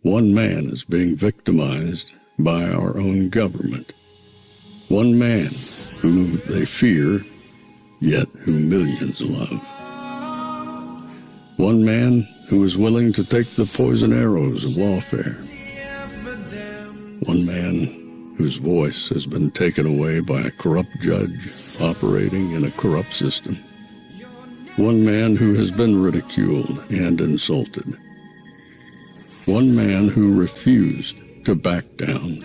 One man is being victimized by our own government. One man whom they fear, yet whom millions love. One man who is willing to take the poison arrows of lawfare. One man whose voice has been taken away by a corrupt judge operating in a corrupt system. One man who has been ridiculed and insulted. One man who refused to back down.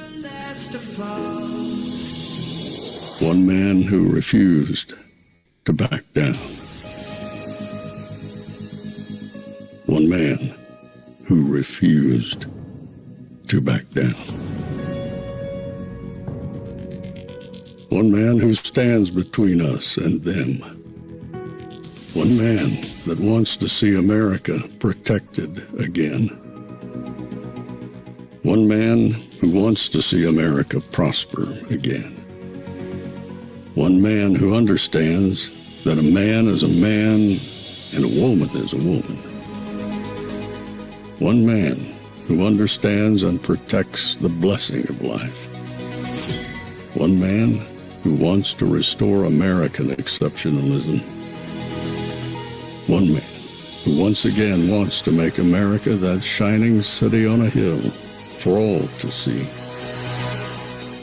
One man who refused to back down. One man who refused to back down. One man who stands between us and them. One man that wants to see America protected again. One man who wants to see America prosper again. One man who understands that a man is a man and a woman is a woman. One man who understands and protects the blessing of life. One man who wants to restore American exceptionalism. One man who once again wants to make America that shining city on a hill for all to see.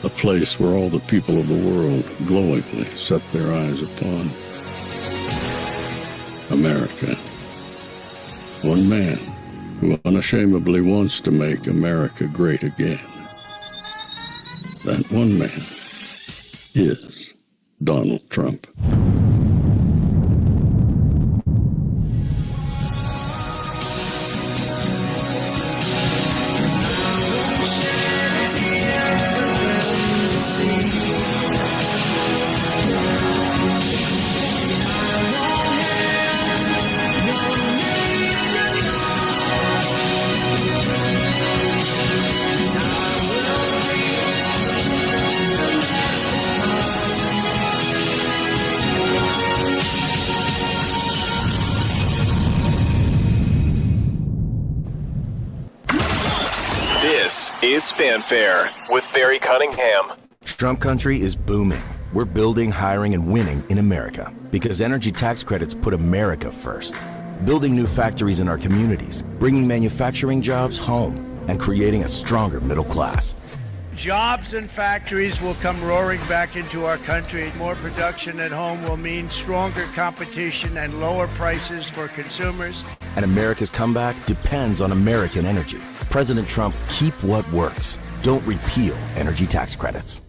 A place where all the people of the world glowingly set their eyes upon. America. One man who unashamedly wants to make America great again. That one man is Donald Trump. This is Fanfare with Barry Cunningham. Trump country is booming. We're building, hiring, and winning in America because energy tax credits put America first. Building new factories in our communities, bringing manufacturing jobs home, and creating a stronger middle class. Jobs and factories will come roaring back into our country. More production at home will mean stronger competition and lower prices for consumers. And America's comeback depends on American energy. President Trump, keep what works. Don't repeal energy tax credits.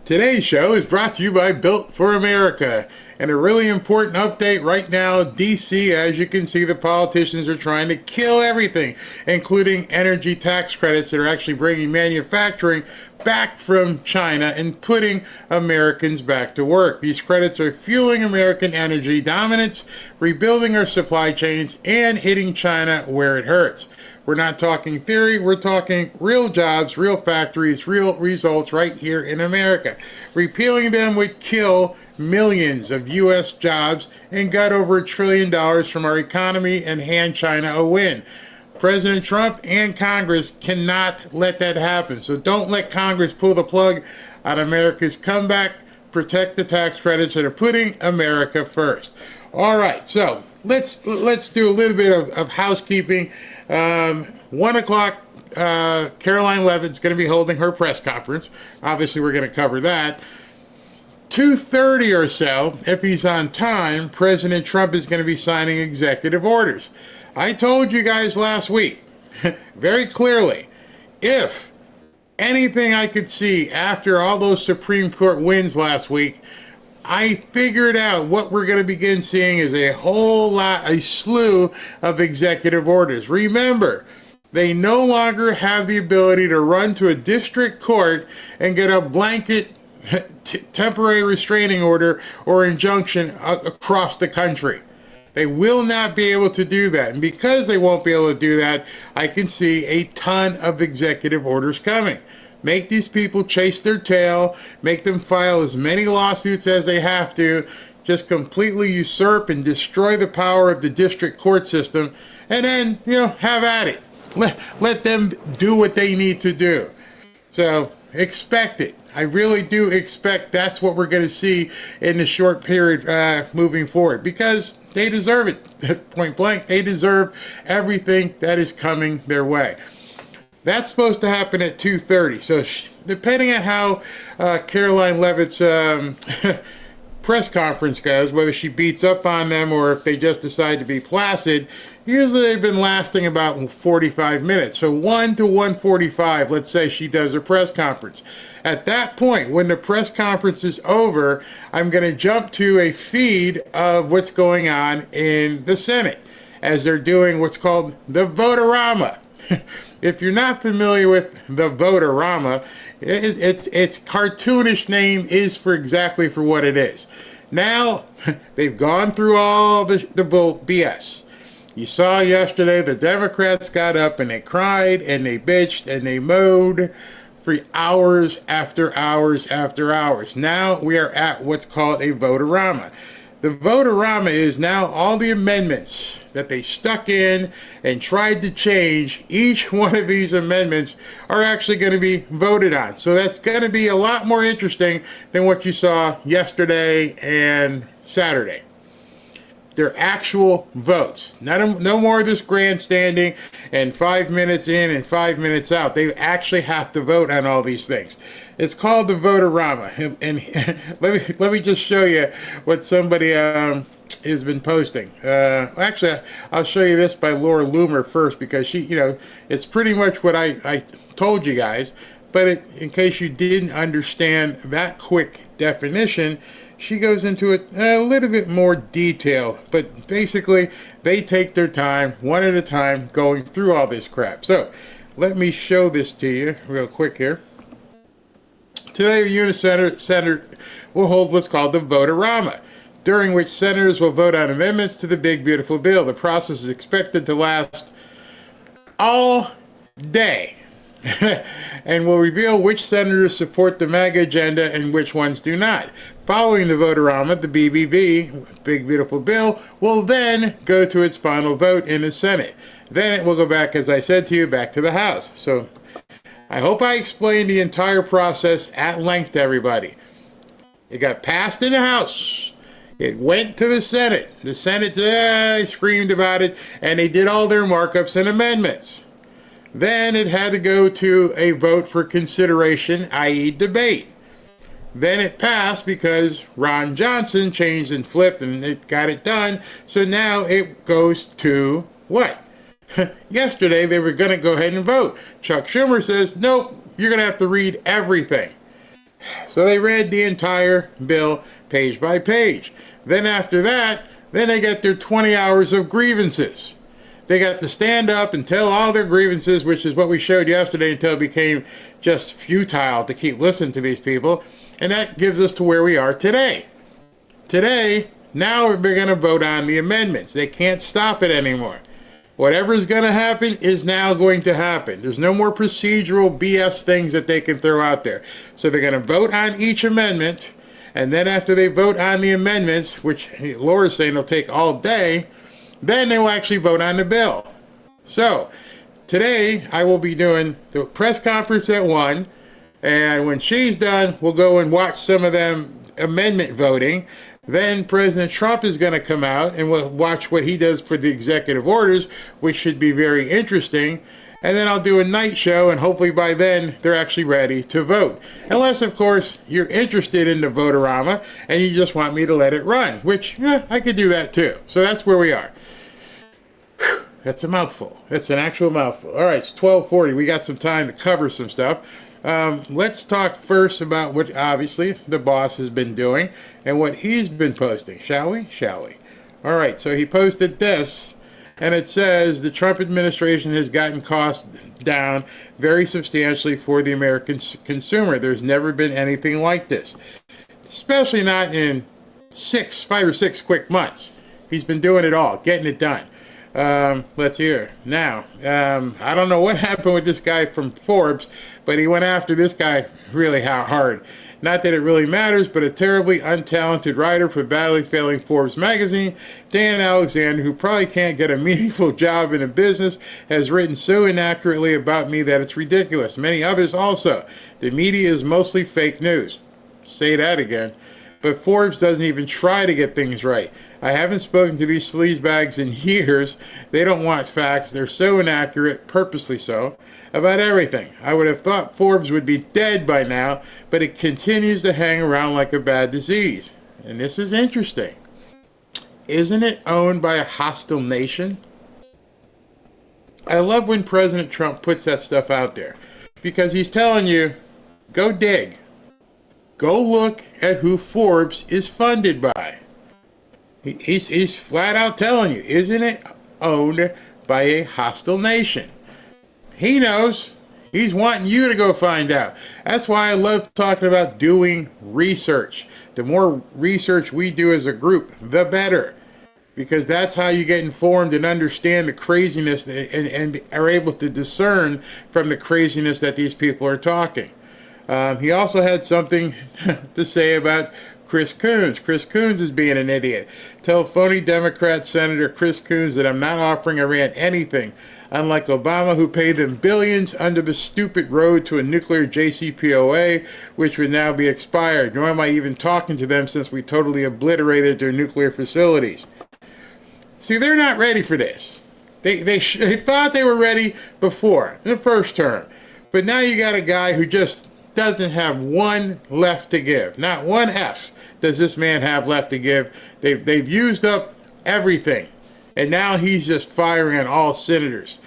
Today's show is brought to you by Built for America. And a really important update right now, D.C., as you can see, the politicians are trying to kill everything, including energy tax credits that are actually bringing manufacturing back from China and putting Americans back to work. These credits are fueling American energy dominance, rebuilding our supply chains, and hitting China where it hurts. We're not talking theory, we're talking real jobs, real factories, real results right here in America. Repealing them would kill millions of U.S. jobs and gut over $1 trillion from our economy and hand China a win. President Trump and Congress cannot let that happen. So don't let Congress pull the plug on America's comeback. Protect the tax credits that are putting America first. All right, so let's do a little bit of housekeeping. 1 o'clock, Karoline Leavitt's going to be holding her press conference. Obviously, we're going to cover that. 2:30 or so, if he's on time, President Trump is going to be signing executive orders. I told you guys last week, very clearly, if anything I could see after all those Supreme Court wins last week, I figured out what we're going to begin seeing is a slew of executive orders. Remember, they no longer have the ability to run to a district court and get a blanket temporary restraining order or injunction across the country. They will not be able to do that. And because they won't be able to do that, I can see a ton of executive orders coming. Make these people chase their tail, make them file as many lawsuits as they have to, just completely usurp and destroy the power of the district court system, and then, have at it. Let them do what they need to do. So expect it. I really do expect that's what we're going to see in the short period moving forward, because they deserve it. Point blank, they deserve everything that is coming their way. That's supposed to happen at 2:30. So depending on how Karoline Leavitt's press conference goes, whether she beats up on them or if they just decide to be placid, usually they've been lasting about 45 minutes. So 1 to 1:45, let's say she does her press conference. At that point, when the press conference is over, I'm going to jump to a feed of what's going on in the Senate as they're doing what's called the Votorama. If you're not familiar with the Votorama, its cartoonish name is for exactly for what it is. Now, they've gone through all the bull BS. You saw yesterday the Democrats got up and they cried and they bitched and they moaned for hours after hours after hours. Now we are at what's called a Votorama. The Votorama is now all the amendments that they stuck in and tried to change. Each one of these amendments are actually going to be voted on. So that's going to be a lot more interesting than what you saw yesterday and Saturday. They're actual votes. No more of this grandstanding and 5 minutes in and 5 minutes out. They actually have to vote on all these things. It's called the Votorama. And let me just show you what somebody has been posting. Actually, I'll show you this by Laura Loomer first, because she, it's pretty much what I told you guys. But in case you didn't understand that quick definition, she goes into it a little bit more detail. But basically, they take their time, one at a time, going through all this crap. So let me show this to you real quick here. Today, the U.S. Senate will hold what's called the Votorama, during which senators will vote on amendments to the big, beautiful bill. The process is expected to last all day and will reveal which senators support the MAGA agenda and which ones do not. Following the Votorama, the BBB, Big Beautiful Bill, will then go to its final vote in the Senate. Then it will go back, as I said to you, back to the House. So I hope I explained the entire process at length to everybody. It got passed in the House. It went to the Senate. The Senate screamed about it, and they did all their markups and amendments. Then it had to go to a vote for consideration, i.e. debate. Then it passed because Ron Johnson changed and flipped and it got it done. So now it goes to what? Yesterday they were going to go ahead and vote. Chuck Schumer says, nope, you're going to have to read everything. So they read the entire bill page by page. Then after that, then they get their 20 hours of grievances. They got to stand up and tell all their grievances, which is what we showed yesterday, until it became just futile to keep listening to these people. And that gives us to where we are today. Today, now they're going to vote on the amendments. They can't stop it anymore. Whatever's going to happen is now going to happen. There's no more procedural BS things that they can throw out there. So they're going to vote on each amendment, and then after they vote on the amendments, which Laura's saying will take all day, then they will actually vote on the bill. So today I will be doing the press conference at 1, and when she's done, we'll go and watch some of them amendment voting. Then President Trump is going to come out and we'll watch what he does for the executive orders, which should be very interesting. And then I'll do a night show, and hopefully by then they're actually ready to vote. Unless, of course, you're interested in the Votorama and you just want me to let it run, which I could do that too. So that's where we are. Whew, that's a mouthful. That's an actual mouthful. All right, it's 12:40. We got some time to cover some stuff. Let's talk first about what obviously the boss has been doing and what he's been posting, shall we? All right, so he posted this, and it says the Trump administration has gotten costs down very substantially for the American consumer. There's never been anything like this, especially not in 5 or 6 quick months. He's been doing it all, getting it done. Let's hear. Now, I don't know what happened with this guy from Forbes, but he went after this guy really hard. Not that it really matters, but a terribly untalented writer for badly failing Forbes magazine, Dan Alexander, who probably can't get a meaningful job in a business, has written so inaccurately about me that it's ridiculous. Many others also. The media is mostly fake news. Say that again. But Forbes doesn't even try to get things right. I haven't spoken to these sleazebags in years. They don't want facts. They're so inaccurate, purposely so, about everything. I would have thought Forbes would be dead by now, but it continues to hang around like a bad disease. And this is interesting. Isn't it owned by a hostile nation? I love when President Trump puts that stuff out there, because he's telling you, go dig. Go look at who Forbes is funded by. He's flat out telling you, isn't it owned by a hostile nation? He knows. He's wanting you to go find out. That's why I love talking about doing research. The more research we do as a group, the better. Because that's how you get informed and understand the craziness and are able to discern from the craziness that these people are talking. He also had something to say about Chris Coons. Chris Coons is being an idiot. Tell phony Democrat Senator Chris Coons that I'm not offering Iran anything, unlike Obama, who paid them billions under the stupid road to a nuclear JCPOA, which would now be expired. Nor am I even talking to them since we totally obliterated their nuclear facilities. See, they're not ready for this. They thought they were ready before, in the first term. But now you got a guy who just doesn't have one left to give. Not one F does this man have left to give. They've used up everything, and now he's just firing on all cylinders.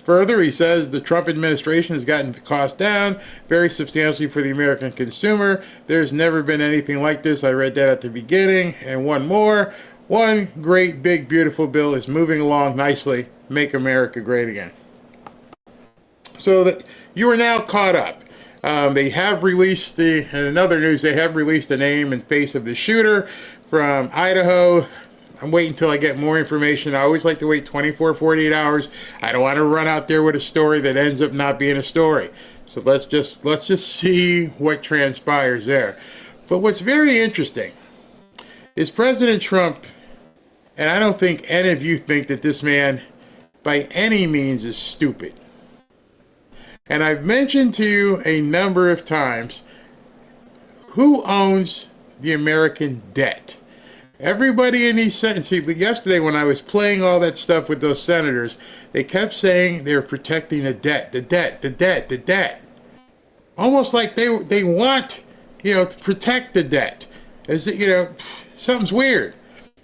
Further, he says the Trump administration has gotten the cost down very substantially for the American consumer. There's never been anything like this. I read that at the beginning. And one more. One great, big, beautiful bill is moving along nicely. Make America great again. So that you are now caught up. They have released in other news, they have released the name and face of the shooter from Idaho. I'm waiting until I get more information. I always like to wait 24, 48 hours. I don't want to run out there with a story that ends up not being a story. So let's just see what transpires there. But what's very interesting is President Trump, and I don't think any of you think that this man by any means is stupid. And I've mentioned to you a number of times who owns the American debt. Everybody in these sentences, yesterday when I was playing all that stuff with those senators, they kept saying they were protecting the debt, the debt, the debt, the debt. Almost like they want, to protect the debt. As something's weird.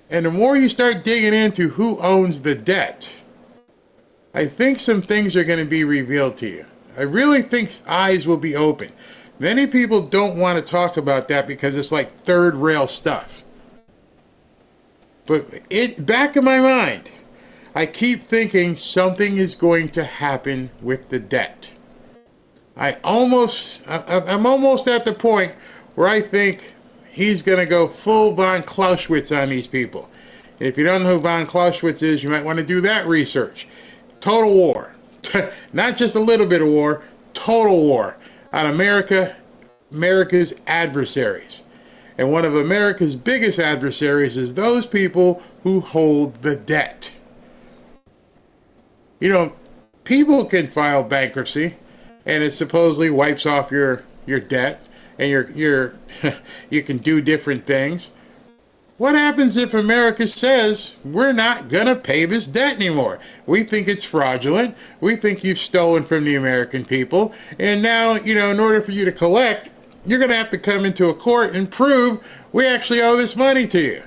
And the more you start digging into who owns the debt, I think some things are going to be revealed to you. I really think eyes will be open. Many people don't want to talk about that because it's like third rail stuff. But back in my mind, I keep thinking something is going to happen with the debt. I'm almost at the point where I think he's going to go full von Clausewitz on these people. And if you don't know who von Clausewitz is, you might want to do that research. Total war. Not just a little bit of war, total war on America's adversaries. And one of America's biggest adversaries is those people who hold the debt. People can file bankruptcy, and it supposedly wipes off your debt, and you can do different things. What happens if America says, we're not going to pay this debt anymore? We think it's fraudulent. We think you've stolen from the American people. And now, in order for you to collect, you're going to have to come into a court and prove we actually owe this money to you.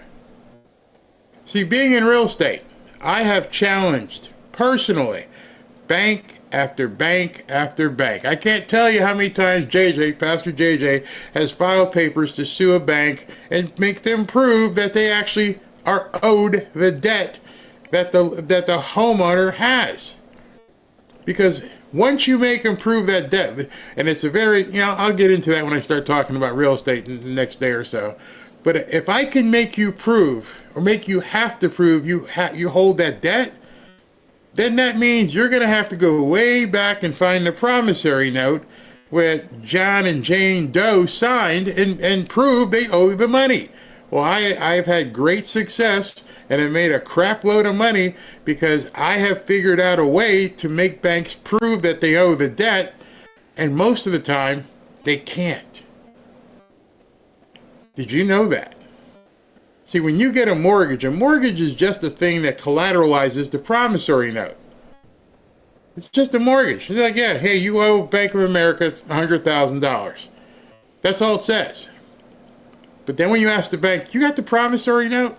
See, being in real estate, I have challenged personally bank after bank after bank. I can't tell you how many times Pastor JJ, has filed papers to sue a bank and make them prove that they actually are owed the debt that the homeowner has. Because once you make them prove that debt, and it's a very, I'll get into that when I start talking about real estate in the next day or so. But if I can make you prove, or make you have to prove you hold that debt, then that means you're going to have to go way back and find the promissory note with John and Jane Doe signed and proved they owe the money. Well, I've had great success and have made a crap load of money because I have figured out a way to make banks prove that they owe the debt, and most of the time, they can't. Did you know that? See, when you get a mortgage is just a thing that collateralizes the promissory note. It's just a mortgage. It's like, yeah, hey, you owe Bank of America $100,000. That's all it says. But then when you ask the bank, you got the promissory note?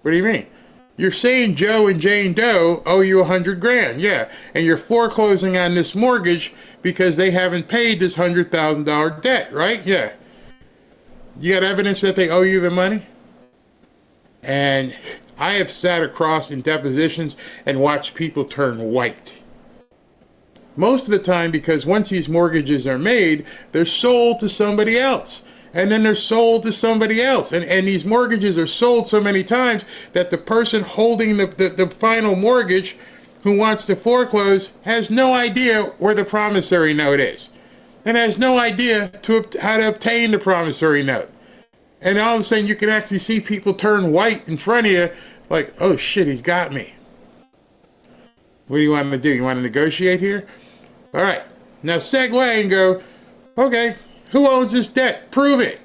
What do you mean? You're saying Joe and Jane Doe owe you $100,000, yeah, and you're foreclosing on this mortgage because they haven't paid this $100,000 debt, right? Yeah. You got evidence that they owe you the money? And I have sat across in depositions and watched people turn white. Most of the time, because once these mortgages are made, they're sold to somebody else. And then they're sold to somebody else. And these mortgages are sold so many times that the person holding the final mortgage who wants to foreclose has no idea where the promissory note is. And has no idea how to obtain the promissory note. And all of a sudden you can actually see people turn white in front of you like, oh shit, he's got me. What do you want to do? You want to negotiate here? All right. Now segue and go, okay, who owns this debt? Prove it.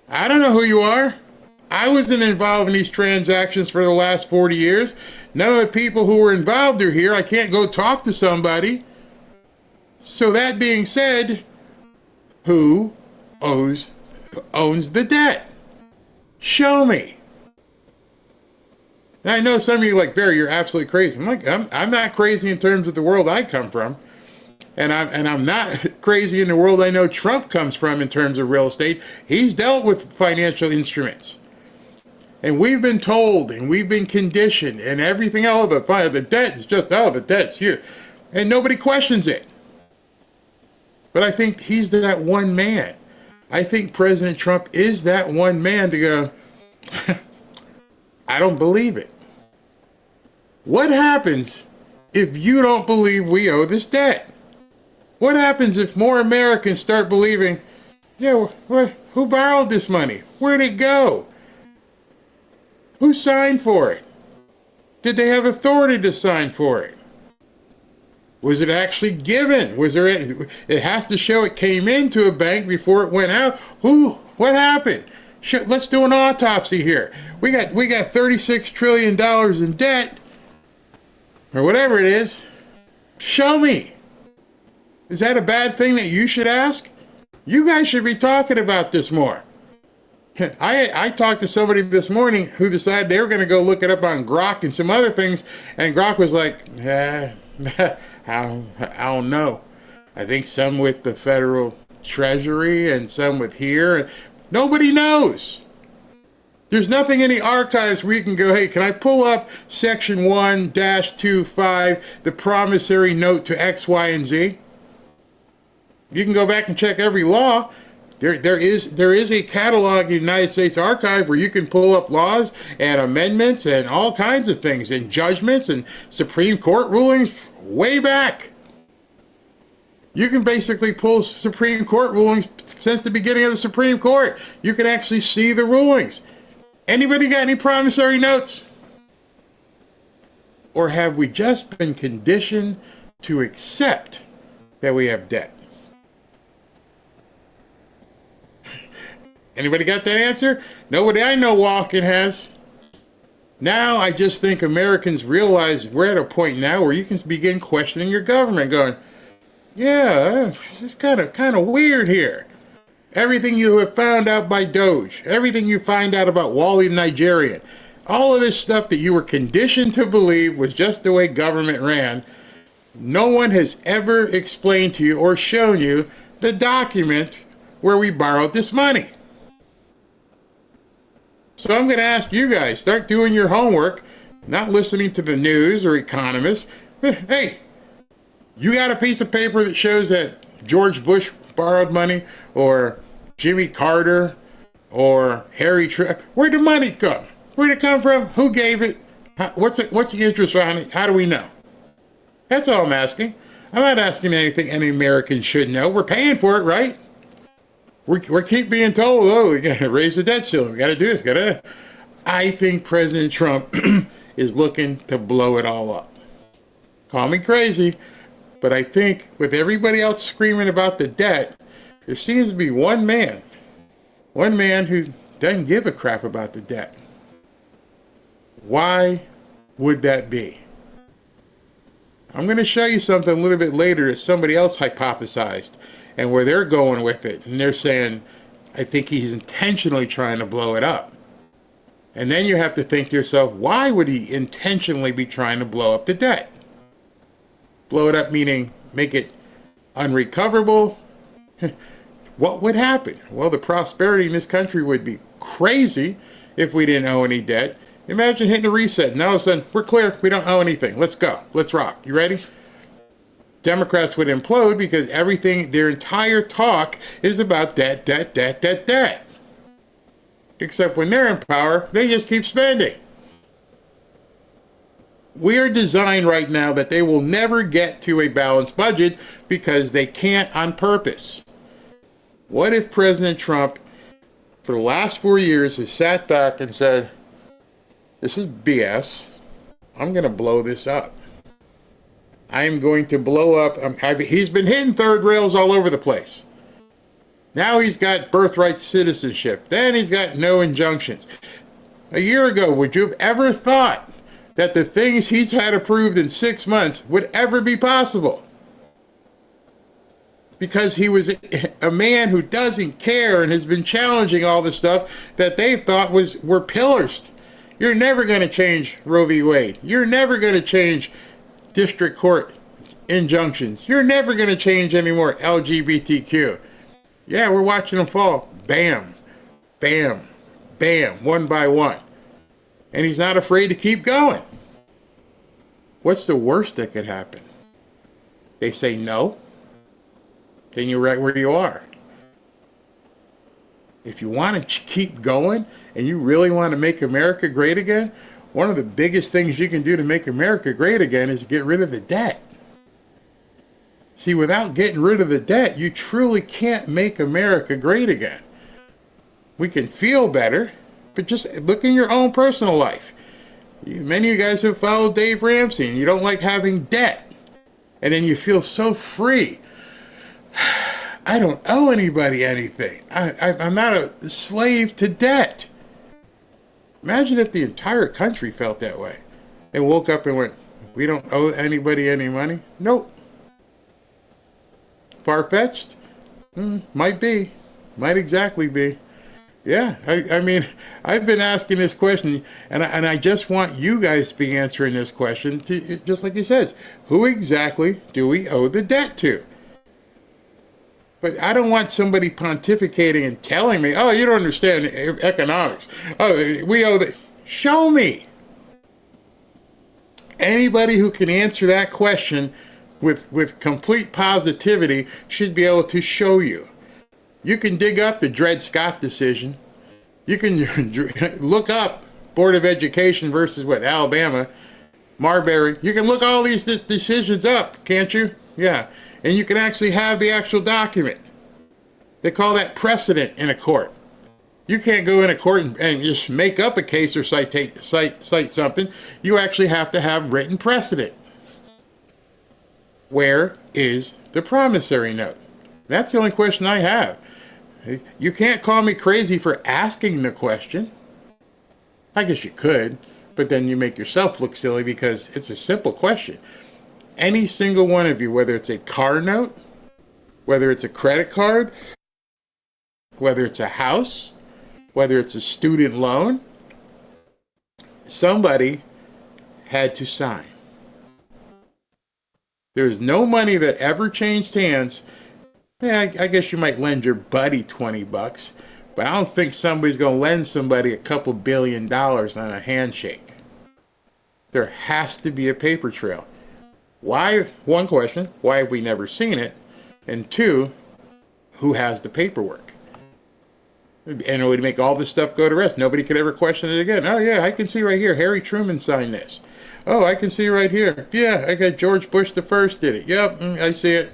I don't know who you are. I wasn't involved in these transactions for the last 40 years. None of the people who were involved are here. I can't go talk to somebody. So that being said, who owns the debt? Show me. Now I know some of you are like, Barry, you're absolutely crazy. I'm like, I'm not crazy in terms of the world I come from. And I'm not crazy in the world I know Trump comes from in terms of real estate. He's dealt with financial instruments. And we've been told and we've been conditioned and everything else. The debt is just, the debt's here. And nobody questions it. But I think he's that one man. I think President Trump is that one man to go, I don't believe it. What happens if you don't believe we owe this debt? What happens if more Americans start believing, yeah, who borrowed this money? Where'd it go? Who signed for it? Did they have authority to sign for it? Was it actually given? It has to show it came into a bank before it went out. What happened? Let's do an autopsy here. We got $36 trillion in debt, or whatever it is. Show me. Is that a bad thing that you should ask? You guys should be talking about this more. I talked to somebody this morning who decided they were going to go look it up on Grok and some other things, and Grok was like, I don't know. I think some with the federal treasury and some with here. Nobody knows. There's nothing in the archives where you can go, hey, can I pull up section 1-25, the promissory note to X, Y, and Z? You can go back and check every law. There is a catalog in the United States Archive where you can pull up laws and amendments and all kinds of things and judgments and Supreme Court rulings way back. You can basically pull Supreme Court rulings since the beginning of the Supreme Court. You can actually see the rulings. Anybody got any promissory notes? Or have we just been conditioned to accept that we have debt? Anybody got that answer? Nobody I know walking has. Now I just think Americans realize we're at a point now where you can begin questioning your government, going, yeah, it's kind of weird here. Everything you have found out by Doge, everything you find out about Wally the Nigerian, all of this stuff that you were conditioned to believe was just the way government ran, no one has ever explained to you or shown you the document where we borrowed this money. So I'm going to ask you guys, start doing your homework, not listening to the news or economists. Hey, you got a piece of paper that shows that George Bush borrowed money, or Jimmy Carter, or Harry Truman? Where'd the money come? Where'd it come from? Who gave it? What's the interest on it? How do we know? That's all I'm asking. I'm not asking anything any American should know. We're paying for it, right? We keep being told, oh, we got to raise the debt ceiling. We got to do this. I think President Trump is looking to blow it all up. Call me crazy, but I think with everybody else screaming about the debt, there seems to be one man who doesn't give a crap about the debt. Why would that be? I'm going to show you something a little bit later that somebody else hypothesized and where they're going with it. And they're saying, I think he's intentionally trying to blow it up. And then you have to think to yourself, why would he intentionally be trying to blow up the debt? Blow it up meaning make it unrecoverable? What would happen? Well, the prosperity in this country would be crazy if we didn't owe any debt. Imagine hitting a reset and all of a sudden, we're clear, we don't owe anything. Let's go. Let's rock. You ready? Democrats would implode because everything, their entire talk is about debt. Except when they're in power, they just keep spending. We are designed right now that they will never get to a balanced budget because they can't on purpose. What if President Trump, for the last 4 years, has sat back and said, this is BS. I'm going to blow this up. I'm going to blow up. He's been hitting third rails all over the place. Now he's got birthright citizenship. Then he's got no injunctions. A year ago, would you have ever thought that the things he's had approved in 6 months would ever be possible? Because he was a man who doesn't care and has been challenging all the stuff that they thought were pillars. You're never going to change Roe v. Wade. You're never going to change district court injunctions. You're never going to change any more LGBTQ. Yeah, we're watching them fall. Bam, bam, bam, one by one. And he's not afraid to keep going. What's the worst that could happen? They say no. Then you're right where you are. If you want to keep going and you really want to make America great again, one of the biggest things you can do to make America great again is get rid of the debt. See, without getting rid of the debt, you truly can't make America great again. We can feel better, but just look in your own personal life. Many of you guys have followed Dave Ramsey and you don't like having debt. And then you feel so free. I don't owe anybody anything. I'm not a slave to debt. Imagine if the entire country felt that way. They woke up and went, we don't owe anybody any money? Nope. Far-fetched? Might be. Might exactly be. Yeah, I mean, I've been asking this question, and I just want you guys to be answering this question, just like he says. Who exactly do we owe the debt to? But I don't want somebody pontificating and telling me, oh, you don't understand economics. Oh, we owe the... Show me. Anybody who can answer that question with complete positivity should be able to show you. You can dig up the Dred Scott decision. You can look up Board of Education versus Alabama, Marbury. You can look all these decisions up, can't you? Yeah. And you can actually have the actual document. They call that precedent in a court. You can't go in a court and just make up a case or cite something. You actually have to have written precedent. Where is the promissory note? That's the only question I have. You can't call me crazy for asking the question. I guess you could, but then you make yourself look silly because it's a simple question. Any single one of you, whether it's a car note, whether it's a credit card, whether it's a house, whether it's a student loan, somebody had to sign. There's no money that ever changed hands. Yeah, I guess you might lend your buddy $20, but I don't think somebody's going to lend somebody a couple $2 billion on a handshake. There has to be a paper trail. Why? One question, why have we never seen it? And two, who has the paperwork? And it would make all this stuff go to rest. Nobody could ever question it again. Oh yeah, I can see right here, Harry Truman signed this. Oh, I can see right here. Yeah, I got George Bush the first did it. Yep, I see it.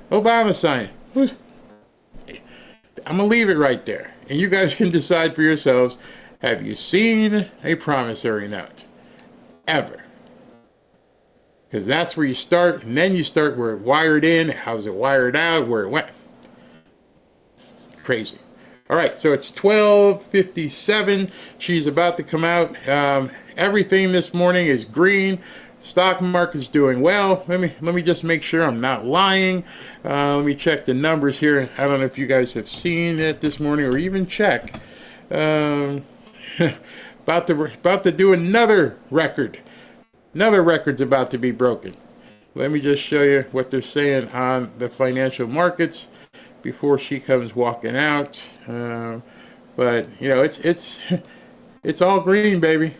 Obama signed it. I'm going to leave it right there. And you guys can decide for yourselves, have you seen a promissory note? Ever? Because that's where you start, and then you start where it wired in, how's it wired out, where it went. Crazy. All right, so it's 12:57. She's about to come out. Everything this morning is green. Stock market's doing well. Let me just make sure I'm not lying. Let me check the numbers here. I don't know if you guys have seen it this morning or even check. About to do another record. Another record's about to be broken. Let me just show you what they're saying on the financial markets before she comes walking out. But you know, it's all green, baby.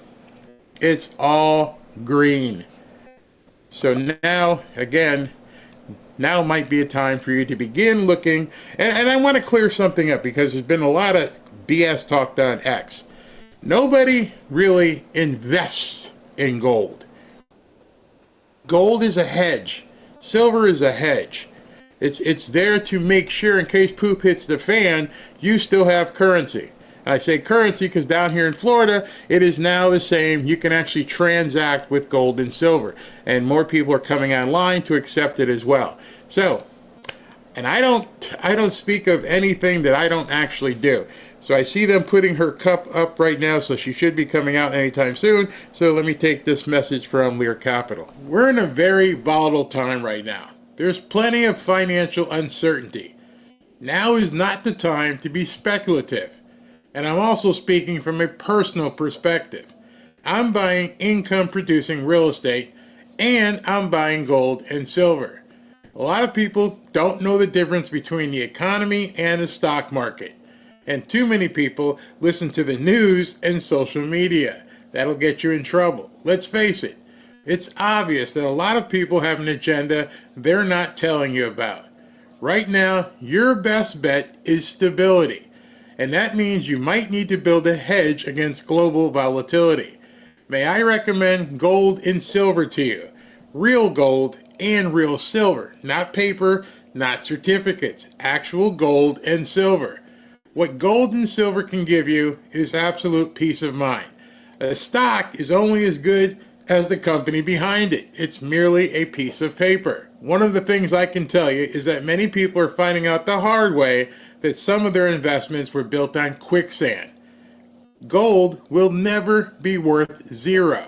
It's all green. So now, again, now might be a time for you to begin looking. And I want to clear something up because there's been a lot of BS talked on X. Nobody really invests in gold. Gold is a hedge. Silver is a hedge. It's there to make sure in case poop hits the fan, you still have currency. And I say currency because down here in Florida, it is now the same. You can actually transact with gold and silver. And more people are coming online to accept it as well. So, and I don't speak of anything that I don't actually do. So I see them putting her cup up right now, so she should be coming out anytime soon. So let me take this message from Lear Capital. We're in a very volatile time right now. There's plenty of financial uncertainty. Now is not the time to be speculative. And I'm also speaking from a personal perspective. I'm buying income-producing real estate, and I'm buying gold and silver. A lot of people don't know the difference between the economy and the stock market. And too many people listen to the news and social media. That'll get you in trouble. Let's face it. It's obvious that a lot of people have an agenda they're not telling you about. Right now, your best bet is stability. And that means you might need to build a hedge against global volatility. May I recommend gold and silver to you? Real gold and real silver. Not paper, not certificates. Actual gold and silver. What gold and silver can give you is absolute peace of mind. A stock is only as good as the company behind it. It's merely a piece of paper. One of the things I can tell you is that many people are finding out the hard way that some of their investments were built on quicksand. Gold will never be worth zero.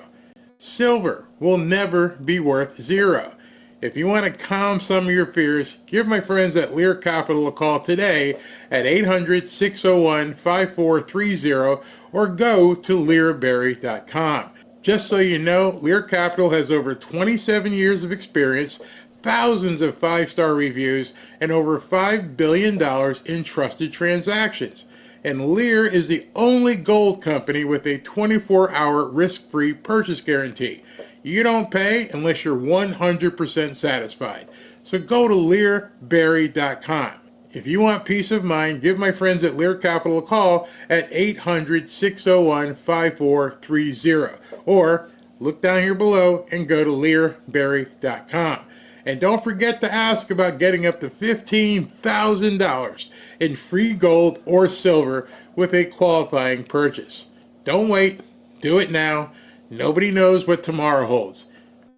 Silver will never be worth zero. If you want to calm some of your fears, give my friends at Lear Capital a call today at 800-601-5430 or go to learberry.com. Just so you know, Lear Capital has over 27 years of experience, thousands of 5-star reviews, and over $5 billion in trusted transactions. And Lear is the only gold company with a 24-hour risk-free purchase guarantee. You don't pay unless you're 100% satisfied. So go to learberry.com. If you want peace of mind, give my friends at Lear Capital a call at 800-601-5430. Or look down here below and go to learberry.com. And don't forget to ask about getting up to $15,000 in free gold or silver with a qualifying purchase. Don't wait. Do it now. Nobody knows what tomorrow holds.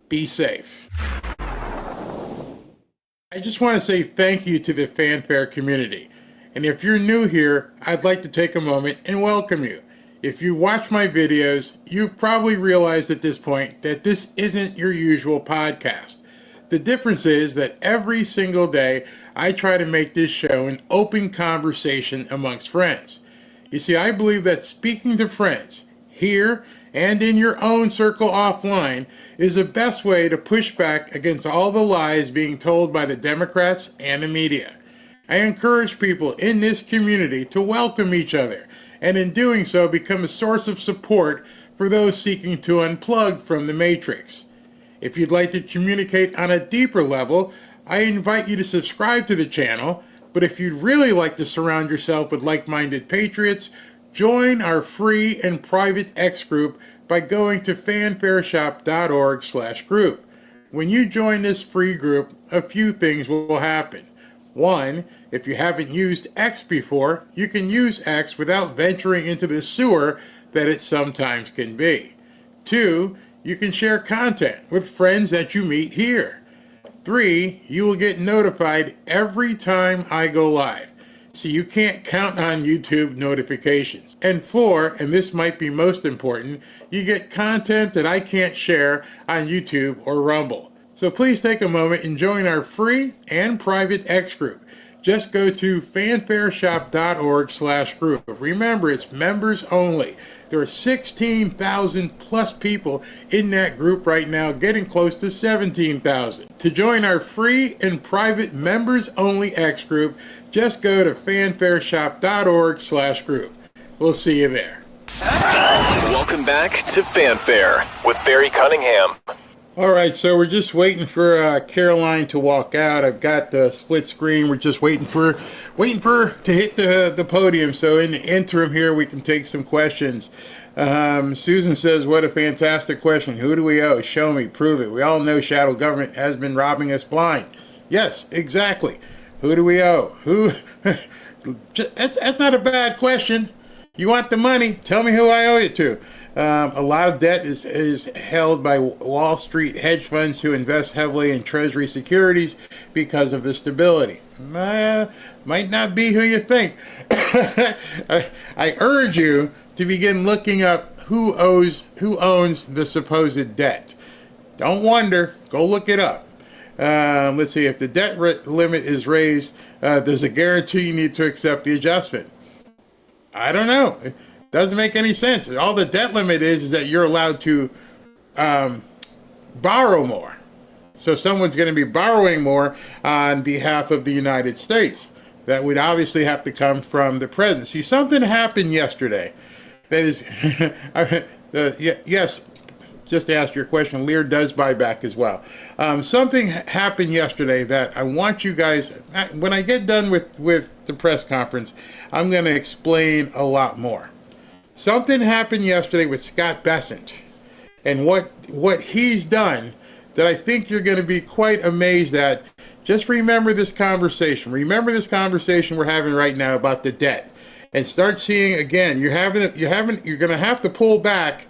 Be safe. I just want to say thank you to the Fanfare community. And if you're new here, I'd like to take a moment and welcome you. If you watch my videos, you've probably realized at this point that this isn't your usual podcast. The difference is that every single day I try to make this show an open conversation amongst friends. You see, I believe that speaking to friends, here and in your own circle offline, is the best way to push back against all the lies being told by the Democrats and the media. I encourage people in this community to welcome each other, and in doing so become a source of support for those seeking to unplug from the matrix. If you'd like to communicate on a deeper level, I invite you to subscribe to the channel, but if you'd really like to surround yourself with like-minded patriots, Join our free and private X group by going to fanfareshop.org/group. When you join this free group, a few things will happen. One, if you haven't used X before, you can use X without venturing into the sewer that it sometimes can be. Two, you can share content with friends that you meet here. Three, you will get notified every time I go live, so you can't count on YouTube notifications. And four, and this might be most important, you get content that I can't share on YouTube or Rumble. So please take a moment and join our free and private X group. Just go to fanfareshop.org/group. Remember, it's members only. There are 16,000 plus people in that group right now, getting close to 17,000. To join our free and private members only X group, just go to fanfareshop.org/group. We'll see you there. Welcome back to Fanfare with Barry Cunningham. All right, so we're just waiting for Karoline to walk out. I've got the split screen. We're just waiting for her to hit the podium. So in the interim here, we can take some questions. Susan says, "What a fantastic question. Who do we owe? Show me, prove it. We all know shadow government has been robbing us blind." Yes, exactly. Who do we owe? Who? That's not a bad question. You want the money? Tell me who I owe it to. A lot of debt is held by Wall Street hedge funds who invest heavily in Treasury securities because of the stability. Might not be who you think. I urge you to begin looking up who owns the supposed debt. Don't wonder. Go look it up. Let's see. If the debt limit is raised, there's a guarantee you need to accept the adjustment. I don't know. It doesn't make any sense. All the debt limit is that you're allowed to borrow more. So someone's going to be borrowing more on behalf of the United States. That would obviously have to come from the president. See, something happened yesterday. That is, yes, just to ask your question, Lear does buy back as well. Something happened yesterday that I want you guys, when I get done with the press conference, I'm going to explain a lot more. Something happened yesterday with Scott Bessent and what he's done that I think you're going to be quite amazed at. Just remember this conversation. Remember this conversation we're having right now about the debt, and start seeing again. You're going to have to pull back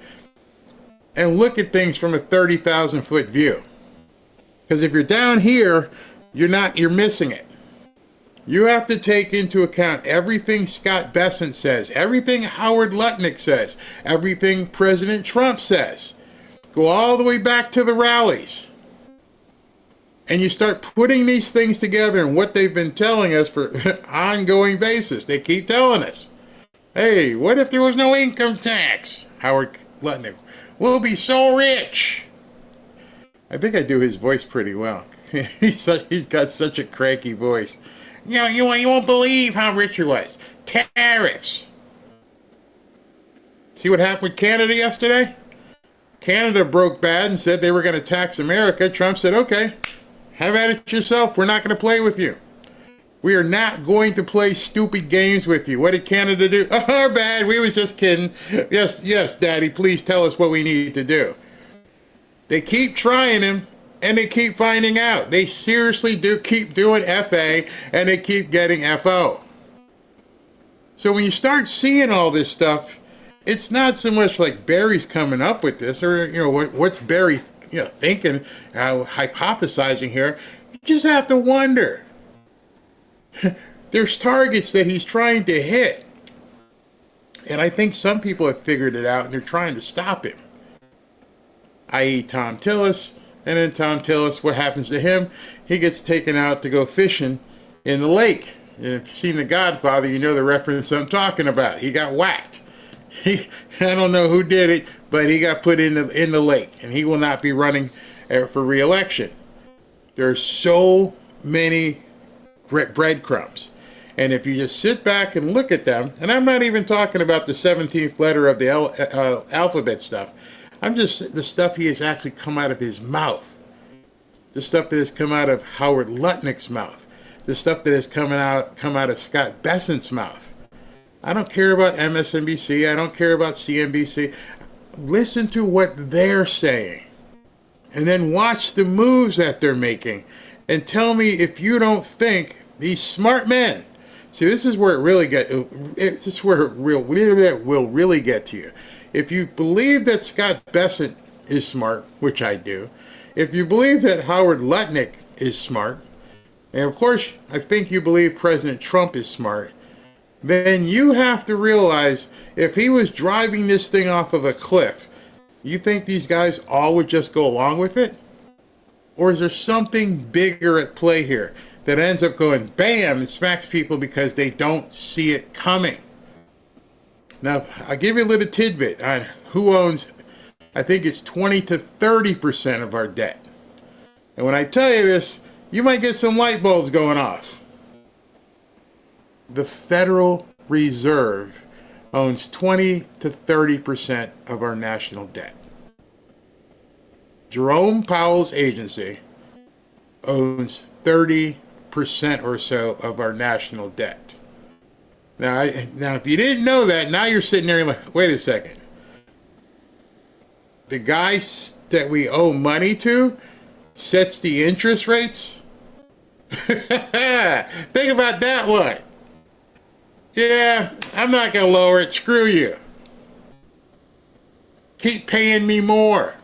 and look at things from a 30,000 foot view. Because if you're down here, you're missing it. You have to take into account everything Scott Bessent says, everything Howard Lutnick says, everything President Trump says. Go all the way back to the rallies. And you start putting these things together and what they've been telling us for ongoing basis. They keep telling us, hey, what if there was no income tax? Howard Lutnick, we'll be so rich. I think I do his voice pretty well. He's got such a cranky voice. You won't believe how rich he was. Tariffs. See what happened with Canada yesterday? Canada broke bad and said they were going to tax America. Trump said, okay, have at it yourself. We're not going to play with you. We are not going to play stupid games with you. What did Canada do? Oh, our bad. We was just kidding. Yes, Daddy, please tell us what we need to do. They keep trying him, and they keep finding out. They seriously do keep doing FA, and they keep getting FO. So when you start seeing all this stuff, it's not so much like Barry's coming up with this, or what's Barry thinking, hypothesizing here. You just have to wonder. There's targets that he's trying to hit. And I think some people have figured it out and they're trying to stop him. I.e. Tom Tillis. And then Tom Tillis, what happens to him? He gets taken out to go fishing in the lake. And if you've seen The Godfather, you know the reference I'm talking about. He got whacked. I don't know who did it, but he got put in the lake. And he will not be running for re-election. There are so many breadcrumbs. And if you just sit back and look at them, and I'm not even talking about the 17th letter of the alphabet stuff. I'm just the stuff he has actually come out of his mouth. The stuff that has come out of Howard Lutnick's mouth. The stuff that has come out of Scott Bessent's mouth. I don't care about MSNBC. I don't care about CNBC. Listen to what they're saying. And then watch the moves that they're making. And tell me if you don't think these smart men. See, this is where it really this is where it will really get to you. If you believe that Scott Bessent is smart, which I do, if you believe that Howard Lutnick is smart, and of course I think you believe President Trump is smart, then you have to realize if he was driving this thing off of a cliff, you think these guys all would just go along with it? Or is there something bigger at play here that ends up going bam and smacks people because they don't see it coming? Now, I'll give you a little tidbit on who owns, I think it's 20 to 30% of our debt. And when I tell you this, you might get some light bulbs going off. The Federal Reserve owns 20 to 30% of our national debt. Jerome Powell's agency owns 30% or so of our national debt. Now, if you didn't know that, now you're sitting there and like, wait a second. The guy that we owe money to sets the interest rates? Think about that one. Yeah, I'm not going to lower it. Screw you. Keep paying me more.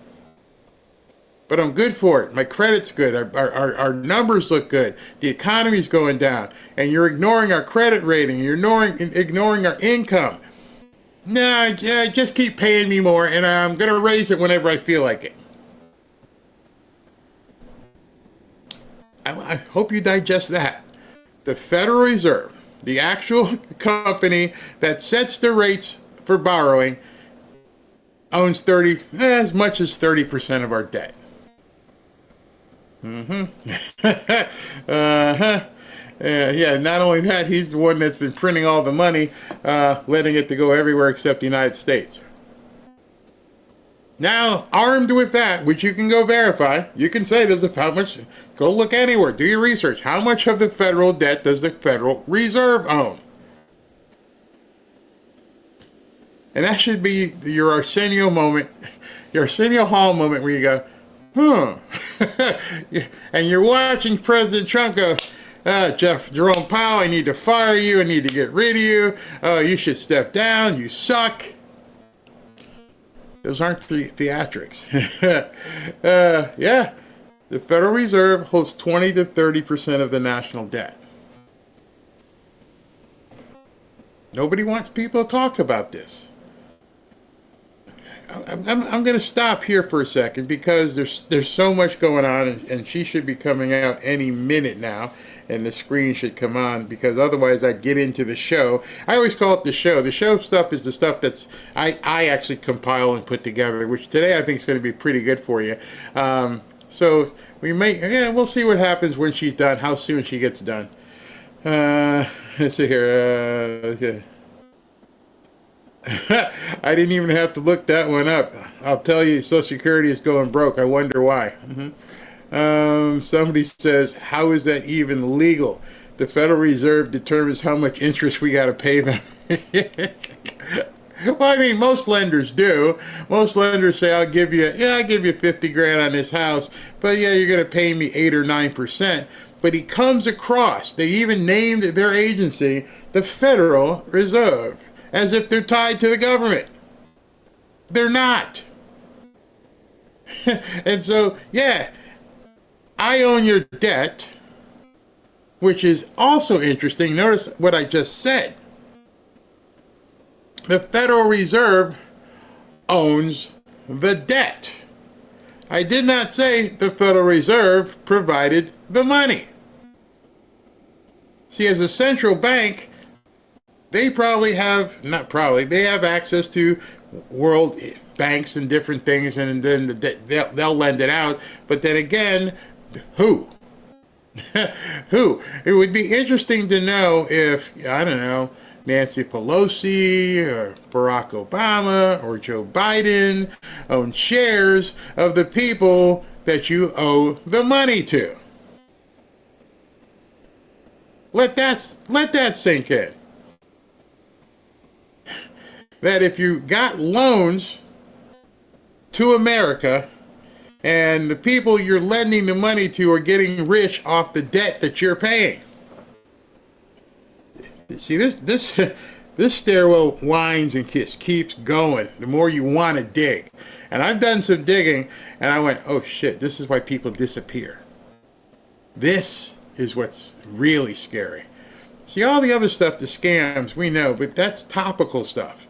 But I'm good for it. My credit's good. Our numbers look good. The economy's going down. And you're ignoring our credit rating. You're ignoring our income. Nah, yeah, just keep paying me more, and I'm going to raise it whenever I feel like it. I hope you digest that. The Federal Reserve, the actual company that sets the rates for borrowing, owns as much as 30% of our debt. Yeah, not only that, he's the one that's been printing all the money, letting it to go everywhere except the United States. Now, armed with that, which you can go verify, you can say how much, go look anywhere, do your research. How much of the federal debt does the Federal Reserve own? And that should be your Arsenio moment, your Arsenio Hall moment where you go, and you're watching President Trump go, Jerome Powell, I need to fire you. I need to get rid of you. You should step down. You suck. Those aren't theatrics. Yeah, the Federal Reserve holds 20 to 30% of the national debt. Nobody wants people to talk about this. I'm going to stop here for a second because there's so much going on, and she should be coming out any minute now, and the screen should come on, because otherwise I'd get into the show. I always call it the show. The show stuff is the stuff that's I actually compile and put together, which today I think is going to be pretty good for you. So we'll see what happens when she's done, how soon she gets done. Let's see here. Okay. I didn't even have to look that one up. I'll tell you, Social Security is going broke. I wonder why. Somebody says, how is that even legal? The Federal Reserve determines how much interest we got to pay them. Well, I mean, most lenders do. Most lenders say, I'll give you 50 grand on this house, but yeah, you're going to pay me 8 or 9%. But he comes across, they even named their agency the Federal Reserve, as if they're tied to the government. They're not. And so, yeah, I own your debt, which is also interesting. Notice what I just said. The Federal Reserve owns the debt. I did not say the Federal Reserve provided the money. See, as a central bank, they they have access to world banks and different things, and then they'll lend it out. But then again, who? Who? It would be interesting to know if, I don't know, Nancy Pelosi or Barack Obama or Joe Biden own shares of the people that you owe the money to. Let that sink in. that if you got loans to America and the people you're lending the money to are getting rich off the debt that you're paying. See, this stairwell winds and keeps going the more you want to dig. And I've done some digging, and I went, oh shit, this is why people disappear. This is what's really scary. See, all the other stuff, the scams, we know, but that's topical stuff.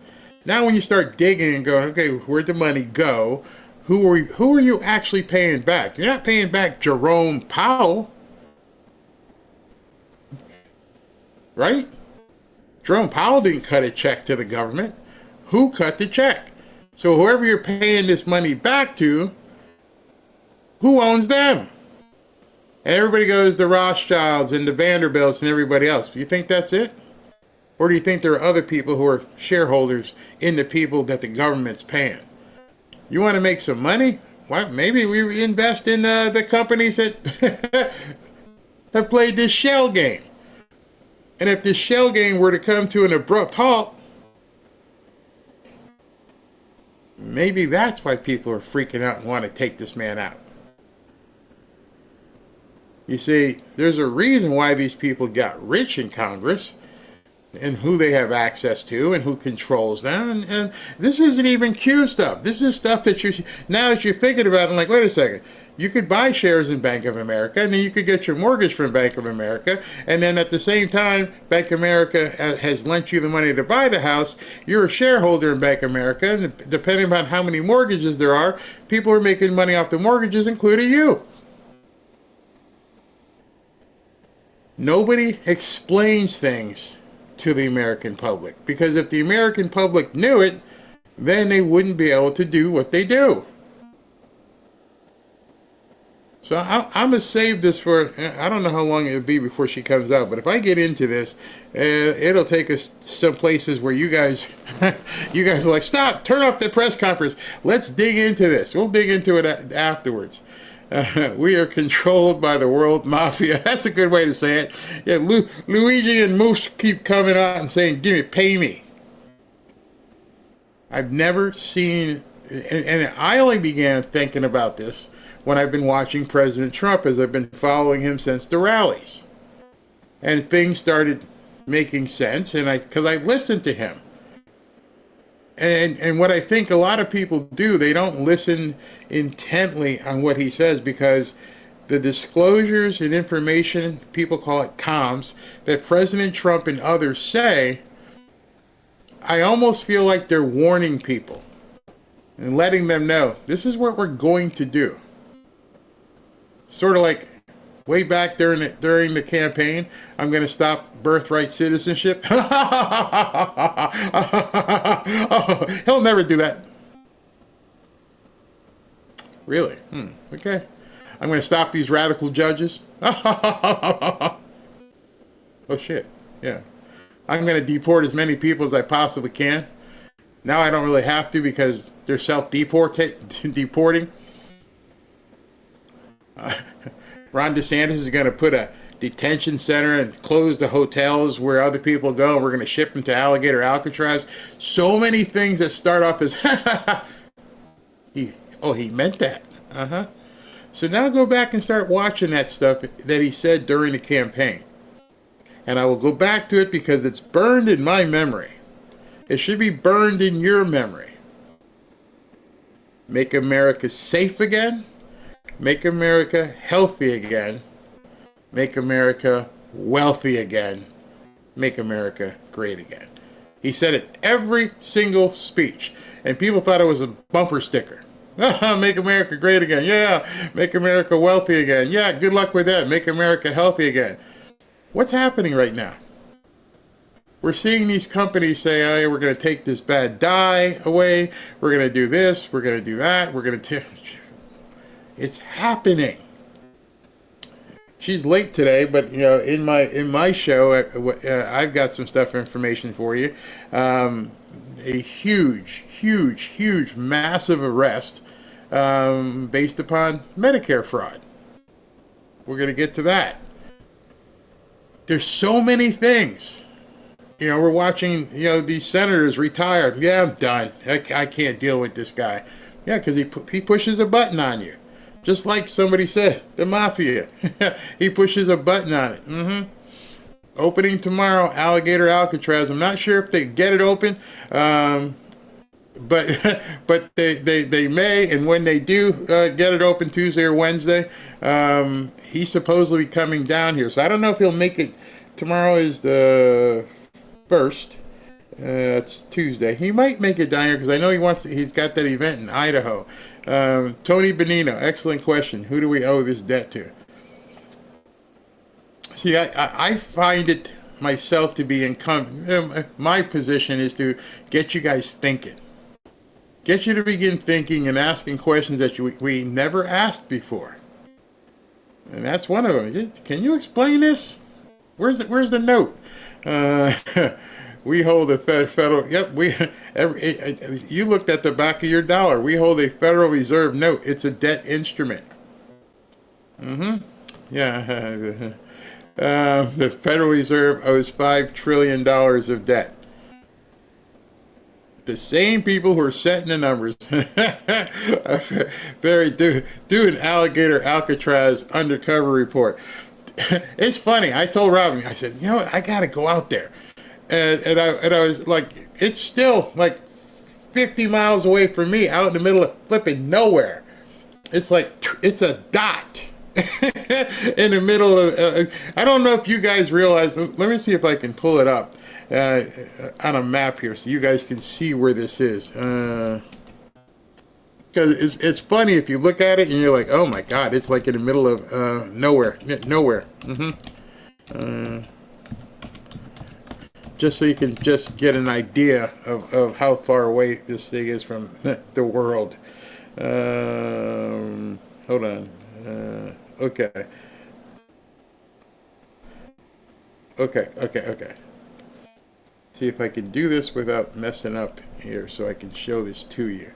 Now when you start digging and going, okay, where'd the money go? Who are you actually paying back? You're not paying back Jerome Powell. Right? Jerome Powell didn't cut a check to the government. Who cut the check? So whoever you're paying this money back to, who owns them? And everybody goes the Rothschilds and the Vanderbilts and everybody else. Do you think that's it? Or do you think there are other people who are shareholders in the people that the government's paying? You want to make some money? Well, maybe we invest in the companies that have played this shell game. And if this shell game were to come to an abrupt halt, maybe that's why people are freaking out and want to take this man out. You see, there's a reason why these people got rich in Congress and who they have access to and who controls them. And this isn't even Q stuff. This is stuff that now that you're thinking about it, I'm like, wait a second. You could buy shares in Bank of America, and then you could get your mortgage from Bank of America, and then at the same time, Bank of America has lent you the money to buy the house. You're a shareholder in Bank of America, and depending on how many mortgages there are, people are making money off the mortgages, including you. Nobody explains things to the American public, because if the American public knew it, then they wouldn't be able to do what they do. So I'm going to save this for, I don't know how long it'll be before she comes out, but if I get into this, it'll take us some places where you guys are like, stop, turn off the press conference. Let's dig into this. We'll dig into it afterwards. We are controlled by the world mafia. That's a good way to say it. Yeah, Luigi and Moose keep coming out and saying, pay me. I've never seen, and I only began thinking about this when I've been watching President Trump, as I've been following him since the rallies. And things started making sense, because I listened to him. And what I think a lot of people do, they don't listen intently on what he says, because the disclosures and information, people call it comms, that President Trump and others say, I almost feel like they're warning people and letting them know, this is what we're going to do. Sort of like way back during the campaign, I'm going to stop birthright citizenship. He'll never do that. Really? Okay. I'm going to stop these radical judges. Oh, shit. Yeah. I'm going to deport as many people as I possibly can. Now I don't really have to, because they're self-deporting. Ron DeSantis is going to put a detention center and close the hotels where other people go. We're going to ship them to Alligator Alcatraz. So many things that start off as, he meant that. So now go back and start watching that stuff that he said during the campaign. And I will go back to it because it's burned in my memory. It should be burned in your memory. Make America safe again. Make America healthy again. Make America wealthy again. Make America great again. He said it every single speech. And people thought it was a bumper sticker. Make America great again. Yeah. Make America wealthy again. Yeah, good luck with that. Make America healthy again. What's happening right now? We're seeing these companies say, hey, we're going to take this bad dye away. We're going to do this. We're going to do that. We're going to... It's happening. She's late today, but in my show, I've got some information for you. A huge, massive arrest based upon Medicare fraud. We're going to get to that. There's so many things we're watching, these senators retire. Yeah, I'm done. I can't deal with this guy. Yeah, because he pushes a button on you. Just like somebody said, the mafia. He pushes a button on it. Opening tomorrow, Alligator Alcatraz. I'm not sure if they get it open, but they may, and when they do get it open Tuesday or Wednesday, he's supposedly coming down here. So I don't know if he'll make it. Tomorrow is the 1st. It's Tuesday. He might make it down here because I know he's got that event in Idaho. Tony Benino, excellent question. Who do we owe this debt to? See, I find it myself to be incumbent. My position is to get you guys thinking. Get you to begin thinking and asking questions that we never asked before. And that's one of them. Can you explain this? Where's the note? We hold a federal. Yep, you looked at the back of your dollar. We hold a Federal Reserve note. It's a debt instrument. Yeah. The Federal Reserve owes $5 trillion of debt. The same people who are setting the numbers. Do an Alligator Alcatraz undercover report. It's funny. I told Robin, I said, you know what? I got to go out there. And I was like, it's still like 50 miles away from me, out in the middle of flipping nowhere. It's like, it's a dot in the middle of, I don't know if you guys realize, let me see if I can pull it up on a map here so you guys can see where this is. Because it's funny if you look at it and you're like, oh my God, it's like in the middle of nowhere. Just so you can just get an idea of how far away this thing is from the world. Hold on. Okay. See if I can do this without messing up here so I can show this to you.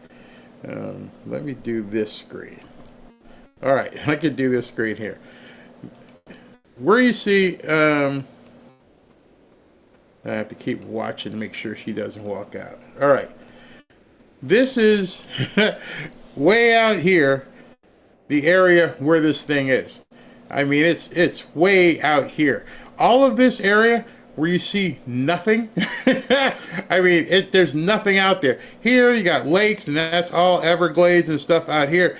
Let me do this screen. All right, I can do this screen here. Where you see, I have to keep watching to make sure she doesn't walk out. All right. This is way out here, the area where this thing is. I mean, it's way out here. All of this area where you see nothing. I mean, there's nothing out there. Here you got lakes, and that's all Everglades and stuff out here.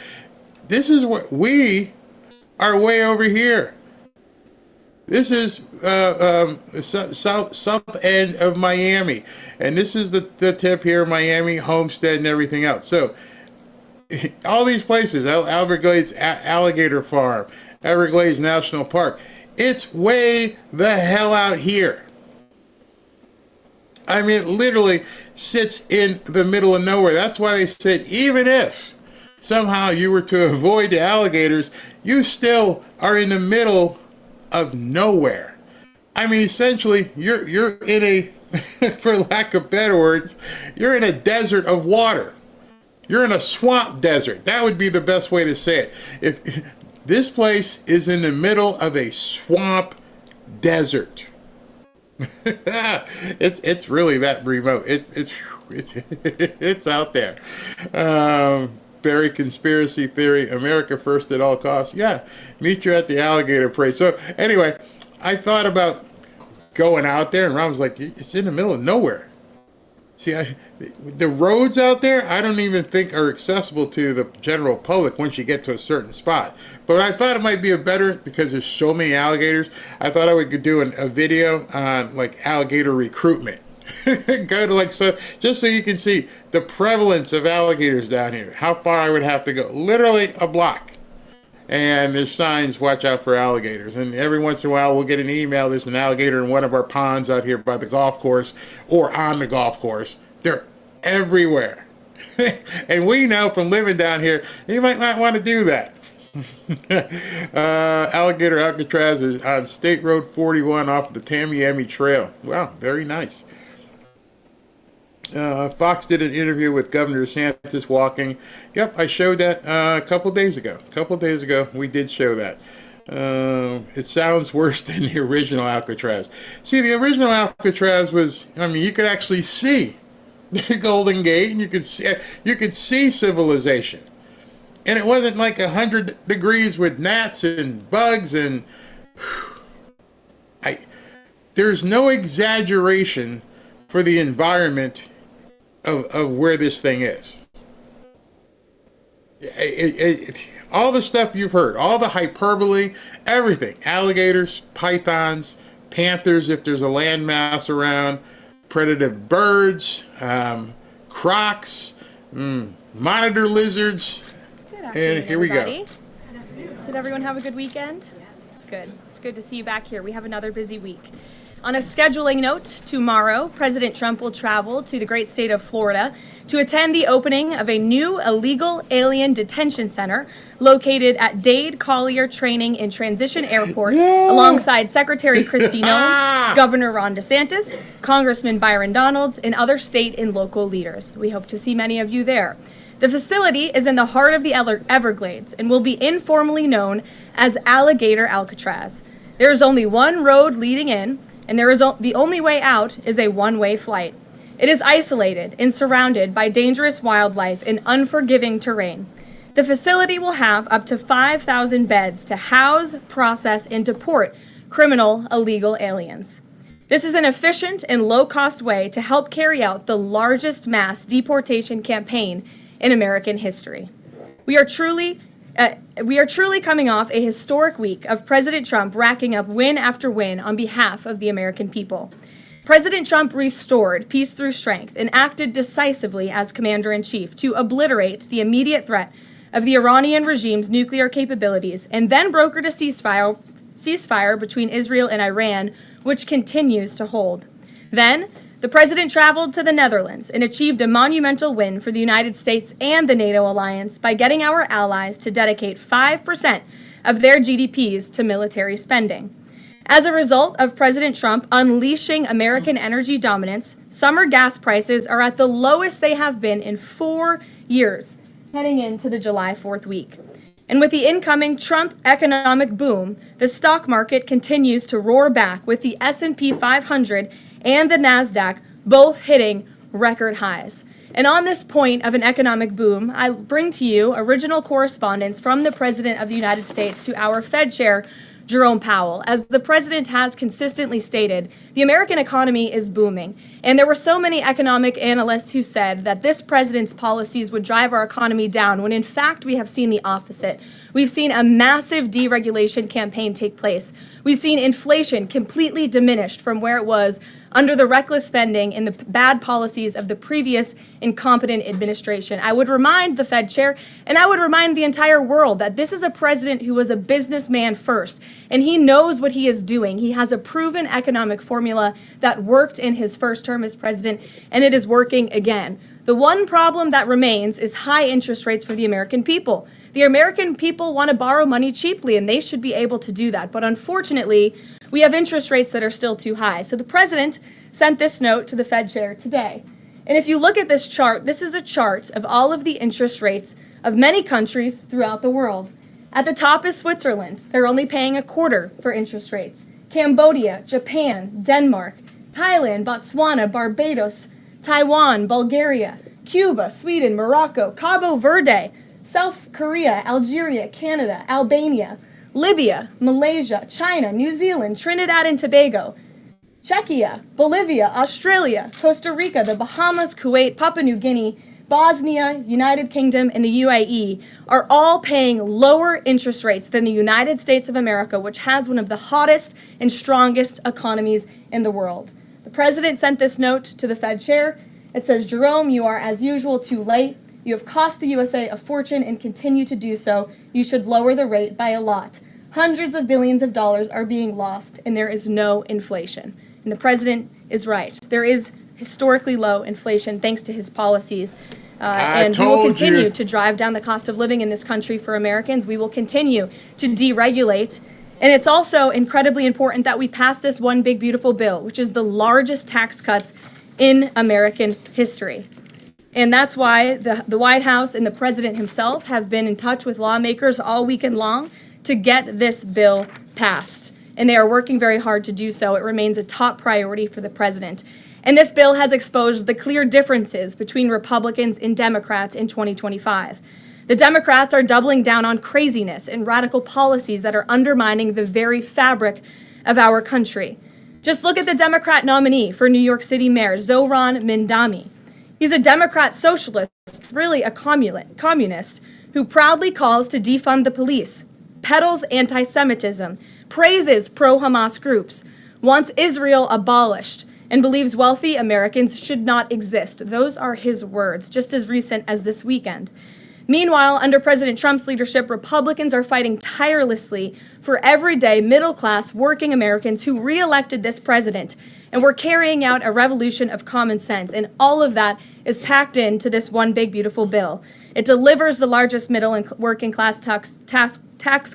This is what we are way over here. This is south end of Miami, and this is the tip here, Miami, Homestead, and everything else. So all these places, Everglades Alligator Farm, Everglades National Park, it's way the hell out here. I mean, it literally sits in the middle of nowhere. That's why they said even if somehow you were to avoid the alligators, you still are in the middle of nowhere. I mean, essentially, you're in a, for lack of better words, you're in a desert of water. You're in a swamp desert. That would be the best way to say it. If this place is in the middle of a swamp desert. It's really that remote. It's out there. Barry conspiracy theory, America first at all costs. Yeah, meet you at the alligator parade. So anyway, I thought about going out there, and Ron was like, it's in the middle of nowhere. See, the roads out there, I don't even think are accessible to the general public once you get to a certain spot. But I thought it might be better, because there's so many alligators, I thought I would do a video on like alligator recruitment. Go to just so you can see the prevalence of alligators down here, how far I would have to go. Literally a block. And there's signs, watch out for alligators. And every once in a while we'll get an email, there's an alligator in one of our ponds out here by the golf course or on the golf course. They're everywhere. And we know from living down here, you might not want to do that. Alligator Alcatraz is on State Road 41 off the Tamiami Trail. Wow, very nice. Fox did an interview with Governor DeSantis walking. Yep, I showed that a couple days ago. We did show that. It sounds worse than the original Alcatraz. See, the original Alcatraz was, I mean, you could actually see the Golden Gate, and you could see civilization. And it wasn't like 100 degrees with gnats and bugs and there's no exaggeration for the environment of where this thing is. All the stuff you've heard, all the hyperbole, everything, alligators, pythons, panthers if there's a landmass around, predator birds, crocs, monitor lizards, and here we go. Did everyone have a good weekend? Good. It's good to see you back here. We have another busy week. On a scheduling note, tomorrow, President Trump will travel to the great state of Florida to attend the opening of a new illegal alien detention center located at Dade Collier Training and Transition Airport, alongside Secretary Kristi Noem, Governor Ron DeSantis, Congressman Byron Donalds, and other state and local leaders. We hope to see many of you there. The facility is in the heart of the Everglades and will be informally known as Alligator Alcatraz. There is only one road leading in, and the only way out is a one-way flight. It is isolated and surrounded by dangerous wildlife and unforgiving terrain. The facility will have up to 5,000 beds to house, process, and deport criminal illegal aliens. This is an efficient and low-cost way to help carry out the largest mass deportation campaign in American history. We are truly coming off a historic week of President Trump racking up win after win on behalf of the American people. President Trump restored peace through strength and acted decisively as commander-in-chief to obliterate the immediate threat of the Iranian regime's nuclear capabilities, and then brokered a ceasefire between Israel and Iran, which continues to hold. Then, the president traveled to the Netherlands and achieved a monumental win for the United States and the NATO alliance by getting our allies to dedicate 5% of their GDPs to military spending. As a result of President Trump unleashing American energy dominance, summer gas prices are at the lowest they have been in 4 years, heading into the July 4th week. And with the incoming Trump economic boom, the stock market continues to roar back, with the S&P 500 and the NASDAQ both hitting record highs. And on this point of an economic boom, I bring to you original correspondence from the President of the United States to our Fed Chair, Jerome Powell. As the President has consistently stated, the American economy is booming. And there were so many economic analysts who said that this president's policies would drive our economy down, when in fact we have seen the opposite. We've seen a massive deregulation campaign take place. We've seen inflation completely diminished from where it was under the reckless spending and the bad policies of the previous incompetent administration. I would remind the Fed chair, and I would remind the entire world, that this is a president who was a businessman first, and he knows what he is doing. He has a proven economic formula that worked in his first term as president, and it is working again. The one problem that remains is high interest rates for the American people. The American people want to borrow money cheaply, and they should be able to do that. But unfortunately, we have interest rates that are still too high. So the president sent this note to the Fed chair today. And if you look at this chart, this is a chart of all of the interest rates of many countries throughout the world. At the top is Switzerland. They're only paying a quarter for interest rates. Cambodia, Japan, Denmark, Thailand, Botswana, Barbados, Taiwan, Bulgaria, Cuba, Sweden, Morocco, Cabo Verde, South Korea, Algeria, Canada, Albania, Libya, Malaysia, China, New Zealand, Trinidad and Tobago, Czechia, Bolivia, Australia, Costa Rica, the Bahamas, Kuwait, Papua New Guinea, Bosnia, United Kingdom, and the UAE are all paying lower interest rates than the United States of America, which has one of the hottest and strongest economies in the world. The president sent this note to the Fed chair. It says, "Jerome, you are as usual too late. You have cost the USA a fortune and continue to do so. You should lower the rate by a lot. Hundreds of billions of dollars are being lost, and there is no inflation." And the president is right. There is historically low inflation thanks to his policies. And we will continue to drive down the cost of living in this country for Americans. We will continue to deregulate. And it's also incredibly important that we pass this one big, beautiful bill, which is the largest tax cuts in American history. And that's why the White House and the president himself have been in touch with lawmakers all weekend long, to get this bill passed. And they are working very hard to do so. It remains a top priority for the president. And this bill has exposed the clear differences between Republicans and Democrats in 2025. The Democrats are doubling down on craziness and radical policies that are undermining the very fabric of our country. Just look at the Democrat nominee for New York City Mayor, Zohran Mamdani. He's a Democrat socialist, really a communist, who proudly calls to defund the police, peddles anti-Semitism, praises pro-Hamas groups, wants Israel abolished, and believes wealthy Americans should not exist. Those are his words, just as recent as this weekend. Meanwhile, under President Trump's leadership, Republicans are fighting tirelessly for everyday, middle-class, working Americans who re-elected this president, and we're carrying out a revolution of common sense, and all of that is packed into this one big, beautiful bill. It delivers the largest middle and working class tax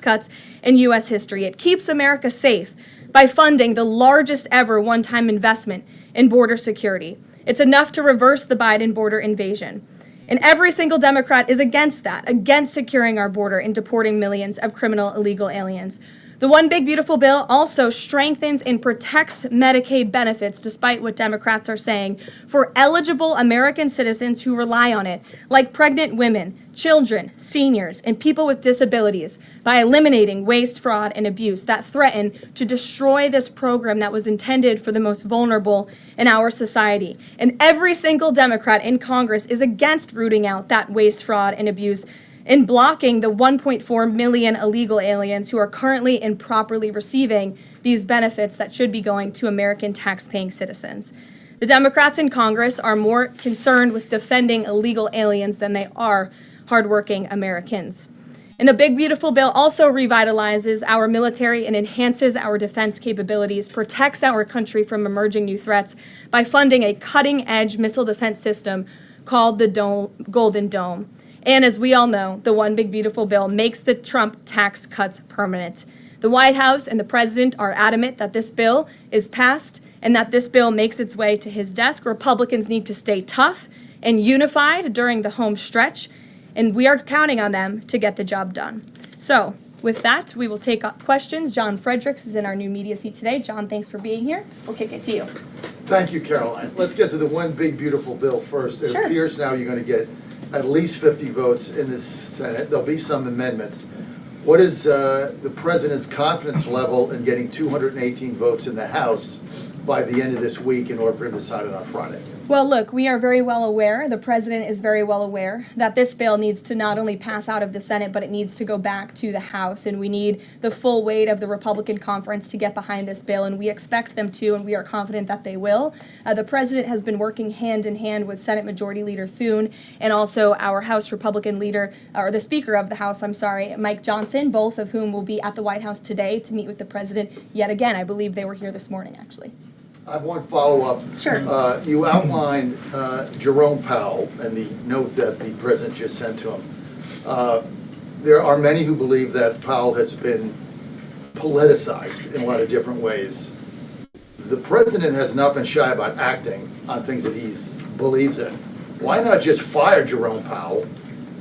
cuts in U.S. history. It keeps America safe by funding the largest ever one-time investment in border security. It's enough to reverse the Biden border invasion. And every single Democrat is against that, against securing our border and deporting millions of criminal illegal aliens. The One Big Beautiful Bill also strengthens and protects Medicaid benefits, despite what Democrats are saying, for eligible American citizens who rely on it, like pregnant women, children, seniors, and people with disabilities, by eliminating waste, fraud, and abuse that threaten to destroy this program that was intended for the most vulnerable in our society. And every single Democrat in Congress is against rooting out that waste, fraud, and abuse and blocking the 1.4 million illegal aliens who are currently improperly receiving these benefits that should be going to American tax-paying citizens. The Democrats in Congress are more concerned with defending illegal aliens than they are hardworking Americans. And the Big Beautiful Bill also revitalizes our military and enhances our defense capabilities, protects our country from emerging new threats by funding a cutting-edge missile defense system called the Golden Dome. And as we all know, the One Big Beautiful Bill makes the Trump tax cuts permanent. The White House and the president are adamant that this bill is passed and that this bill makes its way to his desk. Republicans need to stay tough and unified during the home stretch, and we are counting on them to get the job done. So with that, we will take questions. John Fredericks is in our new media seat today. John, thanks for being here. We'll kick it to you. Thank you, Caroline. Let's get to the One Big Beautiful Bill first. It appears now you're going to get at least 50 votes in the Senate. There'll be some amendments. What is the president's confidence level in getting 218 votes in the House by the end of this week in order for him to sign it on Friday? Well, look, we are very well aware, the president is very well aware, that this bill needs to not only pass out of the Senate, but it needs to go back to the House, and we need the full weight of the Republican conference to get behind this bill, and we expect them to, and we are confident that they will. The president has been working hand in hand with Senate Majority Leader Thune and also our House Republican leader, or the Speaker of the House, Mike Johnson, both of whom will be at the White House today to meet with the president yet again. I believe they were here this morning, actually. I have one follow-up. Sure. You outlined Jerome Powell and the note that the president just sent to him. There are many who believe that Powell has been politicized in a lot of different ways. The president has not been shy about acting on things that he believes in. Why not just fire Jerome Powell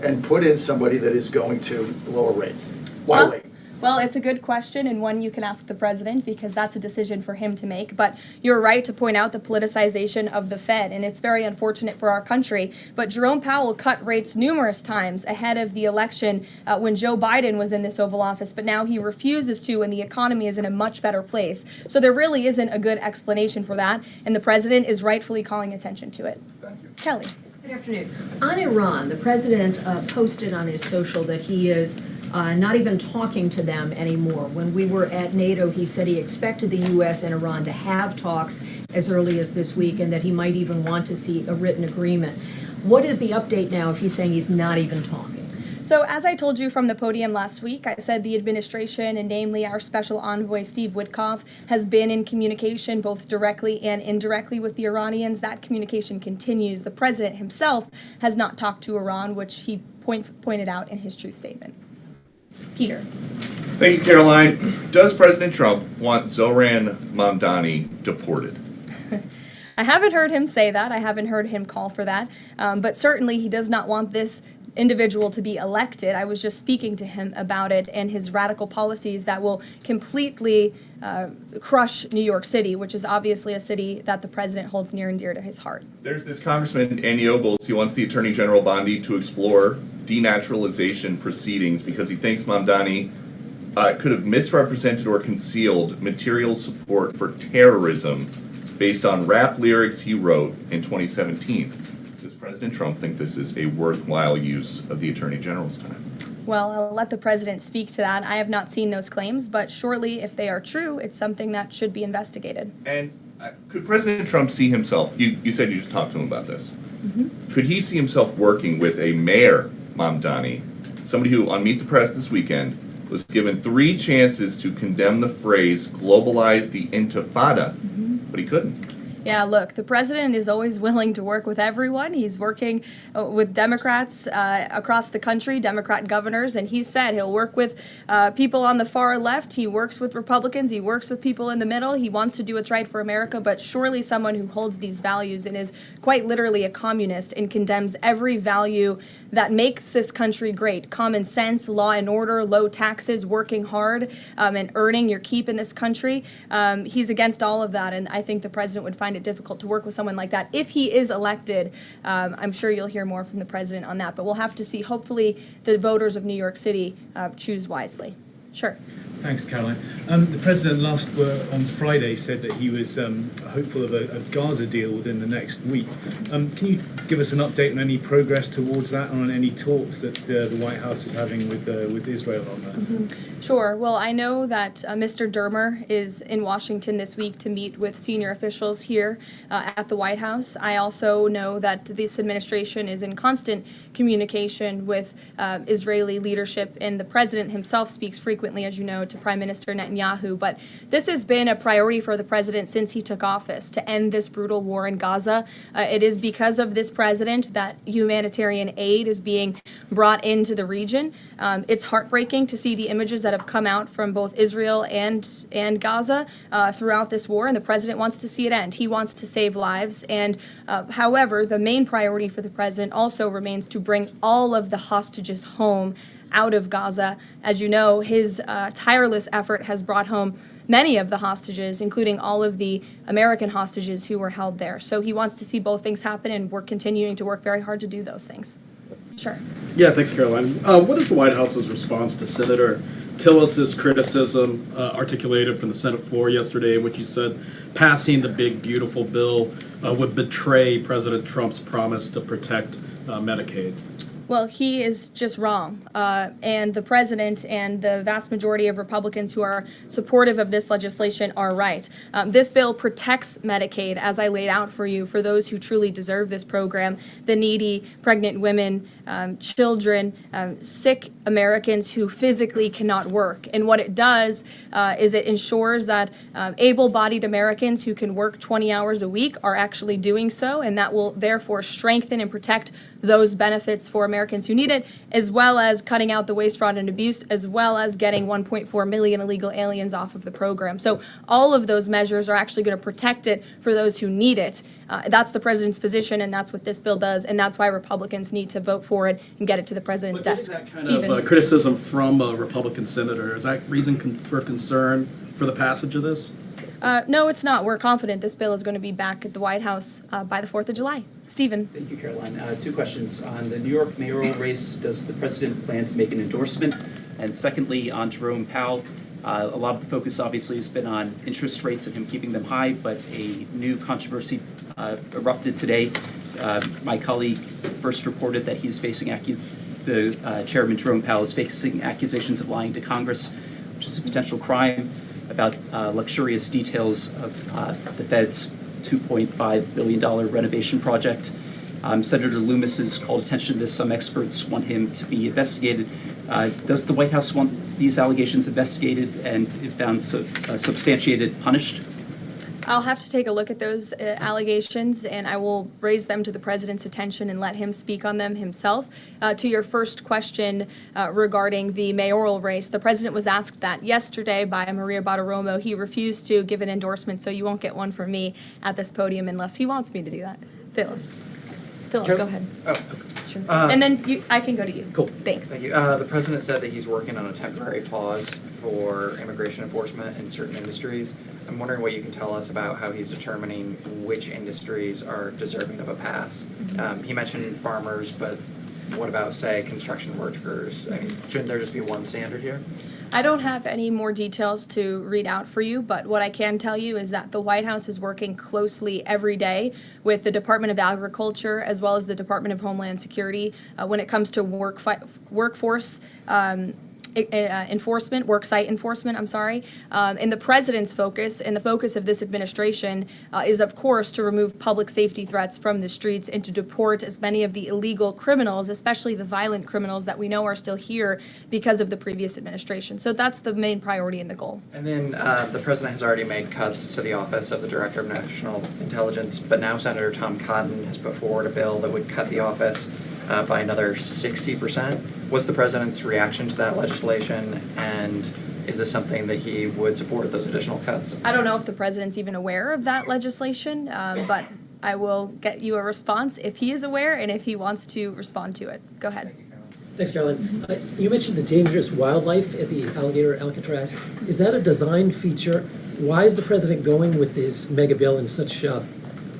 and put in somebody that is going to lower rates? Why wait? Well, it's a good question, and one you can ask the president, because that's a decision for him to make. But you're right to point out the politicization of the Fed, and it's very unfortunate for our country. But Jerome Powell cut rates numerous times ahead of the election when Joe Biden was in this Oval Office, but now he refuses to, and the economy is in a much better place. So there really isn't a good explanation for that, and the president is rightfully calling attention to it. Thank you. Kelly. Good afternoon. On Iran, the president posted on his social that he is not even talking to them anymore. When we were at NATO, he said he expected the U.S. and Iran to have talks as early as this week and that he might even want to see a written agreement. What is the update now if he's saying he's not even talking? So as I told you from the podium last week, I said the administration, and namely our special envoy Steve Witkoff, has been in communication both directly and indirectly with the Iranians. That communication continues. The president himself has not talked to Iran, which he pointed out in his truth statement. Peter. Thank you, Caroline. Does President Trump want Zohran Mamdani deported? I haven't heard him say that. I haven't heard him call for that. But certainly he does not want this individual to be elected. I was just speaking to him about it and his radical policies that will completely crush New York City, which is obviously a city that the president holds near and dear to his heart. There's this Congressman, Andy Ogles, he wants the Attorney General Bondi to explore denaturalization proceedings because he thinks Mamdani could have misrepresented or concealed material support for terrorism based on rap lyrics he wrote in 2017. Does President Trump think this is a worthwhile use of the Attorney General's time? Well, I'll let the president speak to that. I have not seen those claims, but surely if they are true, it's something that should be investigated. And could President Trump see himself, you said you just talked to him about this, could he see himself working with a Mayor Mamdani, somebody who on Meet the Press this weekend was given 3 chances to condemn the phrase globalize the intifada, but he couldn't? Yeah, look, the president is always willing to work with everyone. He's working with Democrats across the country, Democrat governors, and he said he'll work with people on the far left. He works with Republicans. He works with people in the middle. He wants to do what's right for America, but surely someone who holds these values and is quite literally a communist and condemns every value that makes this country great. Common sense, law and order, low taxes, working hard, and earning your keep in this country. He's against all of that, and I think the president would find it difficult to work with someone like that. If he is elected, I'm sure you'll hear more from the president on that, but we'll have to see. Hopefully the voters of New York City choose wisely. Sure. Thanks, Caroline. The president on Friday said that he was hopeful of a Gaza deal within the next week. Can you give us an update on any progress towards that, and on any talks that the White House is having with Israel on that? Sure. Well, I know that Mr. Dermer is in Washington this week to meet with senior officials here at the White House. I also know that this administration is in constant communication with Israeli leadership, and the president himself speaks frequently, as you know, to Prime Minister Netanyahu. But this has been a priority for the president since he took office, to end this brutal war in Gaza. It is because of this president that humanitarian aid is being brought into the region. It's heartbreaking to see the images that have come out from both Israel and Gaza throughout this war, and the president wants to see it end. He wants to save lives. And however, the main priority for the president also remains to bring all of the hostages home out of Gaza. As you know, his tireless effort has brought home many of the hostages, including all of the American hostages who were held there. So he wants to see both things happen, and we're continuing to work very hard to do those things. Sure. Yeah, thanks, Caroline. What is the White House's response to Senator Tillis's criticism articulated from the Senate floor yesterday, in which he said passing the big, beautiful bill would betray President Trump's promise to protect Medicaid? Well, he is just wrong. And the president and the vast majority of Republicans who are supportive of this legislation are right. This bill protects Medicaid, as I laid out for you, for those who truly deserve this program, the needy, pregnant women, children, sick Americans who physically cannot work. And what it does is it ensures that able-bodied Americans who can work 20 hours a week are actually doing so, and that will therefore strengthen and protect those benefits for Americans who need it, as well as cutting out the waste, fraud, and abuse, as well as getting 1.4 million illegal aliens off of the program. So all of those measures are actually going to protect it for those who need it. That's the president's position, and that's what this bill does, and that's why Republicans need to vote for it and get it to the president's desk. That kind of criticism from a Republican senator, is that reason for concern for the passage of this? No, it's not. We're confident this bill is going to be back at the White House by the 4th of July. Stephen. Thank you, Caroline. 2 questions. On the New York mayoral race, does the president plan to make an endorsement? And secondly, on Jerome Powell, a lot of the focus obviously has been on interest rates and him keeping them high, but a new controversy erupted today. My colleague first reported that he's facing Chairman Jerome Powell is facing accusations of lying to Congress, which is a potential crime, about luxurious details of the Fed's $2.5 billion renovation project. Senator Loomis has called attention to this. Some experts want him to be investigated. Does the White House want these allegations investigated and, if found substantiated, punished? I'll have to take a look at those allegations, and I will raise them to the president's attention and let him speak on them himself. To your first question regarding the mayoral race, the president was asked that yesterday by Maria Votorama. He refused to give an endorsement, so you won't get one from me at this podium unless he wants me to do that. Philip, go ahead. Oh. question. And then I can go to you. Cool. Thanks. Thank you. The president said that he's working on a temporary pause for immigration enforcement in certain industries. I'm wondering what you can tell us about how he's determining which industries are deserving of a pass. He mentioned farmers, but what about, say, construction workers? I mean, shouldn't there just be one standard here? I don't have any more details to read out for you, but what I can tell you is that the White House is working closely every day with the Department of Agriculture as well as the Department of Homeland Security when it comes to workforce enforcement, worksite enforcement, and the president's focus and the focus of this administration is, of course, to remove public safety threats from the streets and to deport as many of the illegal criminals, especially the violent criminals that we know are still here because of the previous administration. So that's the main priority and the goal. And then the president has already made cuts to the office of the Director of National Intelligence, but now Senator Tom Cotton has put forward a bill that would cut the office by another 60%. What's the president's reaction to that legislation, and is this something that he would support, those additional cuts? I don't know if the president's even aware of that legislation, but I will get you a response if he is aware and if he wants to respond to it. Go ahead. Thanks, Caroline. You mentioned the dangerous wildlife at the alligator Alcatraz. Is that a design feature? Why is the president going with this mega bill in such a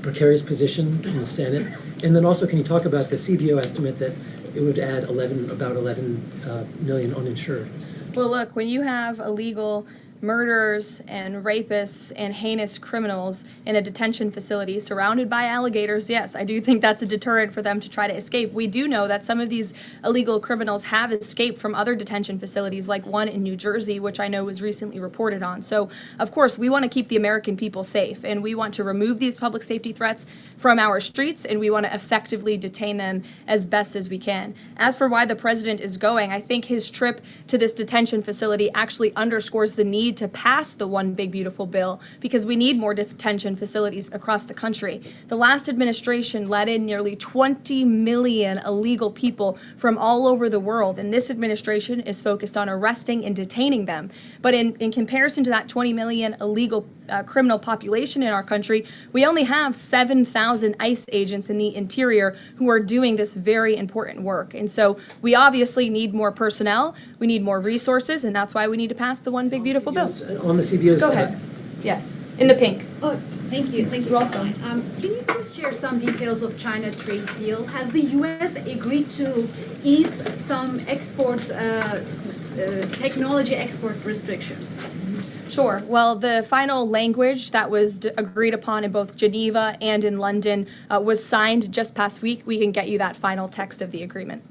precarious position in the Senate? And then also, can you talk about the CBO estimate that it would add about 11 million uninsured? Well, look, when you have illegal murderers and rapists and heinous criminals in a detention facility surrounded by alligators, yes, I do think that's a deterrent for them to try to escape. We do know that some of these illegal criminals have escaped from other detention facilities, like one in New Jersey, which I know was recently reported on. So, of course, we want to keep the American people safe, and we want to remove these public safety threats from our streets, and we want to effectively detain them as best as we can. As for why the president is going, I think his trip to this detention facility actually underscores the need to pass the One Big Beautiful Bill, because we need more detention facilities across the country. The last administration let in nearly 20 million illegal people from all over the world, and this administration is focused on arresting and detaining them. But in comparison to that 20 million illegal criminal population in our country, we only have 7,000 ICE agents in the interior who are doing this very important work. And so we obviously need more personnel, we need more resources, and that's why we need to pass the One Big Beautiful Bill. On the CBO's Go ahead. Yes, in the pink. Oh, thank you. Thank you. You're welcome. Can you please share some details of China trade deal? Has the U.S. agreed to ease some export, technology export restrictions? Sure. Well, the final language that was agreed upon in both Geneva and in London was signed just past week. We can get you that final text of the agreement.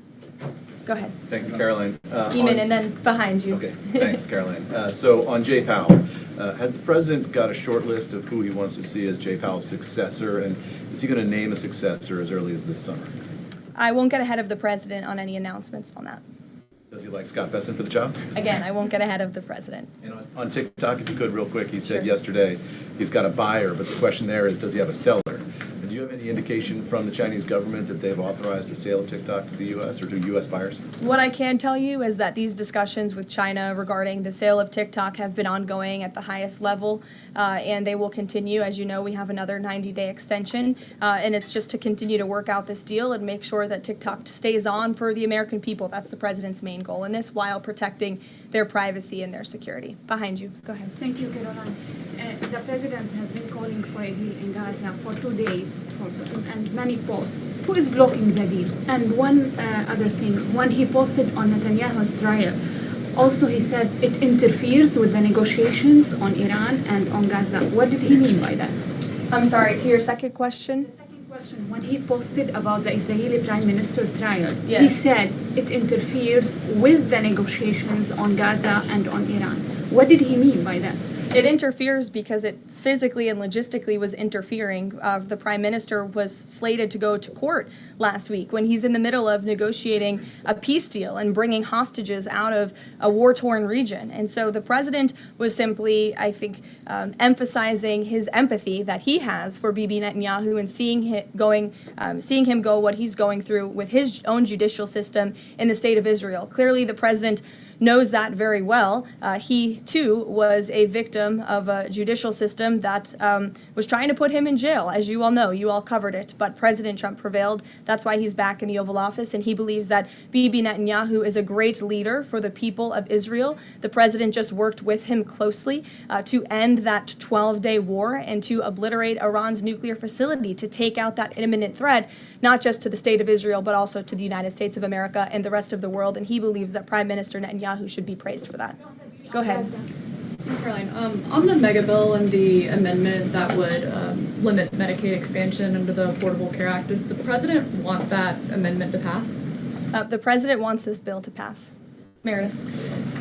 Go ahead. Thank you, Caroline. Eamon, and then behind you. Okay, thanks, Caroline. So on Jay Powell, has the president got a short list of who he wants to see as Jay Powell's successor, and is he going to name a successor as early as this summer? I won't get ahead of the president on any announcements on that. Does he like Scott Besson for the job? Again, I won't get ahead of the president. And on TikTok, if you could, real quick, he said yesterday he's got a buyer, but the question there is, does he have a seller? And do you have any indication from the Chinese government that they've authorized a sale of TikTok to the U.S. or to U.S. buyers? What I can tell you is that these discussions with China regarding the sale of TikTok have been ongoing at the highest level, and they will continue. As you know, we have another 90-day extension, and it's just to continue to work out this deal and make sure that TikTok stays on for the American people. That's the president's main goal in this, while protecting their privacy and their security. Behind you. Go ahead. Thank you, Caroline. The president has been calling for a deal in Gaza for 2 days and many posts. Who is blocking the deal? And one other thing, when he posted on Netanyahu's trial, also he said it interferes with the negotiations on Iran and on Gaza. What did he mean by that? I'm sorry, to your second question? When he posted about the Israeli Prime Minister trial, Yes. He said it interferes with the negotiations on Gaza and on Iran. What did he mean by that? It interferes because it physically and logistically was interfering. The prime minister was slated to go to court last week when he's in the middle of negotiating a peace deal and bringing hostages out of a war-torn region. And so the president was simply, I think, emphasizing his empathy that he has for Bibi Netanyahu and seeing him go what he's going through with his own judicial system in the state of Israel. Clearly, the president knows that very well. He, too, was a victim of a judicial system that was trying to put him in jail, as you all know. You all covered it. But President Trump prevailed. That's why he's back in the Oval Office, and he believes that Bibi Netanyahu is a great leader for the people of Israel. The president just worked with him closely to end that 12-day war and to obliterate Iran's nuclear facility, to take out that imminent threat, not just to the state of Israel, but also to the United States of America and the rest of the world. And he believes that Prime Minister Netanyahu should be praised for that. Go ahead. Thanks, Caroline. On the mega bill and the amendment that would limit Medicaid expansion under the Affordable Care Act, does the president want that amendment to pass? The president wants this bill to pass. Meredith.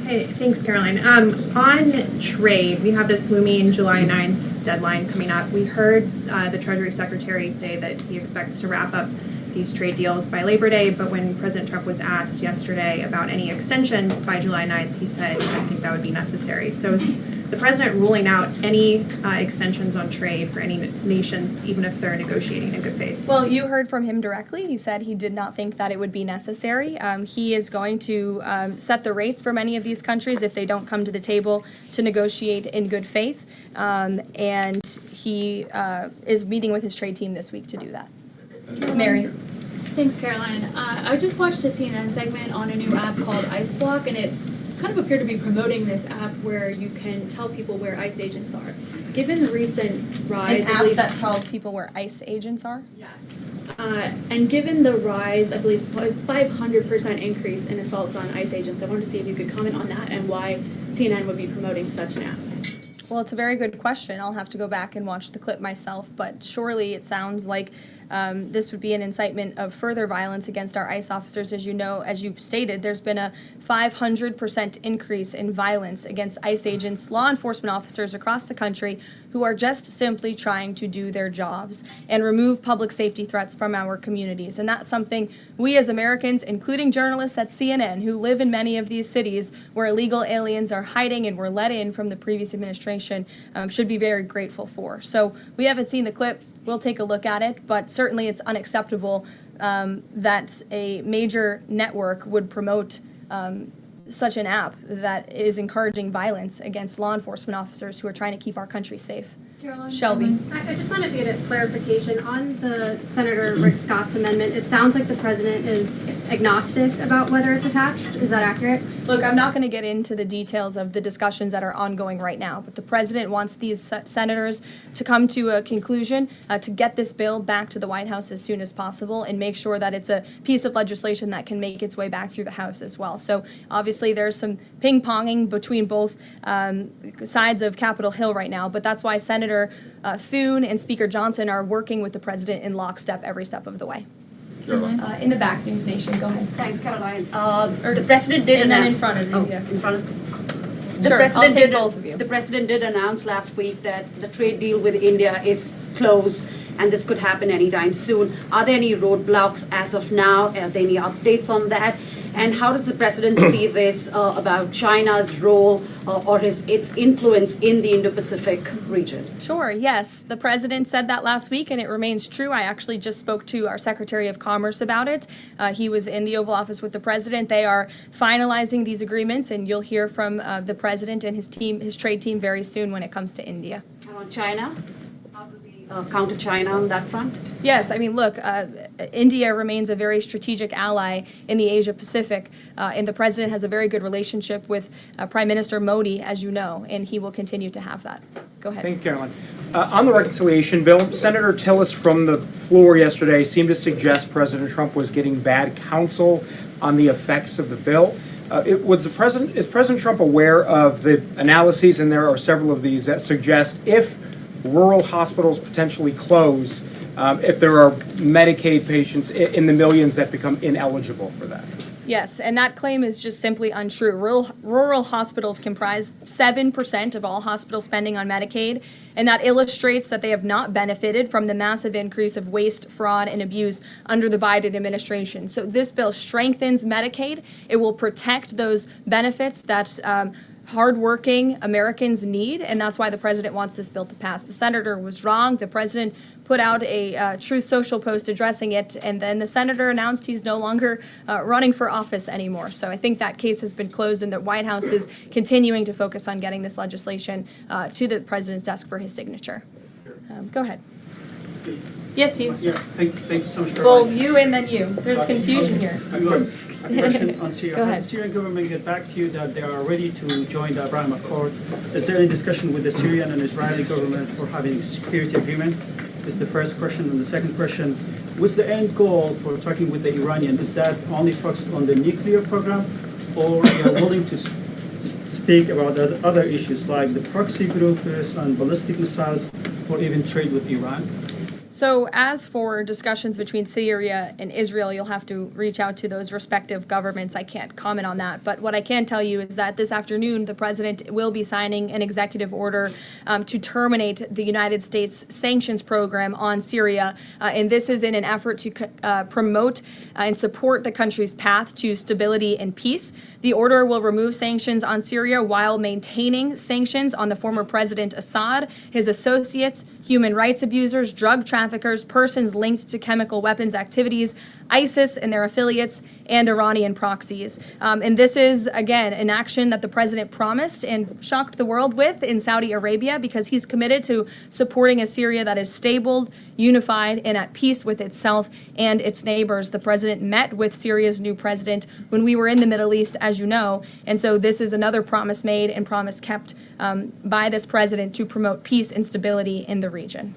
Hey, thanks, Caroline. On trade, we have this looming July 9th deadline coming up. We heard the Treasury Secretary say that he expects to wrap up these trade deals by Labor Day, but when President Trump was asked yesterday about any extensions by July 9th, he said, I think that would be necessary. So is the president ruling out any extensions on trade for any nations, even if they're negotiating in good faith? Well, you heard from him directly. He said he did not think that it would be necessary. He is going to set the rates for many of these countries if they don't come to the table to negotiate in good faith. And he is meeting with his trade team this week to do that. Mary. Thanks, Caroline. I just watched a CNN segment on a new app called Ice Block, and it kind of appeared to be promoting this app where you can tell people where ICE agents are. Given the recent rise, An app that tells people where ICE agents are? Yes. And given the rise, I believe 500% increase in assaults on ICE agents, I wanted to see if you could comment on that and why CNN would be promoting such an app. Well, it's a very good question. I'll have to go back and watch the clip myself, but surely it sounds like this would be an incitement of further violence against our ICE officers. As you know, as you stated, there's been a 500% increase in violence against ICE agents, law enforcement officers across the country who are just simply trying to do their jobs and remove public safety threats from our communities. And that's something we as Americans, including journalists at CNN who live in many of these cities where illegal aliens are hiding and were let in from the previous administration, should be very grateful for. So we haven't seen the clip. We'll take a look at it, but certainly it's unacceptable that a major network would promote such an app that is encouraging violence against law enforcement officers who are trying to keep our country safe. Caroline, Shelby. I just wanted to get a clarification on the Senator Rick Scott's amendment. It sounds like the president is agnostic about whether it's attached. Is that accurate? Look, I'm not going to get into the details of the discussions that are ongoing right now, but the president wants these senators to come to a conclusion, to get this bill back to the White House as soon as possible and make sure that it's a piece of legislation that can make its way back through the House as well. So obviously there's some ping-ponging between both sides of Capitol Hill right now, but that's why Senator Thune and Speaker Johnson are working with the president in lockstep every step of the way. In the back, News Nation, go ahead. Thanks, Caroline. The president did and announce. Then in front of you, yes. In front of. Sure, I'll take both of you. The president did announce last week that the trade deal with India is closed, and this could happen anytime soon. Are there any roadblocks as of now? Are there any updates on that? And how does the president see this about China's role or its influence in the Indo-Pacific region? Sure, yes. The president said that last week, and it remains true. I actually just spoke to our Secretary of Commerce about it. He was in the Oval Office with the president. They are finalizing these agreements, and you'll hear from the president and his team, his trade team, very soon when it comes to India. And on China? Counter China on that front? Yes, I mean, look, India remains a very strategic ally in the Asia Pacific, and the president has a very good relationship with Prime Minister Modi, as you know, and he will continue to have that. Go ahead. Thank you, Caroline. On the reconciliation bill, Senator Tillis from the floor yesterday seemed to suggest President Trump was getting bad counsel on the effects of the bill. Is President Trump aware of the analyses, and there are several of these, that suggest if rural hospitals potentially close, if there are Medicaid patients in the millions that become ineligible for that? Yes, and that claim is just simply untrue. Rural hospitals comprise 7% of all hospital spending on Medicaid, and that illustrates that they have not benefited from the massive increase of waste, fraud, and abuse under the Biden administration. So this bill strengthens Medicaid. It will protect those benefits that hardworking Americans need, and that's why the president wants this bill to pass. The senator was wrong. The president put out a Truth Social post addressing it, and then the senator announced he's no longer running for office anymore. So I think that case has been closed, and the White House is continuing to focus on getting this legislation to the president's desk for his signature. Go ahead. Yes, you. Yeah, thank you so much. Well, you and then you. There's confusion here. A question on Syria. Go Has ahead. the Syrian government get back to you that they are ready to join the Abraham Accord? Is there any discussion with the Syrian and Israeli government for having a security agreement? Is the first question. And the second question, what's the end goal for talking with the Iranian? Is that only focused on the nuclear program, or are you willing to speak about other issues like the proxy groups and ballistic missiles, or even trade with Iran? So as for discussions between Syria and Israel, you'll have to reach out to those respective governments. I can't comment on that. But what I can tell you is that this afternoon, the president will be signing an executive order to terminate the United States sanctions program on Syria. And this is in an effort to promote and support the country's path to stability and peace. The order will remove sanctions on Syria while maintaining sanctions on the former President Assad, his associates, human rights abusers, drug traffickers, persons linked to chemical weapons activities, ISIS and their affiliates, and Iranian proxies. And this is, again, an action that the president promised and shocked the world with in Saudi Arabia, because he's committed to supporting a Syria that is stable, unified, and at peace with itself and its neighbors. The president met with Syria's new president when we were in the Middle East, as you know, and so this is another promise made and promise kept by this president to promote peace and stability in the region.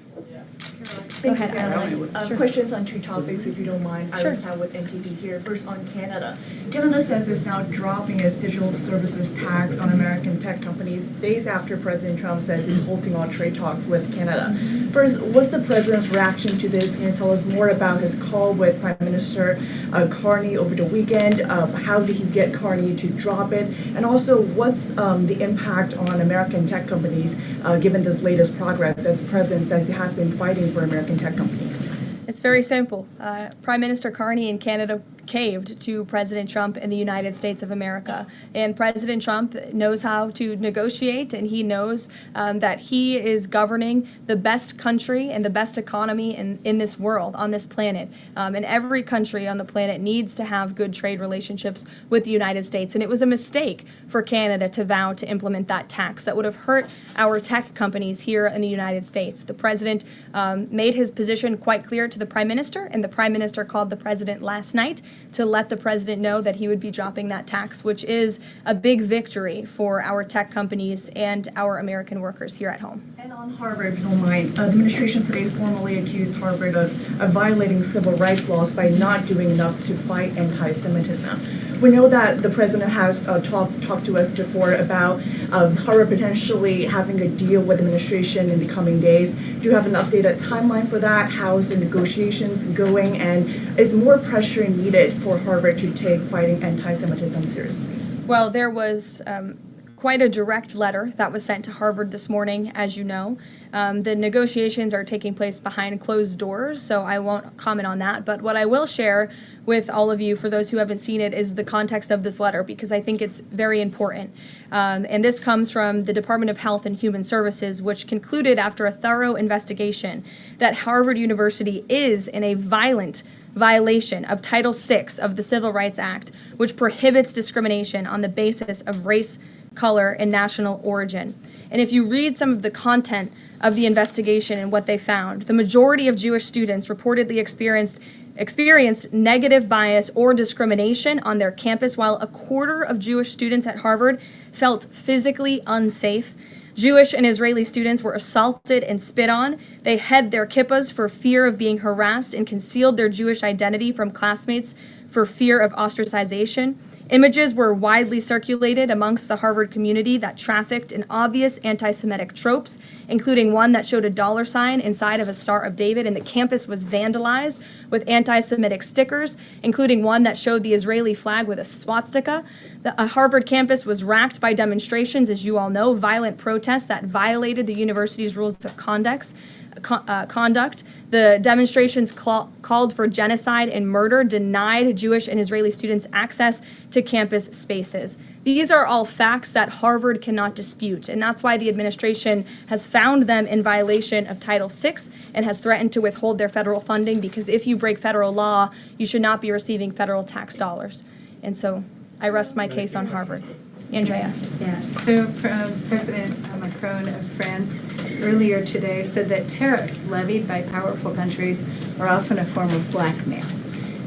Go ahead, Caroline. Questions on two topics, if you don't mind. Sure. I will start with NTD here. First, on Canada. Canada says it's now dropping its digital services tax on American tech companies days after President Trump says he's halting all trade talks with Canada. First, what's the president's reaction to this? Can you tell us more about his call with Prime Minister Carney over the weekend? How did he get Carney to drop it? And also, what's the impact on American tech companies given this latest progress, as the president says he has been fighting for American tech companies? It's very simple. Prime Minister Carney in Canada caved to President Trump in the United States of America. And President Trump knows how to negotiate, and he knows that he is governing the best country and the best economy in this world, on this planet. And every country on the planet needs to have good trade relationships with the United States. And it was a mistake for Canada to vow to implement that tax that would have hurt our tech companies here in the United States. The president made his position quite clear to the Prime Minister, and the Prime Minister called the president last night to let the president know that he would be dropping that tax, which is a big victory for our tech companies and our American workers here at home. And on Harvard, if you don't mind, the administration today formally accused Harvard of violating civil rights laws by not doing enough to fight anti-Semitism. We know that the president has talked to us before about Harvard potentially having a deal with the administration in the coming days. Do you have an updated timeline for that? How's the negotiations going? And is more pressure needed for Harvard to take fighting anti-Semitism seriously? Well, there was quite a direct letter that was sent to Harvard this morning, as you know. The negotiations are taking place behind closed doors, so I won't comment on that. But what I will share with all of you, for those who haven't seen it, is the context of this letter, because I think it's very important. And this comes from the Department of Health and Human Services, which concluded after a thorough investigation that Harvard University is in a violent violation of Title VI of the Civil Rights Act, which prohibits discrimination on the basis of race, color, and national origin. And if you read some of the content of the investigation and what they found, the majority of Jewish students reportedly experienced negative bias or discrimination on their campus, while a quarter of Jewish students at Harvard felt physically unsafe. Jewish and Israeli students were assaulted and spit on. They hid their kippahs for fear of being harassed and concealed their Jewish identity from classmates for fear of ostracization. Images were widely circulated amongst the Harvard community that trafficked in obvious anti-Semitic tropes, including one that showed a dollar sign inside of a Star of David, and the campus was vandalized with anti-Semitic stickers, including one that showed the Israeli flag with a swastika. The Harvard campus was racked by demonstrations, as you all know, violent protests that violated the university's rules of conduct. The demonstrations called for genocide and murder, denied Jewish and Israeli students access to campus spaces. These are all facts that Harvard cannot dispute, and that's why the administration has found them in violation of Title VI and has threatened to withhold their federal funding, because if you break federal law, you should not be receiving federal tax dollars. And so I rest my case on Harvard. Andrea. Yeah, so President Macron of France earlier today said that tariffs levied by powerful countries are often a form of blackmail,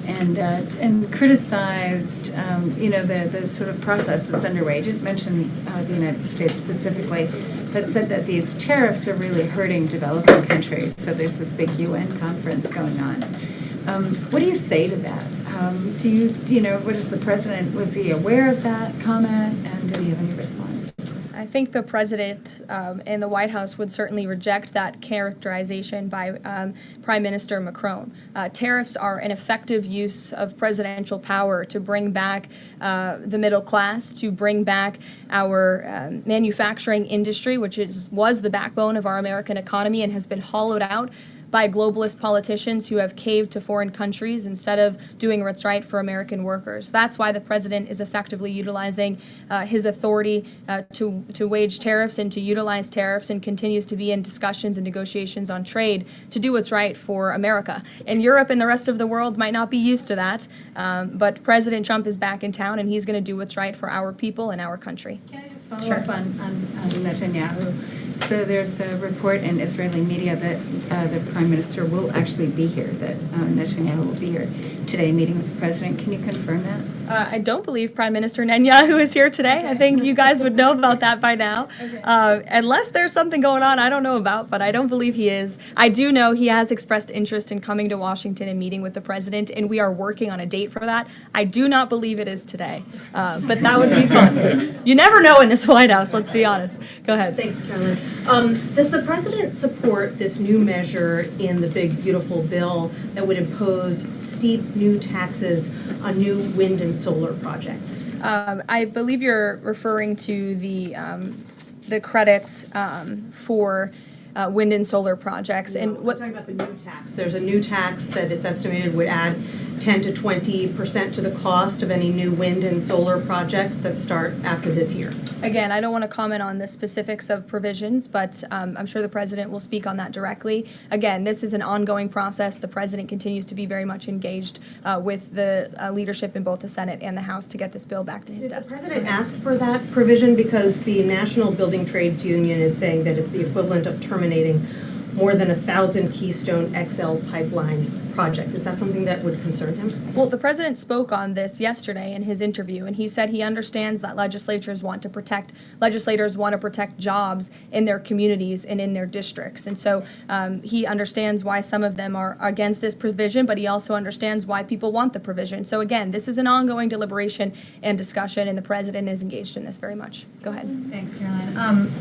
and criticized the sort of process that's underway. Didn't mention the United States specifically, but said that these tariffs are really hurting developing countries. So there's this big UN conference going on. What do you say to that? What is the president, was he aware of that comment, and did he have any response? I think the president and the White House would certainly reject that characterization by Prime Minister Macron. Tariffs are an effective use of presidential power to bring back the middle class, to bring back our manufacturing industry, which was the backbone of our American economy and has been hollowed out by globalist politicians who have caved to foreign countries instead of doing what's right for American workers. That's why the president is effectively utilizing his authority to wage tariffs and to utilize tariffs, and continues to be in discussions and negotiations on trade to do what's right for America. And Europe and the rest of the world might not be used to that, but President Trump is back in town, and he's going to do what's right for our people and our country. Can I just follow up on Netanyahu? So there's a report in Israeli media that the Prime Minister will actually be here, that Netanyahu will be here today meeting with the President. Can you confirm that? I don't believe Prime Minister Netanyahu is here today. I think you guys would know about that by now. Unless there's something going on I don't know about, but I don't believe he is. I do know he has expressed interest in coming to Washington and meeting with the President, and we are working on a date for that. I do not believe it is today, but that would be fun. You never know in this White House, let's be honest. Go ahead. Thanks, Caroline. Does the President support this new measure in the big, beautiful bill that would impose steep new taxes on new wind and solar projects? I believe you're referring to the credits for wind and solar projects. No, and we're talking about the new tax. There's a new tax that it's estimated would add 10 to 20% to the cost of any new wind and solar projects that start after this year. Again, I don't want to comment on the specifics of provisions, but I'm sure the president will speak on that directly. Again, this is an ongoing process. The president continues to be very much engaged with the leadership in both the Senate and the House to get this bill back to his desk. Did the president ask for that provision? Because the National Building Trades Union is saying that it's the equivalent of terminating more than 1,000 Keystone XL pipeline projects. Is that something that would concern him? Well, the president spoke on this yesterday in his interview, and he said he understands that legislators want to protect jobs in their communities and in their districts. And so he understands why some of them are against this provision, but he also understands why people want the provision. So again, this is an ongoing deliberation and discussion, and the president is engaged in this very much. Go ahead. Thanks, Caroline.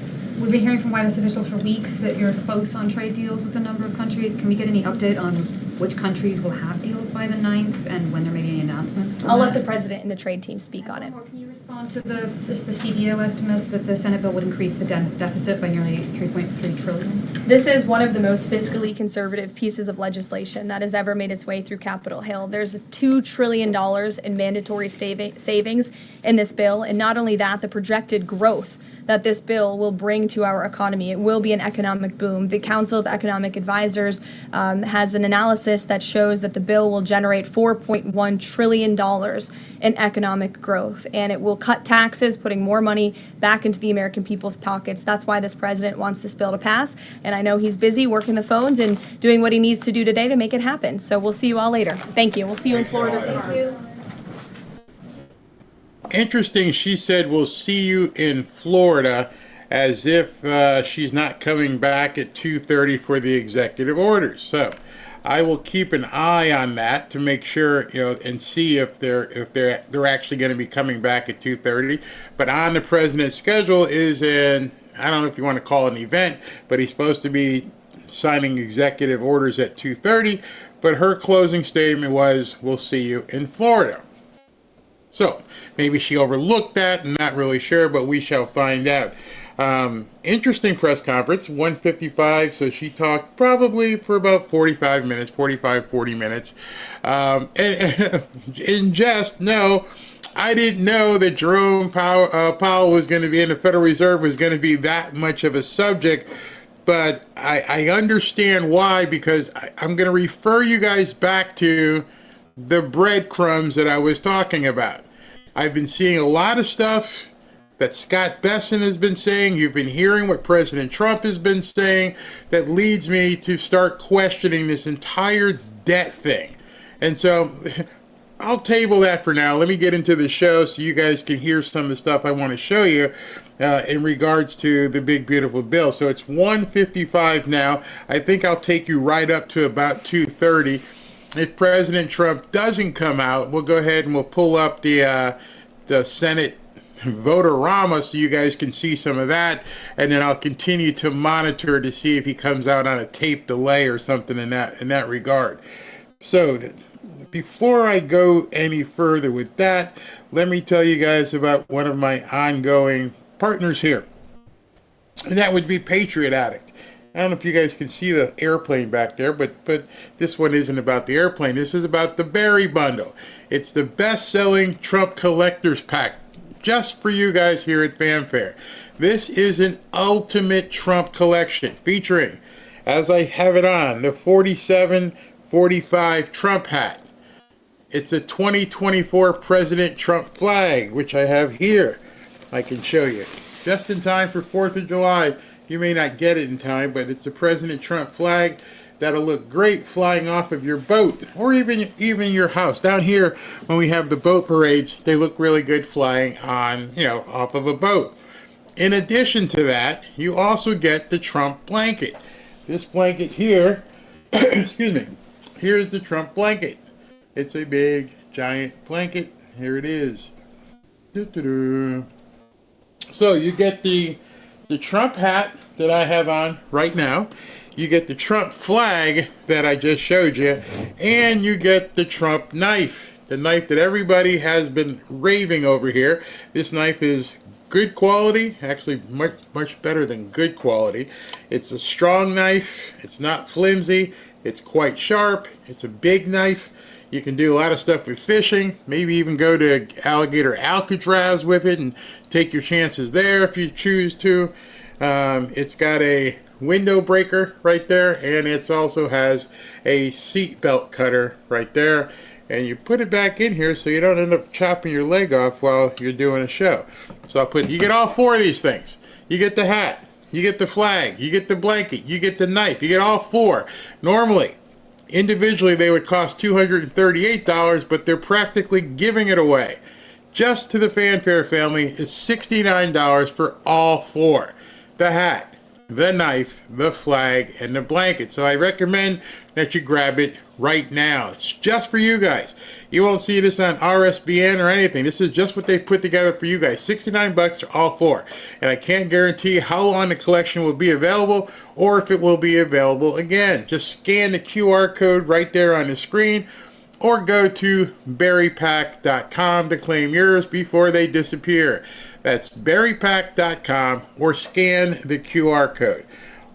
We've been hearing from White House officials for weeks that you're close on trade deals with a number of countries. Can we get any update on which countries will have deals by the 9th and when there may be any announcements? I'll let the president and the trade team speak on it. Can you respond to the CBO estimate that the Senate bill would increase the deficit by nearly $3.3 trillion? This is one of the most fiscally conservative pieces of legislation that has ever made its way through Capitol Hill. There's $2 trillion in mandatory savings in this bill, and not only that, the projected growth that this bill will bring to our economy. It will be an economic boom. The Council of Economic Advisors has an analysis that shows that the bill will generate $4.1 trillion in economic growth, and it will cut taxes, putting more money back into the American people's pockets. That's why this president wants this bill to pass, and I know he's busy working the phones and doing what he needs to do today to make it happen. So we'll see you all later. Thank you. We'll see you in Florida tomorrow. Thank you. Interesting, she said we'll see you in Florida, as if she's not coming back at 2:30 for the executive orders. So I will keep an eye on that to make sure, and see if they're actually going to be coming back at 2:30. But on the president's schedule is I don't know if you want to call it an event, but he's supposed to be signing executive orders at 2:30. But her closing statement was, "We'll see you in Florida." So maybe she overlooked that, and not really sure, but we shall find out. Interesting press conference, 1:55, so she talked probably for about 40 minutes. In jest, no, I didn't know that Jerome Powell was going to be, and the Federal Reserve was going to be that much of a subject. But I understand why, because I'm going to refer you guys back to the breadcrumbs that I was talking about. I've been seeing a lot of stuff that Scott Bessent has been saying. You've been hearing what President Trump has been saying that leads me to start questioning this entire debt thing. And so I'll table that for now. Let me get into the show so you guys can hear some of the stuff I want to show you in regards to the big, beautiful bill. So it's 1:55 now. I think I'll take you right up to about 2:30. If President Trump doesn't come out, we'll go ahead and we'll pull up the Senate Votorama so you guys can see some of that, and then I'll continue to monitor to see if he comes out on a tape delay or something in that regard. So before I go any further with that, let me tell you guys about one of my ongoing partners here, and that would be Patriot Addict. I don't know if you guys can see the airplane back there, but this one isn't about the airplane. This is about the Berry Bundle. It's the best-selling Trump Collector's Pack, just for you guys here at Fanfare. This is an ultimate Trump collection, featuring, as I have it on, the 4745 Trump hat. It's a 2024 President Trump flag, which I have here. I can show you. Just in time for 4th of July. You may not get it in time, but it's a President Trump flag that'll look great flying off of your boat, or even your house. Down here, when we have the boat parades, they look really good flying on, off of a boat. In addition to that, you also get the Trump blanket. This blanket here, excuse me, here's the Trump blanket. It's a big, giant blanket. Here it is. Doo-doo-doo. So you get the Trump hat that I have on right now. You get the Trump flag that I just showed you, and you get the Trump knife, the knife that everybody has been raving over here. This knife is good quality, actually much better than good quality. It's a strong knife. It's not flimsy. It's quite sharp. It's a big knife. You can do a lot of stuff with fishing, maybe even go to alligator Alcatraz with it and take your chances there if you choose to. It's got a window breaker right there, and it also has a seat belt cutter right there. And you put it back in here so you don't end up chopping your leg off while you're doing a show. So you get all 4 of these things. You get the hat, you get the flag, you get the blanket, you get the knife, you get all 4. Normally, individually, they would cost $238, but they're practically giving it away. Just to the Fanfare family, it's $69 for all 4. The hat, the knife, the flag, and the blanket. So I recommend that you grab it right now. It's just for you guys. You won't see this on RSBN or anything. This is just what they put together for you guys. $69 for all 4. And I can't guarantee how long the collection will be available or if it will be available again. Just scan the QR code right there on the screen, or go to berrypack.com to claim yours before they disappear. That's berrypack.com, or scan the QR code.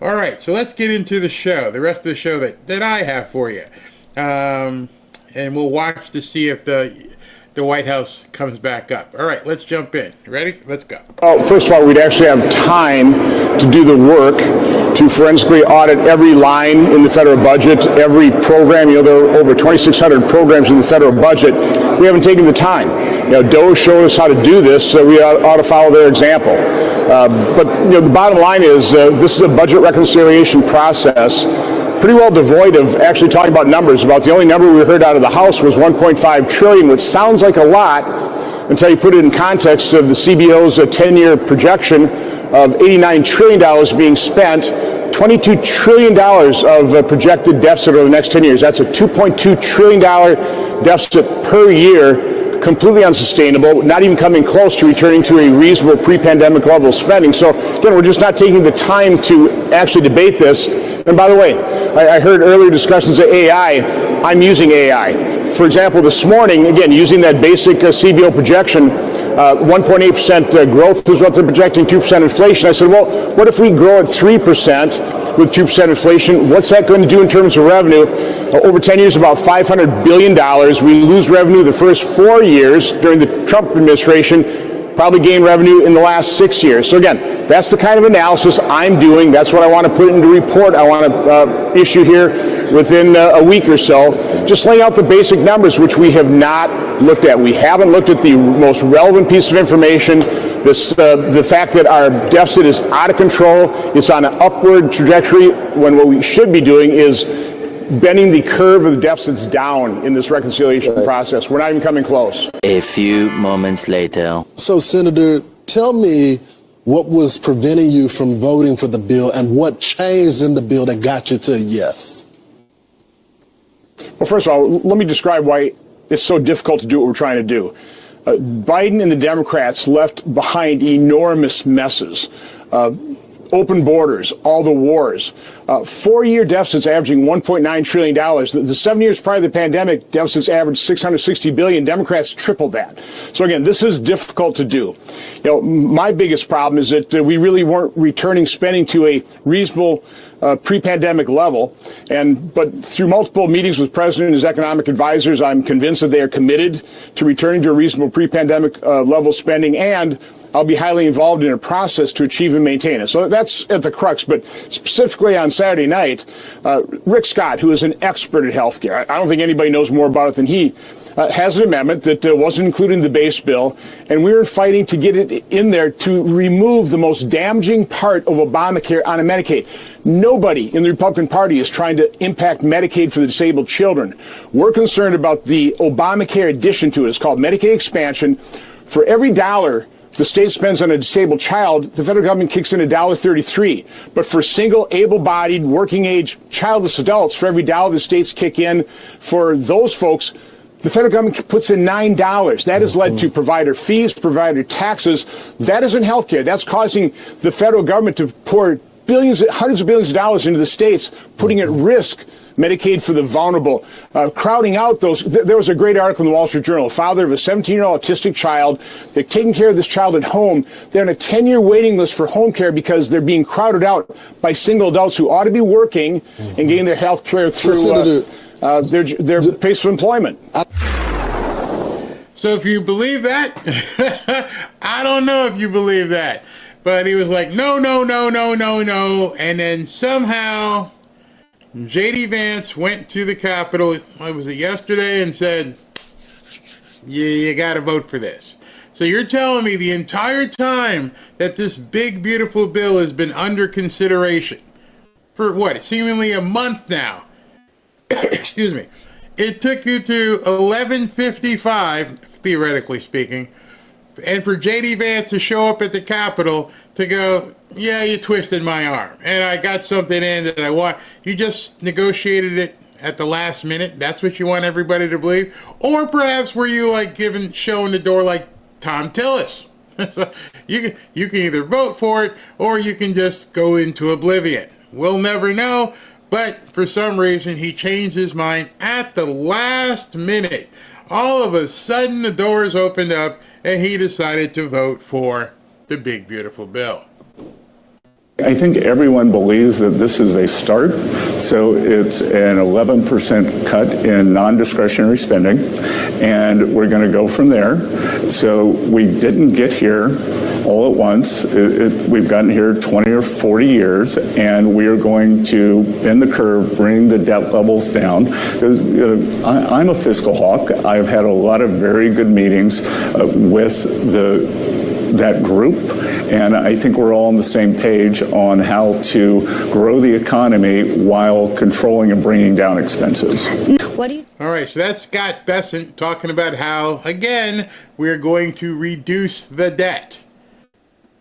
All right, so let's get into the show, the rest of the show that I have for you. And we'll watch to see if the White House comes back up. All right, let's jump in. Ready? Let's go. First of all, we'd actually have time to do the work to forensically audit every line in the federal budget, every program. There are over 2,600 programs in the federal budget. We haven't taken the time. DOE showed us how to do this, so we ought to follow their example. But the bottom line is this is a budget reconciliation process pretty well devoid of actually talking about numbers. About the only number we heard out of the House was $1.5 trillion, which sounds like a lot until you put it in context of the CBO's 10-year projection of $89 trillion being spent, $22 trillion of projected deficit over the next 10 years. That's a $2.2 trillion deficit per year. Completely unsustainable, not even coming close to returning to a reasonable pre-pandemic level of spending. So again, we're just not taking the time to actually debate this. And by the way, I heard earlier discussions of AI. I'm using AI. For example, this morning, again, using that basic CBO projection, 1.8% growth is what they're projecting, 2% inflation. I said, well, what if we grow at 3%? with 2% inflation. What's that going to do in terms of revenue? Over 10 years, about $500 billion. We lose revenue the first 4 years during the Trump administration, probably gain revenue in the last 6 years. So again, that's the kind of analysis I'm doing. That's what I want to put into a report I want to issue here within a week or so. Just laying out the basic numbers, which we have not looked at. We haven't looked at the most relevant piece of information, the fact that our deficit is out of control. It's on an upward trajectory when what we should be doing is bending the curve of the deficits down in this reconciliation process. We're not even coming close. A few moments later. So, Senator, tell me what was preventing you from voting for the bill and what changed in the bill that got you to a yes? Well, first of all, let me describe why it's so difficult to do what we're trying to do. Biden and the Democrats left behind enormous messes. Open borders, all the wars, 4-year deficits averaging $1.9 trillion. The 7 years prior to the pandemic, deficits averaged $660 billion. Democrats tripled that. So again, this is difficult to do. You know, my biggest problem is that we really weren't returning spending to a reasonable pre-pandemic level. But through multiple meetings with the President and his economic advisors, I'm convinced that they are committed to returning to a reasonable pre-pandemic level spending, and I'll be highly involved in a process to achieve and maintain it. So that's at the crux. But specifically on Saturday night, Rick Scott, who is an expert at healthcare, I don't think anybody knows more about it than he, has an amendment that wasn't included in the base bill, and we were fighting to get it in there to remove the most damaging part of Obamacare on a Medicaid. Nobody in the Republican Party is trying to impact Medicaid for the disabled children. We're concerned about the Obamacare addition to it. It's called Medicaid expansion. For every dollar the state spends on a disabled child, the federal government kicks in $1.33. But for single, able-bodied, working-age, childless adults, for every dollar the states kick in for those folks, the federal government puts in $9. That has led to provider fees, provider taxes. That isn't health care. That's causing the federal government to pour billions, hundreds of billions of dollars into the states, putting at risk Medicaid for the vulnerable, crowding out those. There was a great article in the Wall Street Journal, a father of a 17-year-old autistic child. They're taking care of this child at home. They're on a 10-year waiting list for home care because they're being crowded out by single adults who ought to be working and getting their health care through their pace of employment. So if you believe that, I don't know if you believe that. But he was like, no, no, no, no, no, no. And then somehow J.D. Vance went to the Capitol, what was it, yesterday, and said, you got to vote for this. So you're telling me the entire time that this big, beautiful bill has been under consideration for what, seemingly a month now. Excuse me. It took you to 11:55, theoretically speaking, and for J.D. Vance to show up at the Capitol to go, yeah, you twisted my arm, and I got something in that I want. You just negotiated it at the last minute. That's what you want everybody to believe? Or perhaps were you like showing the door like Tom Tillis? So you can either vote for it or you can just go into oblivion. We'll never know, but for some reason he changed his mind at the last minute. All of a sudden the doors opened up and he decided to vote for the big, beautiful bill. I think everyone believes that this is a start. So it's an 11% cut in non-discretionary spending, and we're going to go from there. So we didn't get here all at once. We've gotten here 20 or 40 years, and we are going to bend the curve, bring the debt levels down. I'm a fiscal hawk. I've had a lot of very good meetings with that group, and I think we're all on the same page on how to grow the economy while controlling and bringing down expenses. All right, so that's Scott Bessent talking about how, again, we're going to reduce the debt.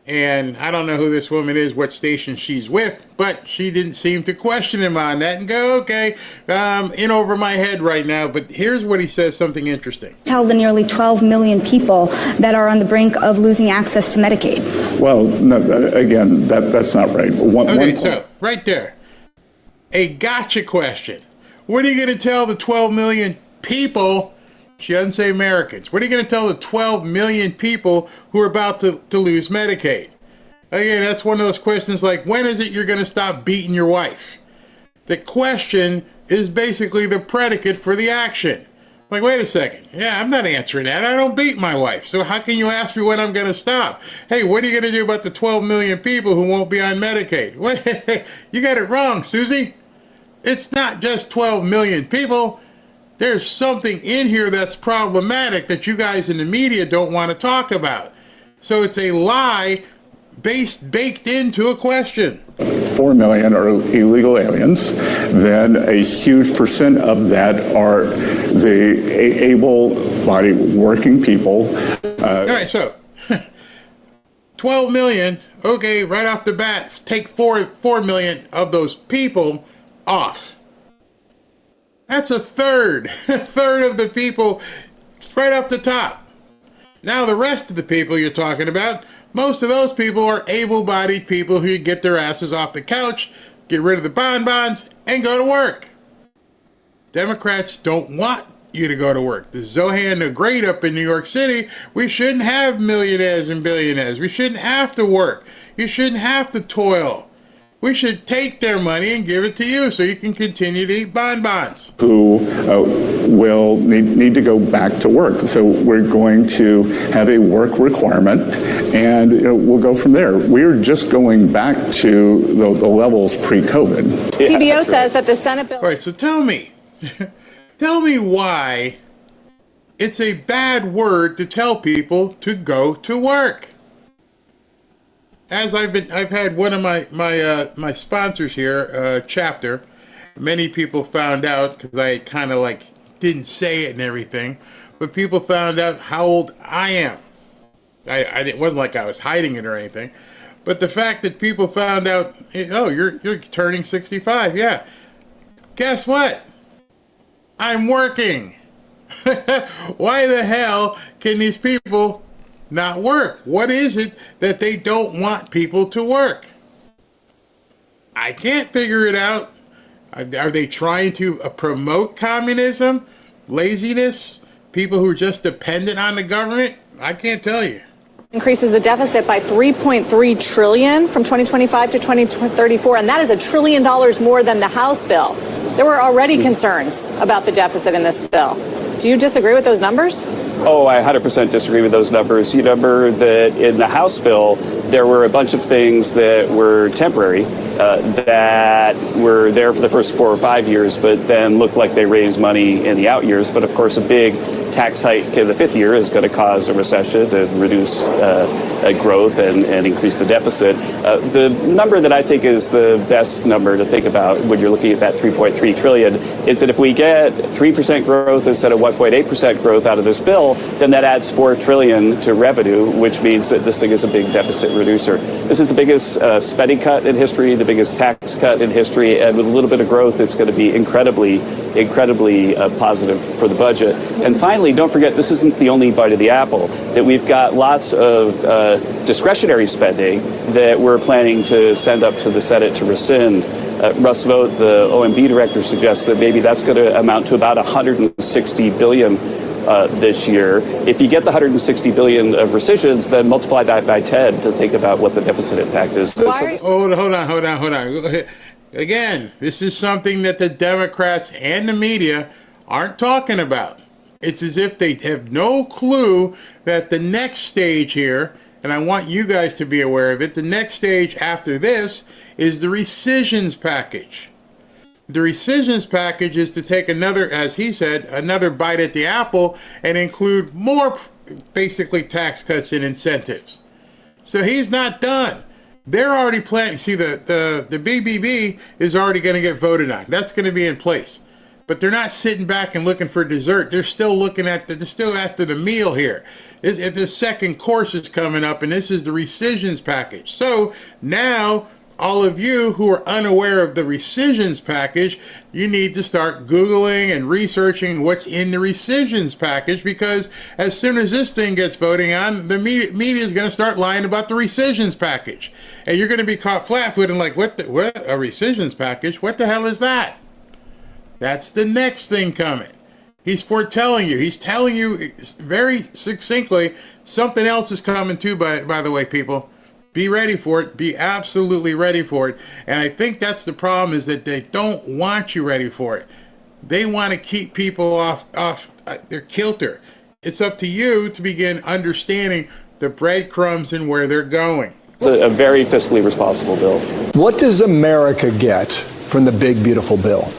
And I don't know who this woman is, what station she's with, but she didn't seem to question him on that and go, okay, in over my head right now. But here's what he says, something interesting. Tell the nearly 12 million people that are on the brink of losing access to Medicaid. Well, no, again, that's not right. So right there, a gotcha question. What are you going to tell the 12 million people? She doesn't say Americans. What are you going to tell the 12 million people who are about to lose Medicaid? Again, that's one of those questions like, when is it you're going to stop beating your wife? The question is basically the predicate for the action. Like, wait a second. Yeah, I'm not answering that. I don't beat my wife. So how can you ask me when I'm going to stop? Hey, what are you going to do about the 12 million people who won't be on Medicaid? What? You got it wrong, Susie. It's not just 12 million people. There's something in here that's problematic that you guys in the media don't want to talk about. So it's a lie baked into a question. 4 million are illegal aliens, then a huge percent of that are the able-bodied working people. All right, so 12 million, okay, right off the bat, take 4 million of those people off. That's a third of the people right off the top. Now the rest of the people you're talking about, most of those people are able-bodied people who get their asses off the couch, get rid of the bonbons, and go to work. Democrats don't want you to go to work. The Zohan the Great up in New York City, we shouldn't have millionaires and billionaires. We shouldn't have to work. You shouldn't have to toil. We should take their money and give it to you so you can continue to eat bonbons. Who will need to go back to work. So we're going to have a work requirement, and we'll go from there. We're just going back to the levels pre-COVID. CBO says that the Senate bill... All right, so tell me why it's a bad word to tell people to go to work. As I've had one of my sponsors here, Chapter. Many people found out because I kind of like didn't say it and everything, but people found out how old I am. It wasn't like I was hiding it or anything, but the fact that people found out, oh, you're turning 65, yeah. Guess what? I'm working. Why the hell can these people not work? What is it that they don't want people to work? I can't figure it out. Are they trying to promote communism, laziness, people who are just dependent on the government? I can't tell you. Increases the deficit by $3.3 trillion from 2025 to 2034, and that is $1 trillion more than the House bill. There were already concerns about the deficit in this bill. Do you disagree with those numbers? Oh, I 100% disagree with those numbers. You remember that in the House bill, there were a bunch of things that were temporary, that were there for the first 4 or 5 years, but then looked like they raised money in the out years. But of course, a big tax hike in the 5th year is going to cause a recession and reduce growth and increase the deficit. The number that I think is the best number to think about when you're looking at that $3.3 trillion is that if we get 3% growth instead of 1.8% growth out of this bill, then that adds $4 trillion to revenue, which means that this thing is a big deficit reducer. This is the biggest spending cut in history, the biggest tax cut in history, and with a little bit of growth, it's going to be incredibly positive for the budget. And finally, don't forget, this isn't the only bite of the apple, that we've got lots of discretionary spending that we're planning to send up to the Senate to rescind. Russ Vogt, the OMB director, suggests that maybe that's going to amount to about $160 billion this year. If you get the $160 billion of rescissions, then multiply that by 10 to think about what the deficit impact is. Hold on. Again, this is something that the Democrats and the media aren't talking about. It's as if they have no clue that the next stage here, and I want you guys to be aware of it, the next stage after this is the rescissions package. The rescissions package is to take another, as he said, another bite at the apple and include more basically tax cuts and incentives. So he's not done. They're already planning. See, the BBB is already going to get voted on. That's going to be in place. But they're not sitting back and looking for dessert. They're still looking at they're still after the meal here. The second course is coming up, and this is the rescissions package. So now, all of you who are unaware of the rescissions package, you need to start Googling and researching what's in the rescissions package, because as soon as this thing gets voting on, the media is going to start lying about the rescissions package. And you're going to be caught flat-footed like, what, a rescissions package? What the hell is that? That's the next thing coming. He's foretelling you. He's telling you very succinctly something else is coming too, by the way, people. Be ready for it. Be absolutely ready for it. And I think that's the problem, is that they don't want you ready for it. They want to keep people off their kilter. It's up to you to begin understanding the breadcrumbs and where they're going. It's a very fiscally responsible bill. What does America get from the big, beautiful bill?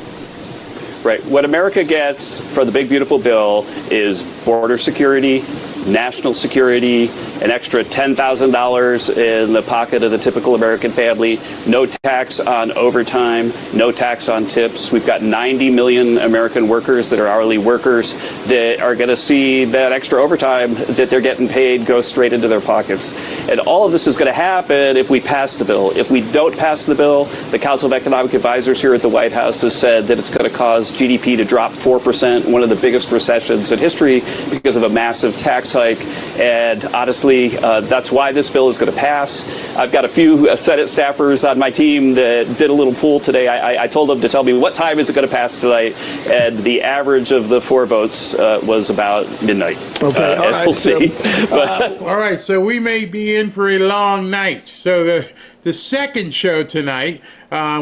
Right. What America gets for the big, beautiful bill is border security, national security, an extra $10,000 in the pocket of the typical American family, no tax on overtime, no tax on tips. We've got 90 million American workers that are hourly workers that are going to see that extra overtime that they're getting paid go straight into their pockets. And all of this is going to happen if we pass the bill. If we don't pass the bill, the Council of Economic Advisors here at the White House has said that it's going to cause GDP to drop 4%, one of the biggest recessions in history, because of a massive tax hike. And honestly, that's why this bill is going to pass. I've got a few Senate staffers on my team that did a little poll today. I told them to tell me what time is it going to pass tonight, and the average of the 4 votes was about midnight. Okay, all right, we'll see. All right, so we may be in for a long night. So the second show tonight,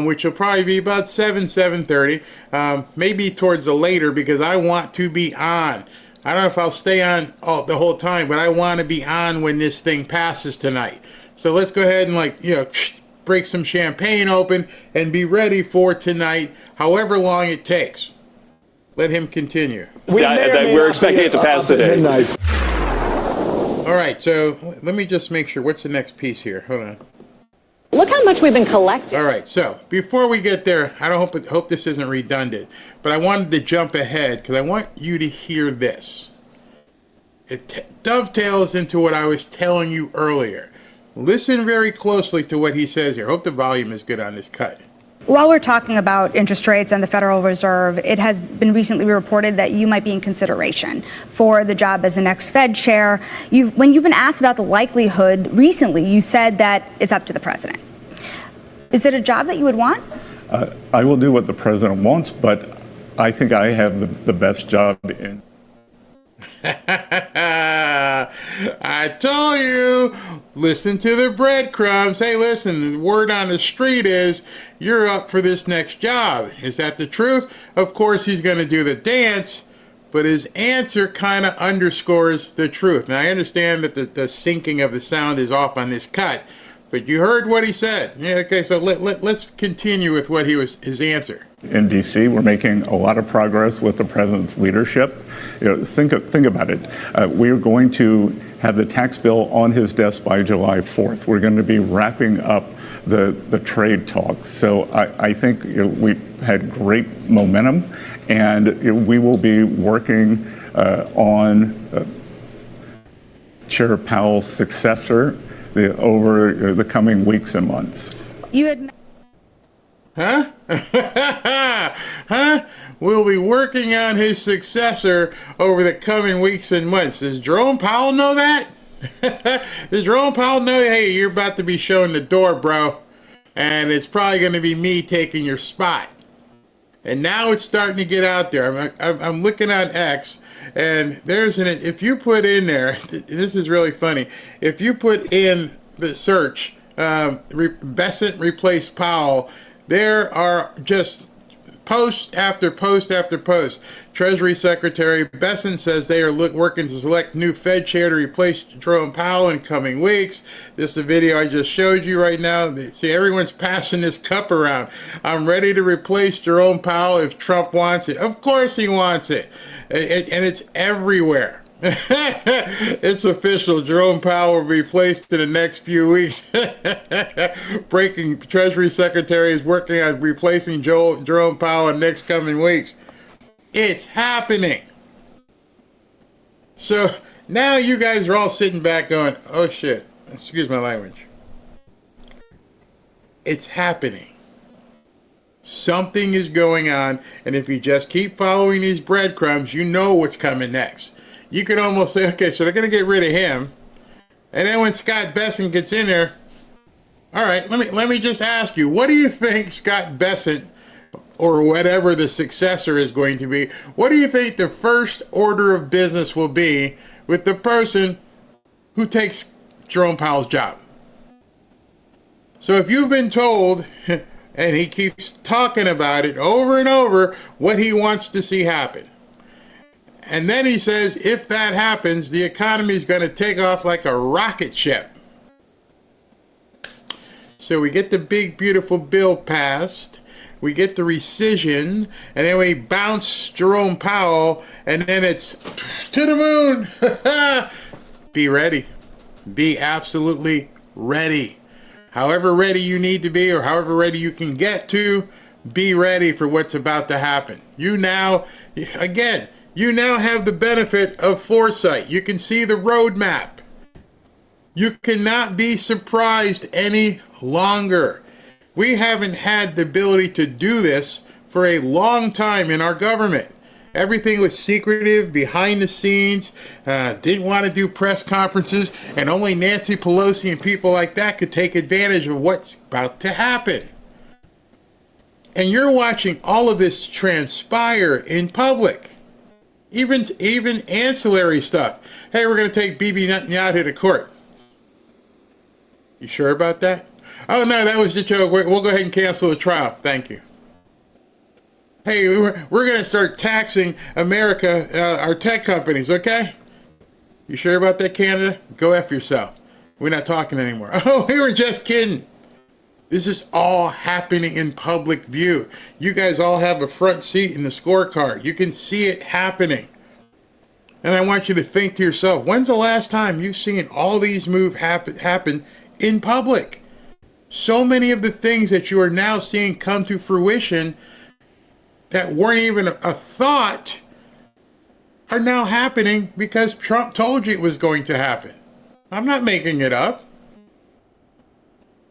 which will probably be about 7:30, maybe towards the later, because I want to be on. I don't know if I'll stay on the whole time, but I want to be on when this thing passes tonight. So let's go ahead and break some champagne open and be ready for tonight, however long it takes. Let him continue. We're expecting it to pass today. All right, so let me just make sure. What's the next piece here? Hold on. Look how much we've been collecting. All right, so before we get there, I don't hope this isn't redundant, but I wanted to jump ahead because I want you to hear this. It dovetails into what I was telling you earlier. Listen very closely to what he says here. Hope the volume is good on this cut. While we're talking about interest rates and the Federal Reserve, it has been recently reported that you might be in consideration for the job as the next Fed chair. When you've been asked about the likelihood recently, you said that it's up to the president. Is it a job that you would want? I will do what the president wants, but I think I have the best job in. I told you, listen to the breadcrumbs. Hey, listen, the word on the street is you're up for this next job. Is that the truth? Of course, he's going to do the dance, but his answer kind of underscores the truth. Now, I understand that the syncing of the sound is off on this cut, but you heard what he said. Yeah, okay, so let's continue with what his answer. In D.C., we're making a lot of progress with the president's leadership. Think about it. We're going to have the tax bill on his desk by July 4th. We're going to be wrapping up the trade talks. So I think we've had great momentum, and we will be working on Chair Powell's successor over the coming weeks and months. You had. Huh? Huh? We'll be working on his successor over the coming weeks and months. Does Jerome Powell know that? Does Jerome Powell know, hey, you're about to be shown the door, bro, and it's probably going to be me taking your spot? And now it's starting to get out there. I'm looking at X, and if you put in there, this is really funny, if you put in the search, Bessent replaced Powell, there are just post after post after post. Treasury Secretary Bessent says they are working to select new Fed chair to replace Jerome Powell in coming weeks. This is the video I just showed you right now. See, everyone's passing this cup around. I'm ready to replace Jerome Powell if Trump wants it. Of course he wants it. And it's everywhere. It's official. Jerome Powell will be replaced in the next few weeks. Breaking Treasury Secretary is working on replacing Jerome Powell in the next coming weeks. It's happening. So now you guys are all sitting back going, oh shit, excuse my language. It's happening. Something is going on, and if you just keep following these breadcrumbs, you know what's coming next. You could almost say, okay, so they're going to get rid of him. And then when Scott Bessent gets in there, all right, let me just ask you, what do you think Scott Bessent, or whatever the successor is going to be, what do you think the first order of business will be with the person who takes Jerome Powell's job? So if you've been told, and he keeps talking about it over and over, what he wants to see happen. And then he says, if that happens, the economy is going to take off like a rocket ship. So we get the big, beautiful bill passed. We get the rescission. And then we bounce Jerome Powell. And then it's to the moon. Be ready. Be absolutely ready. However ready you need to be, or however ready you can get to, be ready for what's about to happen. You now have the benefit of foresight. You can see the roadmap. You cannot be surprised any longer. We haven't had the ability to do this for a long time in our government. Everything was secretive, behind the scenes, didn't want to do press conferences, and only Nancy Pelosi and people like that could take advantage of what's about to happen. And you're watching all of this transpire in public. Even ancillary stuff. Hey, we're going to take Bibi Netanyahu to court. You sure about that? Oh, no, that was just a joke. We'll go ahead and cancel the trial. Thank you. Hey, we're going to start taxing America, our tech companies, okay? You sure about that, Canada? Go F yourself. We're not talking anymore. Oh, we were just kidding. This is all happening in public view. You guys all have a front seat in the scorecard. You can see it happening. And I want you to think to yourself, when's the last time you've seen all these moves happen in public? So many of the things that you are now seeing come to fruition that weren't even a thought are now happening because Trump told you it was going to happen. I'm not making it up.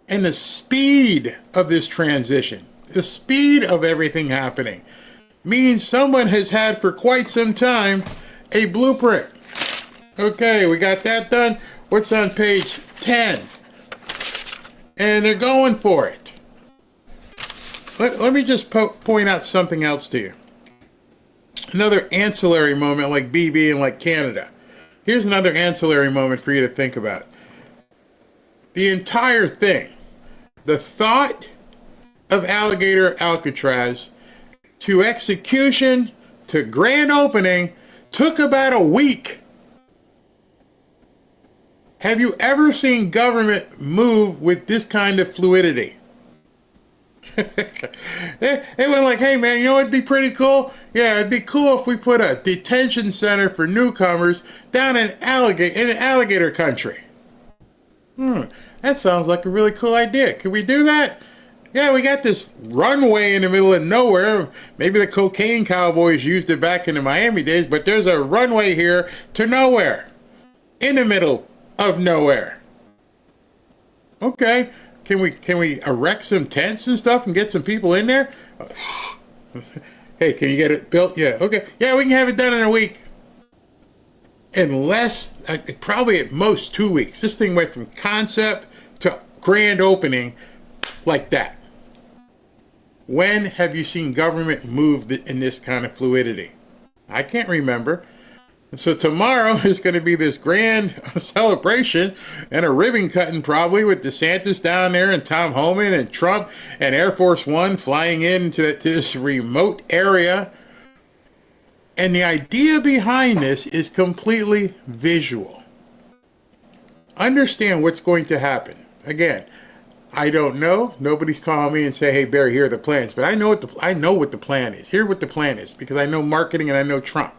And the speed of this transition, the speed of everything happening, means someone has had for quite some time a blueprint. Okay, we got that done. What's on page 10? And they're going for it. Let me just point out something else to you. Another ancillary moment like BB and like Canada. Here's another ancillary moment for you to think about. The entire thing, the thought of Alligator Alcatraz to execution to grand opening took about a week. Have you ever seen government move with this kind of fluidity? It went like, hey man, you know what'd be pretty cool? Yeah, it'd be cool if we put a detention center for newcomers down in alligator country. That sounds like a really cool idea. Could we do that? Yeah, we got this runway in the middle of nowhere. Maybe the cocaine cowboys used it back in the Miami days, but there's a runway here to nowhere. In the middle of nowhere. Okay. Can we erect some tents and stuff and get some people in there? Hey, can you get it built? Yeah, okay. Yeah, we can have it done in a week. In less, probably at most 2 weeks. This thing went from concept to grand opening like that. When have you seen government move in this kind of fluidity? I can't remember. So tomorrow is going to be this grand celebration and a ribbon cutting probably with DeSantis down there and Tom Homan and Trump and Air Force One flying into this remote area. And the idea behind this is completely visual. Understand what's going to happen. Again, I don't know. Nobody's calling me and say, hey, Barry, here are the plans. But I know what the plan is. Here's what the plan is because I know marketing and I know Trump.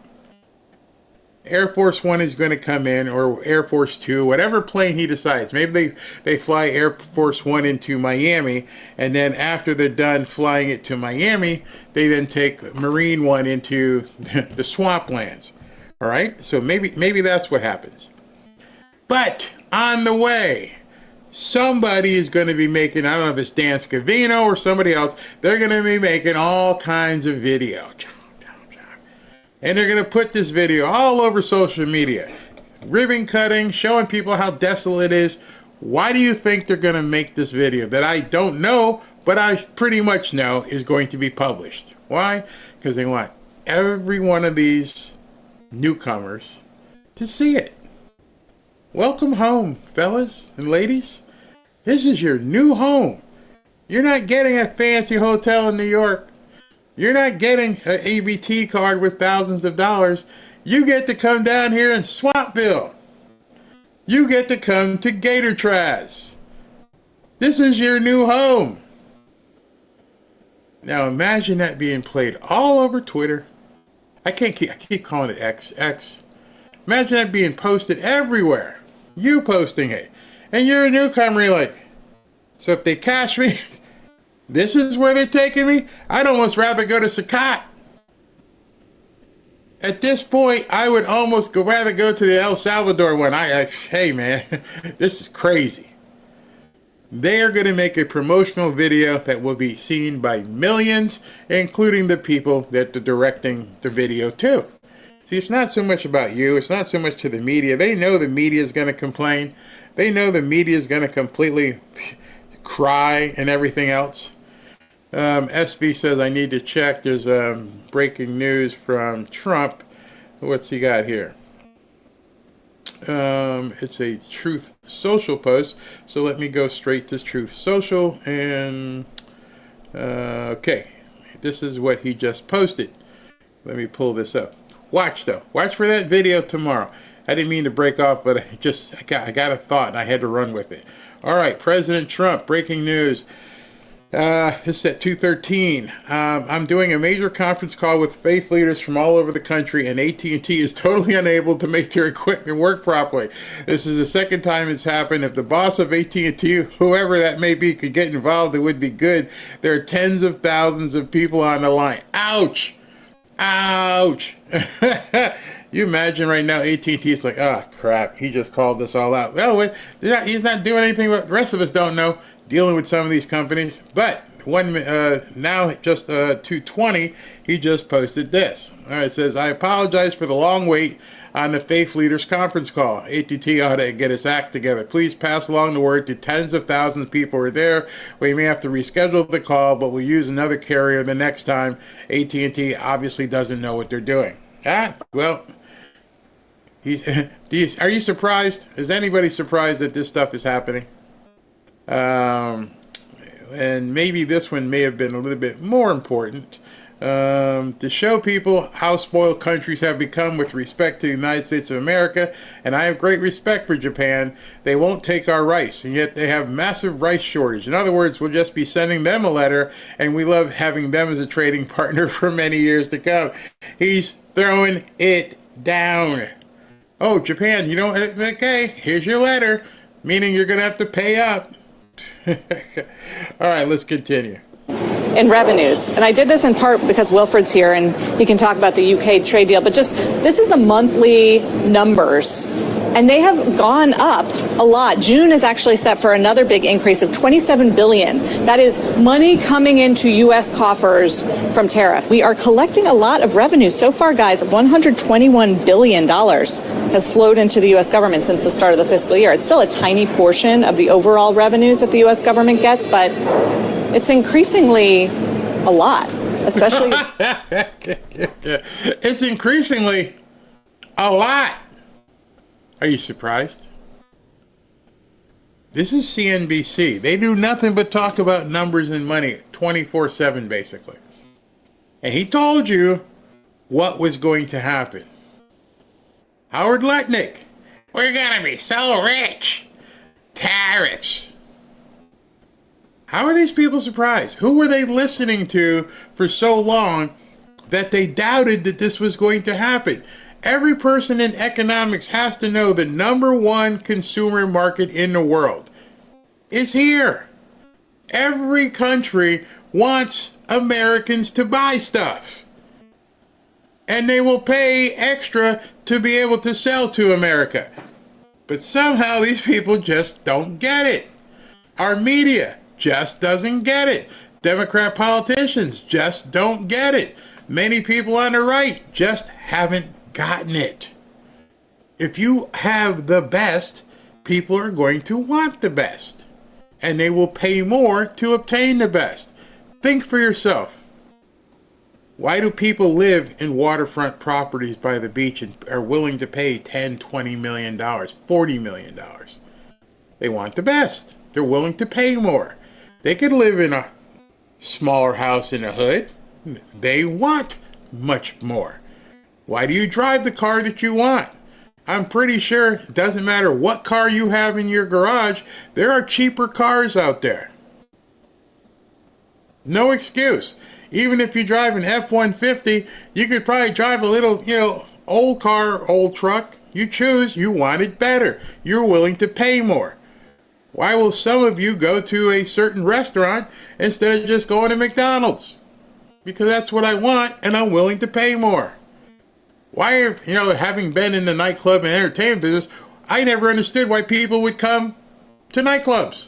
Air Force One is going to come in, or Air Force Two, whatever plane he decides. Maybe they fly Air Force One into Miami, and then after they're done flying it to Miami, they then take Marine One into the swamplands. All right? So maybe that's what happens. But on the way, somebody is going to be making, I don't know if it's Dan Scavino or somebody else, they're going to be making all kinds of video. And they're going to put this video all over social media. Ribbon cutting, showing people how desolate it is. Why do you think they're going to make this video that I don't know, but I pretty much know is going to be published? Why? Because they want every one of these newcomers to see it. Welcome home, fellas and ladies. This is your new home. You're not getting a fancy hotel in New York. You're not getting an ABT card with thousands of dollars. You get to come down here in Swampville. You get to come to Gator Trash. This is your new home. Now imagine that being played all over Twitter. I keep calling it X. Imagine that being posted everywhere. You posting it. And you're a newcomer, you're like, so if they catch me, this is where they're taking me? I'd almost rather go to Sakat. At this point, I would almost rather go to the El Salvador one. Hey man, this is crazy. They are going to make a promotional video that will be seen by millions, including the people that they're directing the video to. See, it's not so much about you. It's not so much to the media. They know the media is going to complain. They know the media is going to completely cry and everything else. SV says, I need to check. There's breaking news from Trump. What's he got here? It's a Truth Social post. So let me go straight to Truth Social. And, okay. This is what he just posted. Let me pull this up. Watch, though. Watch for that video tomorrow. I didn't mean to break off, but I got a thought, and I had to run with it. All right, President Trump, breaking news. This is at 2:13. I'm doing a major conference call with faith leaders from all over the country, and AT&T is totally unable to make their equipment work properly. This is the second time it's happened. If the boss of AT&T, whoever that may be, could get involved, it would be good. There are tens of thousands of people on the line. Ouch! Ouch! You imagine right now AT&T is like, oh crap, he just called this all out. Well, he's not doing anything what the rest of us don't know, dealing with some of these companies. But now just 2:20, he just posted this. All right, it says, I apologize for the long wait on the Faith Leaders conference call. AT&T ought to get its act together. Please pass along the word to tens of thousands of people who are there. We may have to reschedule the call, but we'll use another carrier the next time. AT&T obviously doesn't know what they're doing. Well, are you surprised? Is anybody surprised that this stuff is happening? And maybe this one may have been a little bit more important. To show people how spoiled countries have become with respect to the United States of America, and I have great respect for Japan, they won't take our rice, and yet they have massive rice shortage. In other words, we'll just be sending them a letter, and we love having them as a trading partner for many years to come. He's throwing it down. Oh, Japan, you know, okay, here's your letter, meaning you're going to have to pay up. All right, let's continue. In revenues. And I did this in part because Wilfred's here and he can talk about the UK trade deal, but just this is the monthly numbers and they have gone up a lot. June is actually set for another big increase of $27 billion. That is money coming into U.S. coffers from tariffs. We are collecting a lot of revenue. So far, guys, $121 billion has flowed into the U.S. government since the start of the fiscal year. It's still a tiny portion of the overall revenues that the U.S. government gets, but it's increasingly a lot, especially. It's increasingly a lot. Are you surprised? This is CNBC. They do nothing but talk about numbers and money 24/7, basically. And he told you what was going to happen. Howard Lutnick, we're going to be so rich. Tariffs. How are these people surprised? Who were they listening to for so long that they doubted that this was going to happen? Every person in economics has to know the number one consumer market in the world is here. Every country wants Americans to buy stuff. And they will pay extra to be able to sell to America. But somehow these people just don't get it. Our media just doesn't get it. Democrat politicians just don't get it. Many people on the right just haven't gotten it. If you have the best, people are going to want the best. And they will pay more to obtain the best. Think for yourself. Why do people live in waterfront properties by the beach and are willing to pay $10, $20 million, $40 million? They want the best. They're willing to pay more. They could live in a smaller house in the hood. They want much more. Why do you drive the car that you want? I'm pretty sure it doesn't matter what car you have in your garage, there are cheaper cars out there. No excuse. Even if you drive an F-150, you could probably drive a little, old car, old truck. You choose, you want it better. You're willing to pay more. Why will some of you go to a certain restaurant instead of just going to McDonald's? Because that's what I want and I'm willing to pay more. Why are, having been in the nightclub and entertainment business, I never understood why people would come to nightclubs.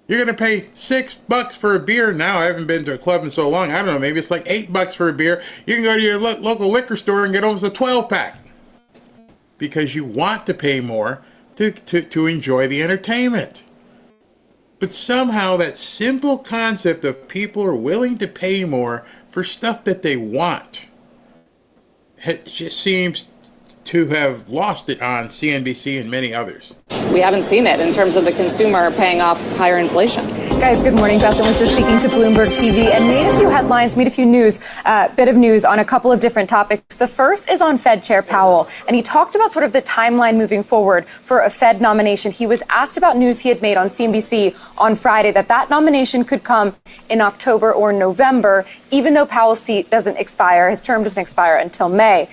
You're going to pay $6 for a beer. Now, I haven't been to a club in so long. I don't know, maybe it's like $8 for a beer. You can go to your local liquor store and get almost a 12-pack. Because you want to pay more to enjoy the entertainment. But somehow that simple concept of people are willing to pay more for stuff that they want, it just seems to have lost it on CNBC and many others. We haven't seen it in terms of the consumer paying off higher inflation. Guys, good morning. Besson was just speaking to Bloomberg TV and made a few headlines, made a few bit of news on a couple of different topics. The first is on Fed Chair Powell, and he talked about sort of the timeline moving forward for a Fed nomination. He was asked about news he had made on CNBC on Friday that nomination could come in October or November, even though Powell's seat doesn't expire. His term doesn't expire until May.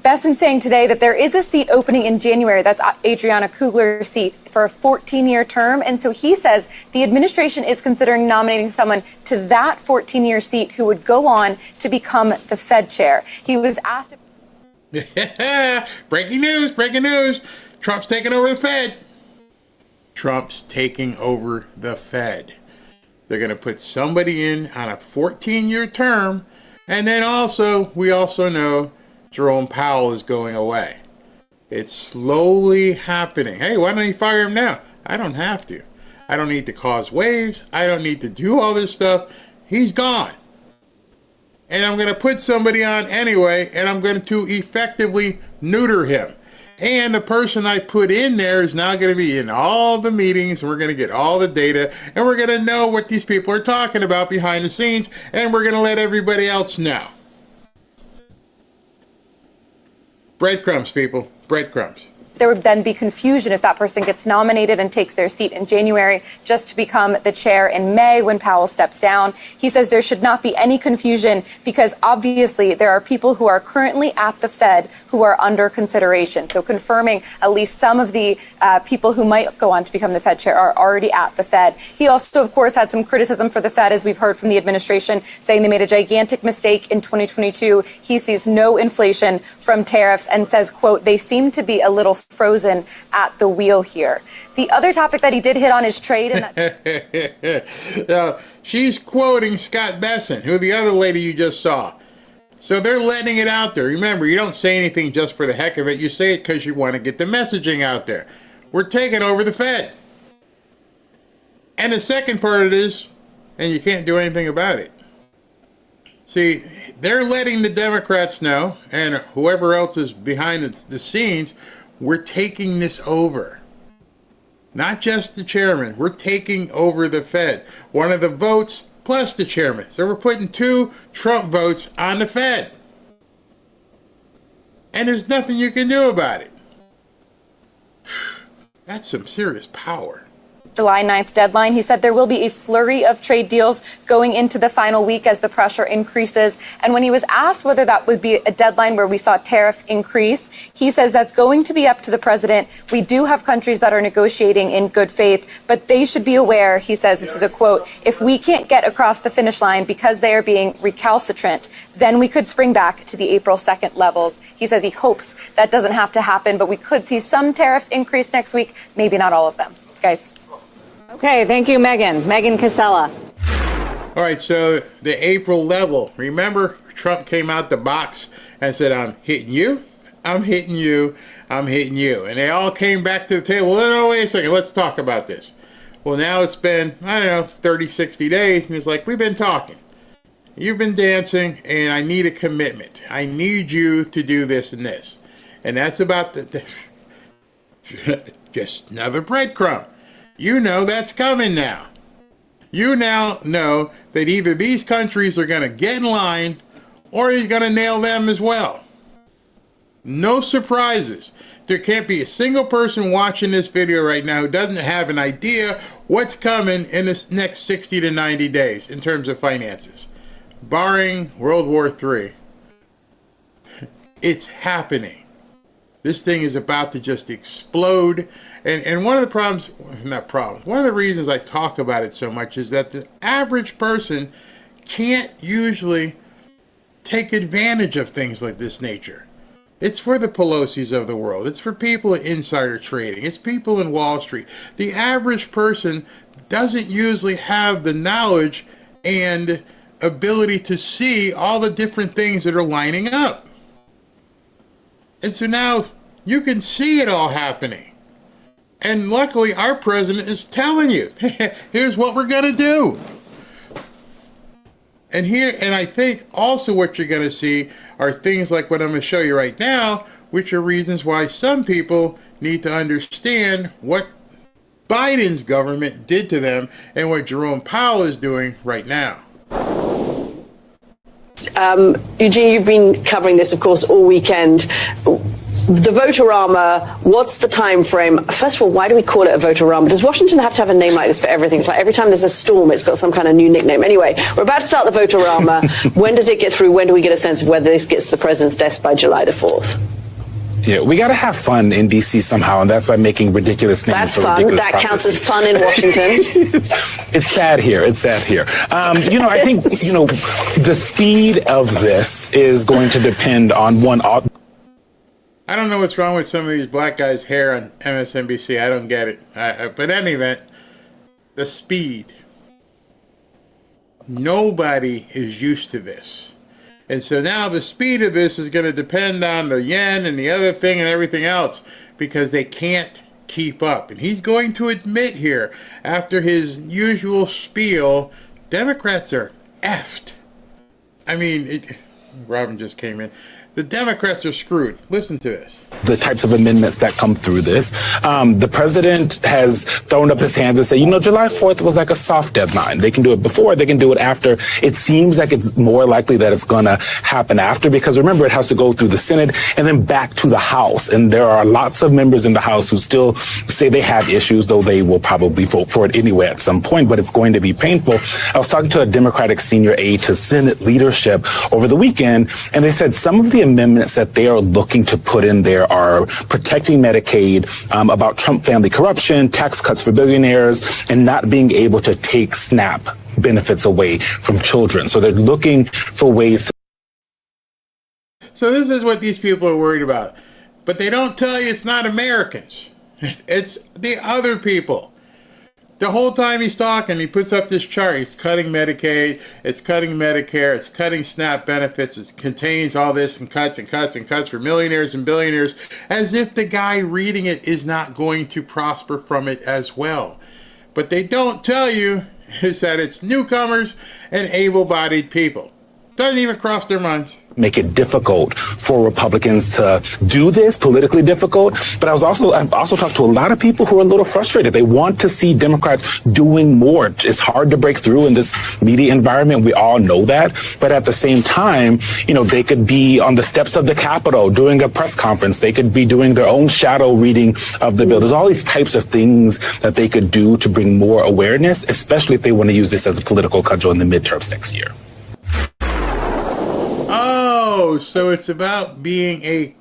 Besson saying today that there is a seat opening in January. That's Adriana Kugler's seat for a 14-year term. And so he says the administration is considering nominating someone to that 14-year seat who would go on to become the Fed chair. He was asked. Breaking news. Trump's taking over the Fed. Trump's taking over the Fed. They're going to put somebody in on a 14-year term. And then we also know Jerome Powell is going away. It's slowly happening. Hey, why don't you fire him now? I don't have to. I don't need to cause waves. I don't need to do all this stuff. He's gone. And I'm going to put somebody on anyway, and I'm going to effectively neuter him. And the person I put in there is now going to be in all the meetings. We're going to get all the data, and we're going to know what these people are talking about behind the scenes, and we're going to let everybody else know. Breadcrumbs, people. Breadcrumbs. There would then be confusion if that person gets nominated and takes their seat in January just to become the chair in May when Powell steps down. He says there should not be any confusion because obviously there are people who are currently at the Fed who are under consideration. So confirming at least some of the people who might go on to become the Fed chair are already at the Fed. He also, of course, had some criticism for the Fed, as we've heard from the administration, saying they made a gigantic mistake in 2022. He sees no inflation from tariffs and says, quote, they seem to be a little frozen at the wheel here. The other topic that he did hit on is trade. And she's quoting Scott Besson, who the other lady you just saw. So they're letting it out there. Remember, you don't say anything just for the heck of it. You say it because you want to get the messaging out there. We're taking over the Fed. And the second part of it is, and you can't do anything about it. See, they're letting the Democrats know, and whoever else is behind the scenes, we're taking this over. Not just the chairman. We're taking over the Fed. One of the votes plus the chairman. So we're putting 2 Trump votes on the Fed. And there's nothing you can do about it. That's some serious power. July 9th deadline. He said there will be a flurry of trade deals going into the final week as the pressure increases. And when he was asked whether that would be a deadline where we saw tariffs increase, he says that's going to be up to the president. We do have countries that are negotiating in good faith, but they should be aware, he says, this is a quote, if we can't get across the finish line because they are being recalcitrant, then we could spring back to the April 2nd levels. He says he hopes that doesn't have to happen, but we could see some tariffs increase next week, maybe not all of them. Guys. Okay, thank you, Megan. Megan Casella. All right, so the April level. Remember, Trump came out the box and said, I'm hitting you, I'm hitting you, I'm hitting you. And they all came back to the table. Well, no, wait a second, let's talk about this. Well, now it's been, 30, 60 days, and it's like, we've been talking. You've been dancing, and I need a commitment. I need you to do this and this. And that's about just another breadcrumb. you know that's coming now. You now know that either these countries are going to get in line or he's going to nail them as well. No surprises. There can't be a single person watching this video right now who doesn't have an idea what's coming in this next 60 to 90 days in terms of finances. Barring World War III. It's happening. This thing is about to just explode. And one of the problems, one of the reasons I talk about it so much is that the average person can't usually take advantage of things like this nature. It's for the Pelosi's of the world. It's for people in insider trading. It's people in Wall Street. The average person doesn't usually have the knowledge and ability to see all the different things that are lining up. And so now you can see it all happening. And luckily our president is telling you, here's what we're going to do. And I think also what you're going to see are things like what I'm going to show you right now, which are reasons why some people need to understand what Biden's government did to them and what Jerome Powell is doing right now. Eugene, you've been covering this, of course, all weekend. The Votorama, what's the time frame? First of all, why do we call it a Votorama? Does Washington have to have a name like this for everything? It's like every time there's a storm, it's got some kind of new nickname. Anyway, we're about to start the Votorama. When does it get through? When do we get a sense of whether this gets to the president's desk by July the 4th? Yeah, we got to have fun in D.C. somehow, and that's by making ridiculous names for ridiculous That counts as processes. fun in Washington. It's sad here. It's sad here. I think, the speed of this is going to depend on one. I don't know what's wrong with some of these black guys' hair on MSNBC. I don't get it. But in any event, the speed. Nobody is used to this. And so now the speed of this is going to depend on the yen and the other thing and everything else because they can't keep up. And he's going to admit here, after his usual spiel, Democrats are effed. I mean, Robin just came in. The Democrats are screwed. Listen to this. The types of amendments that come through this. The president has thrown up his hands and said, July 4th was like a soft deadline. They can do it before, they can do it after. It seems like it's more likely that it's going to happen after because remember, it has to go through the Senate and then back to the House. And there are lots of members in the House who still say they have issues, though they will probably vote for it anyway at some point, but it's going to be painful. I was talking to a Democratic senior aide to Senate leadership over the weekend, and they said some of the amendments that they are looking to put in there are protecting Medicaid, about Trump family corruption, tax cuts for billionaires, and not being able to take SNAP benefits away from children. So they're looking for ways to. So this is what these people are worried about. But they don't tell you it's not Americans. It's the other people. The whole time he's talking, he puts up this chart. He's cutting Medicaid, it's cutting Medicare, it's cutting SNAP benefits. It contains all this and cuts and cuts and cuts for millionaires and billionaires, as if the guy reading it is not going to prosper from it as well. But they don't tell you is that it's newcomers and able-bodied people. Doesn't even cross their minds. Make it difficult for Republicans to do this, politically difficult. But I've also talked to a lot of people who are a little frustrated. They want to see Democrats doing more. It's hard to break through in this media environment. We all know that. But at the same time, they could be on the steps of the Capitol doing a press conference. They could be doing their own shadow reading of the bill. There's all these types of things that they could do to bring more awareness, especially if they want to use this as a political cudgel in the midterms next year. Oh, so it's about being a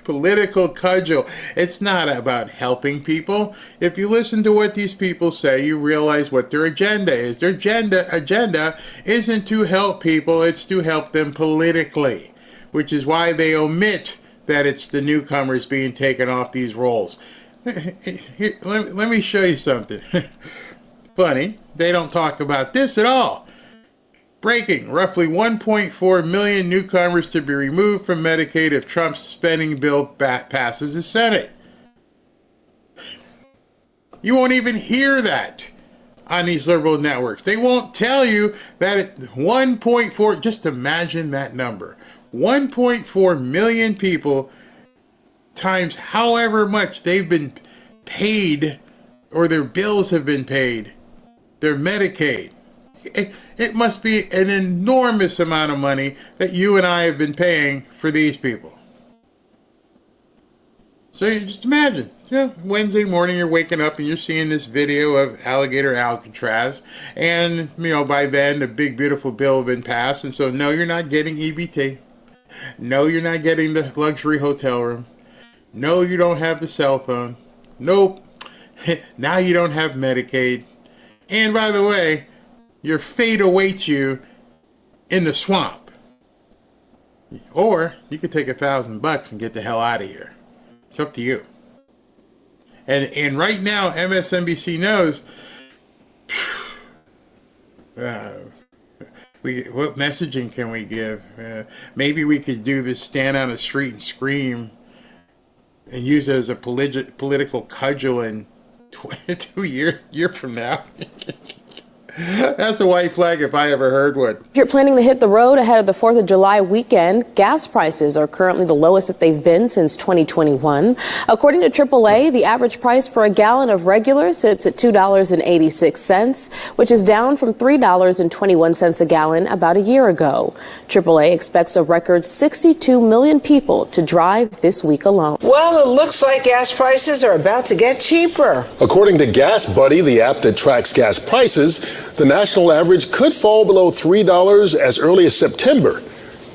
political cudgel. It's not about helping people. If you listen to what these people say, you realize what their agenda is. Their agenda isn't to help people, it's to help them politically, which is why they omit that it's the newcomers being taken off these rolls. Here, let me show you something. Funny, they don't talk about this at all. Breaking, roughly 1.4 million newcomers to be removed from Medicaid if Trump's spending bill passes the Senate. You won't even hear that on these liberal networks. They won't tell you that 1.4, just imagine that number. 1.4 million people times however much they've been paid or their bills have been paid, their Medicaid. It must be an enormous amount of money that you and I have been paying for these people. So you just imagine, Wednesday morning you're waking up and you're seeing this video of Alligator Alcatraz, and by then the big beautiful bill has been passed, and so no, you're not getting EBT. No, you're not getting the luxury hotel room. No, you don't have the cell phone. Nope. Now you don't have Medicaid. And by the way, your fate awaits you in the swamp. Or you could take $1,000 and get the hell out of here. It's up to you. And right now, MSNBC knows what messaging can we give? Maybe we could do this, stand on a street and scream, and use it as a political cudgel in 2 years from now. That's a white flag if I ever heard one. If you're planning to hit the road ahead of the 4th of July weekend, gas prices are currently the lowest that they've been since 2021. According to AAA, the average price for a gallon of regular sits at $2.86, which is down from $3.21 a gallon about a year ago. AAA expects a record 62 million people to drive this week alone. Well, it looks like gas prices are about to get cheaper. According to Gas Buddy, the app that tracks gas prices, the national average could fall below $3 as early as September.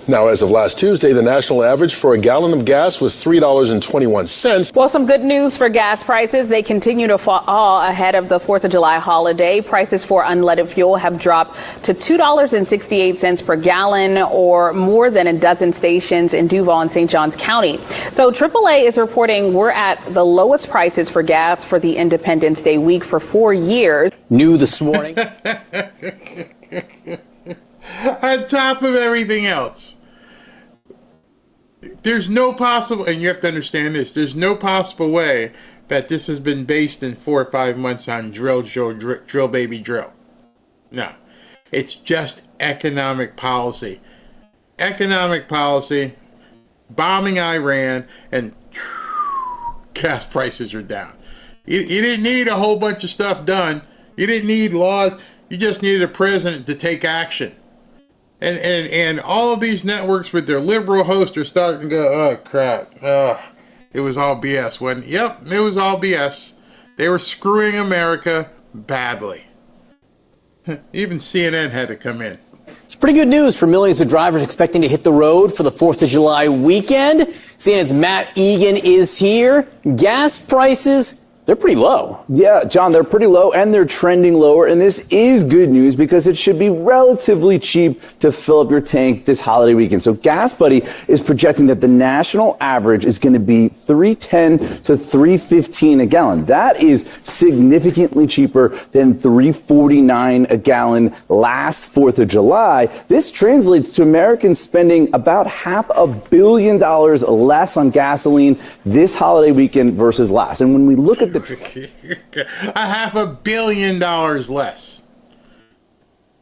Now, as of last Tuesday, the national average for a gallon of gas was $3.21. Well, some good news for gas prices. They continue to fall ahead of the 4th of July holiday. Prices for unleaded fuel have dropped to $2.68 per gallon, or more than a dozen stations in Duval and St. Johns County. So AAA is reporting we're at the lowest prices for gas for the Independence Day week for 4 years. New this morning. On top of everything else, there's no possible, and you have to understand this, there's no possible way that this has been based in 4 or 5 months on drill, baby, drill. No. It's just economic policy. Economic policy, bombing Iran, and gas prices are down. You didn't need a whole bunch of stuff done. You didn't need laws. You just needed a president to take action. And all of these networks with their liberal hosts are starting to go, oh, crap. It was all BS. Yep, it was all BS. They were screwing America badly. Even CNN had to come in. It's pretty good news for millions of drivers expecting to hit the road for the 4th of July weekend. CNN's Matt Egan is here. Gas prices, they're pretty low. Yeah, John, they're pretty low and they're trending lower. And this is good news because it should be relatively cheap to fill up your tank this holiday weekend. So Gas Buddy is projecting that the national average is going to be $3.10 to $3.15 a gallon. That is significantly cheaper than $3.49 a gallon last 4th of July. This translates to Americans spending about $500 million less on gasoline this holiday weekend versus last. And when we look at $500 million less.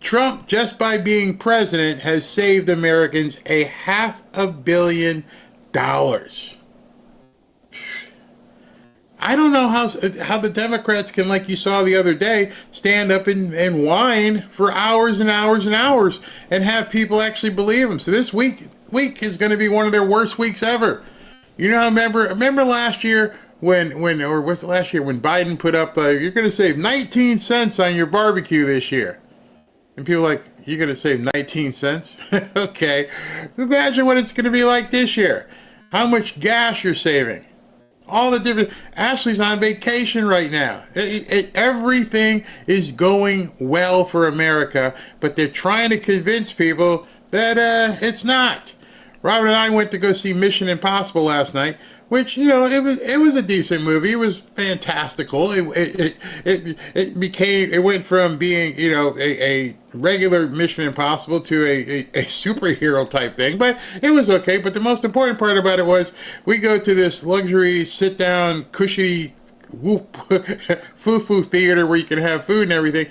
Trump, just by being president, has saved Americans $500 million. I don't know how the Democrats can, like you saw the other day, stand up and whine for hours and hours and hours and have people actually believe them. So this week is going to be one of their worst weeks ever. You know, remember last year when Biden put up you're going to save 19 cents on your barbecue this year. And people are like, you're going to save 19 cents? Okay. Imagine what it's going to be like this year. How much gas you're saving. All the different... Ashley's on vacation right now. Everything is going well for America, but they're trying to convince people that it's not. Robert and I went to go see Mission Impossible last night, which, you know, it was a decent movie. It was fantastical. It went from being, you know, a regular Mission Impossible to a superhero type thing, but it was okay. But the most important part about it was we go to this luxury sit down cushy foo-foo theater where you can have food and everything,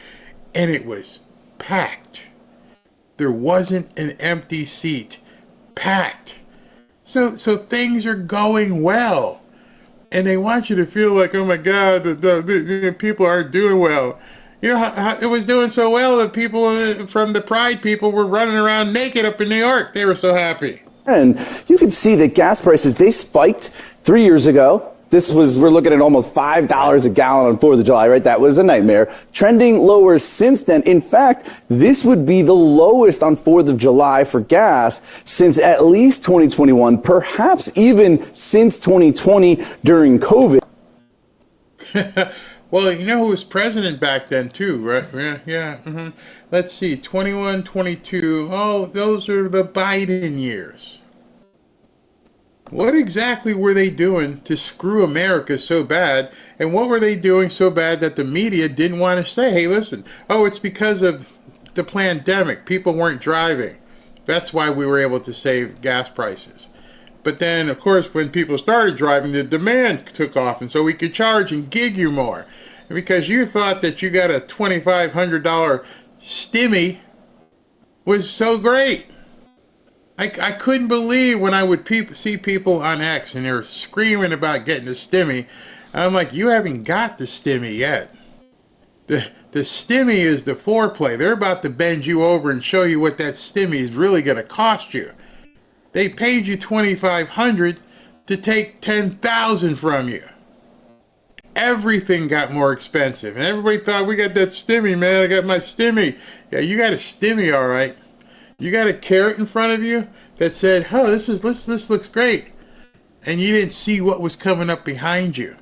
and it was packed. There wasn't an empty seat. Packed. So things are going well. And they want you to feel like, oh my God, the people aren't doing well. You know how it was doing so well that people from the Pride people were running around naked up in New York. They were so happy. And you can see that gas prices, they spiked 3 years ago. We're looking at almost $5 a gallon on 4th of July, right? That was a nightmare. Trending lower since then. In fact, this would be the lowest on 4th of July for gas since at least 2021, perhaps even since 2020 during COVID. Well, you know who was president back then too, right? Yeah. Mm-hmm. Let's see, 21, 22. Oh, those are the Biden years. What exactly were they doing to screw America so bad? And what were they doing so bad that the media didn't want to say, hey, listen, it's because of the pandemic. People weren't driving. That's why we were able to save gas prices. But then, of course, when people started driving, the demand took off, and so we could charge and gig you more. And because you thought that you got a $2,500 stimmy was so great. I couldn't believe when I would see people on X and they were screaming about getting the stimmy. And I'm like, you haven't got the stimmy yet. The stimmy is the foreplay. They're about to bend you over and show you what that stimmy is really going to cost you. They paid you $2,500 to take $10,000 from you. Everything got more expensive, and everybody thought, we got that stimmy, man. I got my stimmy. Yeah, you got a stimmy, all right. You got a carrot in front of you that said, oh, this looks great. And you didn't see what was coming up behind you.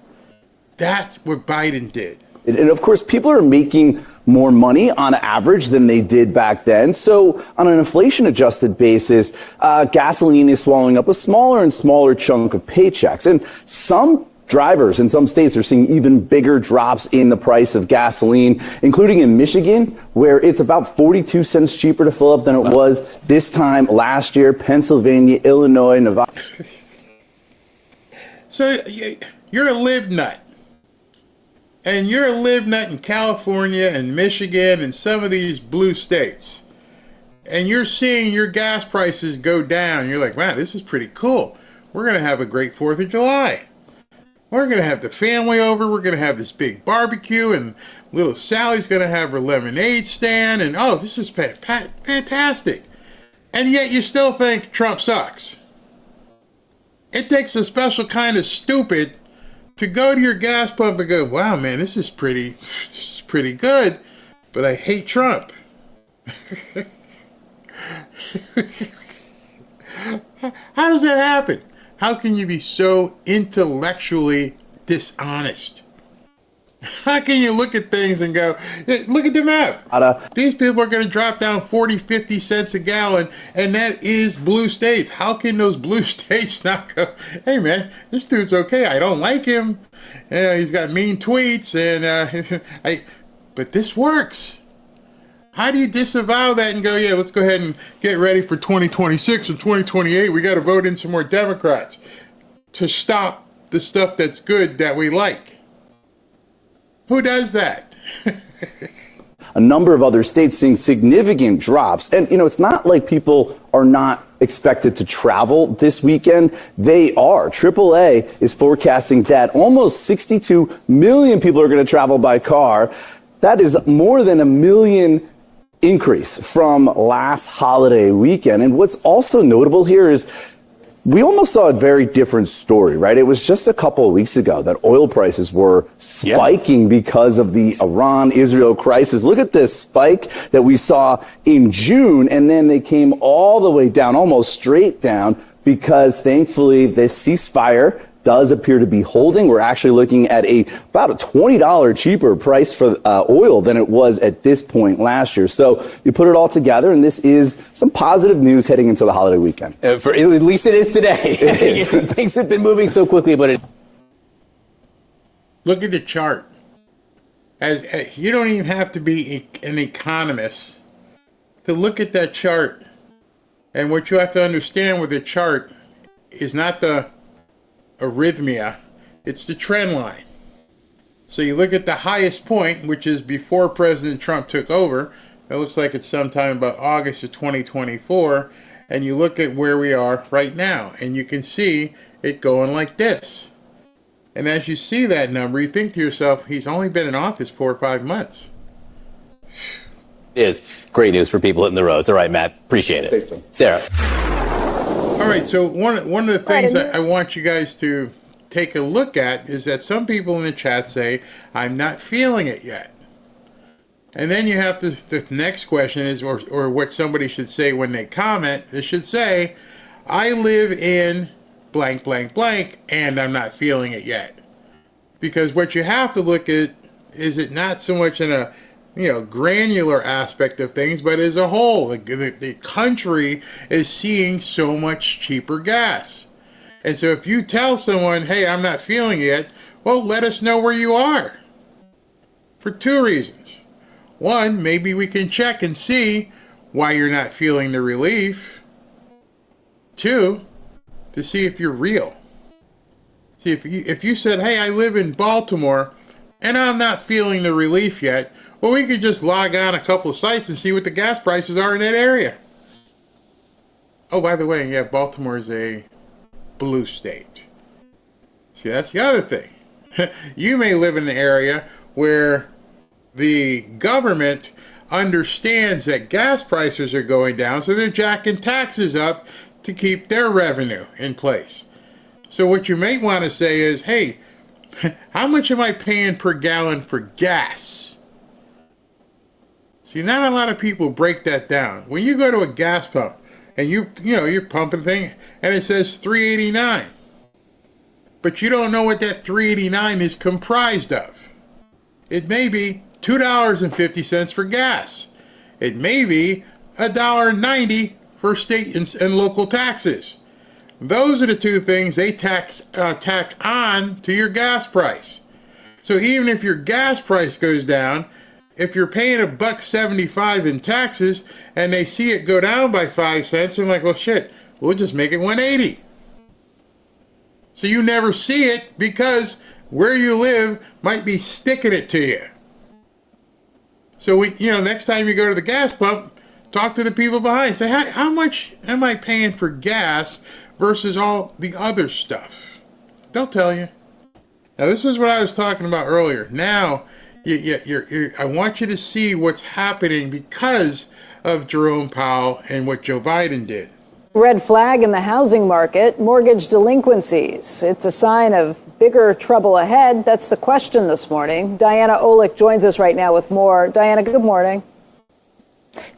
That's what Biden did. And of course, people are making more money on average than they did back then. So on an inflation-adjusted basis, gasoline is swallowing up a smaller and smaller chunk of paychecks. And some drivers in some states are seeing even bigger drops in the price of gasoline, including in Michigan, where it's about 42 cents cheaper to fill up than it was this time last year. Pennsylvania, Illinois, Nevada. So you're a lib nut. And you're a lib nut in California and Michigan and some of these blue states. And you're seeing your gas prices go down. You're like, wow, this is pretty cool. We're going to have a great 4th of July. We're going to have the family over. We're going to have this big barbecue, and little Sally's going to have her lemonade stand. And, oh, this is fantastic. And yet you still think Trump sucks. It takes a special kind of stupid to go to your gas pump and go, wow, man, this is pretty good, but I hate Trump. How does that happen? How can you be so intellectually dishonest? How can you look at things and go, look at the map. These people are going to drop down 40, 50 cents a gallon, and that is blue states. How can those blue states not go, hey, man, this dude's okay. I don't like him. He's got mean tweets, and but this works. How do you disavow that and go, yeah, let's go ahead and get ready for 2026 or 2028. We got to vote in some more Democrats to stop the stuff that's good that we like. Who does that? A number of other states seeing significant drops. And, it's not like people are not expected to travel this weekend. They are. AAA is forecasting that almost 62 million people are going to travel by car. That is more than a million increase from last holiday weekend. And what's also notable here is we almost saw a very different story, right? It was just a couple of weeks ago that oil prices were spiking because of the Iran-Israel crisis. Look at this spike that we saw in June, and then they came all the way down, almost straight down, because thankfully this ceasefire does appear to be holding. We're actually looking at about a $20 cheaper price for oil than it was at this point last year. So you put it all together, and this is some positive news heading into the holiday weekend. At least it is today. Things have been moving so quickly, but it. Look at the chart. As you don't even have to be an economist to look at that chart. And what you have to understand with the chart is not the arrhythmia, it's the trend line. So you look at the highest point, which is before President Trump took over. It looks like it's sometime about August of 2024. And you look at where we are right now, and you can see it going like this. And as you see that number, you think to yourself, he's only been in office 4 or 5 months. It is great news for people hitting the roads. All right, Matt, appreciate it. Sarah. All right, so one of the things that I want you guys to take a look at is that some people in the chat say, I'm not feeling it yet. And then you have to, the next question is, or what somebody should say when they comment, they should say, I live in blank, blank, blank, and I'm not feeling it yet. Because what you have to look at is it not so much in a granular aspect of things, but as a whole. The country is seeing so much cheaper gas. And so if you tell someone, hey, I'm not feeling it yet, well, let us know where you are. For 2 reasons. One, maybe we can check and see why you're not feeling the relief. 2, to see if you're real. See, if you said, hey, I live in Baltimore and I'm not feeling the relief yet, well, we could just log on a couple of sites and see what the gas prices are in that area. Oh, by the way, yeah, Baltimore is a blue state. See, that's the other thing. You may live in an area where the government understands that gas prices are going down, so they're jacking taxes up to keep their revenue in place. So what you may want to say is, hey, how much am I paying per gallon for gas? See, not a lot of people break that down. When you go to a gas pump and you're pumping thing and it says $3.89, but you don't know what that $3.89 is comprised of. It may be $2.50 for gas. It may be $1.90 for state and local taxes. Those are the 2 things they tack on to your gas price. So even if your gas price goes down, if you're paying $1.75 in taxes and they see it go down by 5 cents, they're like, well, shit, we'll just make it $1.80. So you never see it because where you live might be sticking it to you. So next time you go to the gas pump, talk to the people behind. Say, how much am I paying for gas versus all the other stuff? They'll tell you. Now, this is what I was talking about earlier. Now, I want you to see what's happening because of Jerome Powell and what Joe Biden did. Red flag in the housing market, mortgage delinquencies. It's a sign of bigger trouble ahead. That's the question this morning. Diana Olick joins us right now with more. Diana, good morning.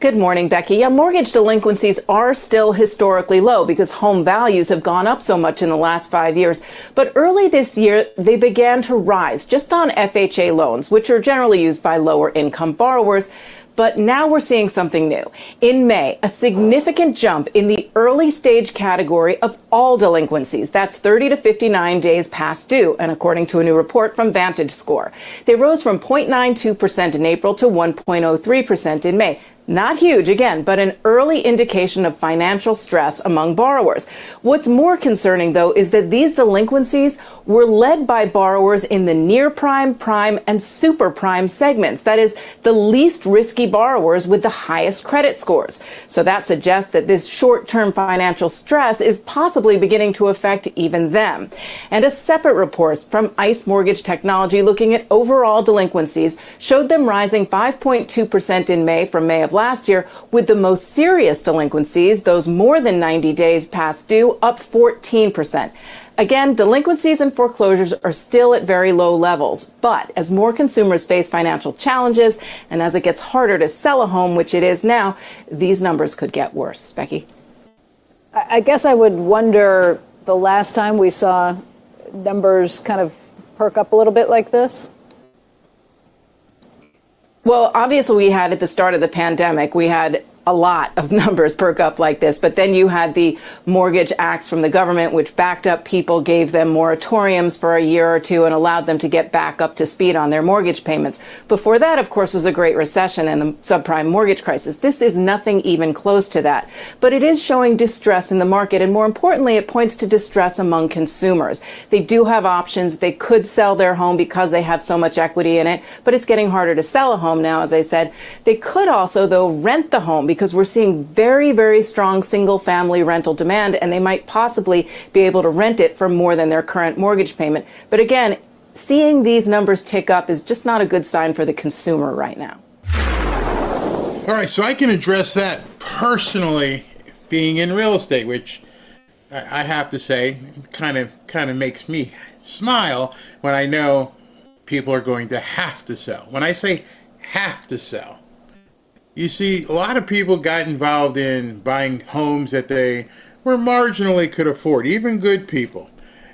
Good morning, Becky. Yeah, mortgage delinquencies are still historically low because home values have gone up so much in the last 5 years. But early this year, they began to rise just on FHA loans, which are generally used by lower income borrowers. But now we're seeing something new. In May, a significant jump in the early stage category of all delinquencies. That's 30 to 59 days past due. And according to a new report from VantageScore, they rose from 0.92% in April to 1.03% in May. Not huge, again, but an early indication of financial stress among borrowers. What's more concerning, though, is that these delinquencies were led by borrowers in the near prime, prime, and super prime segments. That is, the least risky borrowers with the highest credit scores. So that suggests that this short-term financial stress is possibly beginning to affect even them. And a separate report from ICE Mortgage Technology looking at overall delinquencies showed them rising 5.2% in May from May of last year, with the most serious delinquencies, those more than 90 days past due, up 14%. Again, delinquencies and foreclosures are still at very low levels, but as more consumers face financial challenges and as it gets harder to sell a home, which it is now, these numbers could get worse. Becky? I guess I would wonder the last time we saw numbers kind of perk up a little bit like this. Well, obviously, we had at the start of the pandemic, we had a lot of numbers perk up like this. But then you had the mortgage acts from the government, which backed up people, gave them moratoriums for a year or two and allowed them to get back up to speed on their mortgage payments. Before that, of course, was the Great Recession and the subprime mortgage crisis. This is nothing even close to that. But it is showing distress in the market. And more importantly, it points to distress among consumers. They do have options. They could sell their home because they have so much equity in it. But it's getting harder to sell a home now, as I said. They could also, though, rent the home because we're seeing very, very strong single-family rental demand, and they might possibly be able to rent it for more than their current mortgage payment. But again, seeing these numbers tick up is just not a good sign for the consumer right now. All right, so I can address that personally, being in real estate, which I have to say kind of makes me smile when I know people are going to have to sell. When I say have to sell, you see, a lot of people got involved in buying homes that they were marginally could afford, even good people.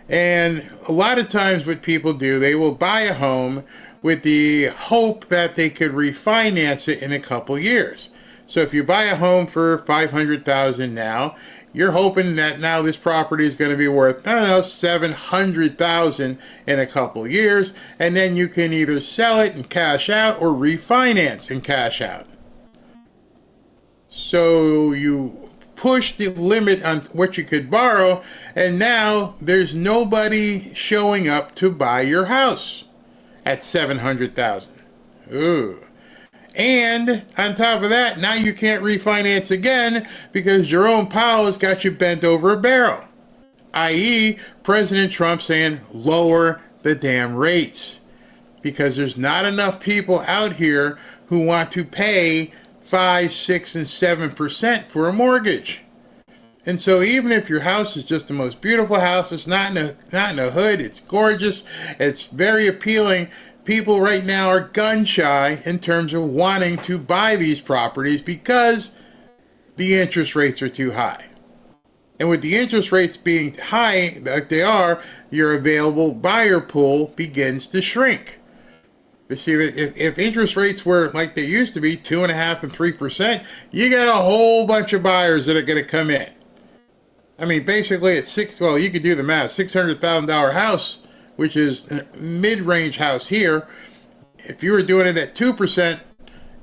And a lot of times what people do, they will buy a home with the hope that they could refinance it in a couple years. So if you buy a home for $500,000 now, you're hoping that now this property is going to be worth, I don't know, $700,000 in a couple years, and then you can either sell it and cash out or refinance and cash out. So you push the limit on what you could borrow, and now there's nobody showing up to buy your house at $700,000. Ooh. And on top of that, now you can't refinance again because Jerome Powell has got you bent over a barrel. I.e., President Trump saying lower the damn rates because there's not enough people out here who want to pay 5, 6, and 7% for a mortgage. And so even if your house is just the most beautiful house, it's not in a hood, it's gorgeous, it's very appealing, people right now are gun shy in terms of wanting to buy these properties because the interest rates are too high. And with the interest rates being high like they are, your available buyer pool begins to shrink. You see, if interest rates were like they used to be, 2.5% and 3%, you got a whole bunch of buyers that are going to come in. I mean, basically at you could do the math, $600,000 house, which is a mid-range house here. If you were doing it at 2%,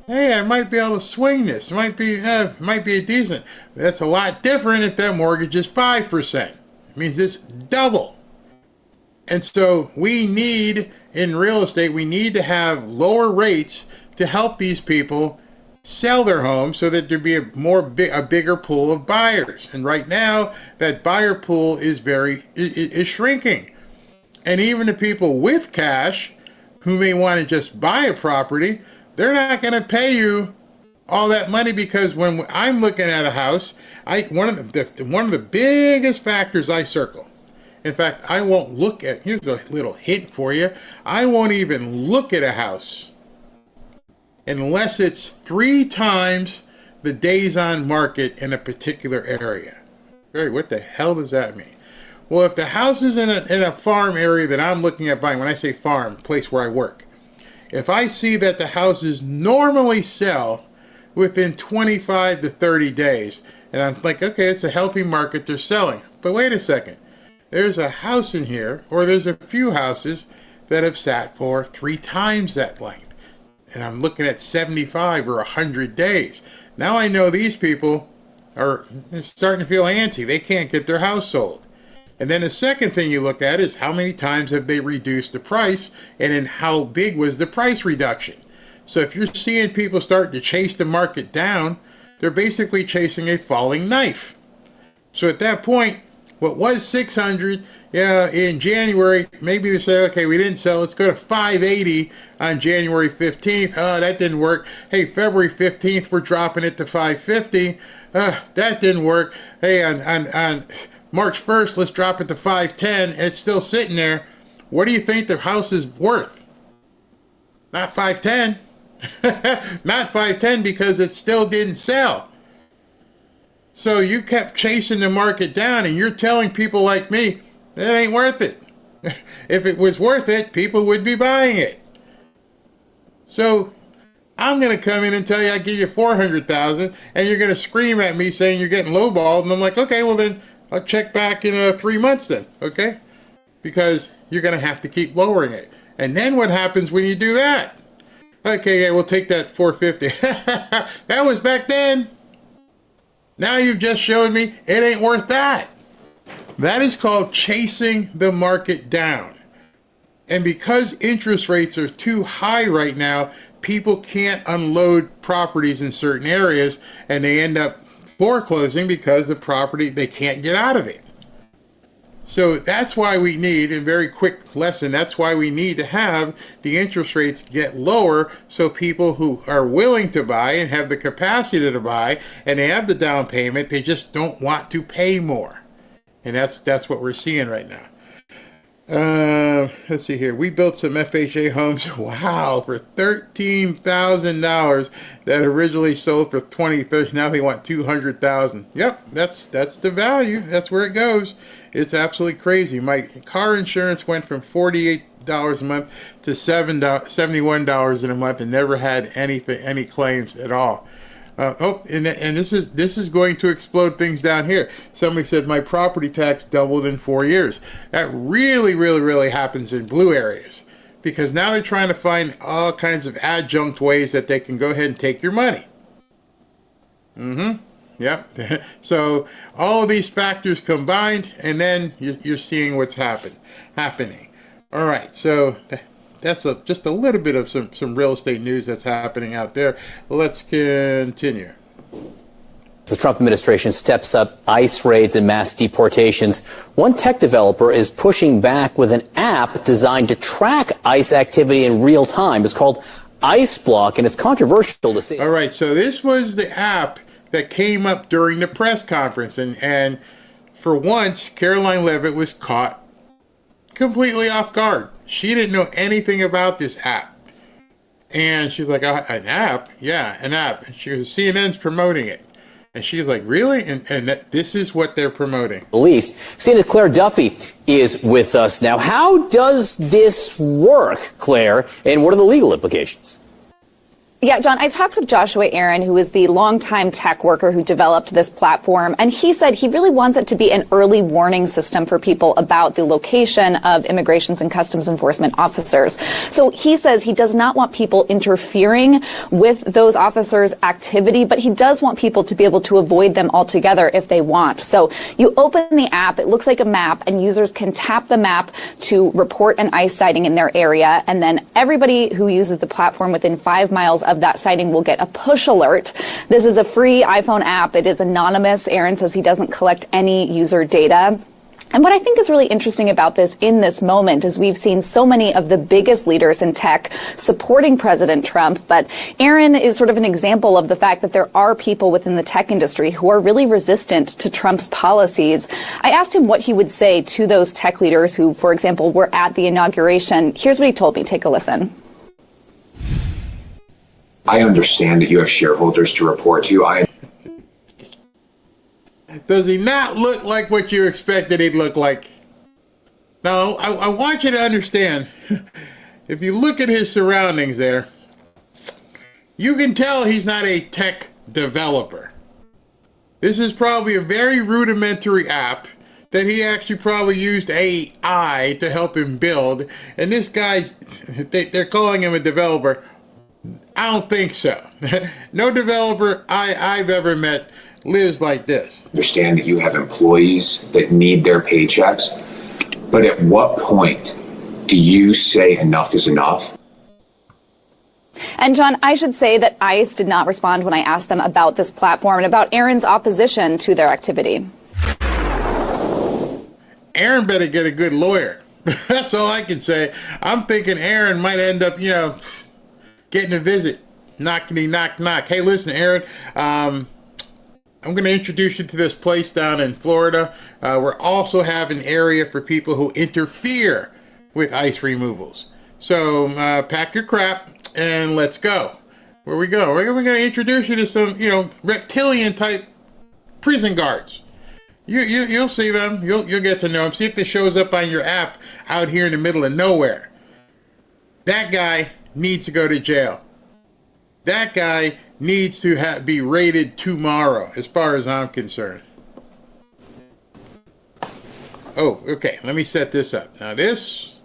hey, I might be able to swing this. It might be a decent. That's a lot different if that mortgage is 5%. It means it's double. And so we need, in real estate, we need to have lower rates to help these people sell their homes so that there be a bigger pool of buyers. And right now, that buyer pool is shrinking. And even the people with cash who may want to just buy a property, they're not going to pay you all that money because when I'm looking at a house, one of the biggest factors I circle. In fact, I won't look at, here's a little hint for you, I won't even look at a house unless it's 3 times the days on market in a particular area. What the hell does that mean? Well, if the house is in a farm area that I'm looking at buying, when I say farm, place where I work, if I see that the houses normally sell within 25 to 30 days, and I'm like, okay, it's a healthy market, they're selling. But wait a second, there's a house in here, or there's a few houses that have sat for 3 times that length. And I'm looking at 75 or 100 days. Now I know these people are starting to feel antsy. They can't get their house sold. And then the second thing you look at is how many times have they reduced the price, and then how big was the price reduction. So if you're seeing people start to chase the market down, they're basically chasing a falling knife. So at that point, what was 600 in January, maybe they say, okay, we didn't sell, let's go to 580 on January 15th. Oh, that didn't work. Hey, February 15th, we're dropping it to 550. That didn't work. Hey, on March 1st, let's drop it to 510. It's still sitting there. What do you think the house is worth? Not 510. Not 510 because it still didn't sell. So you kept chasing the market down, and you're telling people like me, that ain't worth it. If it was worth it, people would be buying it. So I'm going to come in and tell you I give you $400,000, and you're going to scream at me saying you're getting lowballed, and I'm like, okay, well then I'll check back in 3 months then, okay? Because you're going to have to keep lowering it. And then what happens when you do that? Okay, yeah, we'll take that $450. That was back then. Now you've just showed me it ain't worth that. That is called chasing the market down. And because interest rates are too high right now, people can't unload properties in certain areas, and they end up foreclosing because the property, they can't get out of it. So that's why we need, a very quick lesson, that's why we need to have the interest rates get lower so people who are willing to buy and have the capacity to buy and they have the down payment, they just don't want to pay more. And that's what we're seeing right now. Let's see here. We built some FHA homes, wow, for $13,000 that originally sold for $20,000. Now they want $200,000. Yep, that's the value. That's where it goes. It's absolutely crazy. My car insurance went from $48 a month to $71 in a month, and never had any claims at all. And this is going to explode things down here. Somebody said my property tax doubled in 4 years. That really happens in blue areas, because now they're trying to find all kinds of adjunct ways that they can go ahead and take your money. Yep. So all of these factors combined, and then you're seeing what's happening. All right. So that's just a little bit of some real estate news that's happening out there. Let's continue. The Trump administration steps up ICE raids and mass deportations. One tech developer is pushing back with an app designed to track ICE activity in real time. It's called ICE Block, and it's controversial to see. All right, so this was the app that came up during the press conference, and for once, Karoline Leavitt was caught completely off guard. She didn't know anything about this app. And she's like, an app? Yeah, an app. And she goes, CNN's promoting it. And she's like, really? And this is what they're promoting. Police. CNN's Claire Duffy is with us now. How does this work, Claire? And what are the legal implications? Yeah, John, I talked with Joshua Aaron, who is the longtime tech worker who developed this platform, and he said he really wants it to be an early warning system for people about the location of Immigrations and Customs Enforcement officers. So he says he does not want people interfering with those officers' activity, but he does want people to be able to avoid them altogether if they want. So you open the app, it looks like a map, and users can tap the map to report an ICE sighting in their area, and then everybody who uses the platform within 5 miles of that sighting will get a push alert. This is a free iPhone app. It is anonymous. Aaron says he doesn't collect any user data. And what I think is really interesting about this in this moment is we've seen so many of the biggest leaders in tech supporting President Trump, but Aaron is sort of an example of the fact that there are people within the tech industry who are really resistant to Trump's policies. I asked him what he would say to those tech leaders who, for example, were at the inauguration. Here's what he told me. Take a listen. I understand that you have shareholders to report to. Does he not look like what you expected he'd look like? Now, I want you to understand, if you look at his surroundings there, you can tell he's not a tech developer. This is probably a very rudimentary app that he actually probably used AI to help him build. And this guy, they're calling him a developer. I don't think so. No developer I've ever met lives like this. Understand that you have employees that need their paychecks, but at what point do you say enough is enough? And John, I should say that ICE did not respond when I asked them about this platform and about Aaron's opposition to their activity. Aaron better get a good lawyer. That's all I can say. I'm thinking Aaron might end up, getting a visit. Knockety knock knock. Hey, listen, Aaron, I'm going to introduce you to this place down in Florida. We're also have an area for people who interfere with ICE removals. So pack your crap and let's go. Where we go? We're going to introduce you to some, reptilian type prison guards. You'll see them. You'll get to know them. See if this shows up on your app out here in the middle of nowhere. That guy needs to go to jail. That guy needs to be raided tomorrow, as far as I'm concerned. Oh, okay. Let me set this up. Now, this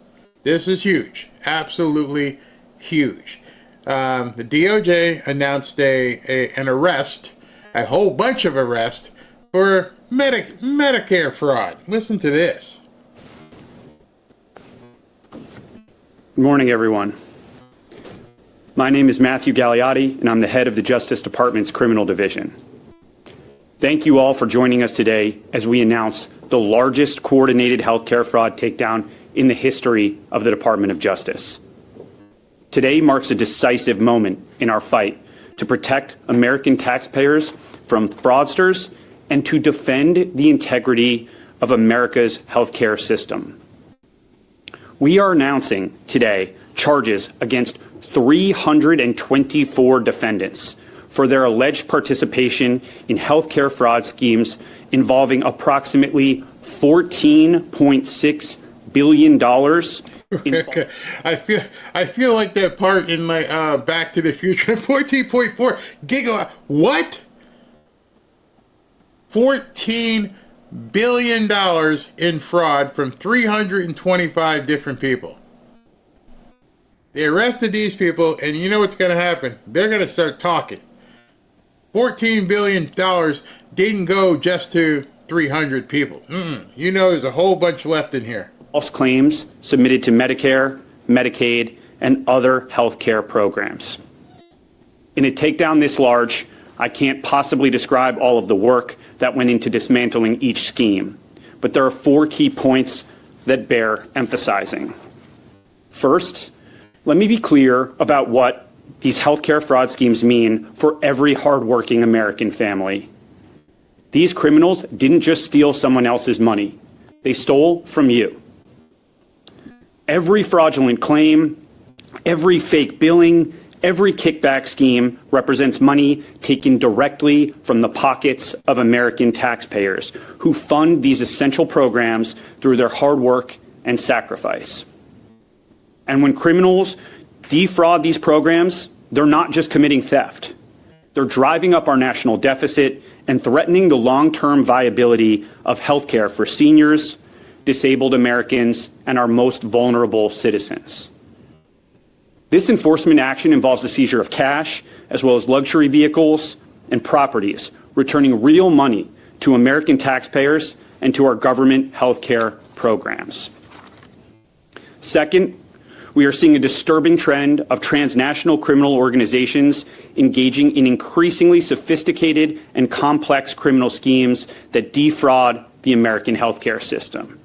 is huge. Absolutely huge. The DOJ announced an arrest, a whole bunch of arrests, for Medicare fraud. Listen to this. Good morning, everyone. My name is Matthew Gagliotti, and I'm the head of the Justice Department's Criminal Division. Thank you all for joining us today as we announce the largest coordinated healthcare fraud takedown in the history of the Department of Justice. Today marks a decisive moment in our fight to protect American taxpayers from fraudsters and to defend the integrity of America's healthcare system. We are announcing today charges against 324 defendants for their alleged participation in healthcare fraud schemes involving approximately $14.6 billion. I feel like that part in my Back to the Future. 14.4 gigawatt. What? $14 billion in fraud from 325 different people. They arrested these people, and you know what's going to happen? They're going to start talking. $14 billion didn't go just to 300 people. You know there's a whole bunch left in here. False claims submitted to Medicare, Medicaid, and other health care programs. In a takedown this large, I can't possibly describe all of the work that went into dismantling each scheme, but there are 4 key points that bear emphasizing. First, let me be clear about what these healthcare fraud schemes mean for every hardworking American family. These criminals didn't just steal someone else's money. They stole from you. Every fraudulent claim, every fake billing, every kickback scheme represents money taken directly from the pockets of American taxpayers who fund these essential programs through their hard work and sacrifice. And when criminals defraud these programs, they're not just committing theft. They're driving up our national deficit and threatening the long-term viability of healthcare for seniors, disabled Americans, and our most vulnerable citizens. This enforcement action involves the seizure of cash, as well as luxury vehicles and properties, returning real money to American taxpayers and to our government healthcare programs. Second, we are seeing a disturbing trend of transnational criminal organizations engaging in increasingly sophisticated and complex criminal schemes that defraud the American healthcare system.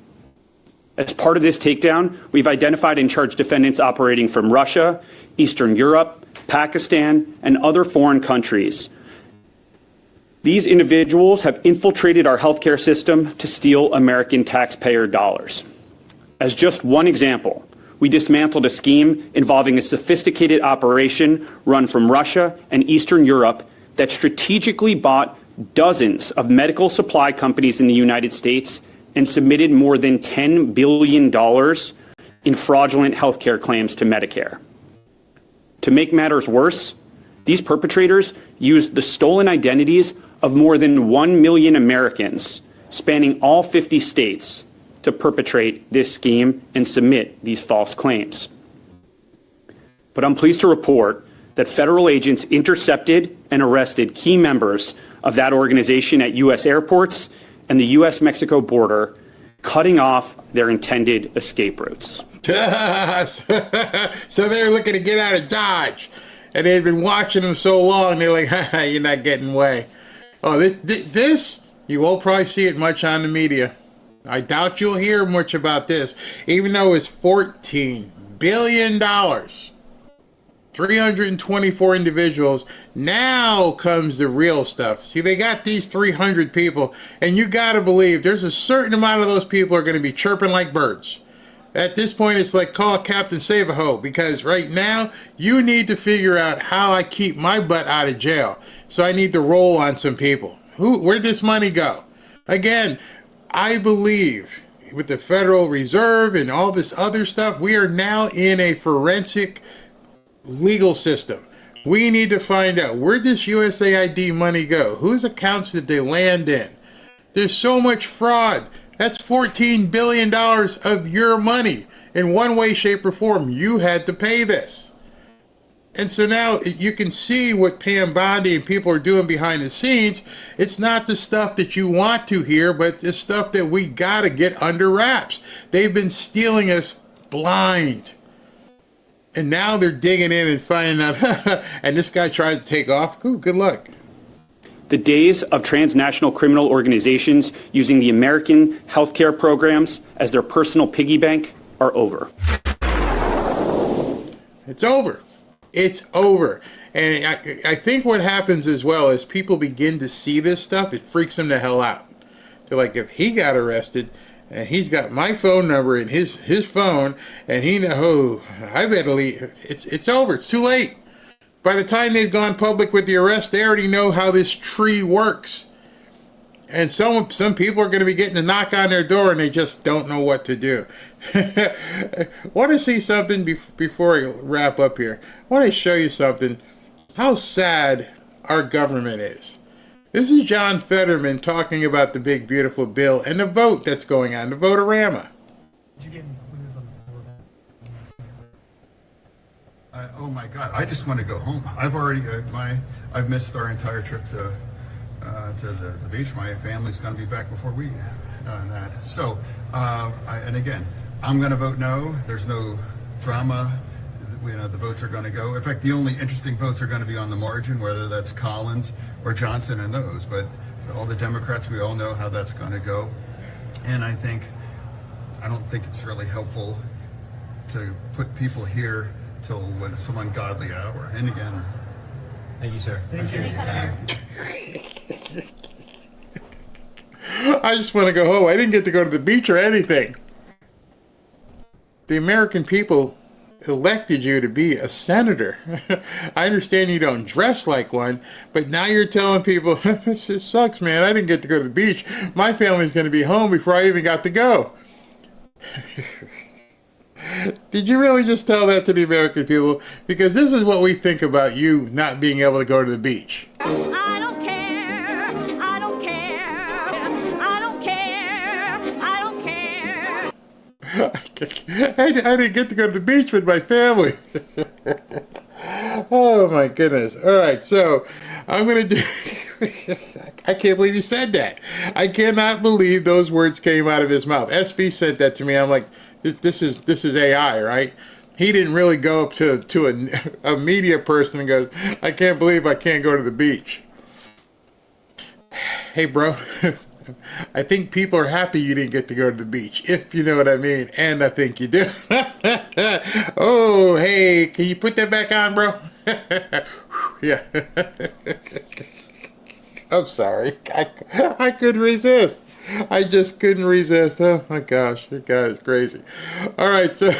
As part of this takedown, we've identified and charged defendants operating from Russia, Eastern Europe, Pakistan, and other foreign countries. These individuals have infiltrated our healthcare system to steal American taxpayer dollars. As just one example, we dismantled a scheme involving a sophisticated operation run from Russia and Eastern Europe that strategically bought dozens of medical supply companies in the United States and submitted more than $10 billion in fraudulent healthcare claims to Medicare. To make matters worse, these perpetrators used the stolen identities of more than 1 million Americans spanning all 50 states to perpetrate this scheme and submit these false claims. But I'm pleased to report that federal agents intercepted and arrested key members of that organization at U.S. airports and the U.S.-Mexico border, cutting off their intended escape routes. So they're looking to get out of Dodge, and they've been watching them so long, they're like, you're not getting away. Oh, this, you won't probably see it much on the media. I doubt you'll hear much about this, even though it's $14 billion. 324 individuals. Now comes the real stuff. See, they got these 300 people, and you got to believe there's a certain amount of those people are going to be chirping like birds. At this point, it's like call Captain Save-A-Ho, because right now you need to figure out how I keep my butt out of jail. So I need to roll on some people. Where'd this money go? Again, I believe with the Federal Reserve and all this other stuff, we are now in a forensic legal system. We need to find out, where does USAID money go? Whose accounts did they land in? There's so much fraud. That's $14 billion of your money. In one way, shape, or form, you had to pay this. And so now you can see what Pam Bondi and people are doing behind the scenes. It's not the stuff that you want to hear, but the stuff that we got to get under wraps. They've been stealing us blind. And now they're digging in and finding out, and this guy tried to take off. Ooh, good luck. The days of transnational criminal organizations using the American healthcare programs as their personal piggy bank are over. It's over. It's over. And I think what happens as well is people begin to see this stuff, it freaks them the hell out. They're like, if he got arrested and he's got my phone number in his phone and he know, I better leave. It's over. It's too late. By the time they've gone public with the arrest, they already know how this tree works. And some people are going to be getting a knock on their door and they just don't know what to do. I want to see something before I wrap up here. I want to show you something. How sad our government is. This is John Fetterman talking about the big, beautiful bill and the vote that's going on, the Votorama. Oh my God! I just want to go home. I've missed our entire trip to the beach. My family's going to be back before we that. So, and again, I'm going to vote no. There's no drama. The votes are going to go. In fact, the only interesting votes are going to be on the margin, whether that's Collins or Johnson and those. But all the Democrats, we all know how that's going to go. And I don't think it's really helpful to put people here till when some ungodly hour. And again, thank you, sir. Appreciate your time. I just want to go home. I didn't get to go to the beach or anything. The American people elected you to be a senator. I understand you don't dress like one, but now you're telling people, this sucks, man. I didn't get to go to the beach. My family's going to be home before I even got to go. Did you really just tell that to the American people? Because this is what we think about you not being able to go to the beach. I don't care. I don't care. I don't care. I don't care. I didn't get to go to the beach with my family. Oh my goodness. All right, so I'm going to do... I can't believe he said that. I cannot believe those words came out of his mouth. SV sent that to me. I'm like, this is AI, right? He didn't really go up to a media person and goes, I can't believe I can't go to the beach. Hey, bro, I think people are happy you didn't get to go to the beach, if you know what I mean, and I think you do. Oh, hey, can you put that back on, bro? Yeah. I'm sorry. I couldn't resist. I just couldn't resist. Oh my gosh, that guy is crazy. All right, so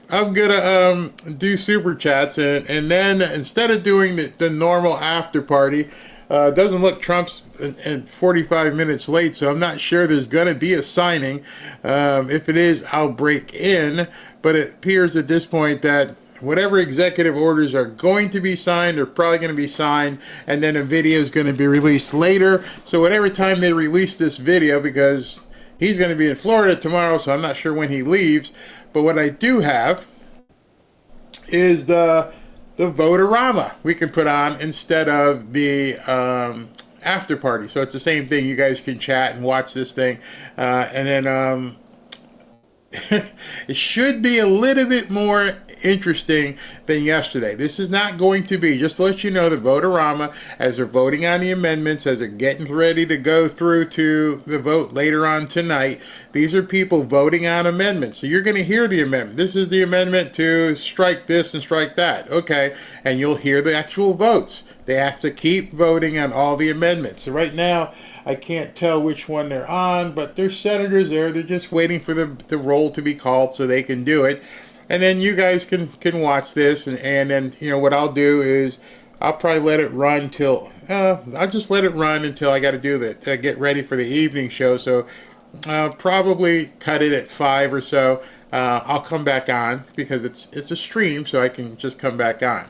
I'm gonna do super chats, and then instead of doing the normal after party, doesn't look Trump's 45 minutes late, so I'm not sure there's gonna be a signing. If it is, I'll break in. But it appears at this point that whatever executive orders are going to be signed are probably going to be signed, and then a video is going to be released later. So whatever time they release this video, because he's going to be in Florida tomorrow, so I'm not sure when he leaves. But what I do have is the Votorama we can put on instead of the after party. So it's the same thing. You guys can chat and watch this thing, and then it should be a little bit more interesting than yesterday. This is not going to be, just to let you know, the Votorama, as they're voting on the amendments, as they're getting ready to go through to the vote later on tonight, these are people voting on amendments. So you're going to hear the amendment. This is the amendment to strike this and strike that. Okay, and you'll hear the actual votes. They have to keep voting on all the amendments. So right now, I can't tell which one they're on, but there's senators there. They're just waiting for the roll to be called so they can do it. And then you guys can watch this, and then, you know, what I'll do is I'll probably let it run till, I'll just let it run until I got to do that, get ready for the evening show. So I'll probably cut it at 5 or so. I'll come back on because it's a stream, so I can just come back on.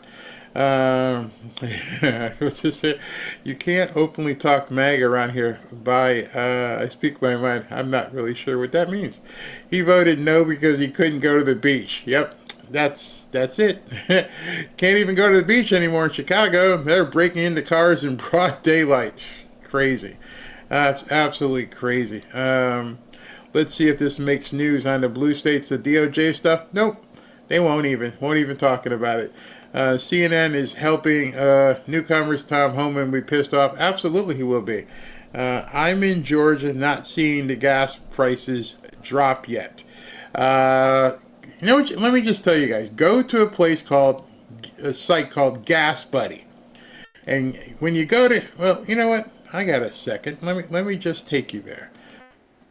What's this? You can't openly talk MAGA around here. I speak my mind. I'm not really sure what that means. He voted no because he couldn't go to the beach. Yep, that's it. Can't even go to the beach anymore in Chicago. They're breaking into cars in broad daylight. Crazy. Absolutely crazy. Let's see if this makes news on the blue states, the DOJ stuff. Nope. They won't even talking about it. CNN is helping newcomers. Tom Homan be pissed off. Absolutely, he will be. I'm in Georgia, not seeing the gas prices drop yet. You know what? Let me just tell you guys. Go to a site called Gas Buddy, and when you go to, well, you know what? I got a second. Let me just take you there.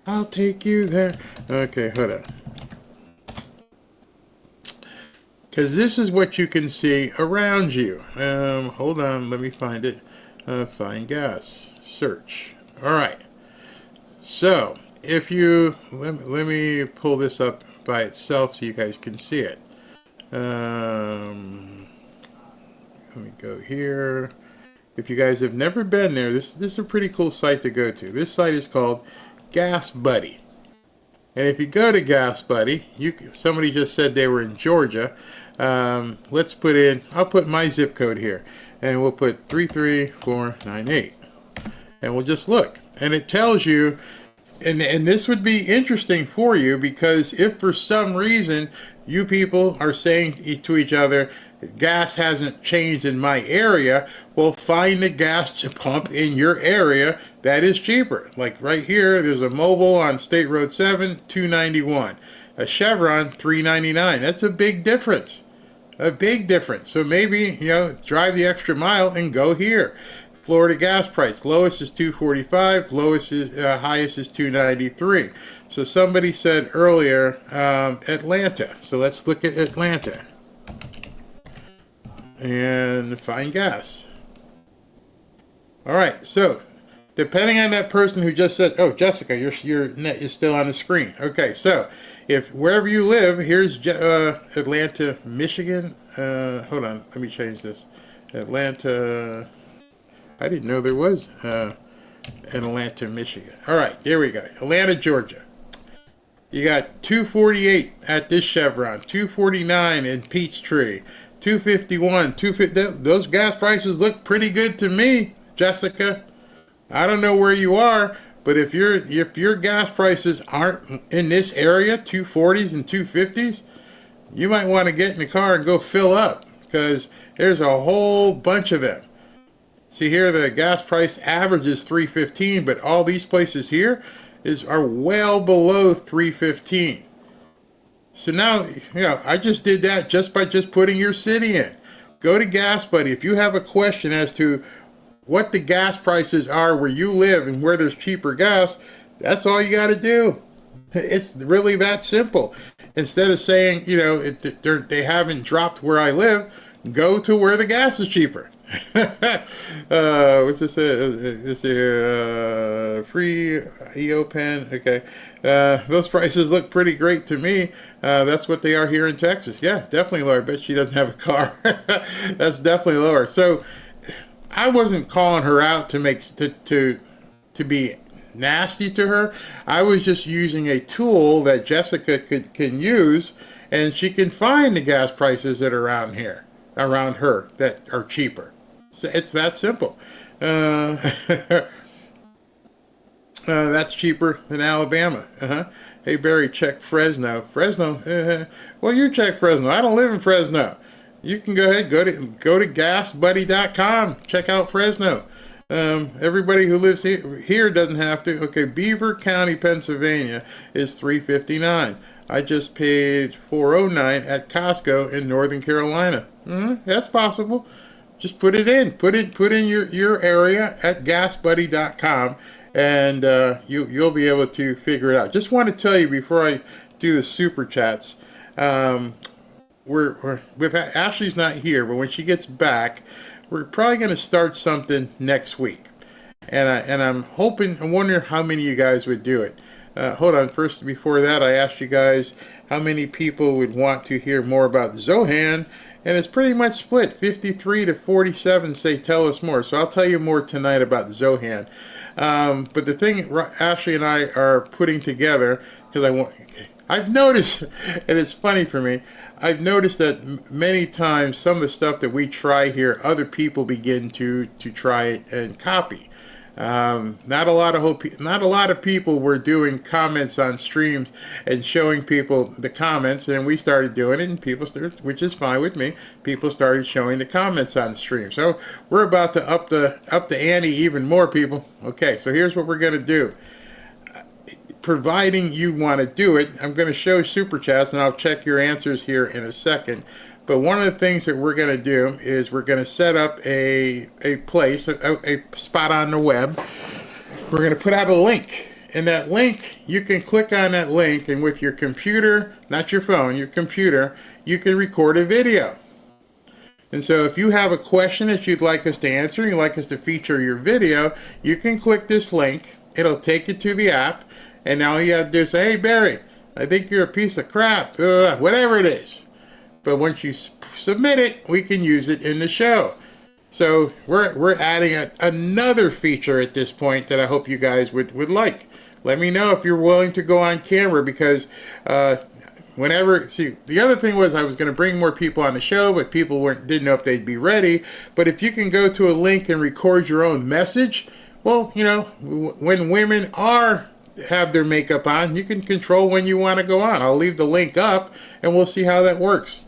I'll take you there. Okay, hold on. Because this is what you can see around you. Hold on, let me find it. Find gas. Search. All right. So, if you... Let me pull this up by itself so you guys can see it. Let me go here. If you guys have never been there, this is a pretty cool site to go to. This site is called Gas Buddy. And if you go to Gas Buddy, somebody just said they were in Georgia. Let's put in, I'll put my zip code here, and we'll put 33498. And we'll just look. And it tells you, and this would be interesting for you, because if for some reason you people are saying to each other, gas hasn't changed in my area, well, find a gas pump in your area that is cheaper. Like right here, there's a Mobile on State Road 7, $2.91. A Chevron, $3.99. That's a big difference. A big difference. So maybe, drive the extra mile and go here. Florida gas price, lowest is $2.45, highest is $2.93. So somebody said earlier, Atlanta. So let's look at Atlanta and find gas. All right, so depending on that person who just said, oh, Jessica, your net is still on the screen. Okay, so if wherever you live, here's Atlanta, Michigan. Hold on, let me change this. Atlanta, I didn't know there was an Atlanta, Michigan. All right, there we go. Atlanta, Georgia. You got $2.48 at this Chevron, $2.49 in Peachtree, $2.51, $2.50. Those gas prices look pretty good to me, Jessica. I don't know where you are, but if your gas prices aren't in this area, 240s and 250s, you might want to get in the car and go fill up, because there's a whole bunch of them. See here, the gas price average is $3.15, but all these places here are well below $3.15. So now, I just did that just by putting your city in. Go to Gas Buddy. If you have a question as to what the gas prices are where you live and where there's cheaper gas, that's all you got to do. It's really that simple. Instead of saying, they haven't dropped where I live, go to where the gas is cheaper. What's this? This here, free EO pen. Okay. Those prices look pretty great to me. That's what they are here in Texas. Yeah, definitely lower. I bet she doesn't have a car. That's definitely lower. So I wasn't calling her out to be nasty to her. I was just using a tool that Jessica can use, and she can find the gas prices that are around her that are cheaper. So it's that simple. That's cheaper than Alabama. Hey Barry, check Fresno. Well, you check Fresno. I don't live in Fresno. You can go ahead, go to gasbuddy.com. Check out Fresno. Everybody who lives here doesn't have to. Okay, Beaver County, Pennsylvania is $3.59. I just paid $4.09 at Costco in Northern Carolina. That's possible. Just put it in. Put in your area at gasbuddy.com, and you'll be able to figure it out. Just want to tell you before I do the super chats. We're with Ashley's not here, but when she gets back, we're probably going to start something next week, and I'm wondering how many of you guys would do it. Hold on, first before that, I asked you guys how many people would want to hear more about Zohan, and it's pretty much split. 53 to 47 say tell us more. So I'll tell you more tonight about Zohan. But the thing Ashley and I are putting together, because I've noticed, and it's funny for me, I've noticed that many times some of the stuff that we try here, other people begin to try it and copy. Not a lot of people were doing comments on streams and showing people the comments, and we started doing it, and people started, which is fine with me. People started showing the comments on stream. So we're about to up the ante even more, people. Okay, so here's what we're gonna do. Providing you want to do it, I'm going to show super chats, and I'll check your answers here in a second. But one of the things that we're going to do is we're going to set up a place, a spot on the web. We're going to put out a link. And that link, you can click on that link, and with your computer, not your phone, your computer, you can record a video. And so if you have a question that you'd like us to answer, you'd like us to feature your video, you can click this link. It'll take you to the app. And now you have to do say, hey, Barry, I think you're a piece of crap, whatever it is. But once you submit it, we can use it in the show. So we're adding another feature at this point that I hope you guys would like. Let me know if you're willing to go on camera, because the other thing was I was going to bring more people on the show, but people didn't know if they'd be ready. But if you can go to a link and record your own message, well, you know, when women have their makeup on, you can control when you want to go on. I'll leave the link up and we'll see how that works.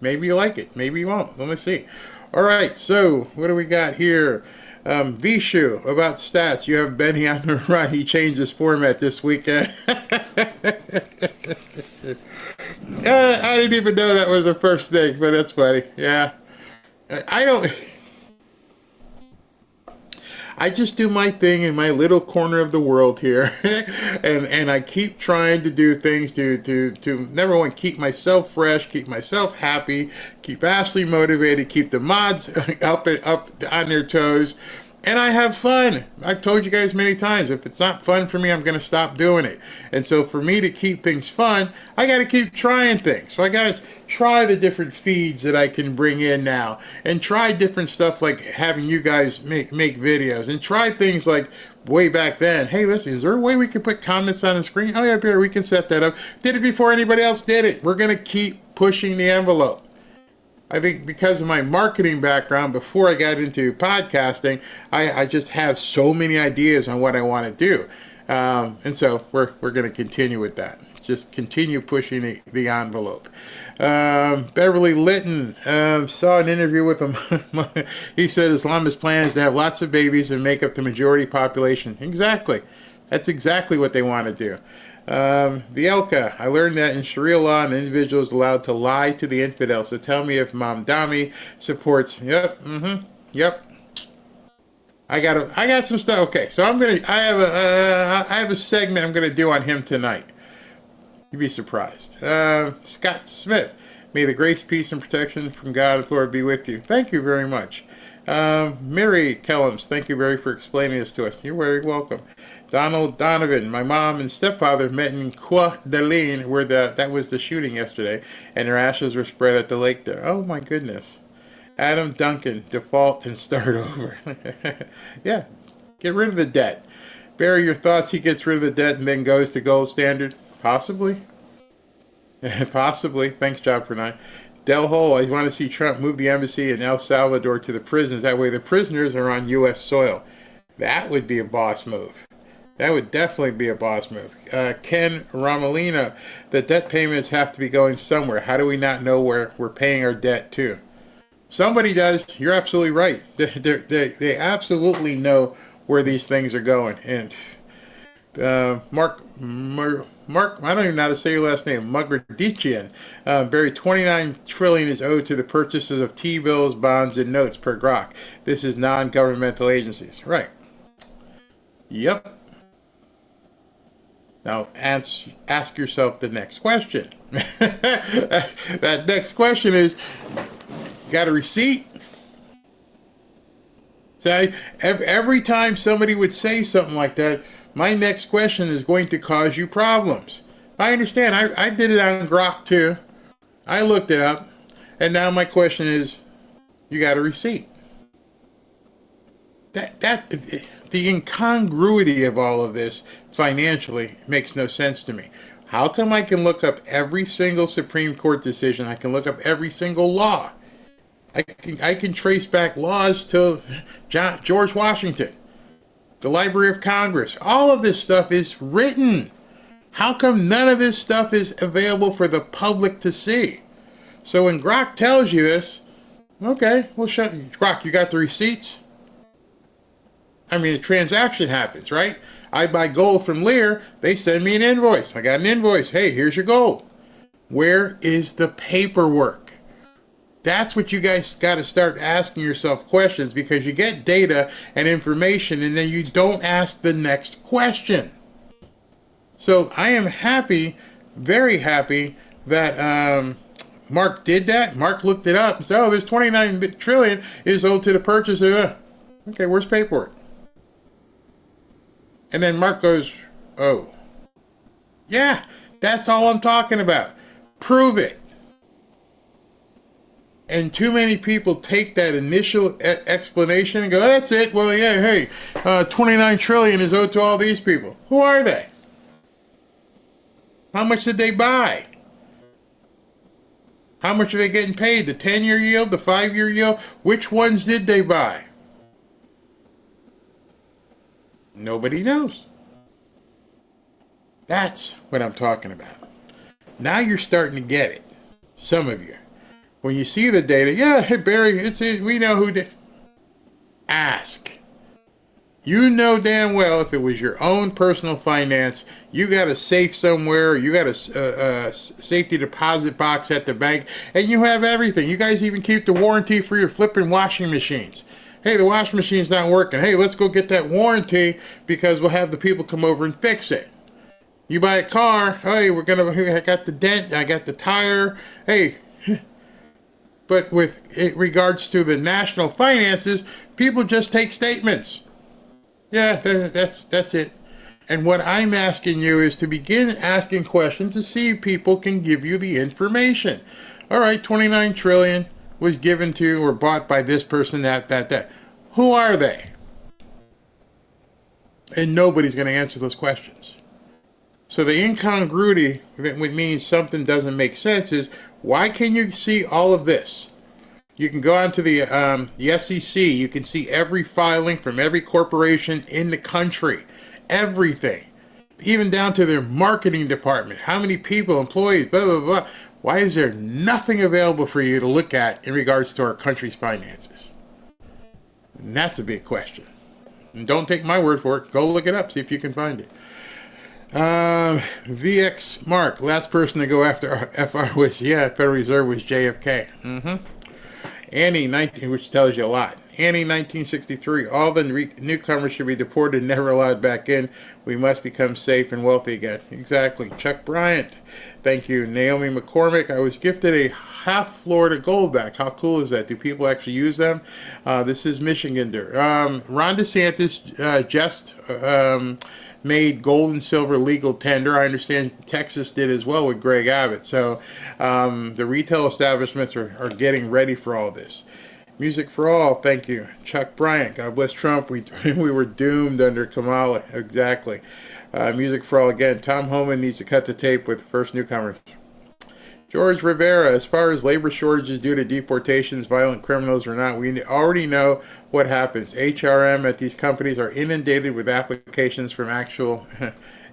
Maybe you like it, maybe you won't. Let me see. All right, so what do we got here? Vishu, about stats. You have Benny on the right. He changed his format this weekend. I didn't even know that was the first thing, but that's funny. Yeah. I just do my thing in my little corner of the world here, and I keep trying to do things to number one, keep myself fresh, keep myself happy, keep Ashley motivated, keep the mods up on their toes, and I have fun. I've told you guys many times, if it's not fun for me, I'm going to stop doing it. And so for me to keep things fun, I got to keep trying things. So I got to try the different feeds that I can bring in now, and try different stuff like having you guys make videos, and try things like way back then. Hey, listen, is there a way we can put comments on the screen? Oh yeah, Barry, we can set that up. Did it before anybody else did it. We're going to keep pushing the envelope. I think because of my marketing background before I got into podcasting, I just have so many ideas on what I want to do. And so we're going to continue with that. Just continue pushing the envelope. Beverly Litton, saw an interview with him. He said Islam's plan is to have lots of babies and make up the majority population. Exactly. That's exactly what they want to do. Vielka, I learned that in Sharia law, an individual is allowed to lie to the infidel. So tell me if Mom Dami supports. Yep. Yep. I got some stuff. Okay, so I have a segment I'm gonna do on him tonight. You'd be surprised. Scott Smith, may the grace, peace, and protection from God and Lord be with you. Thank you very much. Mary Kellums, thank you very for explaining this to us. You're very welcome. Donald Donovan, my mom and stepfather met in Croix de Lune, where that was the shooting yesterday, and their ashes were spread at the lake there. Oh my goodness. Adam Duncan, default and start over. Yeah, get rid of the debt. Barry, your thoughts, he gets rid of the debt and then goes to gold standard? Possibly. Possibly. Thanks, Job for 9. Del Hole, I want to see Trump move the embassy in El Salvador to the prisons. That way the prisoners are on U.S. soil. That would be a boss move. That would definitely be a boss move. Ken Ramalino, the debt payments have to be going somewhere. How do we not know where we're paying our debt to? Somebody does. You're absolutely right. They absolutely know where these things are going. And Mark, I don't even know how to say your last name, Mugradichian, Barry, 29 trillion is owed to the purchases of T-bills, bonds, and notes per Grok. This is non-governmental agencies. Right. Yep. Now, ask yourself the next question. That next question is, got a receipt? So every time somebody would say something like that, my next question is going to cause you problems. I understand. I did it on Grok too. I looked it up. And now my question is, you got a receipt? The incongruity of all of this financially makes no sense to me. How come I can look up every single Supreme Court decision? I can look up every single law. I can trace back laws to George Washington. the Library of Congress. All of this stuff is written. How come none of this stuff is available for the public to see? So when Grok tells you this, okay, we'll show you. Grok, you got the receipts? I mean, the transaction happens, right? I buy gold from Lear. They send me an invoice. I got an invoice. Hey, here's your gold. Where is the paperwork? That's what you guys got to start asking yourself questions, because you get data and information and then you don't ask the next question. So I am happy, very happy that Mark did that. Mark looked it up and said, oh, there's 29 trillion is owed to the purchaser. Okay, where's paperwork? And then Mark goes, oh, yeah, that's all I'm talking about. Prove it. And too many people take that initial explanation and go, that's it. Well, yeah, hey, 29 trillion is owed to all these people. Who are they? How much did they buy? How much are they getting paid? The 10-year yield, the 5-year yield? Which ones did they buy? Nobody knows. That's what I'm talking about. Now you're starting to get it. Some of you. When you see the data, yeah, hey Barry, we know who did. Ask. You know damn well if it was your own personal finance, you got a safe somewhere, you got a safety deposit box at the bank, and you have everything. You guys even keep the warranty for your flipping washing machines. Hey, the washing machine's not working. Hey, let's go get that warranty because we'll have the people come over and fix it. You buy a car, hey, I got the dent, I got the tire, hey. But with regards to the national finances, people just take statements. Yeah, that's it. And what I'm asking you is to begin asking questions to see if people can give you the information. All right, 29 trillion was given to or bought by this person, that. Who are they? And nobody's going to answer those questions. So the incongruity that means something doesn't make sense is, why can you see all of this? You can go onto the SEC. You can see every filing from every corporation in the country. Everything. Even down to their marketing department. How many people, employees, blah, blah, blah. Why is there nothing available for you to look at in regards to our country's finances? And that's a big question. And don't take my word for it. Go look it up. See if you can find it. VX Mark, last person to go after FR was, Federal Reserve was JFK. Annie, which tells you a lot. Annie, 1963, all the newcomers should be deported and never allowed back in. We must become safe and wealthy again. Exactly. Chuck Bryant, thank you. Naomi McCormick, I was gifted a half Florida Goldback. How cool is that? Do people actually use them? This is Michigander. Ron DeSantis just made gold and silver legal tender. I understand Texas did as well with Greg Abbott. So the retail establishments are getting ready for all this. Music for All, thank you. Chuck Bryant, God bless Trump. We were doomed under Kamala. Exactly. Music for All again. Tom Homan needs to cut the tape with first newcomers. George Rivera, as far as labor shortages due to deportations, violent criminals or not, we already know what happens. HRM at these companies are inundated with applications from actual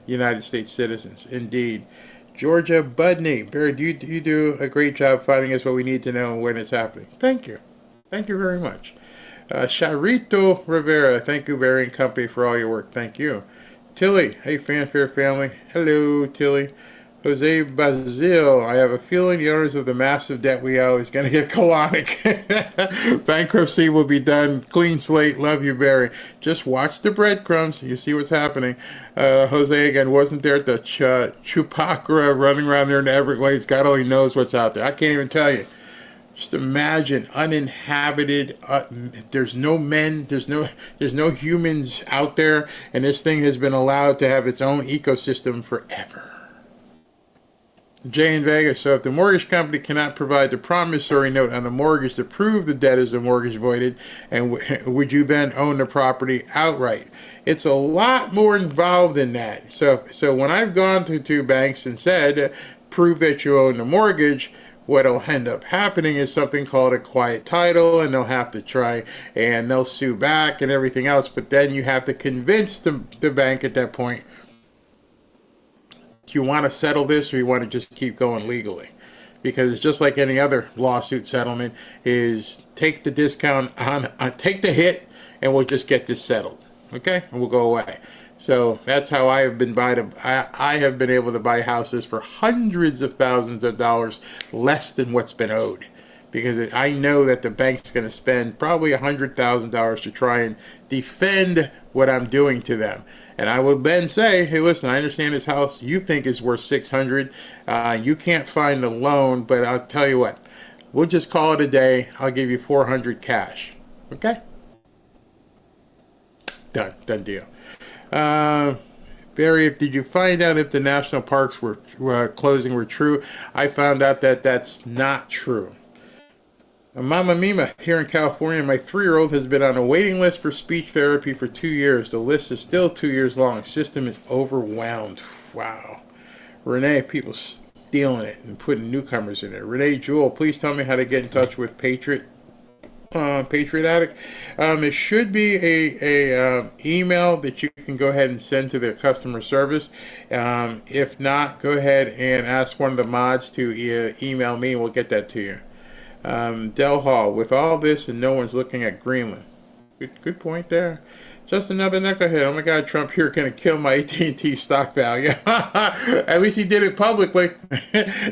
United States citizens. Indeed. Georgia Budney, Barry, you do a great job finding us what we need to know and when it's happening. Thank you. Thank you very much. Charito Rivera, thank you, Barry and Company, for all your work. Thank you. Tilly, hey, Fanfare family. Hello, Tilly. Jose Bazil, I have a feeling the owners of the massive debt we owe is going to get colonic. Bankruptcy will be done. Clean slate. Love you, Barry. Just watch the breadcrumbs. You see what's happening. Jose, again, wasn't there at the Chupacabra running around there in the Everglades. God only knows what's out there. I can't even tell you. Just imagine, uninhabited, there's no men, there's no humans out there, and this thing has been allowed to have its own ecosystem forever. Jay in Vegas, so if the mortgage company cannot provide the promissory note on the mortgage to prove the debt is the mortgage voided, and would you then own the property outright? It's a lot more involved than that. So when I've gone to banks and said, prove that you own the mortgage, what'll end up happening is something called a quiet title, and they'll have to try and they'll sue back and everything else. But then you have to convince the bank at that point, do you want to settle this or you want to just keep going legally? Because it's just like any other lawsuit settlement, is take the discount on take the hit, and we'll just get this settled, okay? And we'll go away. So that's how I have been I have been able to buy houses for hundreds of thousands of dollars less than what's been owed, because I know that the bank's going to spend probably $100,000 to try and defend what I'm doing to them. And I will then say, hey, listen, I understand this house you think is worth $600. You can't find a loan, but I'll tell you what, we'll just call it a day. I'll give you $400 cash. Okay? Done deal. Barry, did you find out if the national parks were closing were true? I found out that that's not true. Mama Mima, here in California, my 3-year-old has been on a waiting list for speech therapy for 2 years. The list is still 2 years long. System is overwhelmed. Wow. Renee, people stealing it and putting newcomers in it. Renee Jewel, please tell me how to get in touch with Patriot Addict. It should be a email that you can go ahead and send to their customer service. If not, go ahead and ask one of the mods to email me, and we'll get that to you. Del Hall, with all this and no one's looking at Greenland. Good point there. Just another knucklehead. Oh my God, Trump, you're going to kill my AT&T stock value. At least he did it publicly.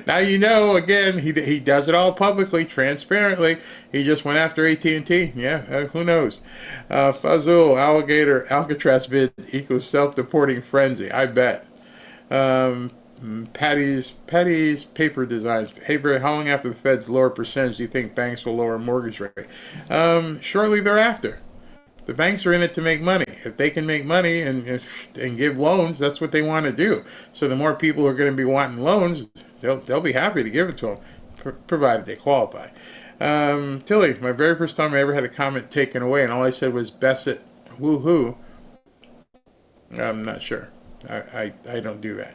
Now you know, again, he does it all publicly, transparently. He just went after AT&T. Yeah, who knows? Fazul, alligator, Alcatraz bid equals self-deporting frenzy. I bet. Patty's paper designs. Hey, Barry, how long after the Fed's lower percentage do you think banks will lower mortgage rate? Shortly thereafter. The banks are in it to make money. If they can make money and give loans, that's what they want to do. So the more people are going to be wanting loans, they'll be happy to give it to them, provided they qualify. Tilly, my very first time I ever had a comment taken away, and all I said was Besset, woohoo. I'm not sure. I don't do that.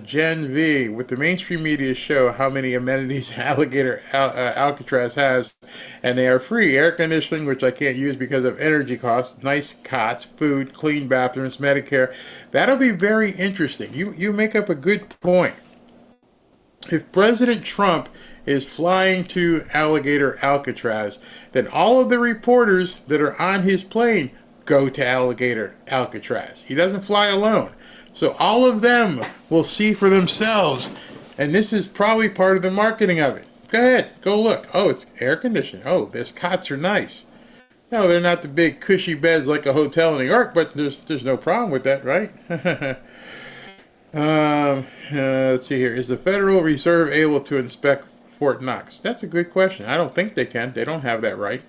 Gen V, with the mainstream media show how many amenities Alcatraz has, and they are free: air conditioning, which I can't use because of energy costs, nice cots, food, clean bathrooms, Medicare. That'll be very interesting. You make up a good point. If President Trump is flying to Alcatraz, then all of the reporters that are on his plane go to Alcatraz. He doesn't fly alone. So all of them will see for themselves. And this is probably part of the marketing of it. Go ahead, go look. Oh, it's air conditioned. Oh, these cots are nice. No, they're not the big cushy beds like a hotel in New York, but there's no problem with that, right? Let's see here. Is the Federal Reserve able to inspect Fort Knox? That's a good question. I don't think they can. They don't have that right.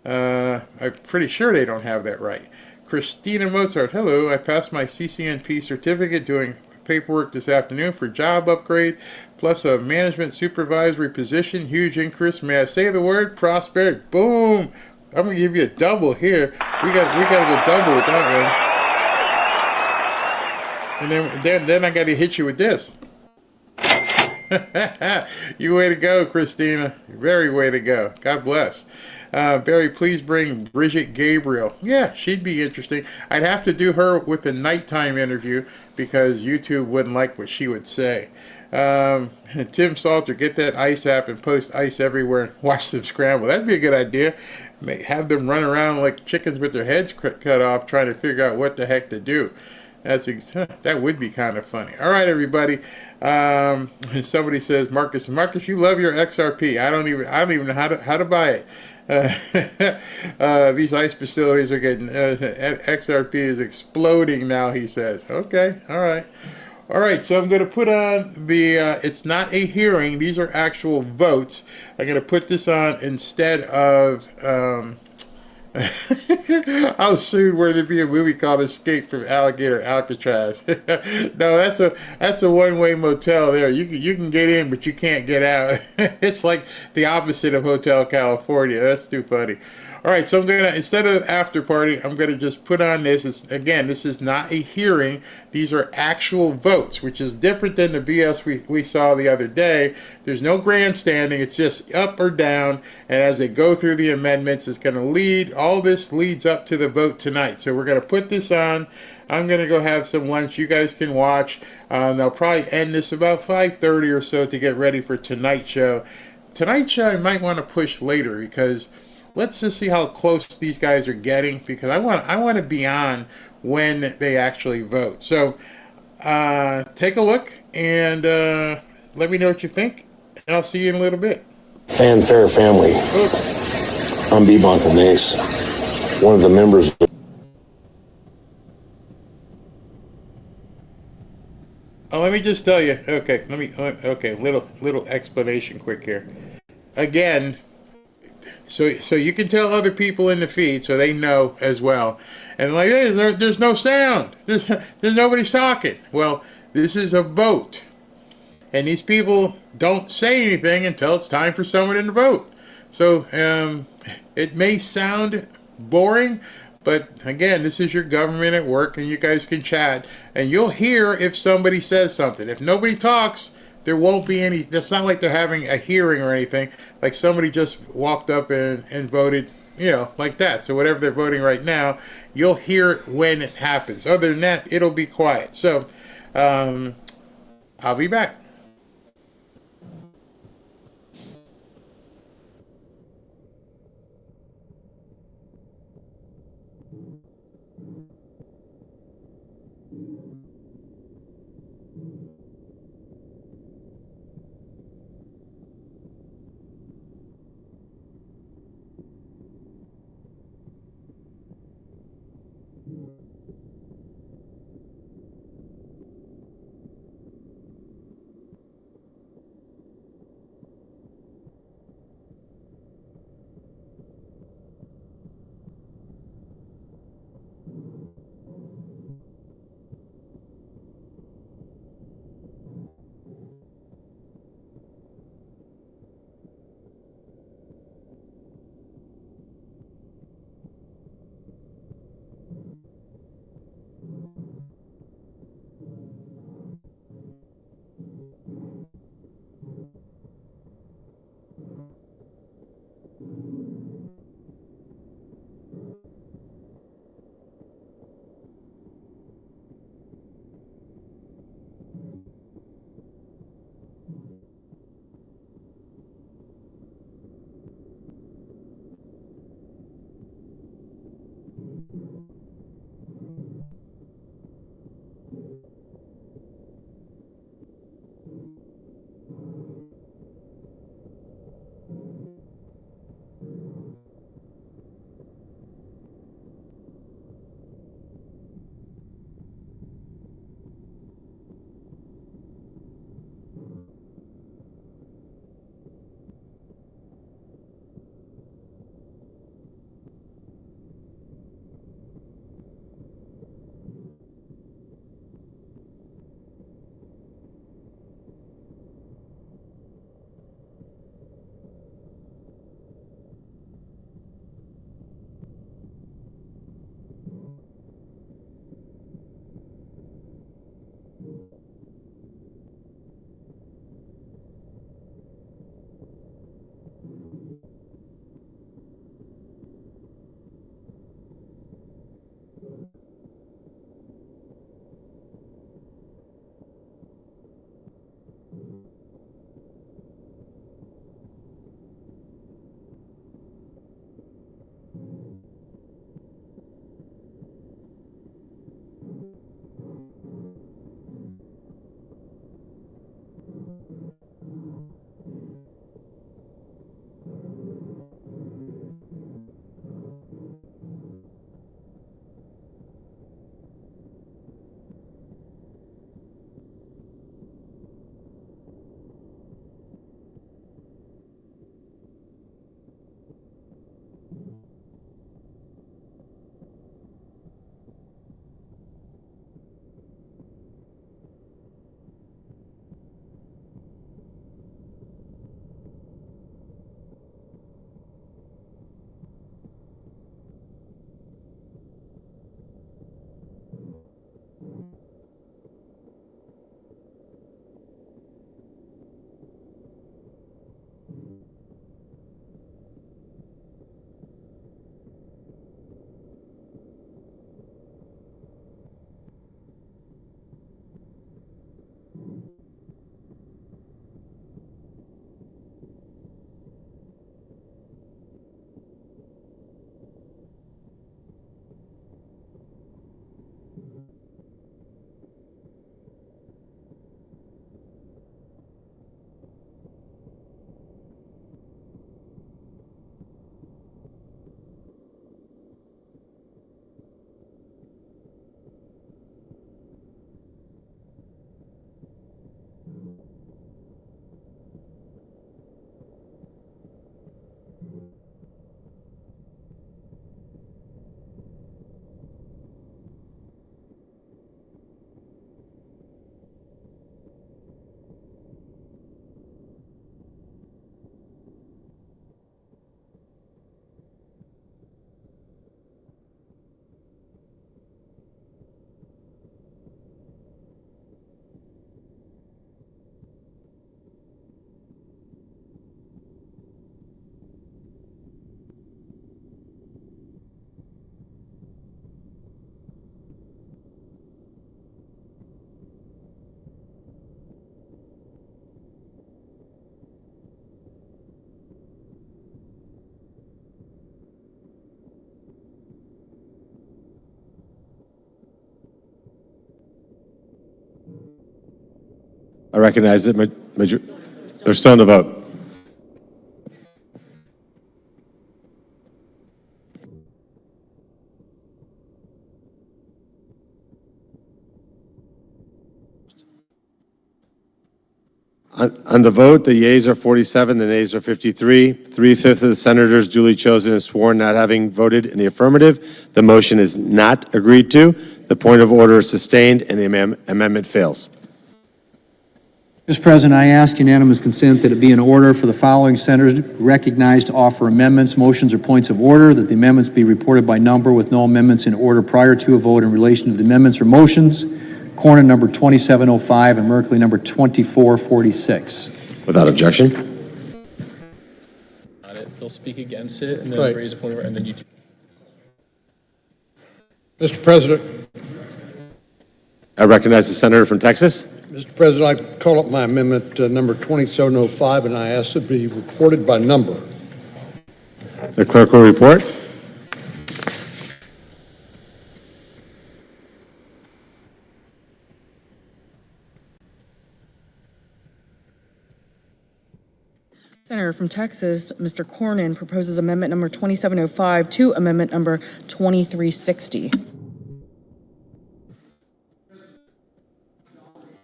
I'm pretty sure they don't have that right. Christina Mozart, hello. I passed my CCNP certificate doing paperwork this afternoon for job upgrade, plus a management supervisory position. Huge increase. May I say the word? Prosperity. Boom. I'm going to give you a double here. We got to go double with that one. And then I got to hit you with this. You way to go, Christina. Very way to go. God bless. Barry, please bring Bridget Gabriel. Yeah, she'd be interesting. I'd have to do her with a nighttime interview because YouTube wouldn't like what she would say. Tim Salter, get that ICE app and post ICE everywhere and watch them scramble. That'd be a good idea. Have them run around like chickens with their heads cut off trying to figure out what the heck to do. That would be kind of funny. All right, everybody. Somebody says, Marcus, you love your XRP. I don't even know how to buy it. These ICE facilities are getting XRP is exploding now, he says. Okay, all right, so I'm going to put on the it's not a hearing, these are actual votes. I'm going to put this on instead of how soon will there be a movie called Escape from Alligator Alcatraz? No, that's a one-way motel there. You can get in, but you can't get out. It's like the opposite of Hotel California. That's too funny. All right, so I'm going to, instead of after party, I'm going to just put on this. Again, this is not a hearing. These are actual votes, which is different than the BS we saw the other day. There's no grandstanding. It's just up or down. And as they go through the amendments, it's going to lead, all this leads up to the vote tonight. So we're going to put this on. I'm going to go have some lunch. You guys can watch. They'll probably end this about 5:30 or so to get ready for tonight's show. Tonight's show I might want to push later because let's just see how close these guys are getting, because I want to be on when they actually vote. So take a look and let me know what you think, and I'll see you in a little bit. Fanfare family. Oops. I'm B-Bonkel Nace, one of the members. Oh, let me just tell you. Okay, little explanation quick here. Again, so you can tell other people in the feed so they know as well. And like, hey, there's no sound. There's nobody talking. Well, this is a vote. And these people don't say anything until it's time for someone to vote. So it may sound boring, but again, this is your government at work, and you guys can chat, and you'll hear if somebody says something. If nobody talks, there won't be any. It's not like they're having a hearing or anything. Like somebody just walked up and voted, like that. So whatever they're voting right now, you'll hear it when it happens. Other than that, it'll be quiet. So I'll be back. recognize that they're still on the vote. On the vote, the yeas are 47, the nays are 53. 3/5 of the senators duly chosen and sworn not having voted in the affirmative. The motion is not agreed to. The point of order is sustained and the amendment fails. Mr. President, I ask unanimous consent that it be in order for the following senators recognized to offer amendments, motions, or points of order, that the amendments be reported by number with no amendments in order prior to a vote in relation to the amendments or motions. Cornyn number 2705 and Merkley number 2446. Without objection. They'll speak against it and then raise a point of order, and then you. Mr. President. I recognize the senator from Texas. Mr. President, I call up my amendment number 2705, and I ask it be reported by number. The clerk will report. Senator from Texas, Mr. Cornyn, proposes amendment number 2705 to amendment number 2360.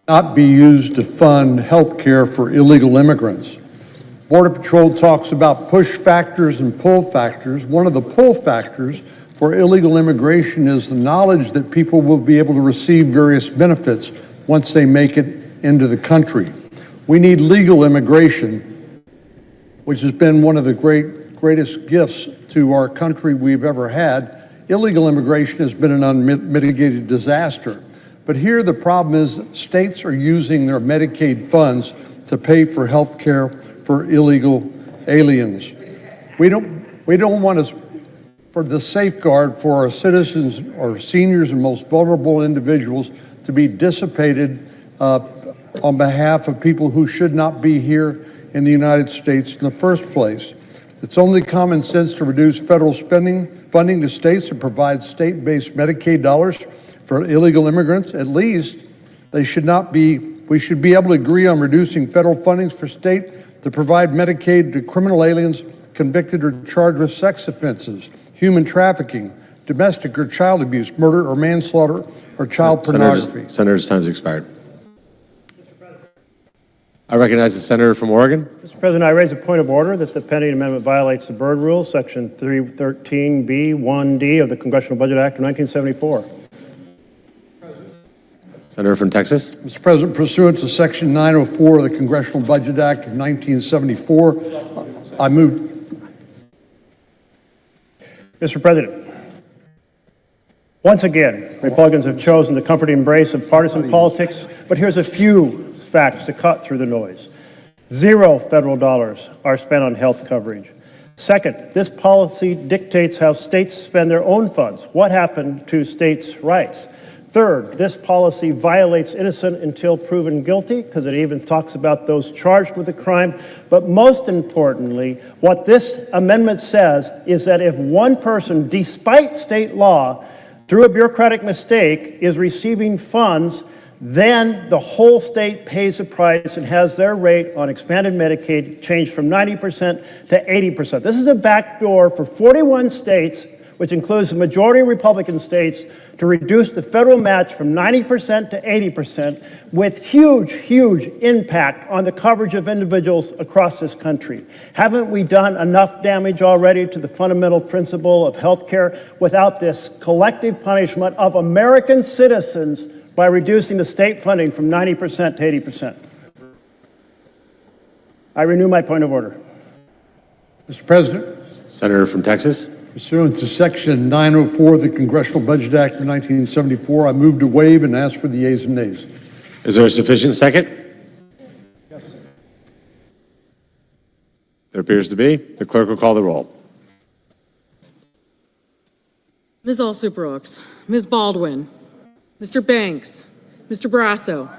Not be used to fund health care for illegal immigrants. Border Patrol talks about push factors and pull factors. One of the pull factors for illegal immigration is the knowledge that people will be able to receive various benefits once they make it into the country. We need legal immigration, which has been one of the greatest gifts to our country we've ever had. Illegal immigration has been an unmitigated disaster. But here the problem is that states are using their Medicaid funds to pay for health care for illegal aliens. We don't want to, for the safeguard for our citizens, our seniors and most vulnerable individuals to be dissipated on behalf of people who should not be here in the United States in the first place. It's only common sense to reduce federal funding to states and provide state-based Medicaid dollars for illegal immigrants. At least we should be able to agree on reducing federal fundings for state to provide Medicaid to criminal aliens convicted or charged with sex offenses, human trafficking, domestic or child abuse, murder or manslaughter, or child pornography. Senator's time's expired. I recognize the senator from Oregon. Mr. President, I raise a point of order that the pending amendment violates the Byrd Rule, Section 313B1D of the Congressional Budget Act of 1974. Senator from Texas. Mr. President, pursuant to Section 904 of the Congressional Budget Act of 1974, I move. Mr. President, once again, Republicans have chosen the comforting embrace of partisan politics, but here's a few facts to cut through the noise. 0 federal dollars are spent on health coverage. Second, this policy dictates how states spend their own funds. What happened to states' rights? Third, this policy violates innocent until proven guilty, because it even talks about those charged with a crime. But most importantly, what this amendment says is that if one person, despite state law, through a bureaucratic mistake, is receiving funds, then the whole state pays the price and has their rate on expanded Medicaid changed from 90% to 80%. This is a backdoor for 41 states, which includes the majority of Republican states, to reduce the federal match from 90% to 80%, with huge, huge impact on the coverage of individuals across this country. Haven't we done enough damage already to the fundamental principle of health care without this collective punishment of American citizens by reducing the state funding from 90% to 80%? I renew my point of order. Mr. President. Senator from Texas. Pursuant to Section 904 of the Congressional Budget Act of 1974, I move to waive and ask for the yeas and nays. Is there a sufficient second? Yes. There appears to be. The clerk will call the roll. Ms. Alsubrooks, Ms. Baldwin, Mr. Banks, Mr. Brasso.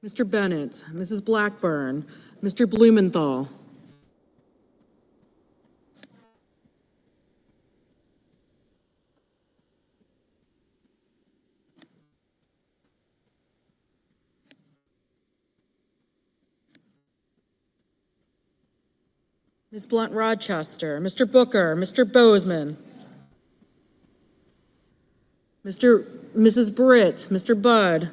Mr. Bennett, Mrs. Blackburn, Mr. Blumenthal, Ms. Blunt Rochester, Mr. Booker, Mr. Bozeman, Mrs. Britt, Mr. Budd,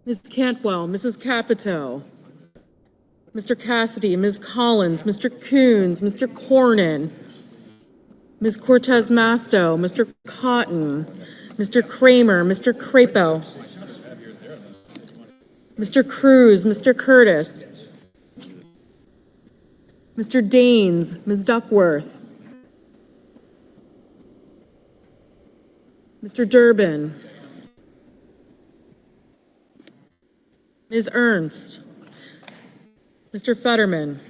Ms. Cantwell, Mrs. Capito, Mr. Cassidy, Ms. Collins, Mr. Coons, Mr. Cornyn, Ms. Cortez Masto, Mr. Cotton, Mr. Kramer, Mr. Crapo, Mr. Cruz, Mr. Curtis, Mr. Daines, Ms. Duckworth, Mr. Durbin, Ms. Ernst, Mr. Fetterman,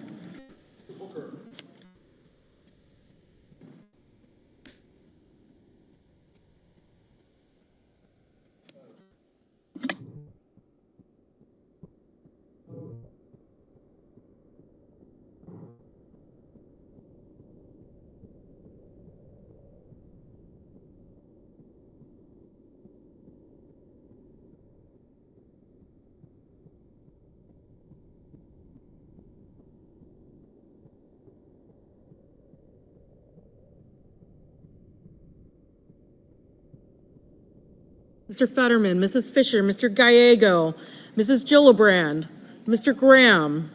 Mr. Fetterman, Mrs. Fisher, Mr. Gallego, Mrs. Gillibrand, Mr. Graham,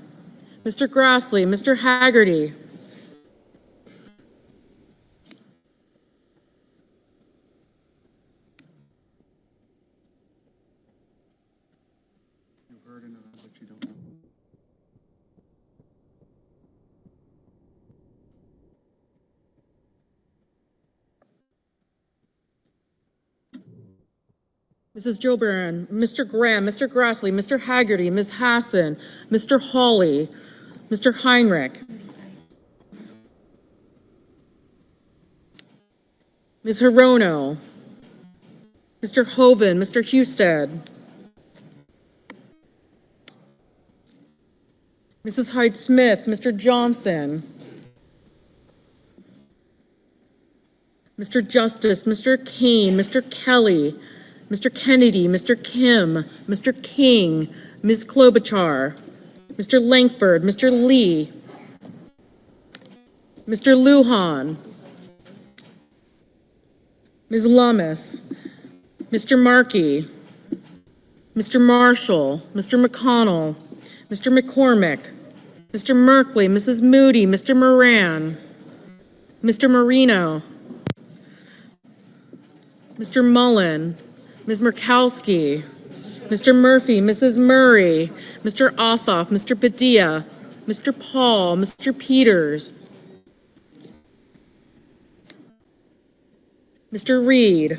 Mr. Grassley, Mr. Haggerty, Mrs. Gillibrand, Mr. Graham, Mr. Grassley, Mr. Haggerty, Ms. Hassan, Mr. Hawley, Mr. Heinrich, Ms. Hirono, Mr. Hoven, Mr. Husted, Mrs. Hyde-Smith, Mr. Johnson, Mr. Justice, Mr. Kane, Mr. Kelly, Mr. Kennedy, Mr. Kim, Mr. King, Ms. Klobuchar, Mr. Langford, Mr. Lee, Mr. Lujan, Ms. Lummis, Mr. Markey, Mr. Marshall, Mr. McConnell, Mr. McCormick, Mr. Merkley, Mrs. Moody, Mr. Moran, Mr. Marino, Mr. Mullen, Ms. Murkowski, Mr. Murphy, Mrs. Murray, Mr. Ossoff, Mr. Padilla, Mr. Paul, Mr. Peters, Mr. Reed,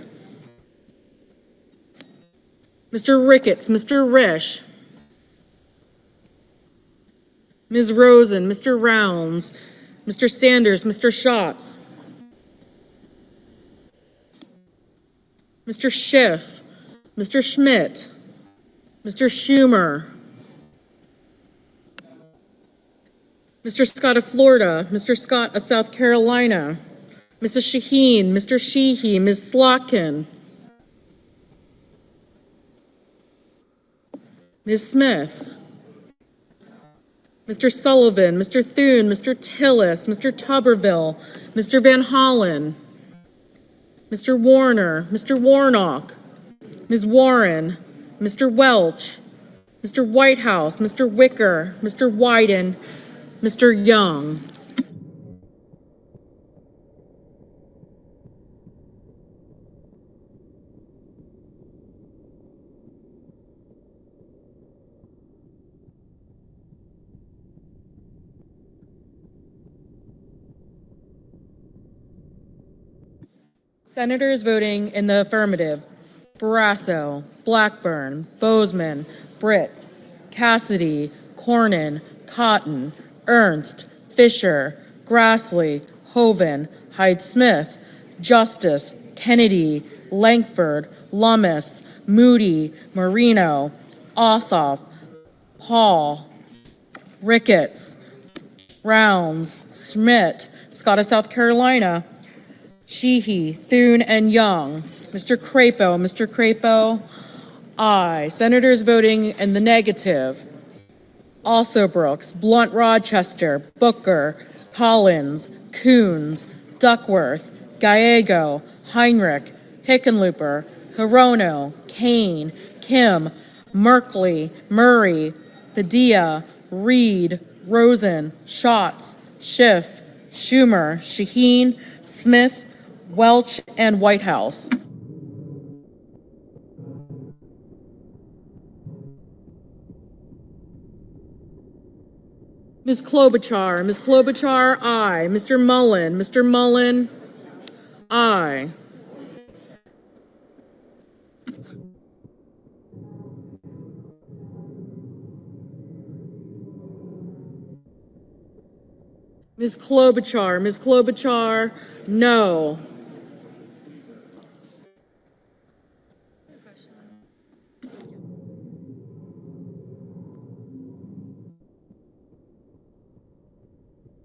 Mr. Ricketts, Mr. Risch, Ms. Rosen, Mr. Rounds, Mr. Sanders, Mr. Schatz, Mr. Schiff, Mr. Schmidt, Mr. Schumer, Mr. Scott of Florida, Mr. Scott of South Carolina, Mrs. Shaheen, Mr. Sheehy, Ms. Slotkin, Ms. Smith, Mr. Sullivan, Mr. Thune, Mr. Tillis, Mr. Tuberville, Mr. Van Hollen, Mr. Warner, Mr. Warnock, Ms. Warren, Mr. Welch, Mr. Whitehouse, Mr. Wicker, Mr. Wyden, Mr. Young. Senators voting in the affirmative: Barrasso, Blackburn, Bozeman, Britt, Cassidy, Cornyn, Cotton, Ernst, Fisher, Grassley, Hoven, Hyde-Smith, Justice, Kennedy, Langford, Lummis, Moody, Marino, Ossoff, Paul, Ricketts, Rounds, Schmidt, Scott of South Carolina, Sheehy, Thune, and Young. Mr. Crapo, aye. Senators voting in the negative. Also Brooks, Blunt Rochester, Booker, Collins, Coons, Duckworth, Gallego, Heinrich, Hickenlooper, Hirono, Kane, Kim, Merkley, Murray, Padilla, Reed, Rosen, Schatz, Schiff, Schumer, Shaheen, Smith, Welch, and Whitehouse. Ms. Klobuchar, aye. Mr. Mullen, aye. Ms. Klobuchar, no.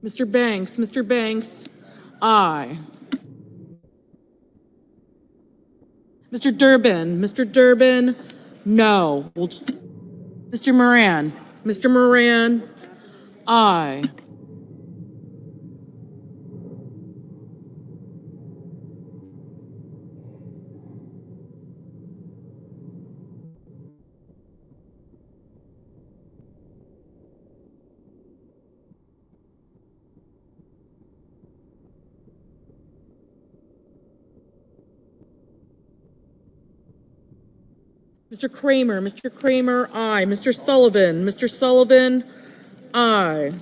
Mr. Banks, aye. Mr. Durbin, no. Mr. Moran, aye. Mr. Kramer, aye. Mr. Sullivan, aye.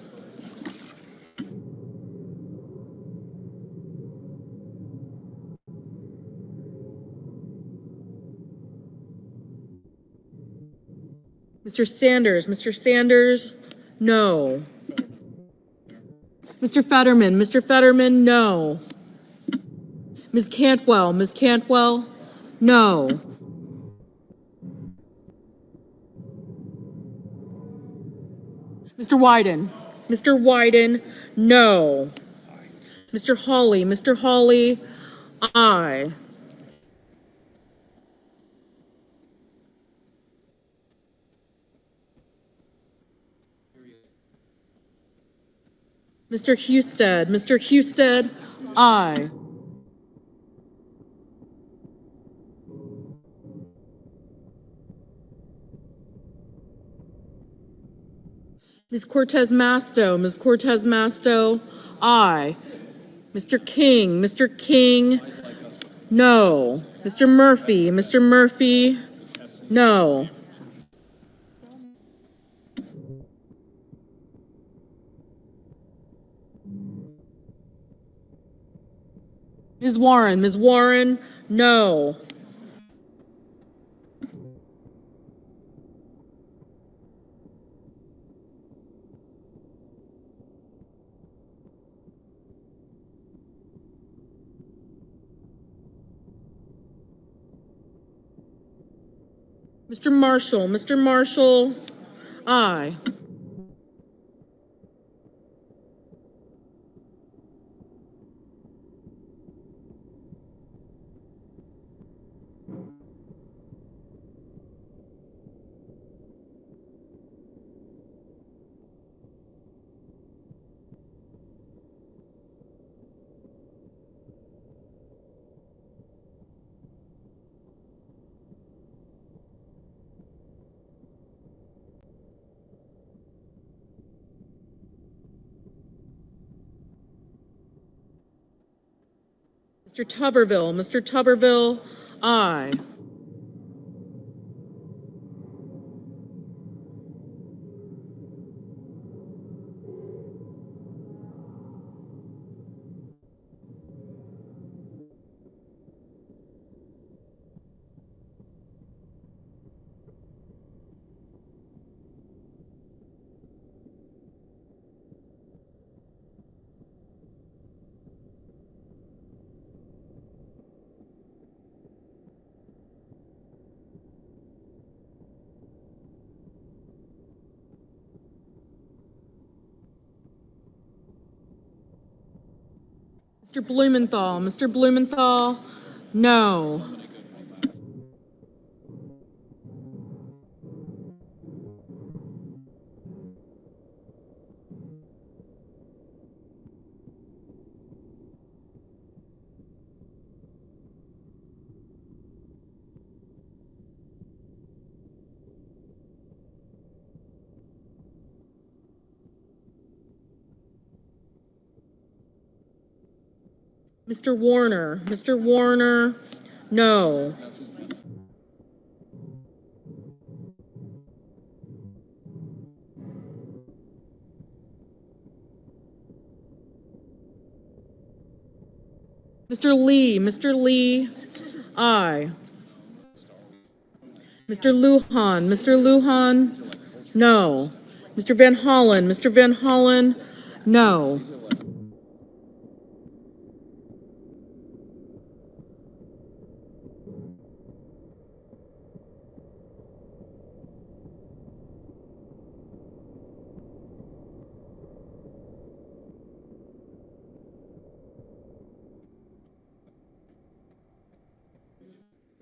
Mr. Sanders, no. Mr. Fetterman, no. Ms. Cantwell, no. Mr. Wyden, no. Mr. Hawley, aye. Mr. Husted, aye. Ms. Cortez Masto, aye. Mr. King, no. Mr. Murphy, no. Ms. Warren, no. Mr. Marshall, aye. Mr. Tuberville, aye. Mr. Blumenthal, Mr. Blumenthal, no. Mr. Warner, no. Mr. Lee, aye. Mr. Lujan, no. Mr. Van Hollen, no.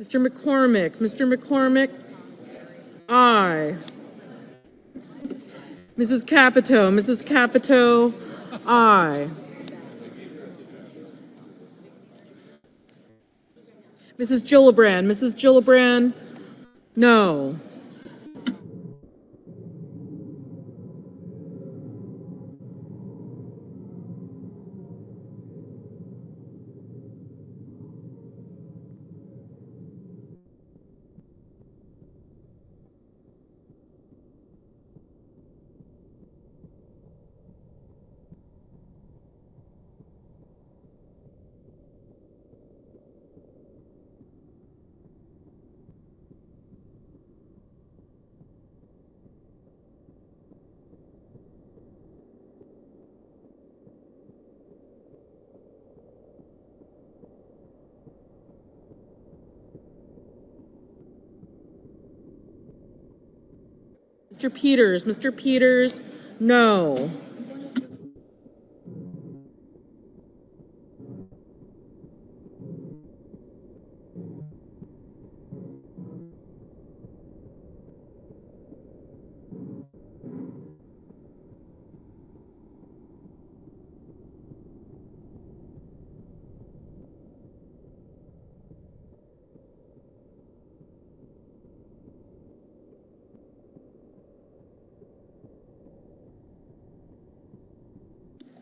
Mr. McCormick, aye. Mrs. Capito, aye. Mrs. Gillibrand, no. Mr. Peters, no.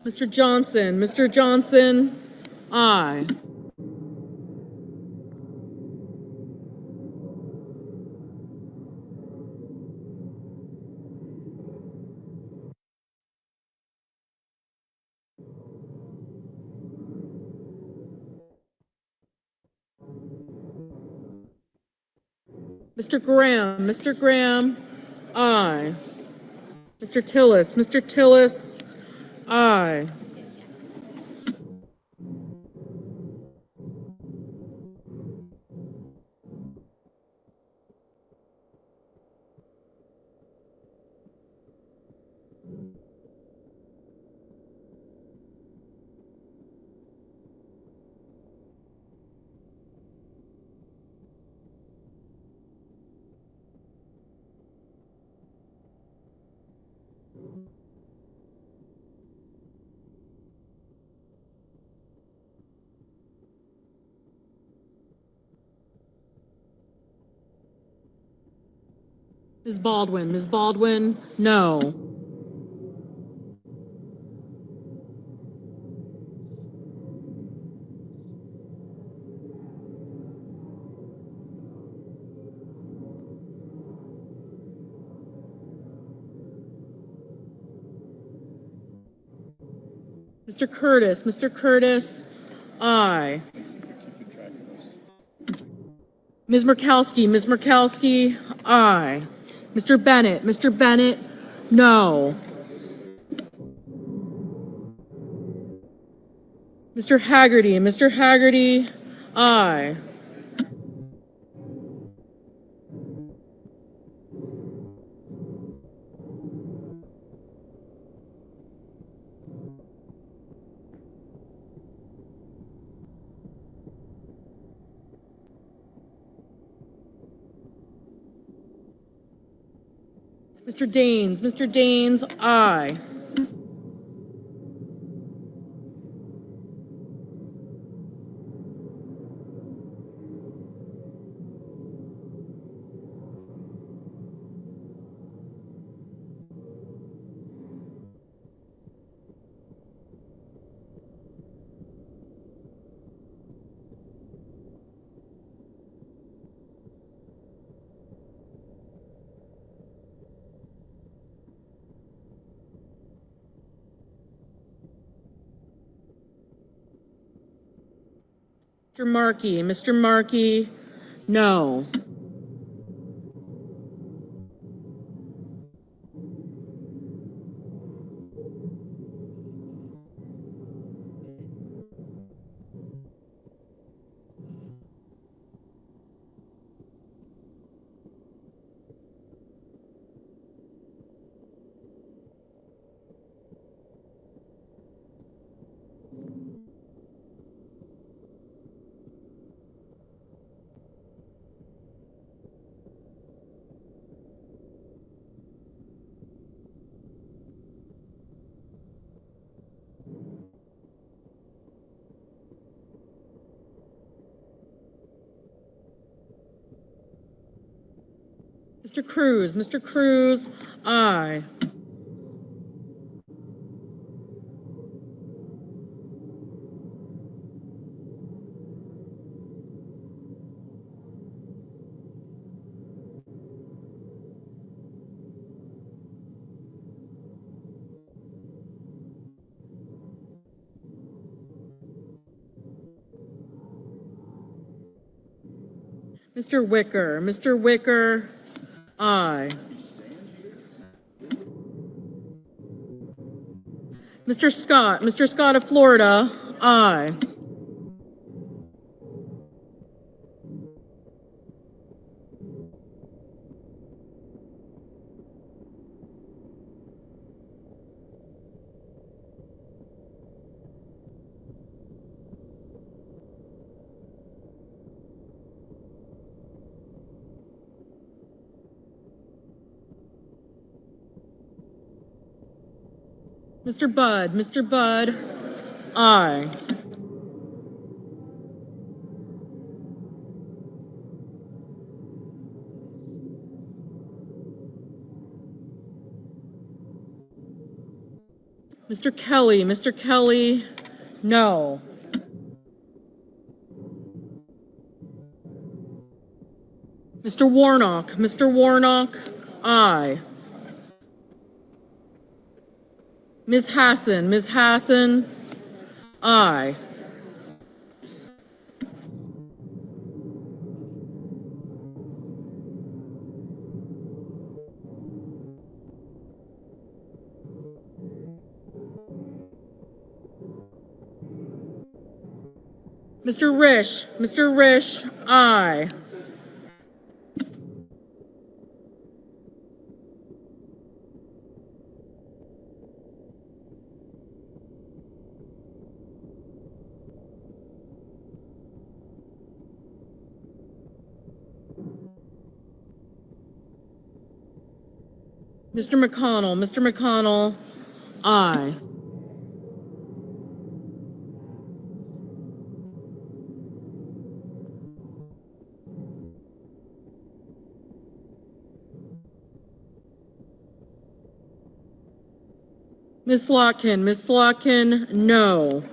Mr. Johnson, aye. Mr. Graham, aye. Mr. Tillis, aye. Ms. Baldwin, no. Mr. Curtis, aye. Ms. Murkowski, aye. Mr. Bennett, no. Mr. Haggerty, aye. Mr. Daines, aye. Mr. Markey, no. Mr. Cruz, aye. Mr. Wicker, aye. Mr. Scott of Florida, aye. Mr. Budd, aye. Mr. Kelly, no. Mr. Warnock, aye. Ms. Hassan, aye. Mr. Risch, aye. Mr. McConnell, aye. Ms. Slotkin, no.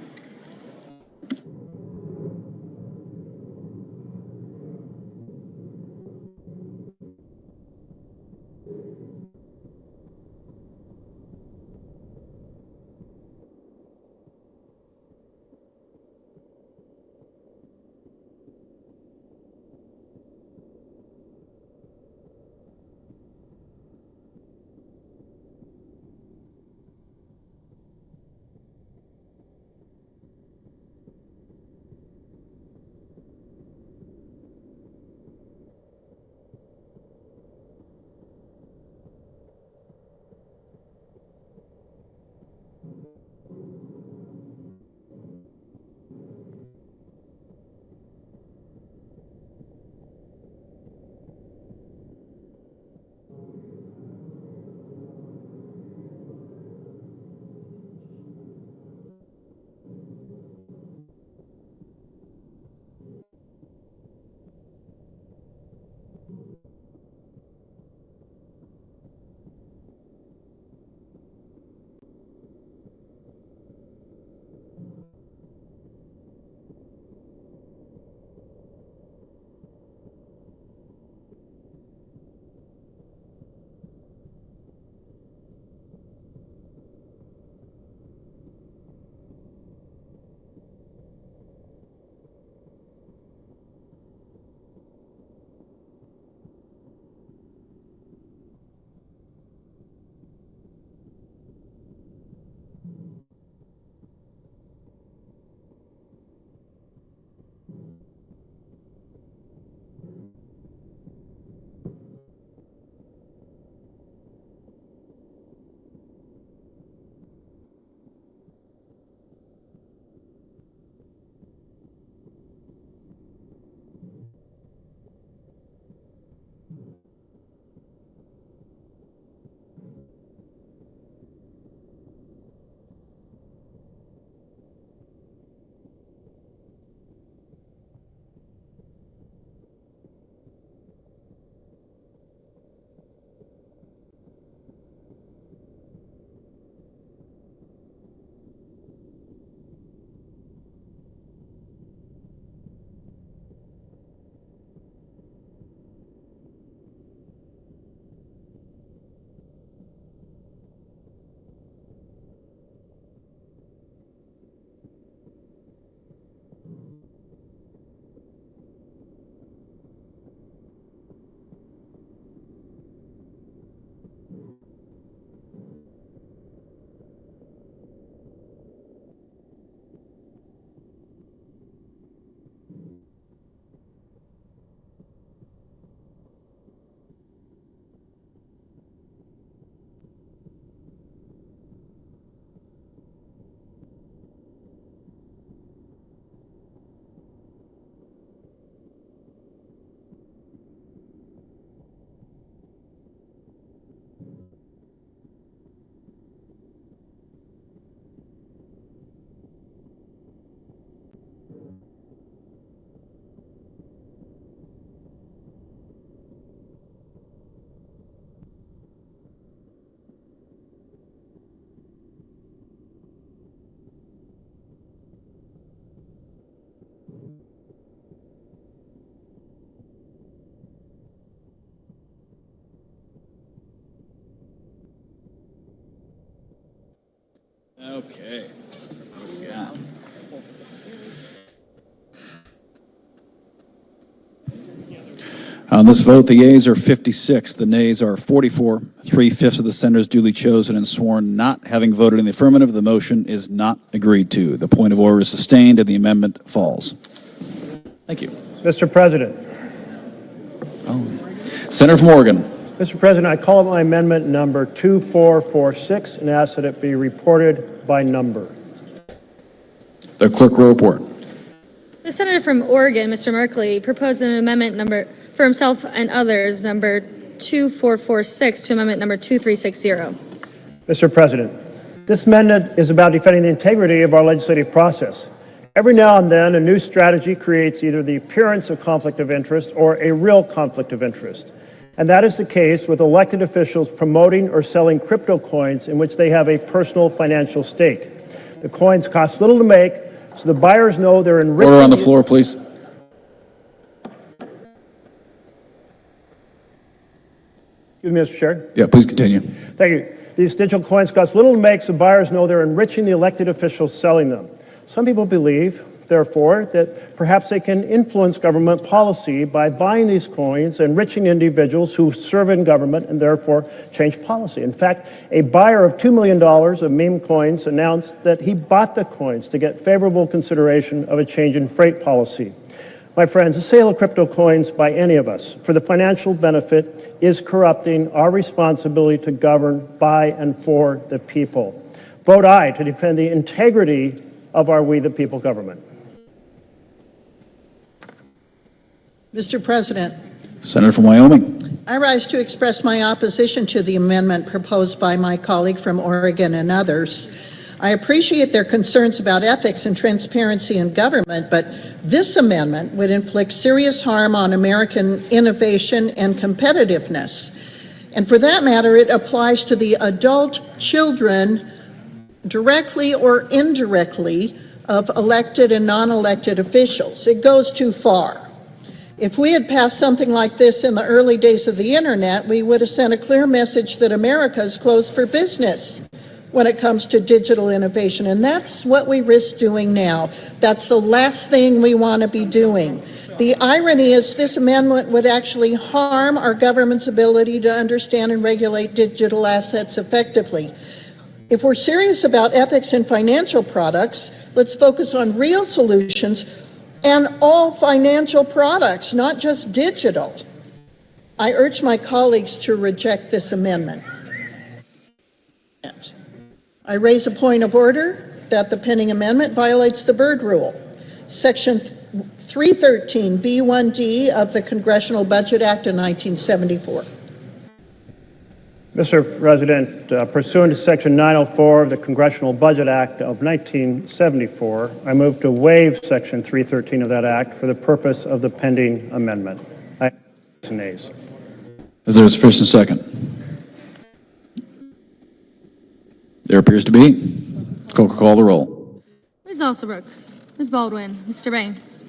Okay. What do we got? On this vote, the yeas are 56, the nays are 44. 3/5 of the senators duly chosen and sworn not having voted in the affirmative. The motion is not agreed to. The point of order is sustained and the amendment falls. Thank you. Mr. President. Senator from Oregon. Mr. President, I call up my amendment number 2446 and ask that it be reported by number. The clerk will report. The senator from Oregon, Mr. Merkley, proposed an amendment number for himself and others, number 2446 to amendment number 2360. Mr. President, this amendment is about defending the integrity of our legislative process. Every now and then, a new strategy creates either the appearance of conflict of interest or a real conflict of interest. And that is the case with elected officials promoting or selling crypto coins in which they have a personal financial stake. The coins cost little to make, so the buyers know they're enriching. Order on the floor, please. Excuse me, Mr. Chair. Yeah, please continue. Thank you. These digital coins cost little to make, so buyers know they're enriching the elected officials selling them. Some people believe, therefore, that perhaps they can influence government policy by buying these coins, enriching individuals who serve in government and therefore change policy. In fact, a buyer of $2 million of meme coins announced that he bought the coins to get favorable consideration of a change in freight policy. My friends, the sale of crypto coins by any of us for the financial benefit is corrupting our responsibility to govern by and for the people. Vote aye to defend the integrity of our We the People government. Mr. President, Senator from Wyoming. I rise to express my opposition to the amendment proposed by my colleague from Oregon and others. I appreciate their concerns about ethics and transparency in government, but this amendment would inflict serious harm on American innovation and competitiveness. And for that matter, it applies to the adult children directly or indirectly of elected and non-elected officials. It goes too far. If we had passed something like this in the early days of the internet, we would have sent a clear message that America is closed for business when it comes to digital innovation. And that's what we risk doing now. That's the last thing we want to be doing. The irony is this amendment would actually harm our government's ability to understand and regulate digital assets effectively. If we're serious about ethics in financial products, let's focus on real solutions and all financial products, not just digital. I urge my colleagues to reject this amendment. I raise a point of order that the pending amendment violates the Byrd Rule. Section 313B1D of the Congressional Budget Act of 1974. Mr. President, pursuant to Section 904 of the Congressional Budget Act of 1974, I move to waive Section 313 of that act for the purpose of the pending amendment. I nays. Is there a sufficient second? There appears to be. Clerk will call the roll. Ms. Alsobrooks, Ms. Baldwin, Mr. Banks.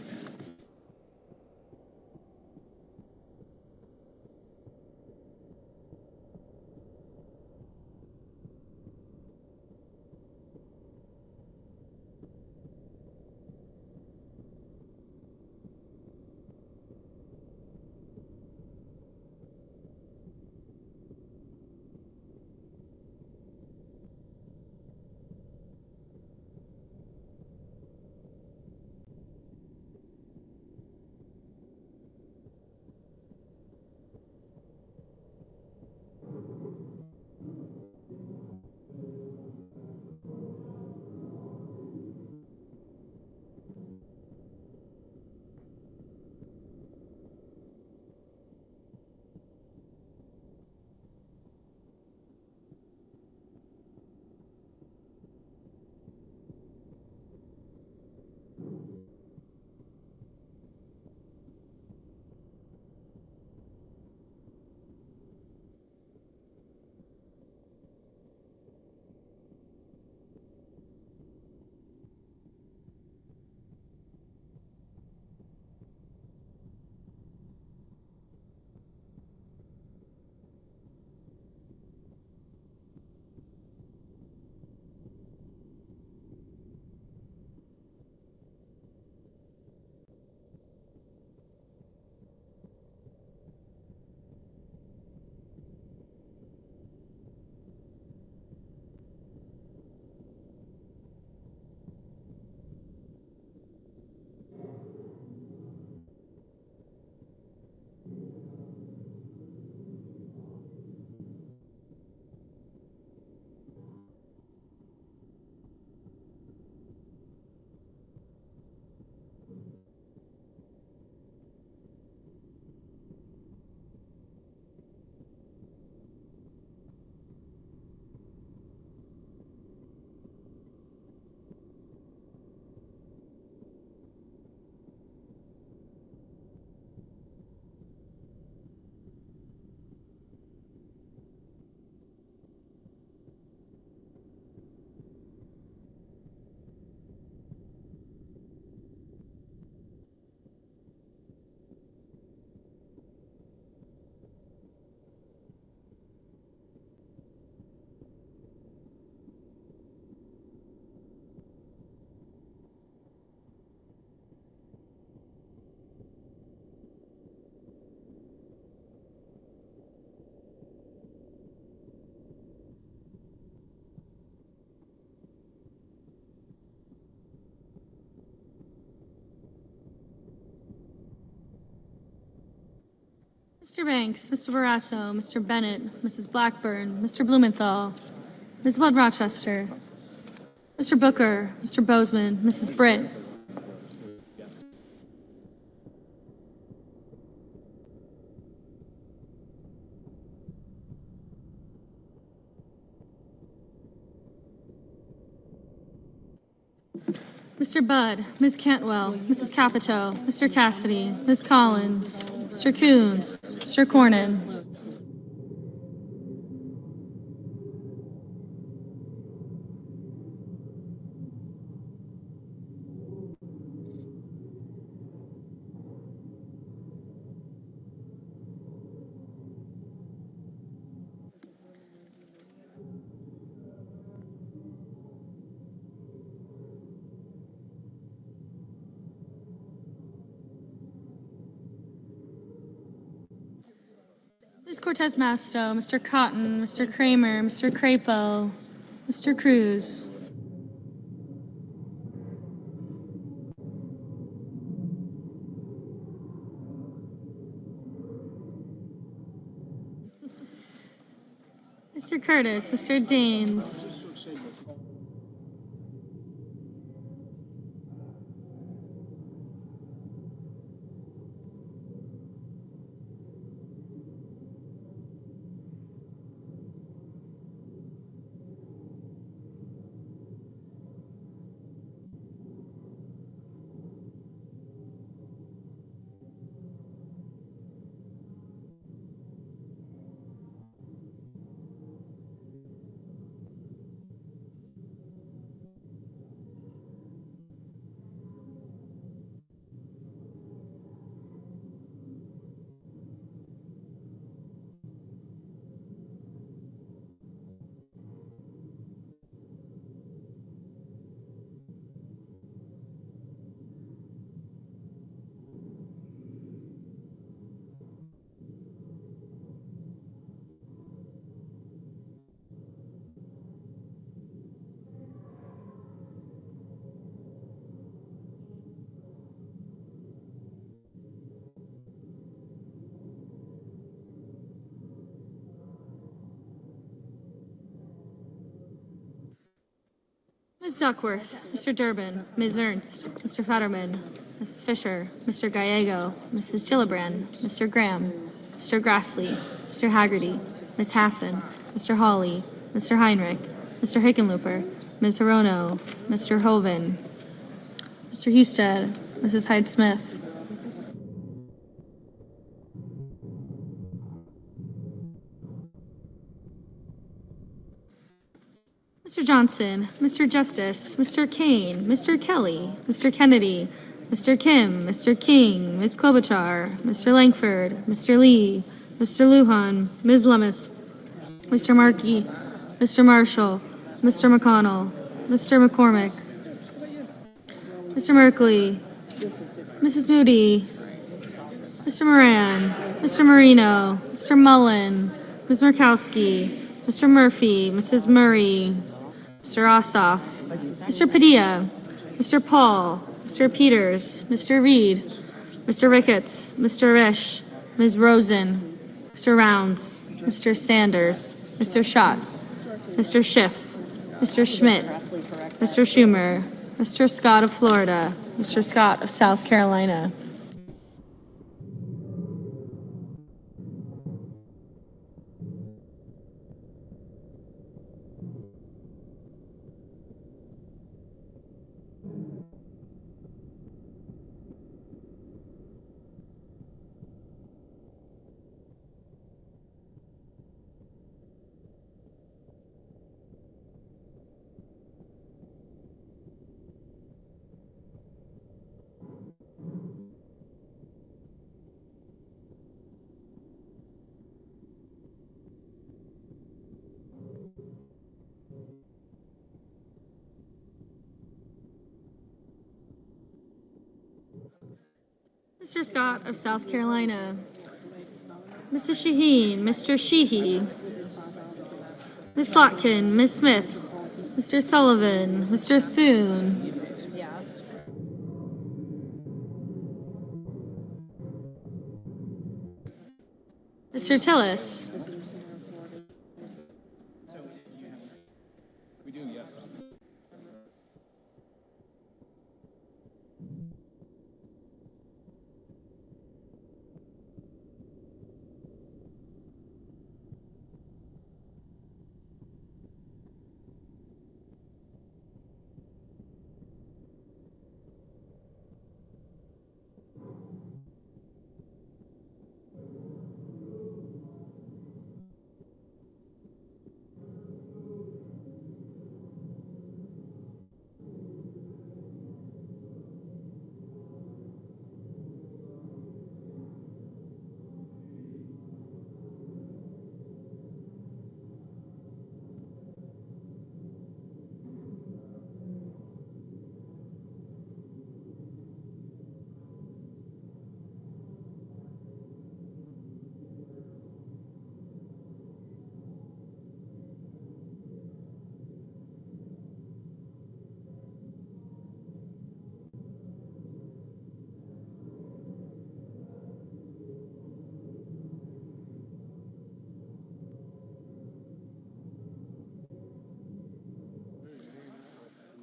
Mr. Banks, Mr. Barrasso, Mr. Bennett, Mrs. Blackburn, Mr. Blumenthal, Ms. Blood Rochester, Mr. Booker, Mr. Bozeman, Mrs. Britt, Mr. Budd, Ms. Cantwell, Mrs. Capito, Mr. Cassidy, Ms. Collins, Mr. Coons, Mr. Cornyn. Ms. Cortez Masto, Mr. Cotton, Mr. Kramer, Mr. Crapo, Mr. Cruz. Mr. Curtis, Mr. Daines. Ms. Duckworth, Mr. Durbin, Ms. Ernst, Mr. Fetterman, Mrs. Fisher, Mr. Gallego, Mrs. Gillibrand, Mr. Graham, Mr. Grassley, Mr. Haggerty, Ms. Hassan, Mr. Hawley, Mr. Heinrich, Mr. Hickenlooper, Ms. Hirono, Mr. Hoven, Mr. Husted, Mrs. Hyde-Smith. Mr. Johnson, Mr. Justice, Mr. Kane, Mr. Kelly, Mr. Kennedy, Mr. Kim, Mr. King, Ms. Klobuchar, Mr. Langford, Mr. Lee, Mr. Lujan, Ms. Lummis, Mr. Markey, Mr. Marshall, Mr. McConnell, Mr. McCormick, Mr. Merkley, Mrs. Moody, Mr. Moran, Mr. Marino, Mr. Mullen, Ms. Murkowski, Mr. Murphy, Mrs. Murray, Mr. Ossoff, Mr. Padilla, Mr. Paul, Mr. Peters, Mr. Reed, Mr. Ricketts, Mr. Risch, Ms. Rosen, Mr. Rounds, Mr. Sanders, Mr. Schatz, Mr. Schiff, Mr. Schmidt, Mr. Schumer, Mr. Scott of Florida, Mr. Scott of South Carolina. Mr. Scott of South Carolina, Mrs. Shaheen, Mr. Sheehy, Ms. Slotkin, Ms. Smith, Mr. Sullivan, Mr. Thune, Mr. Tillis.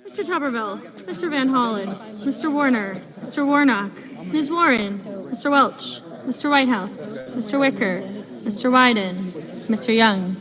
Mr. Tuberville, Mr. Van Hollen, Mr. Warner, Mr. Warnock, Ms. Warren, Mr. Welch, Mr. Whitehouse, Mr. Wicker, Mr. Wyden, Mr. Young.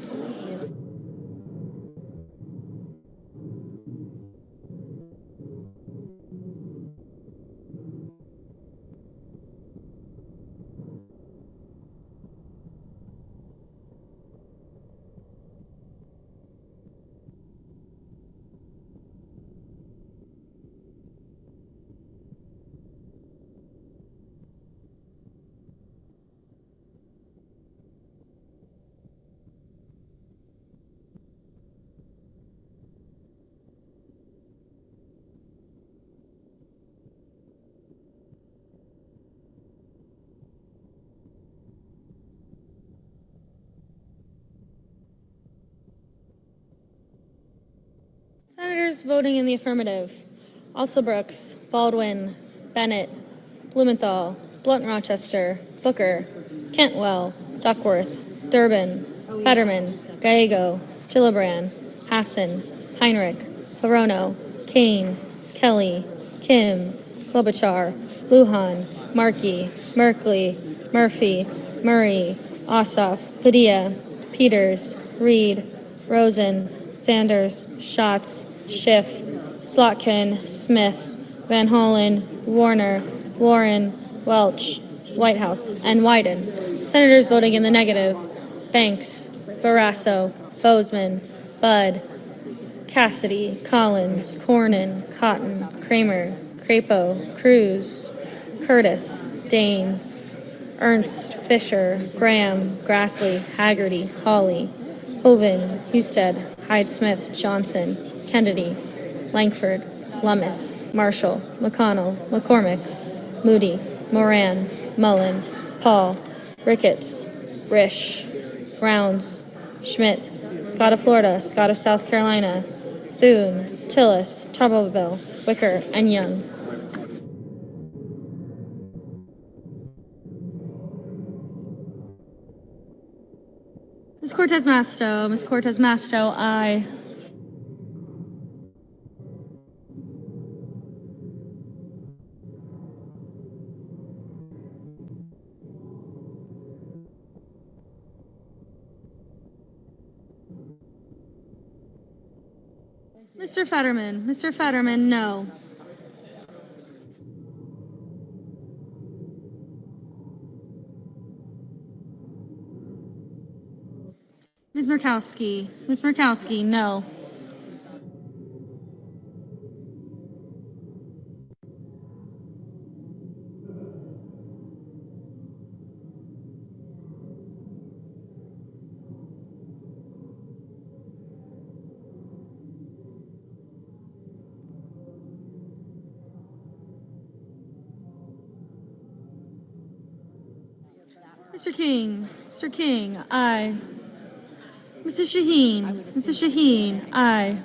Senators voting in the affirmative: Alsobrooks, Baldwin, Bennett, Blumenthal, Blunt-Rochester, Booker, Cantwell, Duckworth, Durbin, Fetterman, Gallego, Gillibrand, Hassan, Heinrich, Hirono, Kane, Kelly, Kim, Klobuchar, Lujan, Markey, Merkley, Murphy, Murray, Ossoff, Padilla, Peters, Reed, Rosen, Sanders, Schatz, Schiff, Slotkin, Smith, Van Hollen, Warner, Warren, Welch, Whitehouse, and Wyden. Senators voting in the negative: Banks, Barrasso, Bozeman, Budd, Cassidy, Collins, Cornyn, Cotton, Kramer, Crapo, Cruz, Curtis, Daines, Ernst, Fisher, Graham, Grassley, Haggerty, Hawley, Hoven, Husted, Hyde-Smith, Johnson, Kennedy, Langford, Lummis, Marshall, McConnell, McCormick, Moody, Moran, Mullen, Paul, Ricketts, Risch, Rounds, Schmidt, Scott of Florida, Scott of South Carolina, Thune, Tillis, Tuberville, Wicker, and Young. Ms. Cortez Masto, Ms. Cortez Masto, aye. Mr. Fetterman, no. Ms. Murkowski, no. Mr. King, aye. Mrs. Shaheen, aye.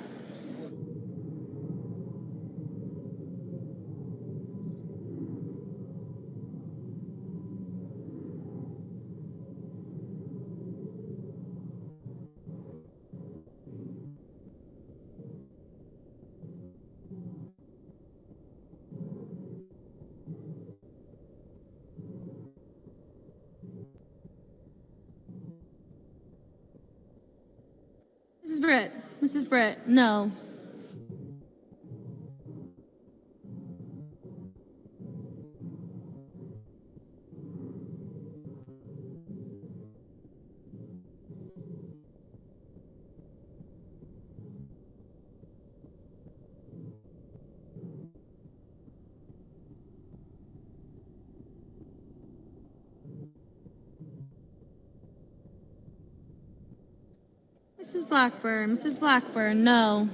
Mrs. Britt, no. Mrs. Blackburn, no.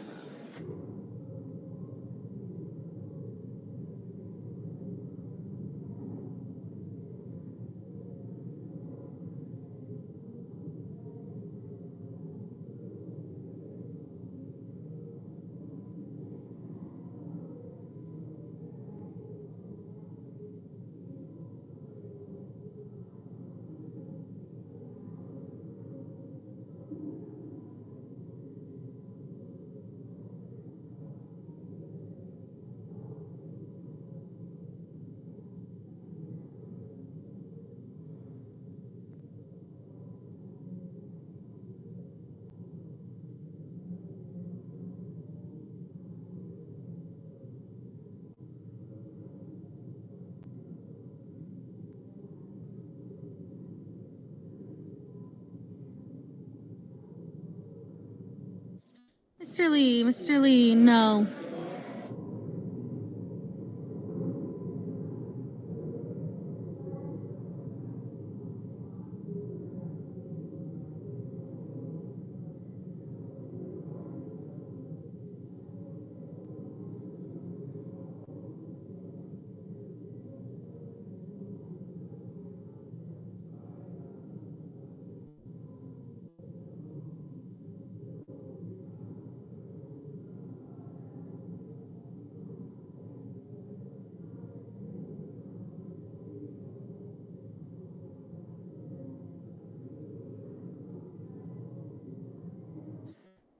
Mr. Lee, no.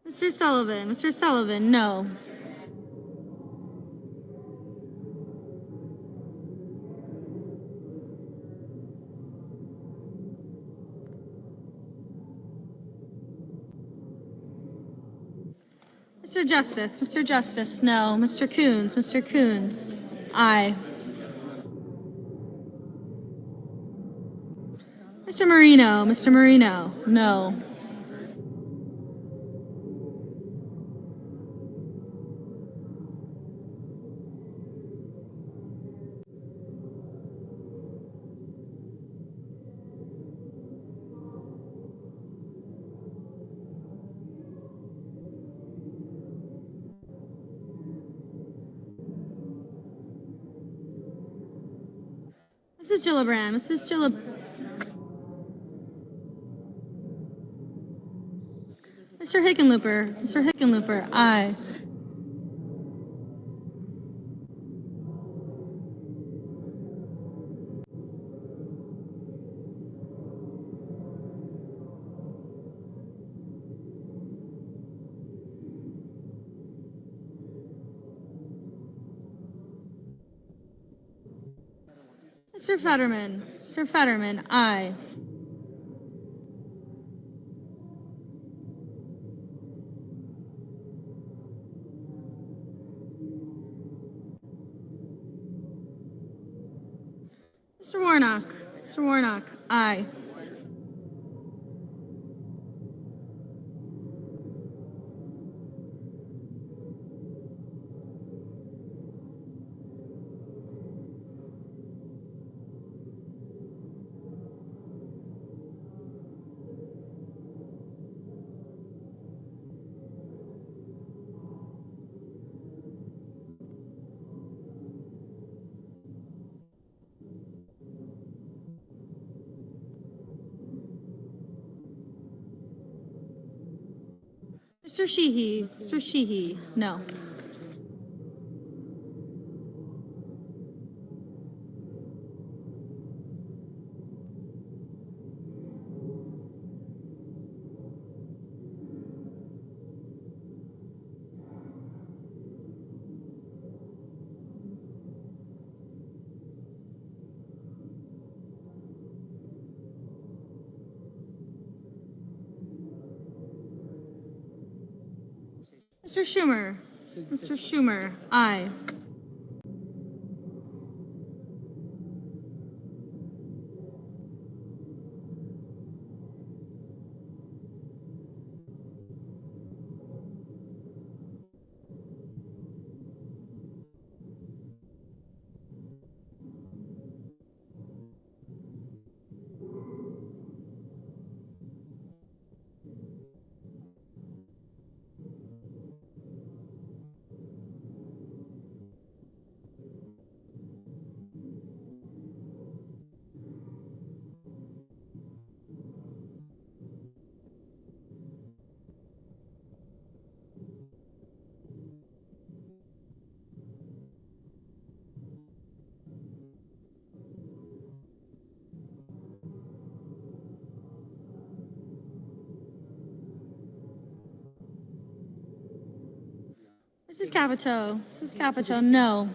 Mr. Sullivan, no. Mr. Justice, no. Mr. Coons, aye. Mr. Marino, no. Mrs. Gillibrand, Mr. Hickenlooper, aye. Mr. Fetterman, aye. Mr. Warnock, aye. Mr. Sheehy, no. Mr. Schumer. Mr. Schumer, aye. Mrs. Capito. Mrs. Capito, no.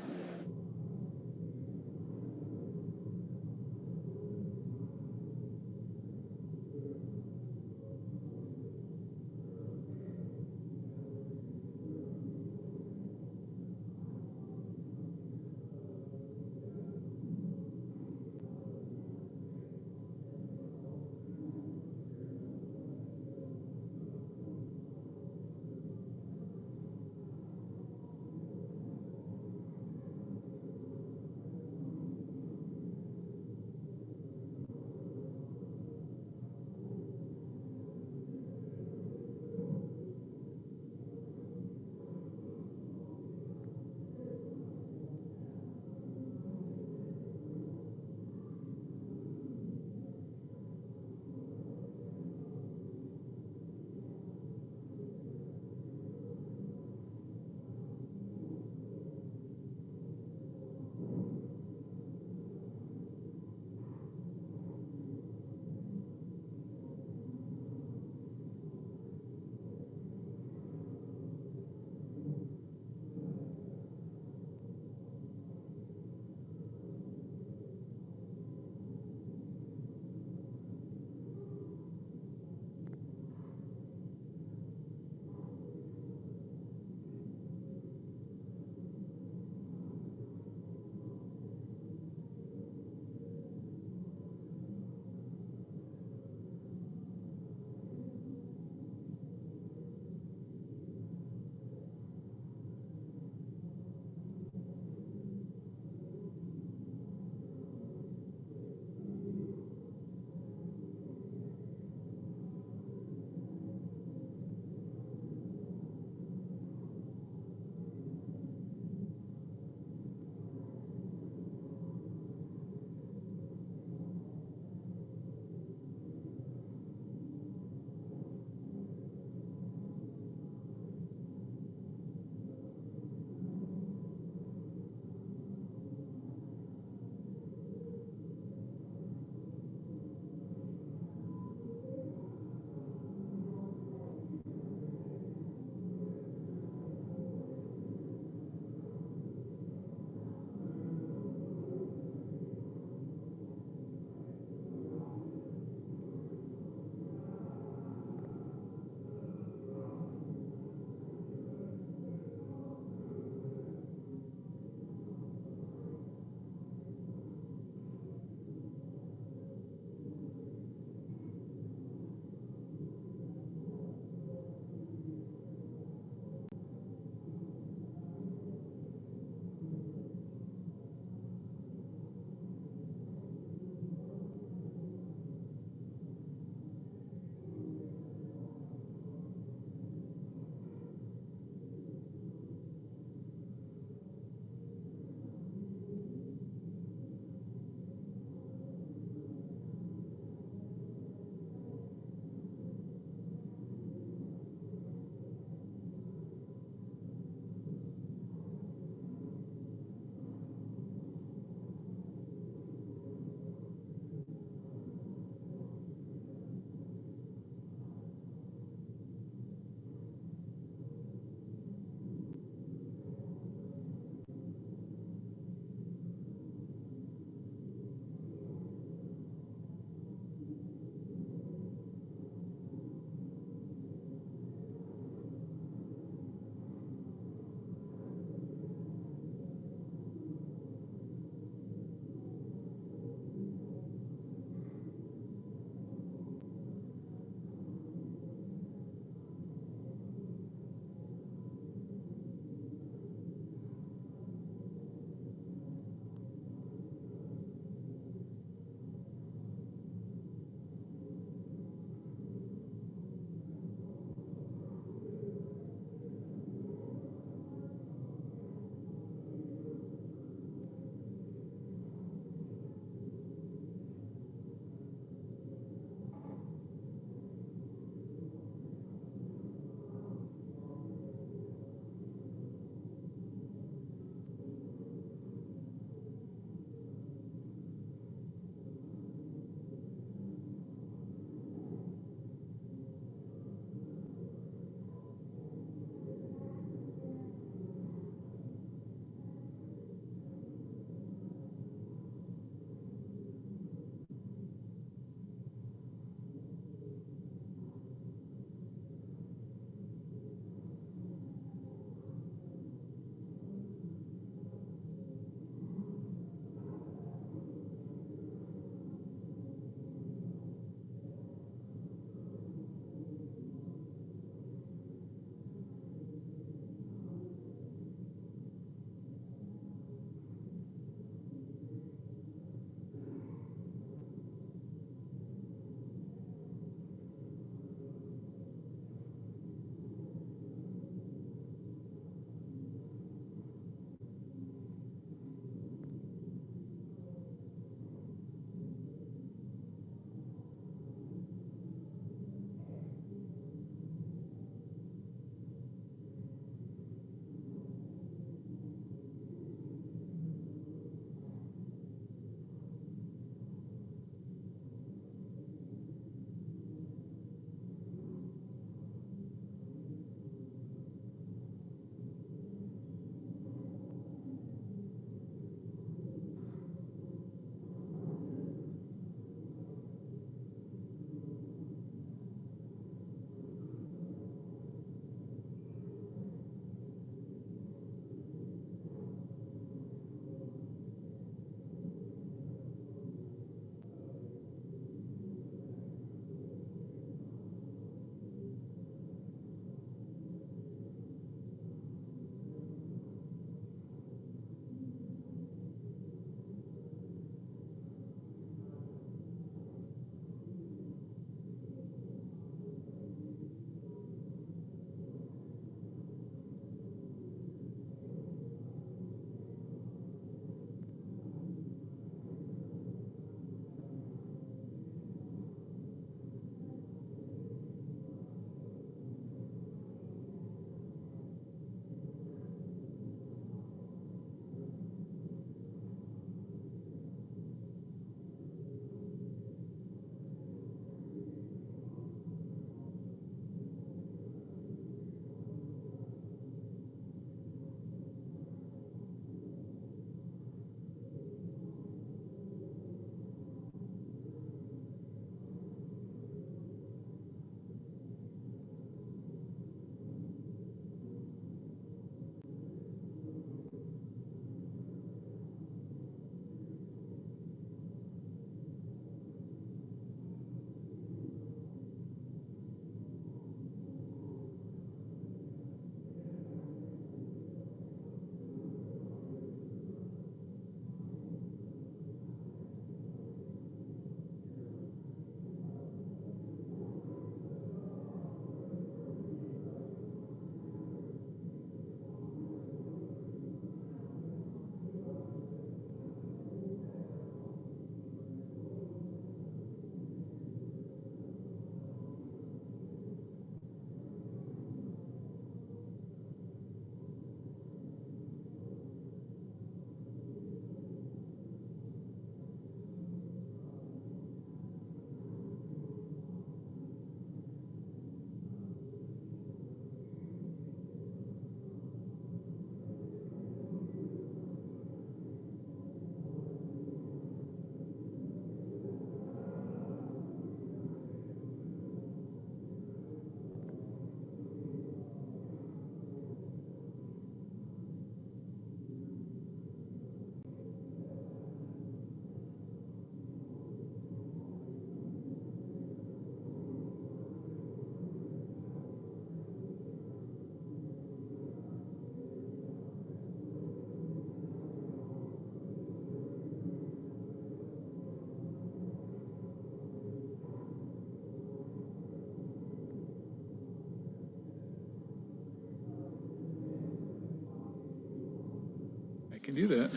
can do that.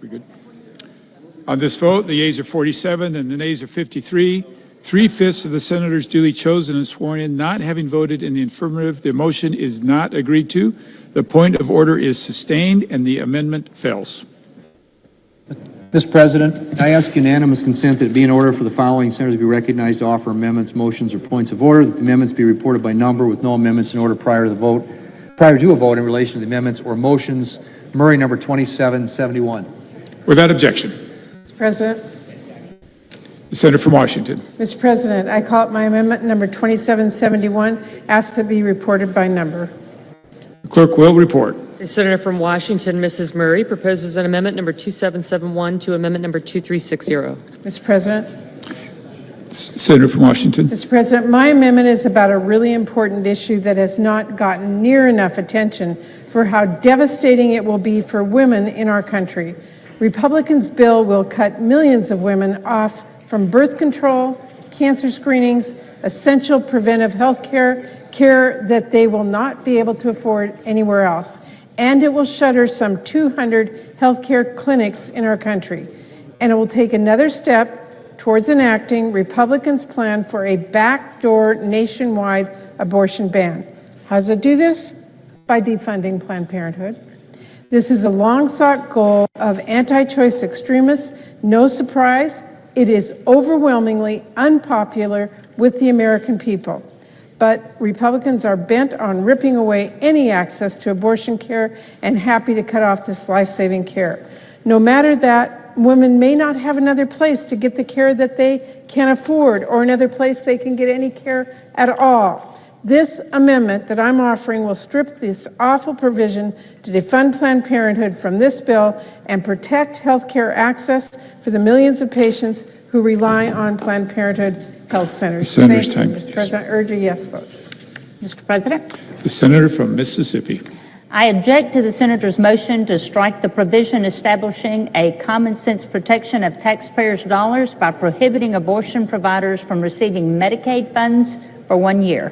We good? On this vote, the yeas are 47 and the nays are 53. 3/5 of the senators duly chosen and sworn in not having voted in the affirmative, the motion is not agreed to. The point of order is sustained and the amendment fails. Mr. President, I ask unanimous consent that it be in order for the following senators to be recognized to offer amendments, motions, or points of order, that the amendments be reported by number with no amendments in order prior to a vote in relation to the amendments or motions. Murray, number 2771. Without objection. Mr. President. The senator from Washington. Mr. President, I call it my amendment number 2771, ask that it be reported by number. The clerk will report. The senator from Washington, Mrs. Murray, proposes an amendment number 2771 to amendment number 2360. Mr. President. Senator from Washington. Mr. President, my amendment is about a really important issue that has not gotten near enough attention for how devastating it will be for women in our country. Republicans' bill will cut millions of women off from birth control, cancer screenings, essential preventive health care that they will not be able to afford anywhere else. And it will shutter some 200 healthcare clinics in our country. And it will take another step towards enacting Republicans' plan for a backdoor nationwide abortion ban. How does it do this? By defunding Planned Parenthood. This is a long-sought goal of anti-choice extremists. No surprise, it is overwhelmingly unpopular with the American people. But Republicans are bent on ripping away any access to abortion care and happy to cut off this life-saving care. No matter that, women may not have another place to get the care that they can afford or another place they can get any care at all. This amendment that I'm offering will strip this awful provision to defund Planned Parenthood from this bill and protect health care access for the millions of patients who rely on Planned Parenthood health centers. Senator's Thank time. you, Mr. President. I urge a yes vote. Mr. President, The senator from Mississippi. I object to the senator's motion to strike the provision establishing a common sense protection of taxpayers' dollars by prohibiting abortion providers from receiving Medicaid funds for 1 year.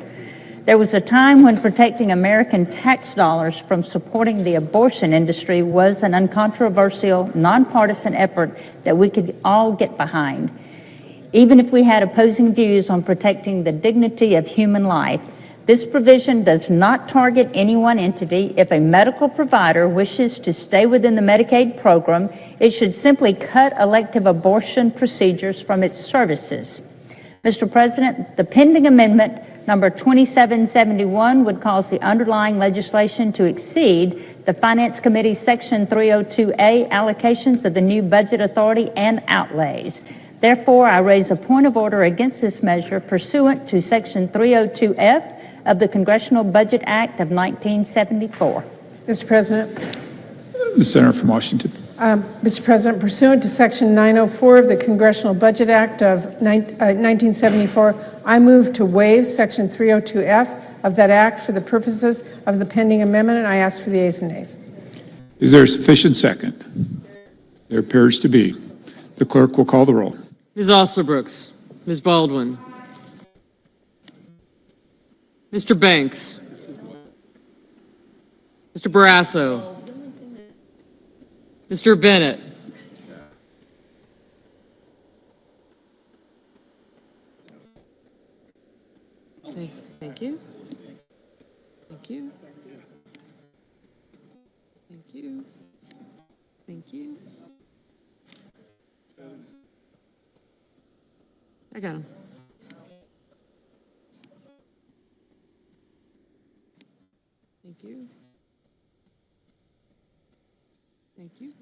There was a time when protecting American tax dollars from supporting the abortion industry was an uncontroversial, nonpartisan effort that we could all get behind. Even if we had opposing views on protecting the dignity of human life, this provision does not target any one entity. If a medical provider wishes to stay within the Medicaid program, it should simply cut elective abortion procedures from its services. Mr. President, the pending amendment number 2771 would cause the underlying legislation to exceed the Finance Committee's Section 302A allocations of the new budget authority and outlays. Therefore, I raise a point of order against this measure pursuant to Section 302F of the Congressional Budget Act of 1974. Mr. President. The senator from Washington. Mr. President, pursuant to Section 904 of the Congressional Budget Act of 1974, I move to waive Section 302F of that act for the purposes of the pending amendment, and I ask for the ayes and nays. Is there a sufficient second? There appears to be. The clerk will call the roll. Ms. Oslerbrooks, Ms. Baldwin, Mr. Banks, Mr. Barrasso, Mr. Bennett, thank you, thank you, thank you, thank you. I got him. Thank you. Thank you.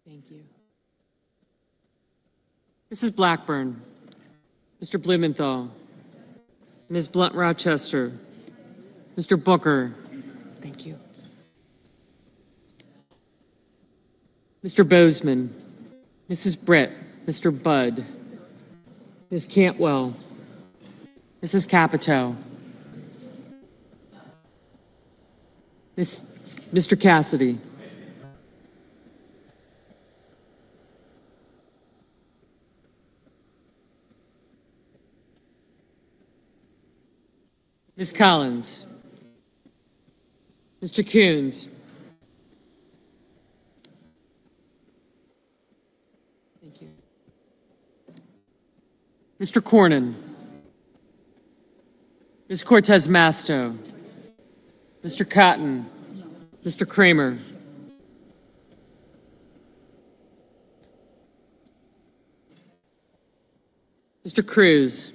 Thank you. Mrs. Blackburn, Mr. Blumenthal, Ms. Blunt Rochester, Mr. Booker. Thank you. Mr. Bozeman, Mrs. Britt, Mr. Budd, Ms. Cantwell, Mrs. Capito, Mr. Cassidy. Ms. Collins. Mr. Coons. Thank you. Mr. Cornyn. Ms. Cortez Masto. Mr. Cotton. Mr. Kramer. Mr. Cruz.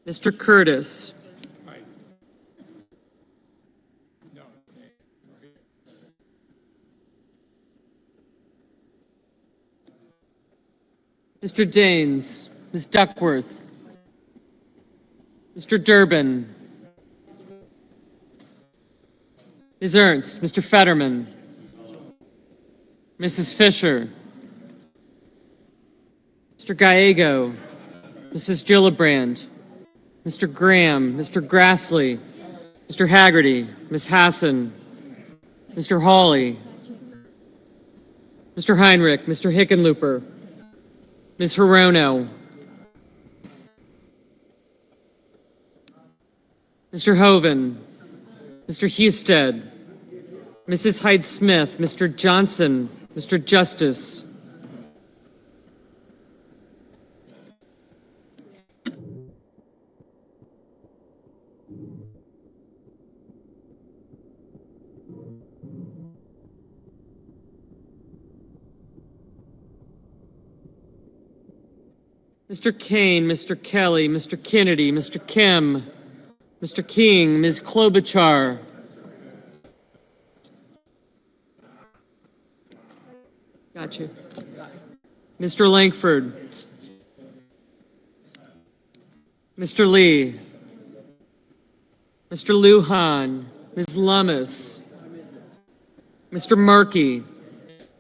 Mr. Curtis. Mr. Daines, Ms. Duckworth, Mr. Durbin, Ms. Ernst, Mr. Fetterman, Mrs. Fisher, Mr. Gallego, Mrs. Gillibrand, Mr. Graham, Mr. Grassley, Mr. Haggerty, Ms. Hassan, Mr. Hawley, Mr. Heinrich, Mr. Hickenlooper, Ms. Hirono, Mr. Hoven, Mr. Husted, Mrs. Hyde-Smith, Mr. Johnson, Mr. Justice, Mr. Kane, Mr. Kelly, Mr. Kennedy, Mr. Kim, Mr. King, Ms. Klobuchar, gotcha, Mr. Langford, Mr. Lee, Mr. Lujan, Ms. Lummis, Mr. Markey,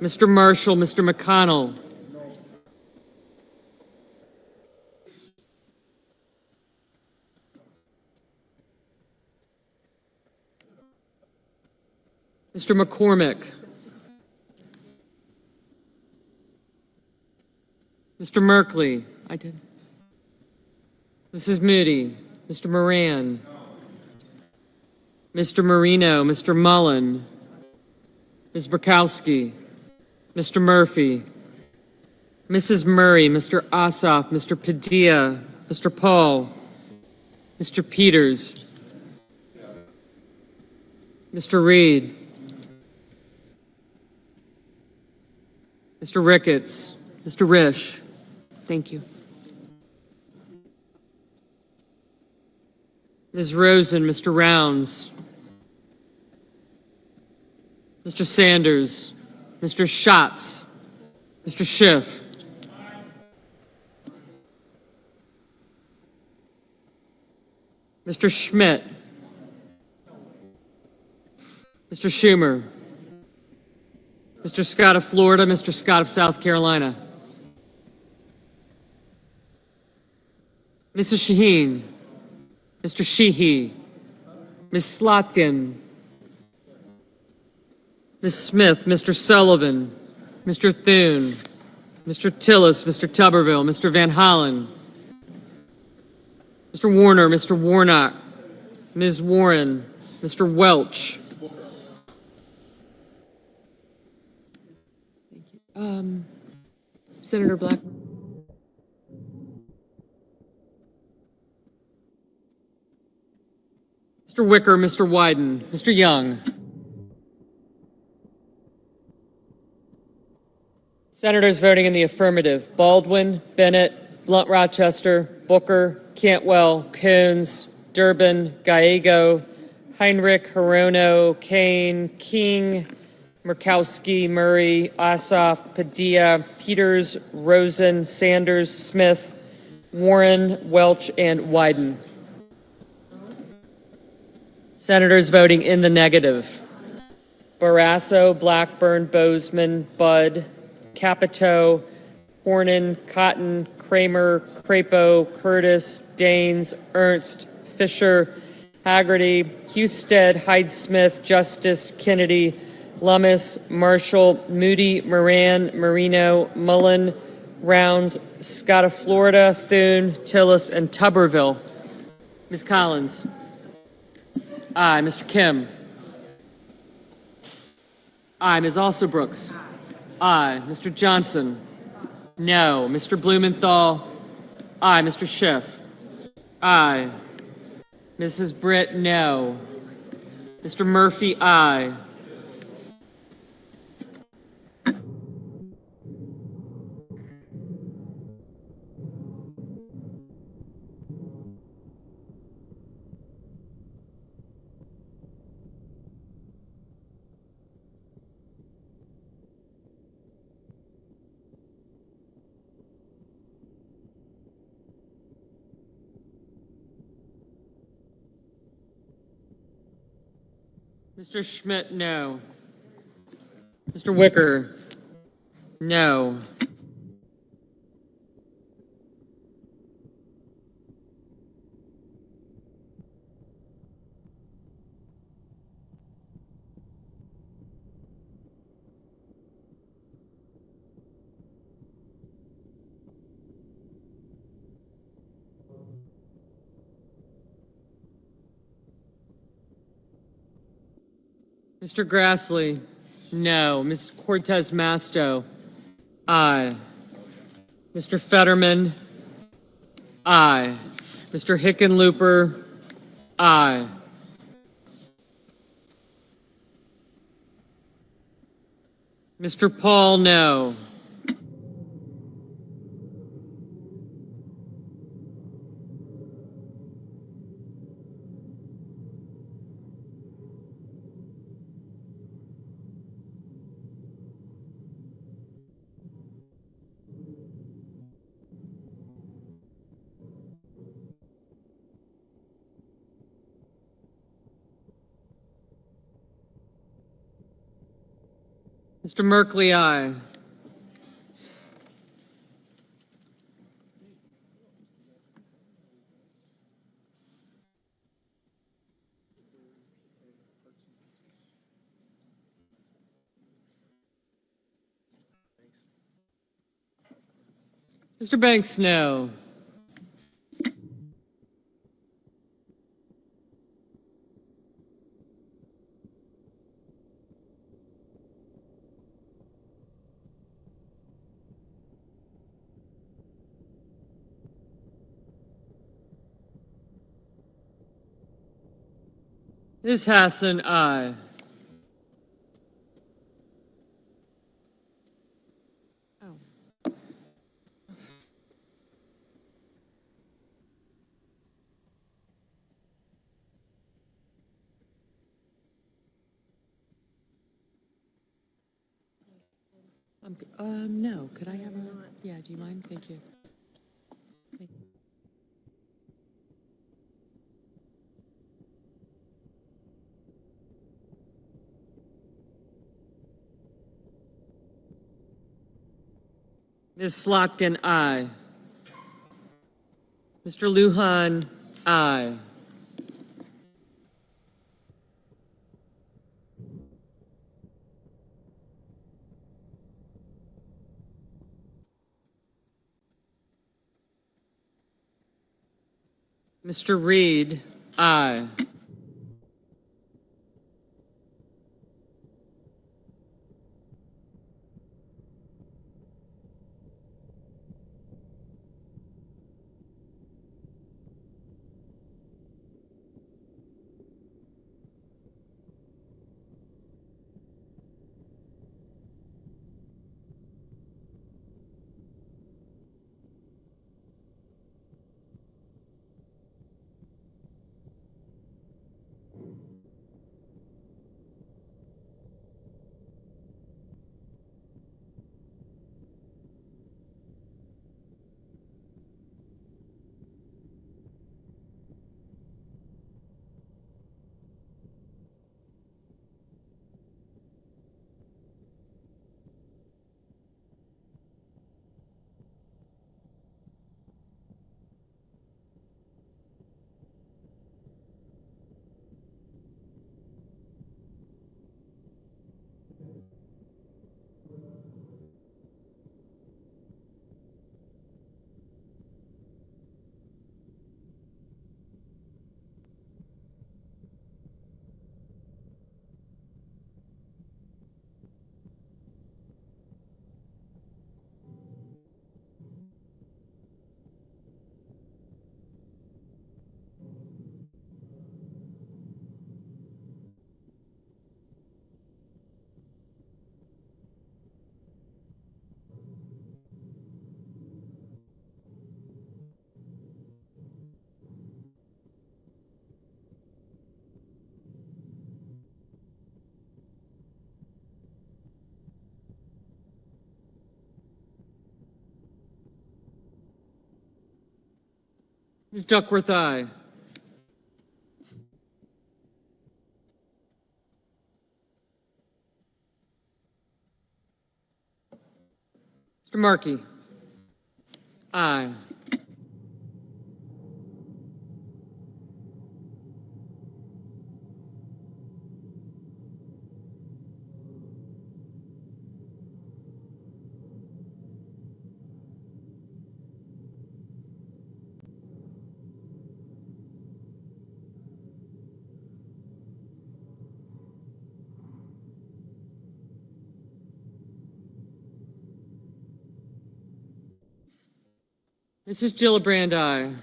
Mr. Marshall, Mr. McConnell, Mr. McCormick, Mr. Merkley, I did, Mrs. Moody, Mr. Moran, Mr. Marino, Mr. Mullen, Ms. Burkowski, Mr. Murphy, Mrs. Murray, Mr. Ossoff, Mr. Padilla, Mr. Paul, Mr. Peters, Mr. Reed, Mr. Ricketts, Mr. Risch, thank you. Ms. Rosen, Mr. Rounds, Mr. Sanders, Mr. Schatz, Mr. Schiff, Mr. Schmidt, Mr. Schumer, Mr. Scott of Florida, Mr. Scott of South Carolina, Mrs. Shaheen, Mr. Sheehy, Ms. Slotkin, Ms. Smith, Mr. Sullivan, Mr. Thune, Mr. Tillis, Mr. Tuberville, Mr. Van Hollen, Mr. Warner, Mr. Warnock, Ms. Warren, Mr. Welch, Senator Black. Mr. Wicker, Mr. Wyden, Mr. Young. Senators voting in the affirmative: Baldwin, Bennett, Blunt Rochester, Booker, Cantwell, Coons, Durbin, Gallego, Heinrich, Hirono, Kane, King, Murkowski, Murray, Ossoff, Padilla, Peters, Rosen, Sanders, Smith, Warren, Welch, and Wyden. Senators voting in the negative: Barrasso, Blackburn, Bozeman, Budd, Capito, Hornan, Cotton, Kramer, Crapo, Curtis, Daines, Ernst, Fisher, Haggerty, Husted, Hyde-Smith, Justice, Kennedy, Lummis, Marshall, Moody, Moran, Marino, Mullen, Rounds, Scott of Florida, Thune, Tillis, and Tuberville. Ms. Collins. Aye. Mr. Kim. Aye. Ms. Alsobrooks. Aye. Mr. Johnson. No. Mr. Blumenthal. Aye. Mr. Schiff. Aye. Mrs. Britt, no. Mr. Murphy, aye. Mr. Schmidt, no. Mr. Wicker, no. Mr. Grassley, no. Ms. Cortez Masto, aye. Mr. Fetterman, aye. Mr. Hickenlooper, aye. Mr. Paul, no. Mr. Merkley, aye. Mr. Banks, no. Ms. Hassan, aye. No. Could I have a? Yeah. Do you mind? Thank you. Thank you. Ms. Slotkin, aye. Mr. Lujan, aye. Mr. Reed, aye. Ms. Duckworth, aye. Mr. Markey? Aye. Mrs. Gillibrand, aye.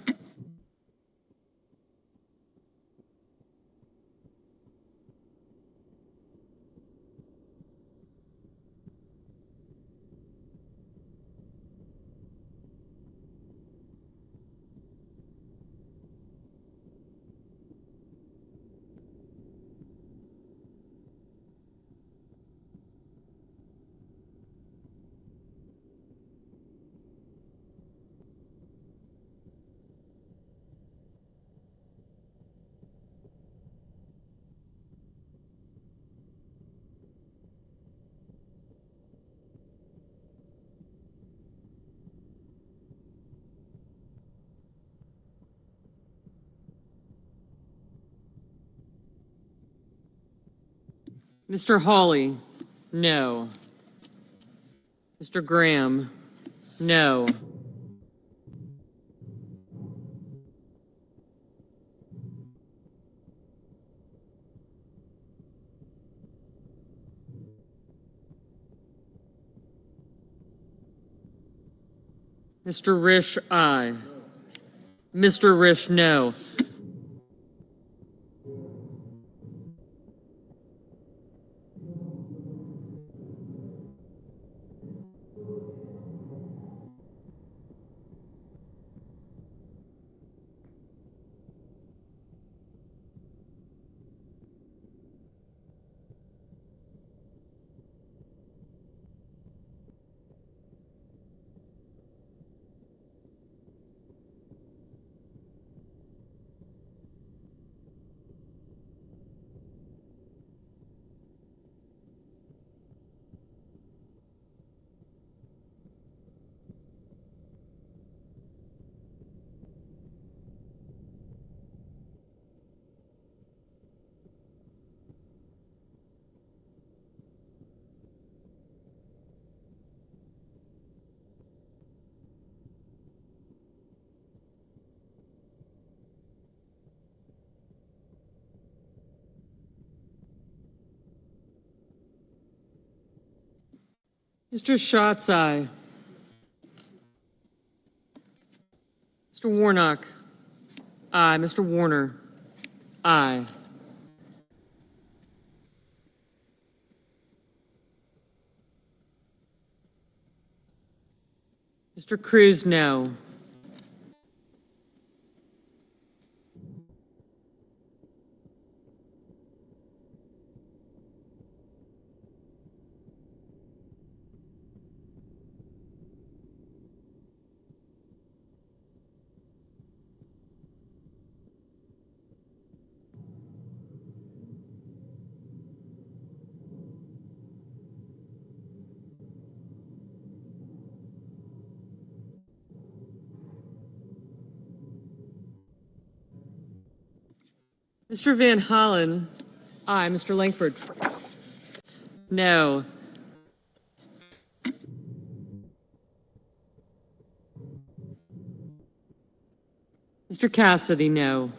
Mr. Hawley? No. Mr. Graham? No. Mr. Risch, aye. Mr. Risch, no. Mr. Schatz, aye. Mr. Warnock? Aye. Mr. Warner? Aye. Mr. Cruz, no. Mr. Van Hollen? Aye. Mr. Langford? No. Mr. Cassidy, no.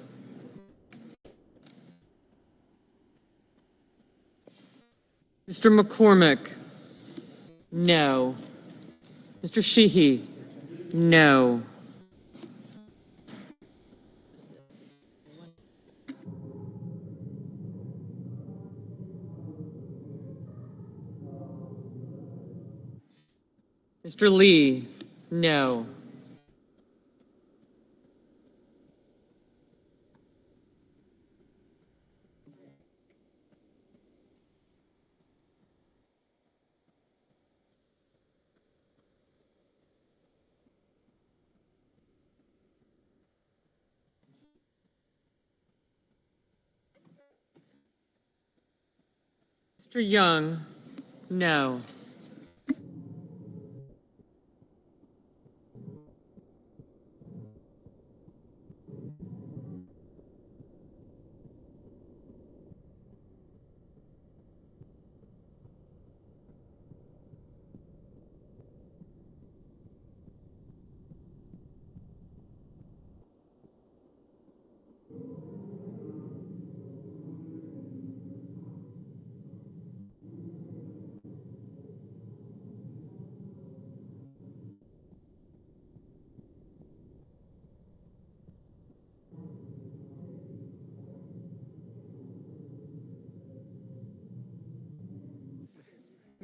Mr. McCormick? No. Mr. Sheehy? No. Mr. Lee? No. Mr. Young, no.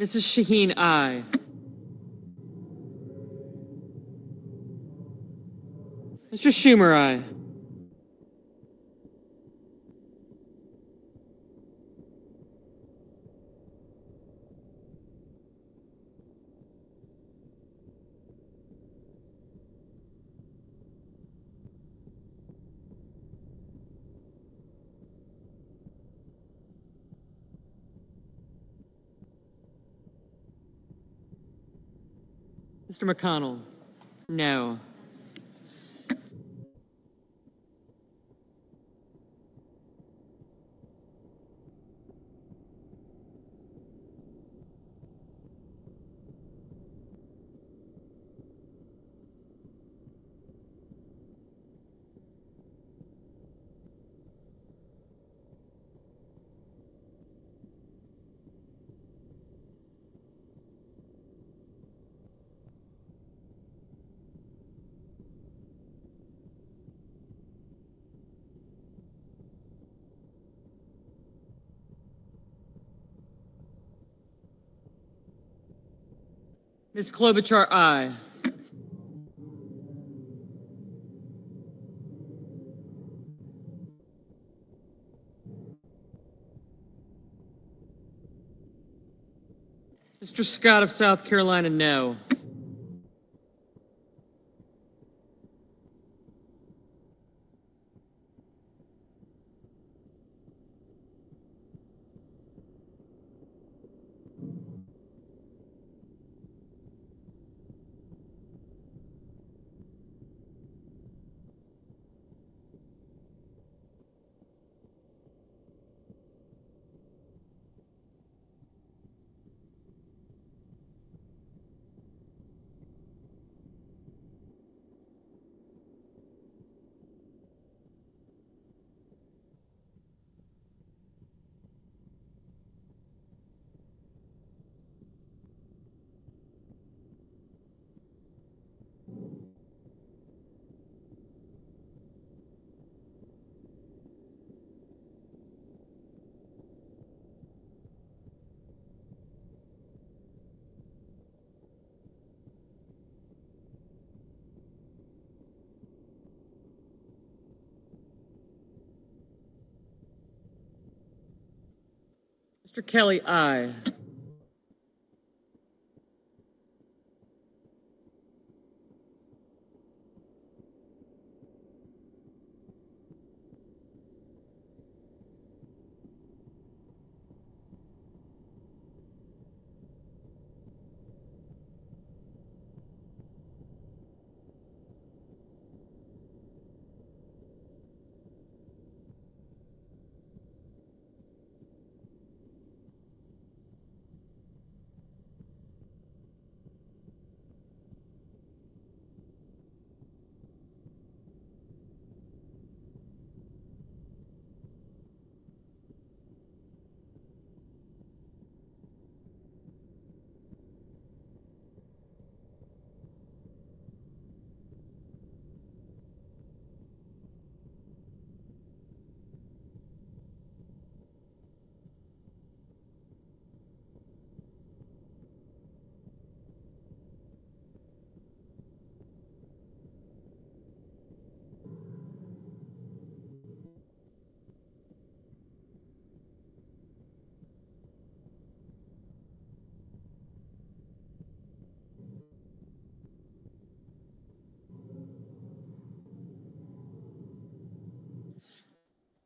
Mrs. Shaheen, aye. Mr. Schumer, aye. Mr. McConnell, no. Ms. Klobuchar, aye. Mr. Scott of South Carolina, no. Mr. Kelly, aye.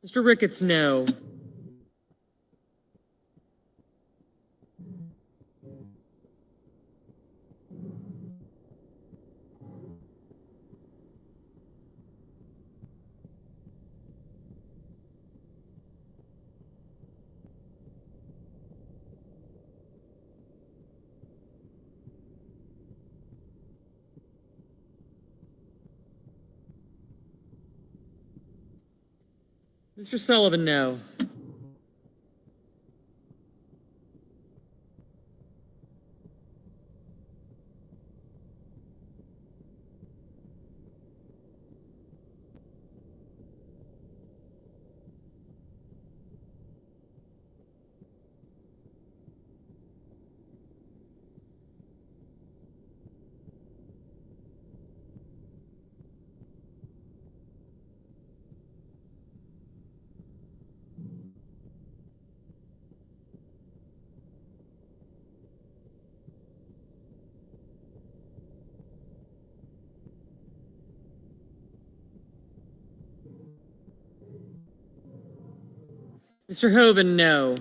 Mr. Ricketts, no. Mr. Sullivan, no. Mr. Hoven, no.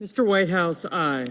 Mr. Whitehouse, aye.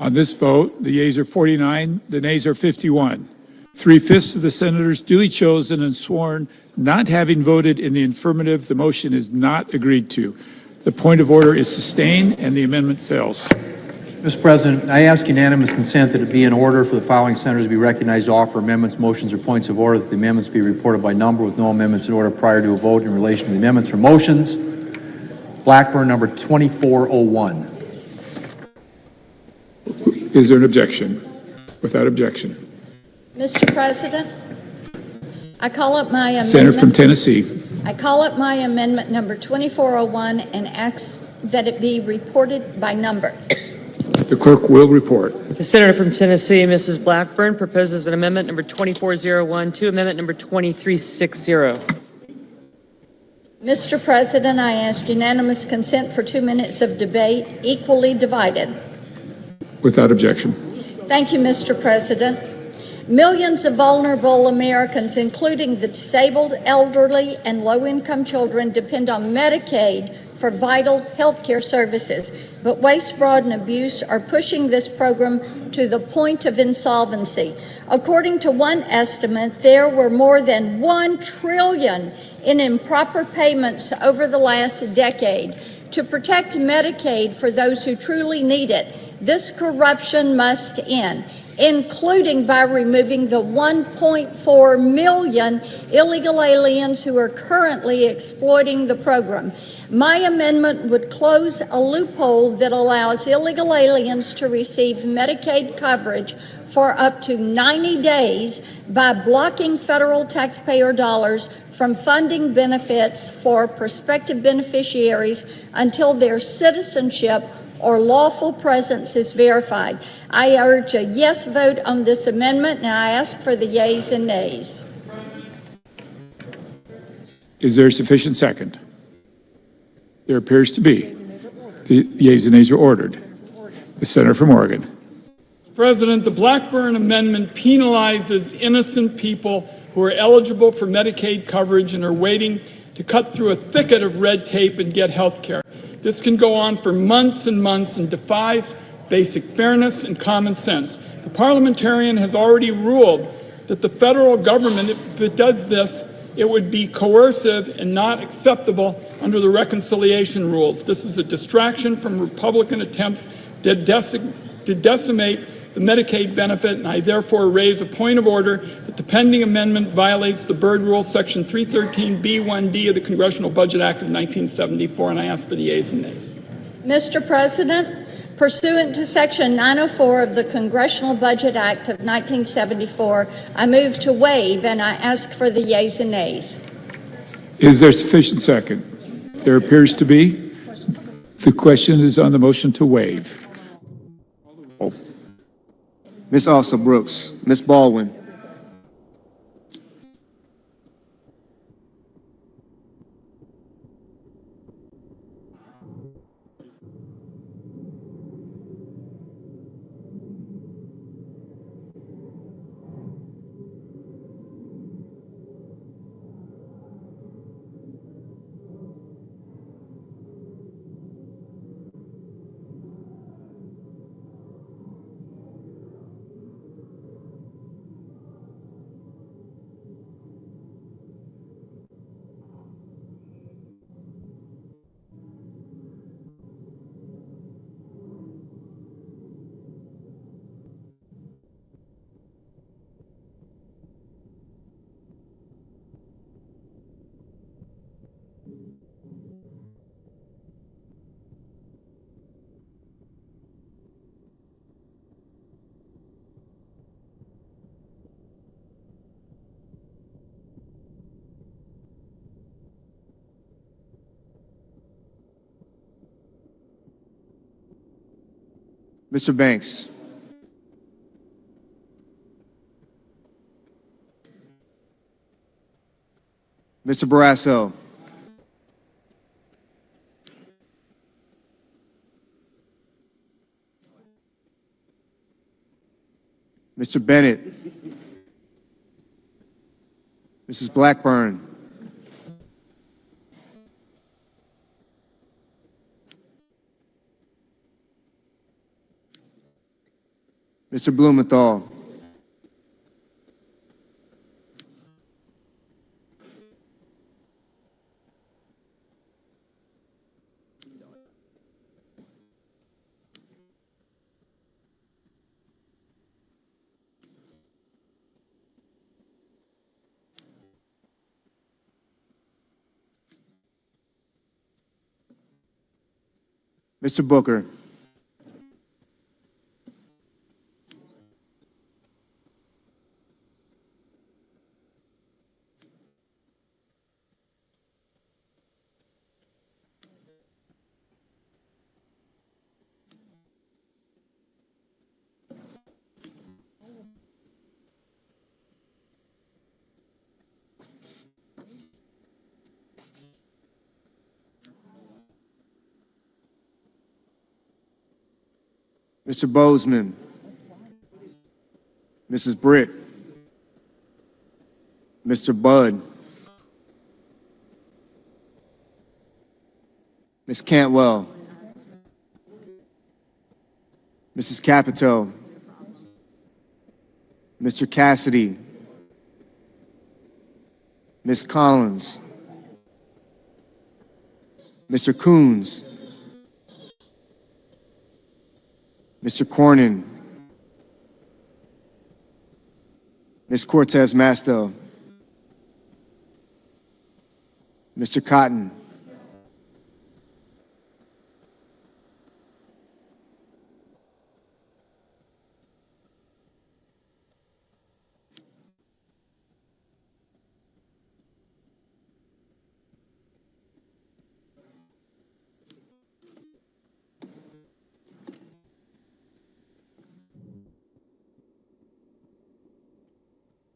On this vote, the yeas are 49, the nays are 51. 3/5 of the senators duly chosen and sworn not having voted in the affirmative, the motion is not agreed to. The point of order is sustained and the amendment fails. Mr. President, I ask unanimous consent that it be in order for the following senators to be recognized to offer amendments, motions, or points of order, that the amendments be reported by number with no amendments in order prior to a vote in relation to the amendments or motions. Blackburn, number 2401. Is there an objection? Without objection. Mr. President, I call up my amendment. Senator from Tennessee. I call up my amendment number 2401 and ask that it be reported by number. The clerk will report. The senator from Tennessee, Mrs. Blackburn, proposes an amendment number 2401 to amendment number 2360. Mr. President, I ask unanimous consent for 2 minutes of debate, equally divided. Without objection. Thank you, Mr. President. Millions of vulnerable Americans, including the disabled, elderly, and low-income children, depend on Medicaid for vital health care services. But waste, fraud, and abuse are pushing this program to the point of insolvency. According to one estimate, there were more than $1 trillion in improper payments over the last decade. To protect Medicaid for those who truly need it, this corruption must end, including by removing the 1.4 million illegal aliens who are currently exploiting the program. My amendment would close a loophole that allows illegal aliens to receive Medicaid coverage for up to 90 days by blocking federal taxpayer dollars from funding benefits for prospective beneficiaries until their citizenship or lawful presence is verified. I urge a yes vote on this amendment, and I ask for the yeas and nays. Is there a sufficient second? There appears to be. The yeas and nays are ordered. The senator from Oregon. President, the Blackburn Amendment penalizes innocent people who are eligible for Medicaid coverage and are waiting to cut through a thicket of red tape and get health care. This can go on for months and months and defies basic fairness and common sense. The parliamentarian has already ruled that the federal government, if it does this, it would be coercive and not acceptable under the reconciliation rules. This is a distraction from Republican attempts to decimate the Medicaid benefit, and I therefore raise a point of order that the pending amendment violates the Byrd Rule, Section 313B1D of the Congressional Budget Act of 1974, and I ask for the yeas and nays. Mr. President, pursuant to Section 904 of the Congressional Budget Act of 1974, I move to waive, and I ask for the yeas and nays. Is there sufficient second? There appears to be. The question is on the motion to waive. Ms. Asa Brooks, Ms. Baldwin. Mr. Banks. Mr. Barrasso. Mr. Bennett. Mrs. Blackburn. Mr. Blumenthal. Mr. Booker. Mr. Bozeman. Mrs. Britt. Mr. Budd. Ms. Cantwell. Mrs. Capito. Mr. Cassidy. Ms. Collins. Mr. Coons. Mr. Cornyn. Ms. Cortez Masto. Mr. Cotton.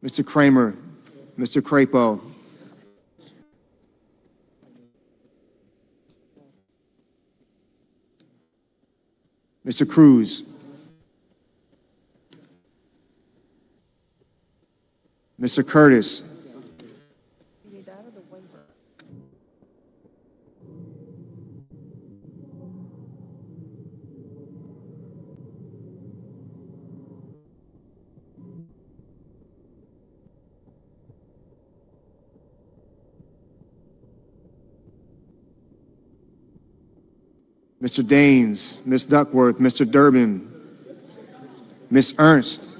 Mr. Kramer. Mr. Crapo. Mr. Cruz. Mr. Curtis. Mr. Daines, Ms. Duckworth, Mr. Durbin, Ms. Ernst,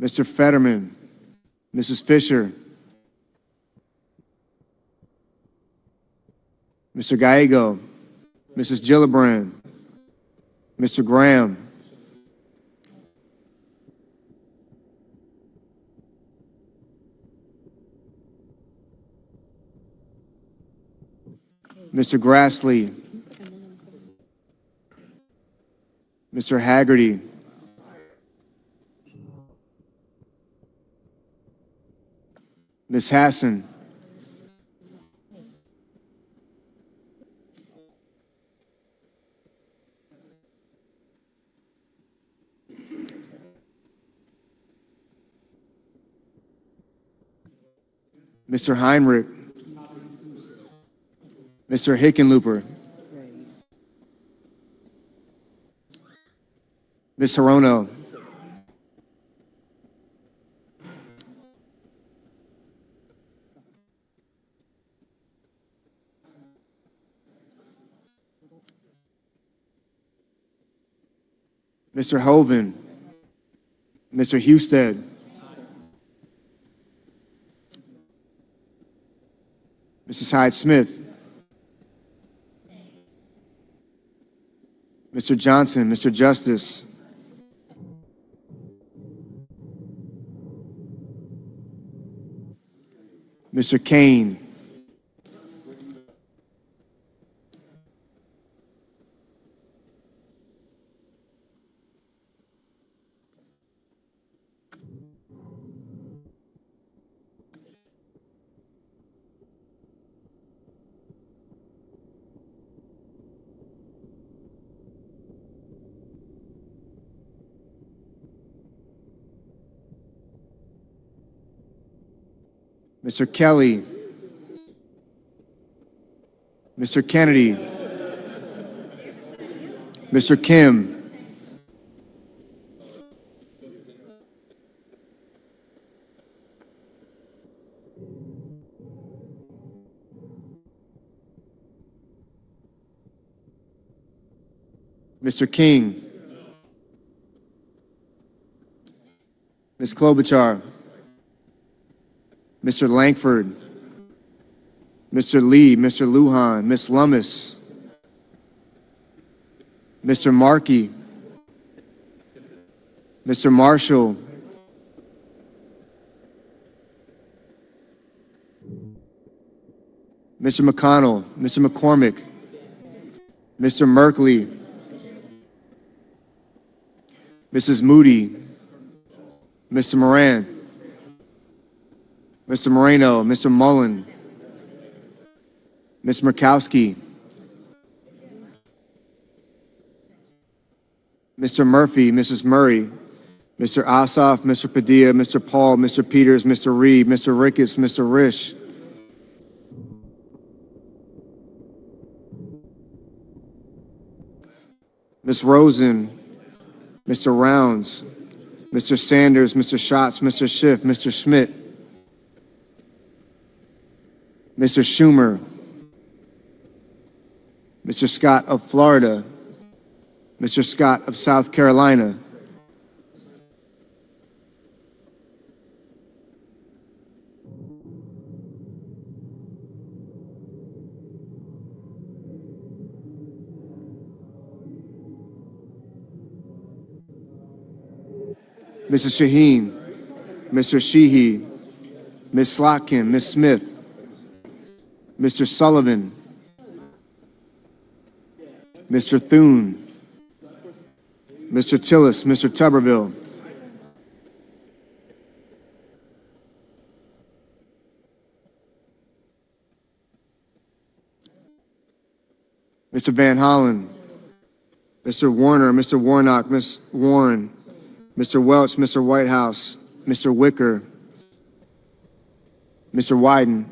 Mr. Fetterman, Mrs. Fisher, Mr. Gallego, Mrs. Gillibrand, Mr. Graham, Mr. Grassley, Mr. Haggerty, Ms. Hassan, Mr. Heinrich, Mr. Hickenlooper, Ms. Hirono, Mr. Hoven, Mr. Husted, Mrs. Hyde-Smith, Mr. Johnson, Mr. Justice, Mr. Kane, Mr. Kelly, Mr. Kennedy, Mr. Kim, Mr. King, Ms. Klobuchar, Mr. Langford, Mr. Lee, Mr. Lujan, Ms. Lummis, Mr. Markey, Mr. Marshall, Mr. McConnell, Mr. McCormick, Mr. Merkley, Mrs. Moody, Mr. Moran, Mr. Moreno, Mr. Mullen, Ms. Murkowski, Mr. Murphy, Mrs. Murray, Mr. Ossoff, Mr. Padilla, Mr. Paul, Mr. Peters, Mr. Reed, Mr. Ricketts, Mr. Risch, Ms. Rosen, Mr. Rounds, Mr. Sanders, Mr. Schatz, Mr. Schiff, Mr. Schmidt, Mr. Schumer, Mr. Scott of Florida, Mr. Scott of South Carolina, Mrs. Shaheen, Mr. Sheehy, Ms. Slotkin, Ms. Smith, Mr. Sullivan, Mr. Thune, Mr. Tillis, Mr. Tuberville, Mr. Van Hollen, Mr. Warner, Mr. Warnock, Ms. Warren, Mr. Welch, Mr. Whitehouse, Mr. Wicker, Mr. Wyden,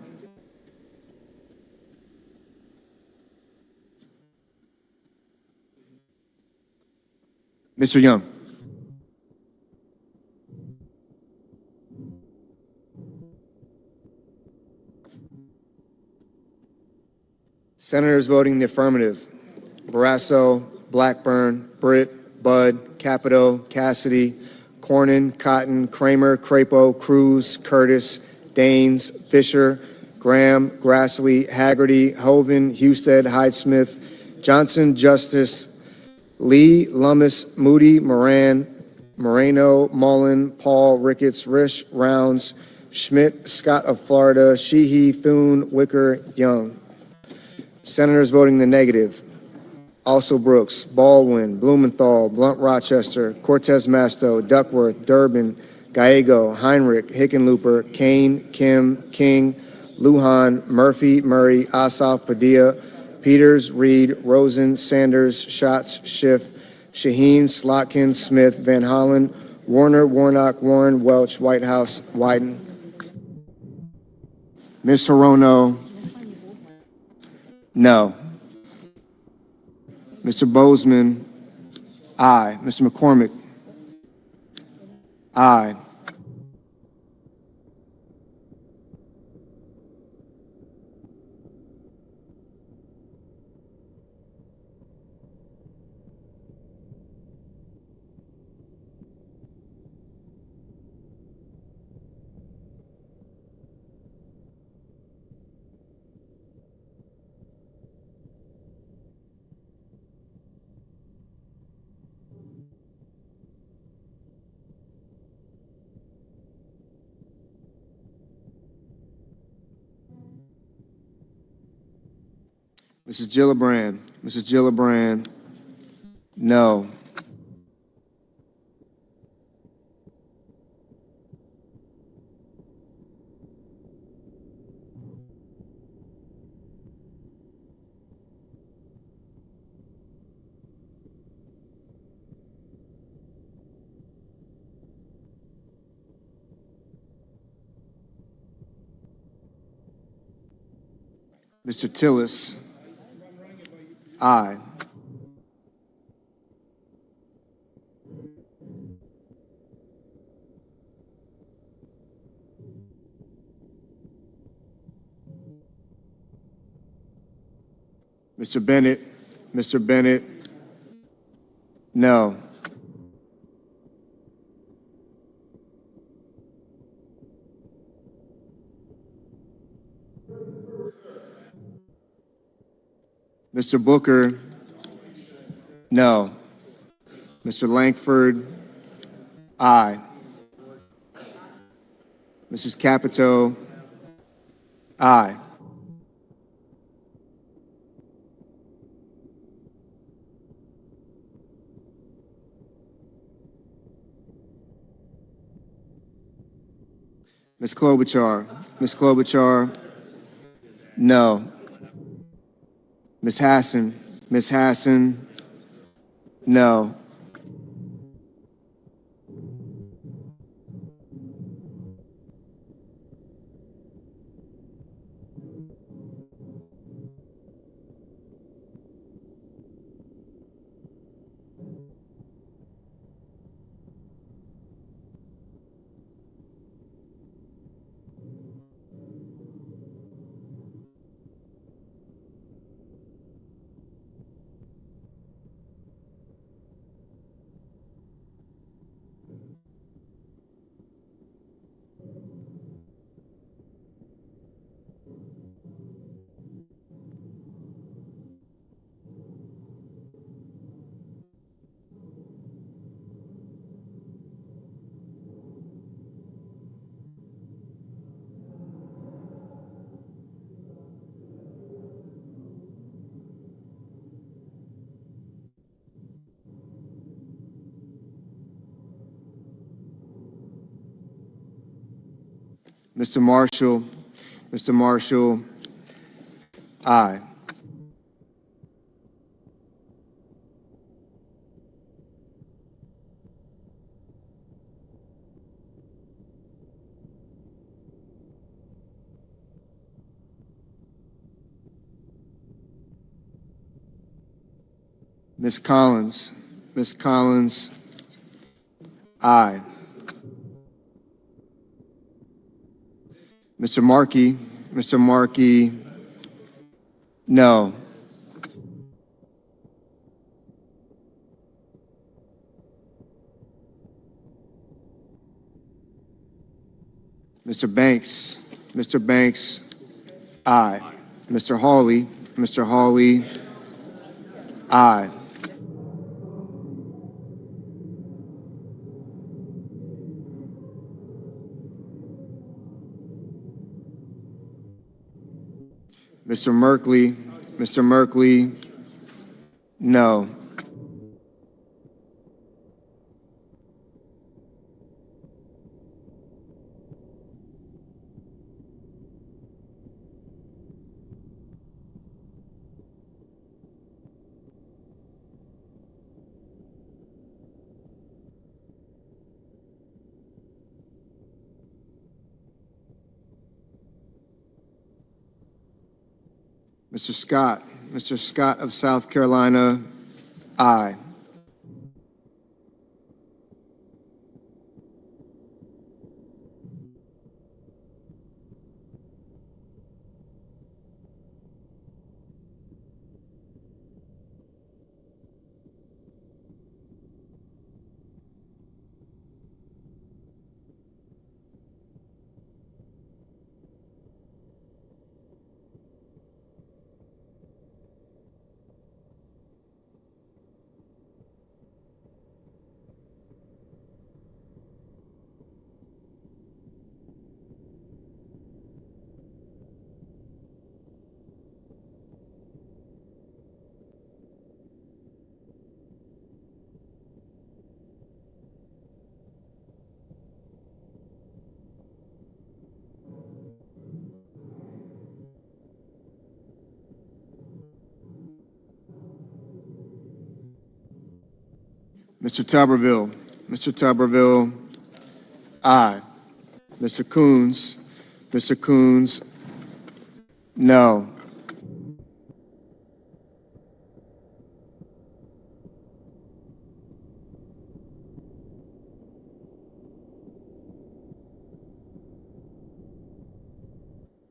Mr. Young. Senators voting in the affirmative: Barrasso, Blackburn, Britt, Budd, Capito, Cassidy, Cornyn, Cotton, Kramer, Crapo, Cruz, Curtis, Daines, Fisher, Graham, Grassley, Haggerty, Hoven, Husted, Hyde-Smith, Johnson, Justice, Lee, Lummis, Moody, Moran, Moreno, Mullen, Paul, Ricketts, Risch, Rounds, Schmidt, Scott of Florida, Sheehy, Thune, Wicker, Young. Senators voting the negative: Also Brooks, Baldwin, Blumenthal, Blunt Rochester, Cortez Masto, Duckworth, Durbin, Gallego, Heinrich, Hickenlooper, Kane, Kim, King, Lujan, Murphy, Murray, Ossoff, Padilla, Peters, Reed, Rosen, Sanders, Schatz, Schiff, Shaheen, Slotkin, Smith, Van Hollen, Warner, Warnock, Warren, Welch, Whitehouse, Wyden. Ms. Hirono, no. Mr. Bozeman, aye. Mr. McCormick, aye. Mrs. Gillibrand, Mrs. Gillibrand, no. Mr. Tillis. Aye. Mr. Bennett. Mr. Bennett. No. Mr. Booker. No. Mr. Langford. Aye. Mrs. Capito. Aye. Ms. Klobuchar. Ms. Klobuchar. No. Ms. Hassan. Ms. Hassan. No. Mr. Marshall. Mr. Marshall. Aye. Ms. Collins. Ms. Collins. Aye. Mr. Markey. Mr. Markey. No. Mr. Banks. Mr. Banks. Aye. Mr. Hawley. Mr. Hawley. Aye. Mr. Merkley. Mr. Merkley. No. Mr. Scott. Mr. Scott of South Carolina. Aye. Mr. Tuberville. Mr. Tuberville. Aye. Mr. Coons. Mr. Coons. No.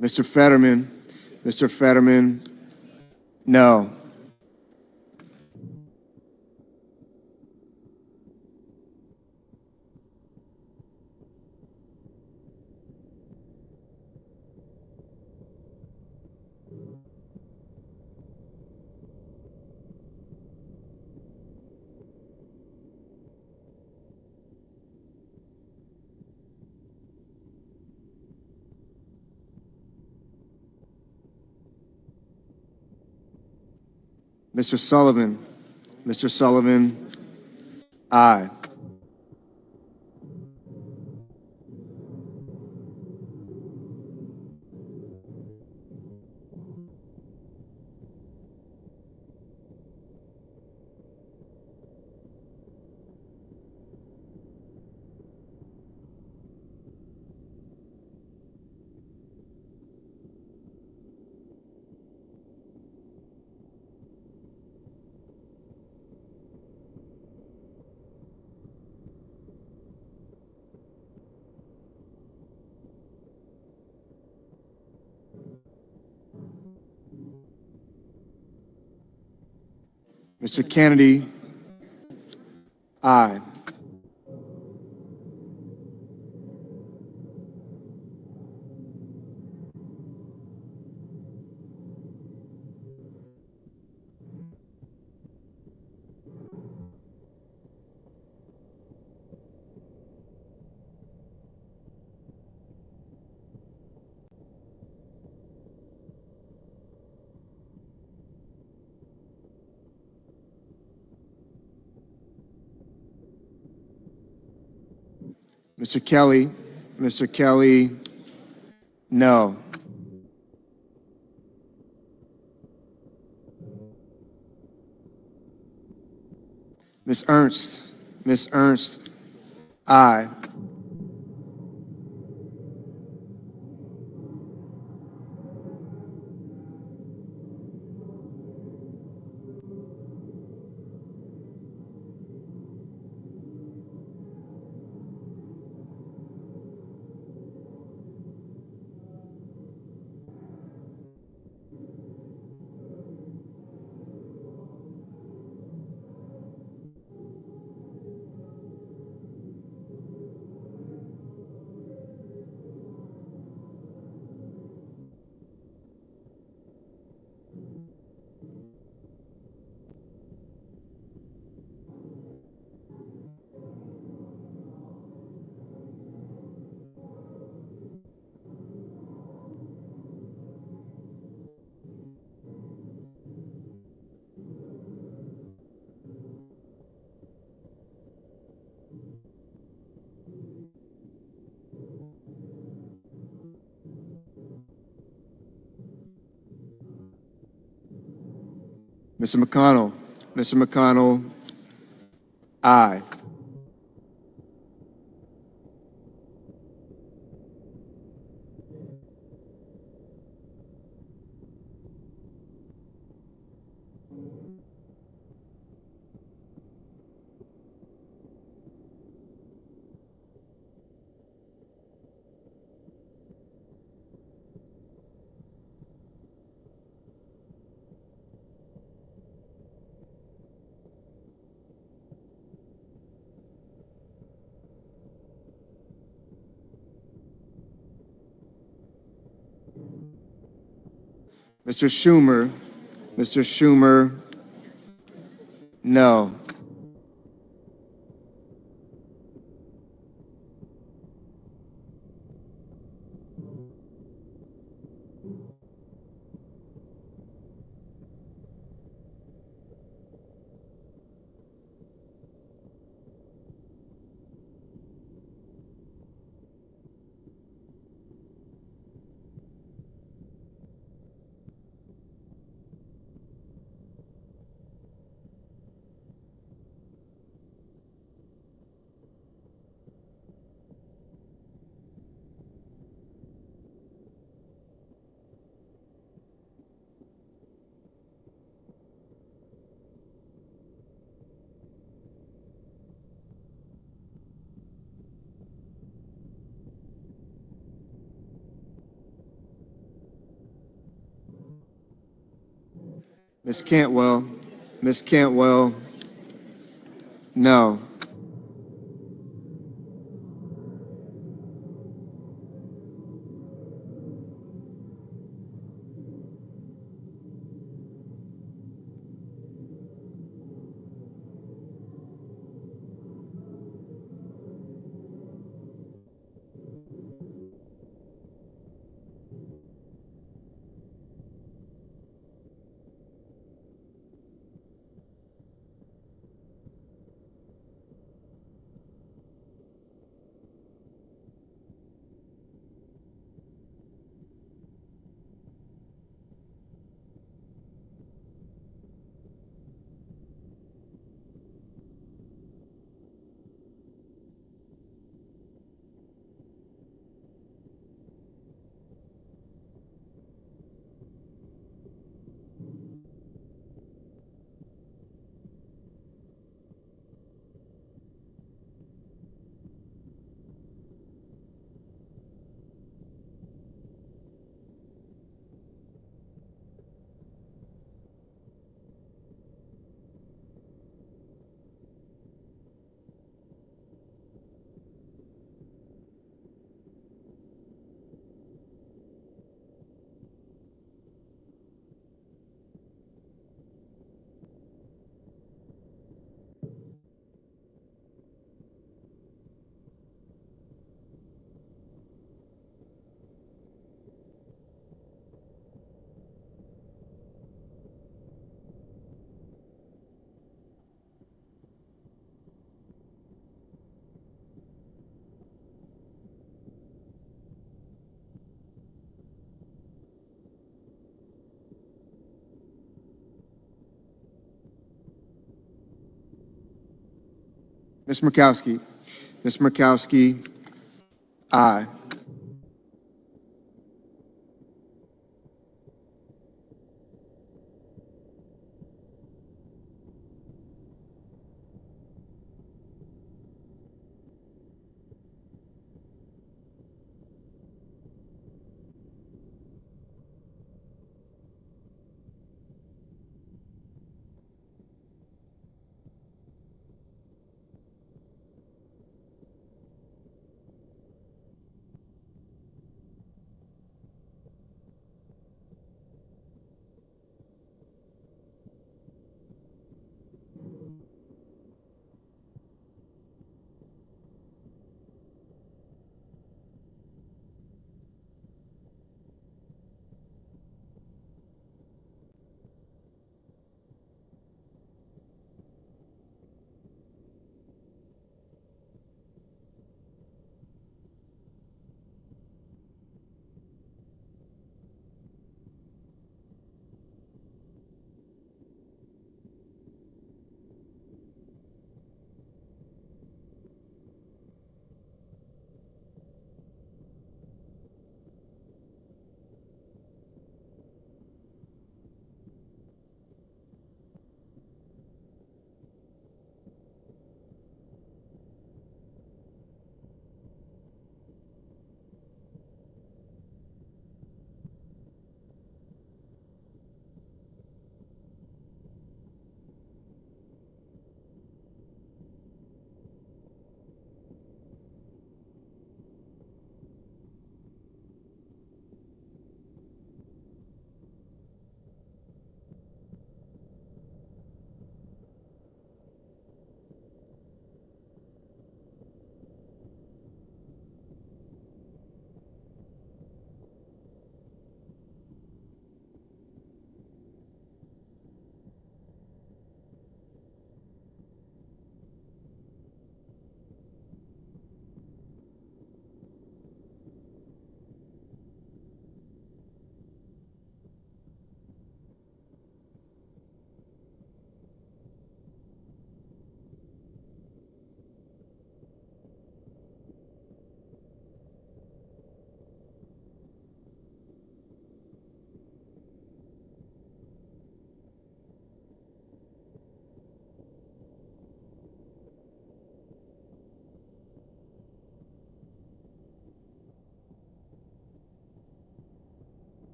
Mr. Fetterman. Mr. Fetterman, no. Mr. Sullivan. Mr. Sullivan, aye. Mr. Kennedy, aye. Mr. Kelly. Mr. Kelly, no. Ms. Ernst. Ms. Ernst, aye. Mr. McConnell. Mr. McConnell, aye. Mr. Schumer. Mr. Schumer, no. Ms. Cantwell. Ms. Cantwell. No. Ms. Murkowski. Ms. Murkowski. Aye.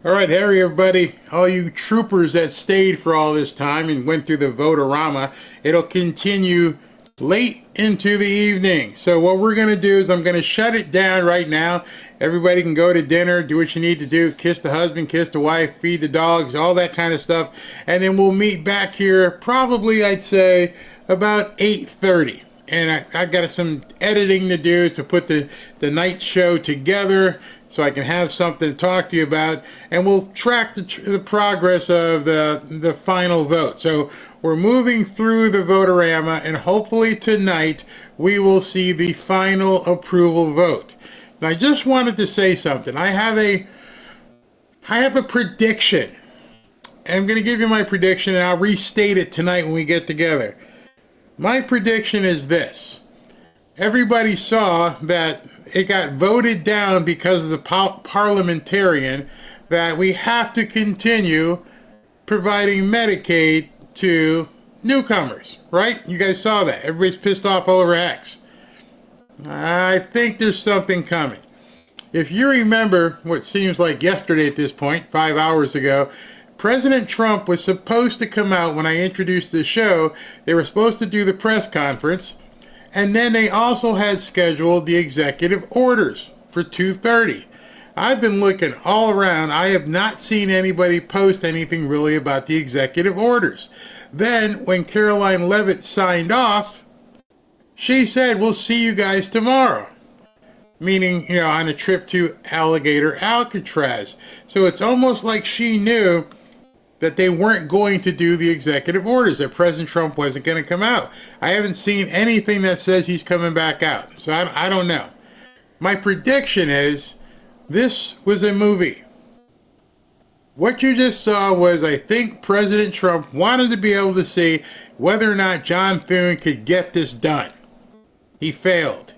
All right, hurry everybody, all you troopers that stayed for all this time and went through the Votorama, it'll continue late into the evening. So what we're going to do is I'm going to shut it down right now. Everybody can go to dinner, do what you need to do, kiss the husband, kiss the wife, feed the dogs, all that kind of stuff. And then we'll meet back here probably, I'd say, about 8:30. And I got some editing to do to put the night show together so I can have something to talk to you about. And we'll track the progress of the final vote. So we're moving through the Votorama, and hopefully tonight we will see the final approval vote. Now, I just wanted to say something. I have a prediction. I'm going to give you my prediction, and I'll restate it tonight when we get together. My prediction is this. Everybody saw that it got voted down because of the parliamentarian that we have to continue providing Medicaid to newcomers, right? You guys saw that. Everybody's pissed off all over X. I think there's something coming. If you remember what seems like yesterday at this point, 5 hours ago, President Trump was supposed to come out when I introduced the show. They were supposed to do the press conference, and then they also had scheduled the executive orders for 2:30. I've been looking all around. I have not seen anybody post anything really about the executive orders. Then, when Karoline Leavitt signed off, she said, we'll see you guys tomorrow. Meaning, on a trip to Alligator Alcatraz. So it's almost like she knew that they weren't going to do the executive orders, that President Trump wasn't going to come out. I haven't seen anything that says he's coming back out. So I don't know. My prediction is this was a movie. What you just saw was, I think President Trump wanted to be able to see whether or not John Thune could get this done. He failed.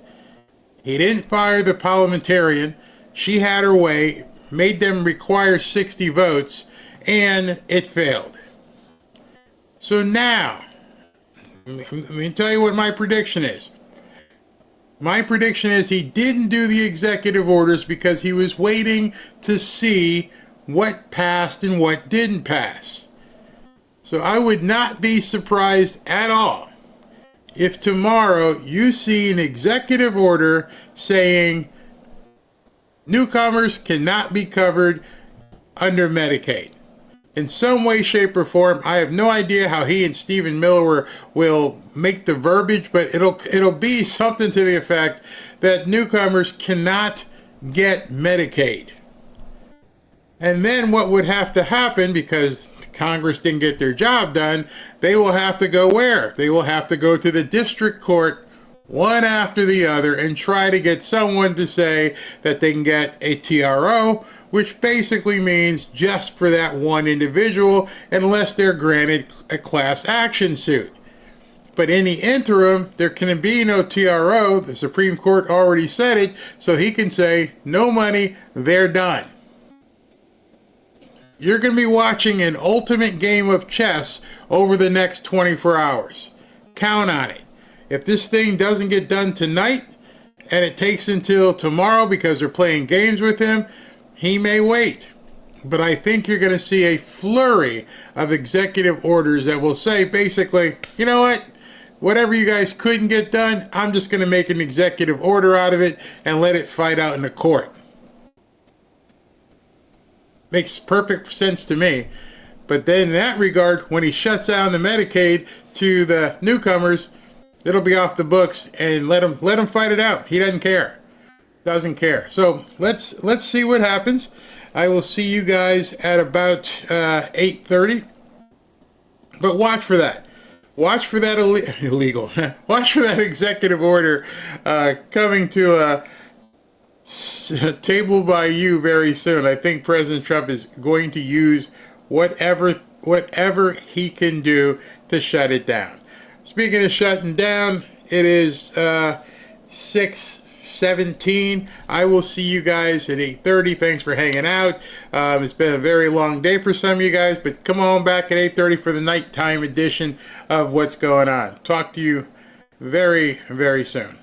He didn't fire the parliamentarian. She had her way, made them require 60 votes, and it failed. So now, let me tell you what my prediction is. My prediction is he didn't do the executive orders because he was waiting to see what passed and what didn't pass. So I would not be surprised at all if tomorrow you see an executive order saying newcomers cannot be covered under Medicaid. In some way, shape, or form, I have no idea how he and Stephen Miller will make the verbiage, but it'll be something to the effect that newcomers cannot get Medicaid. And then what would have to happen, because Congress didn't get their job done, they will have to go where? They will have to go to the district court one after the other and try to get someone to say that they can get a TRO, which basically means just for that one individual unless they're granted a class action suit. But in the interim, there can be no TRO. The Supreme Court already said it, so he can say, no money, they're done. You're going to be watching an ultimate game of chess over the next 24 hours. Count on it. If this thing doesn't get done tonight, and it takes until tomorrow because they're playing games with him, he may wait. But I think you're going to see a flurry of executive orders that will say, basically, you know what? Whatever you guys couldn't get done, I'm just going to make an executive order out of it and let it fight out in the court. Makes perfect sense to me. But then in that regard, when he shuts down the Medicaid to the newcomers, it'll be off the books, and let him fight it out. He doesn't care. Doesn't care. So let's see what happens. I will see you guys at about 8:30. But watch for that. Watch for that illegal. Watch for that executive order coming to a table by you very soon. I think President Trump is going to use whatever he can do to shut it down. Speaking of shutting down, it is 6:17. I will see you guys at 8:30. Thanks for hanging out. It's been a very long day for some of you guys, but come on back at 8:30 for the nighttime edition of What's Going On. Talk to you very, very soon.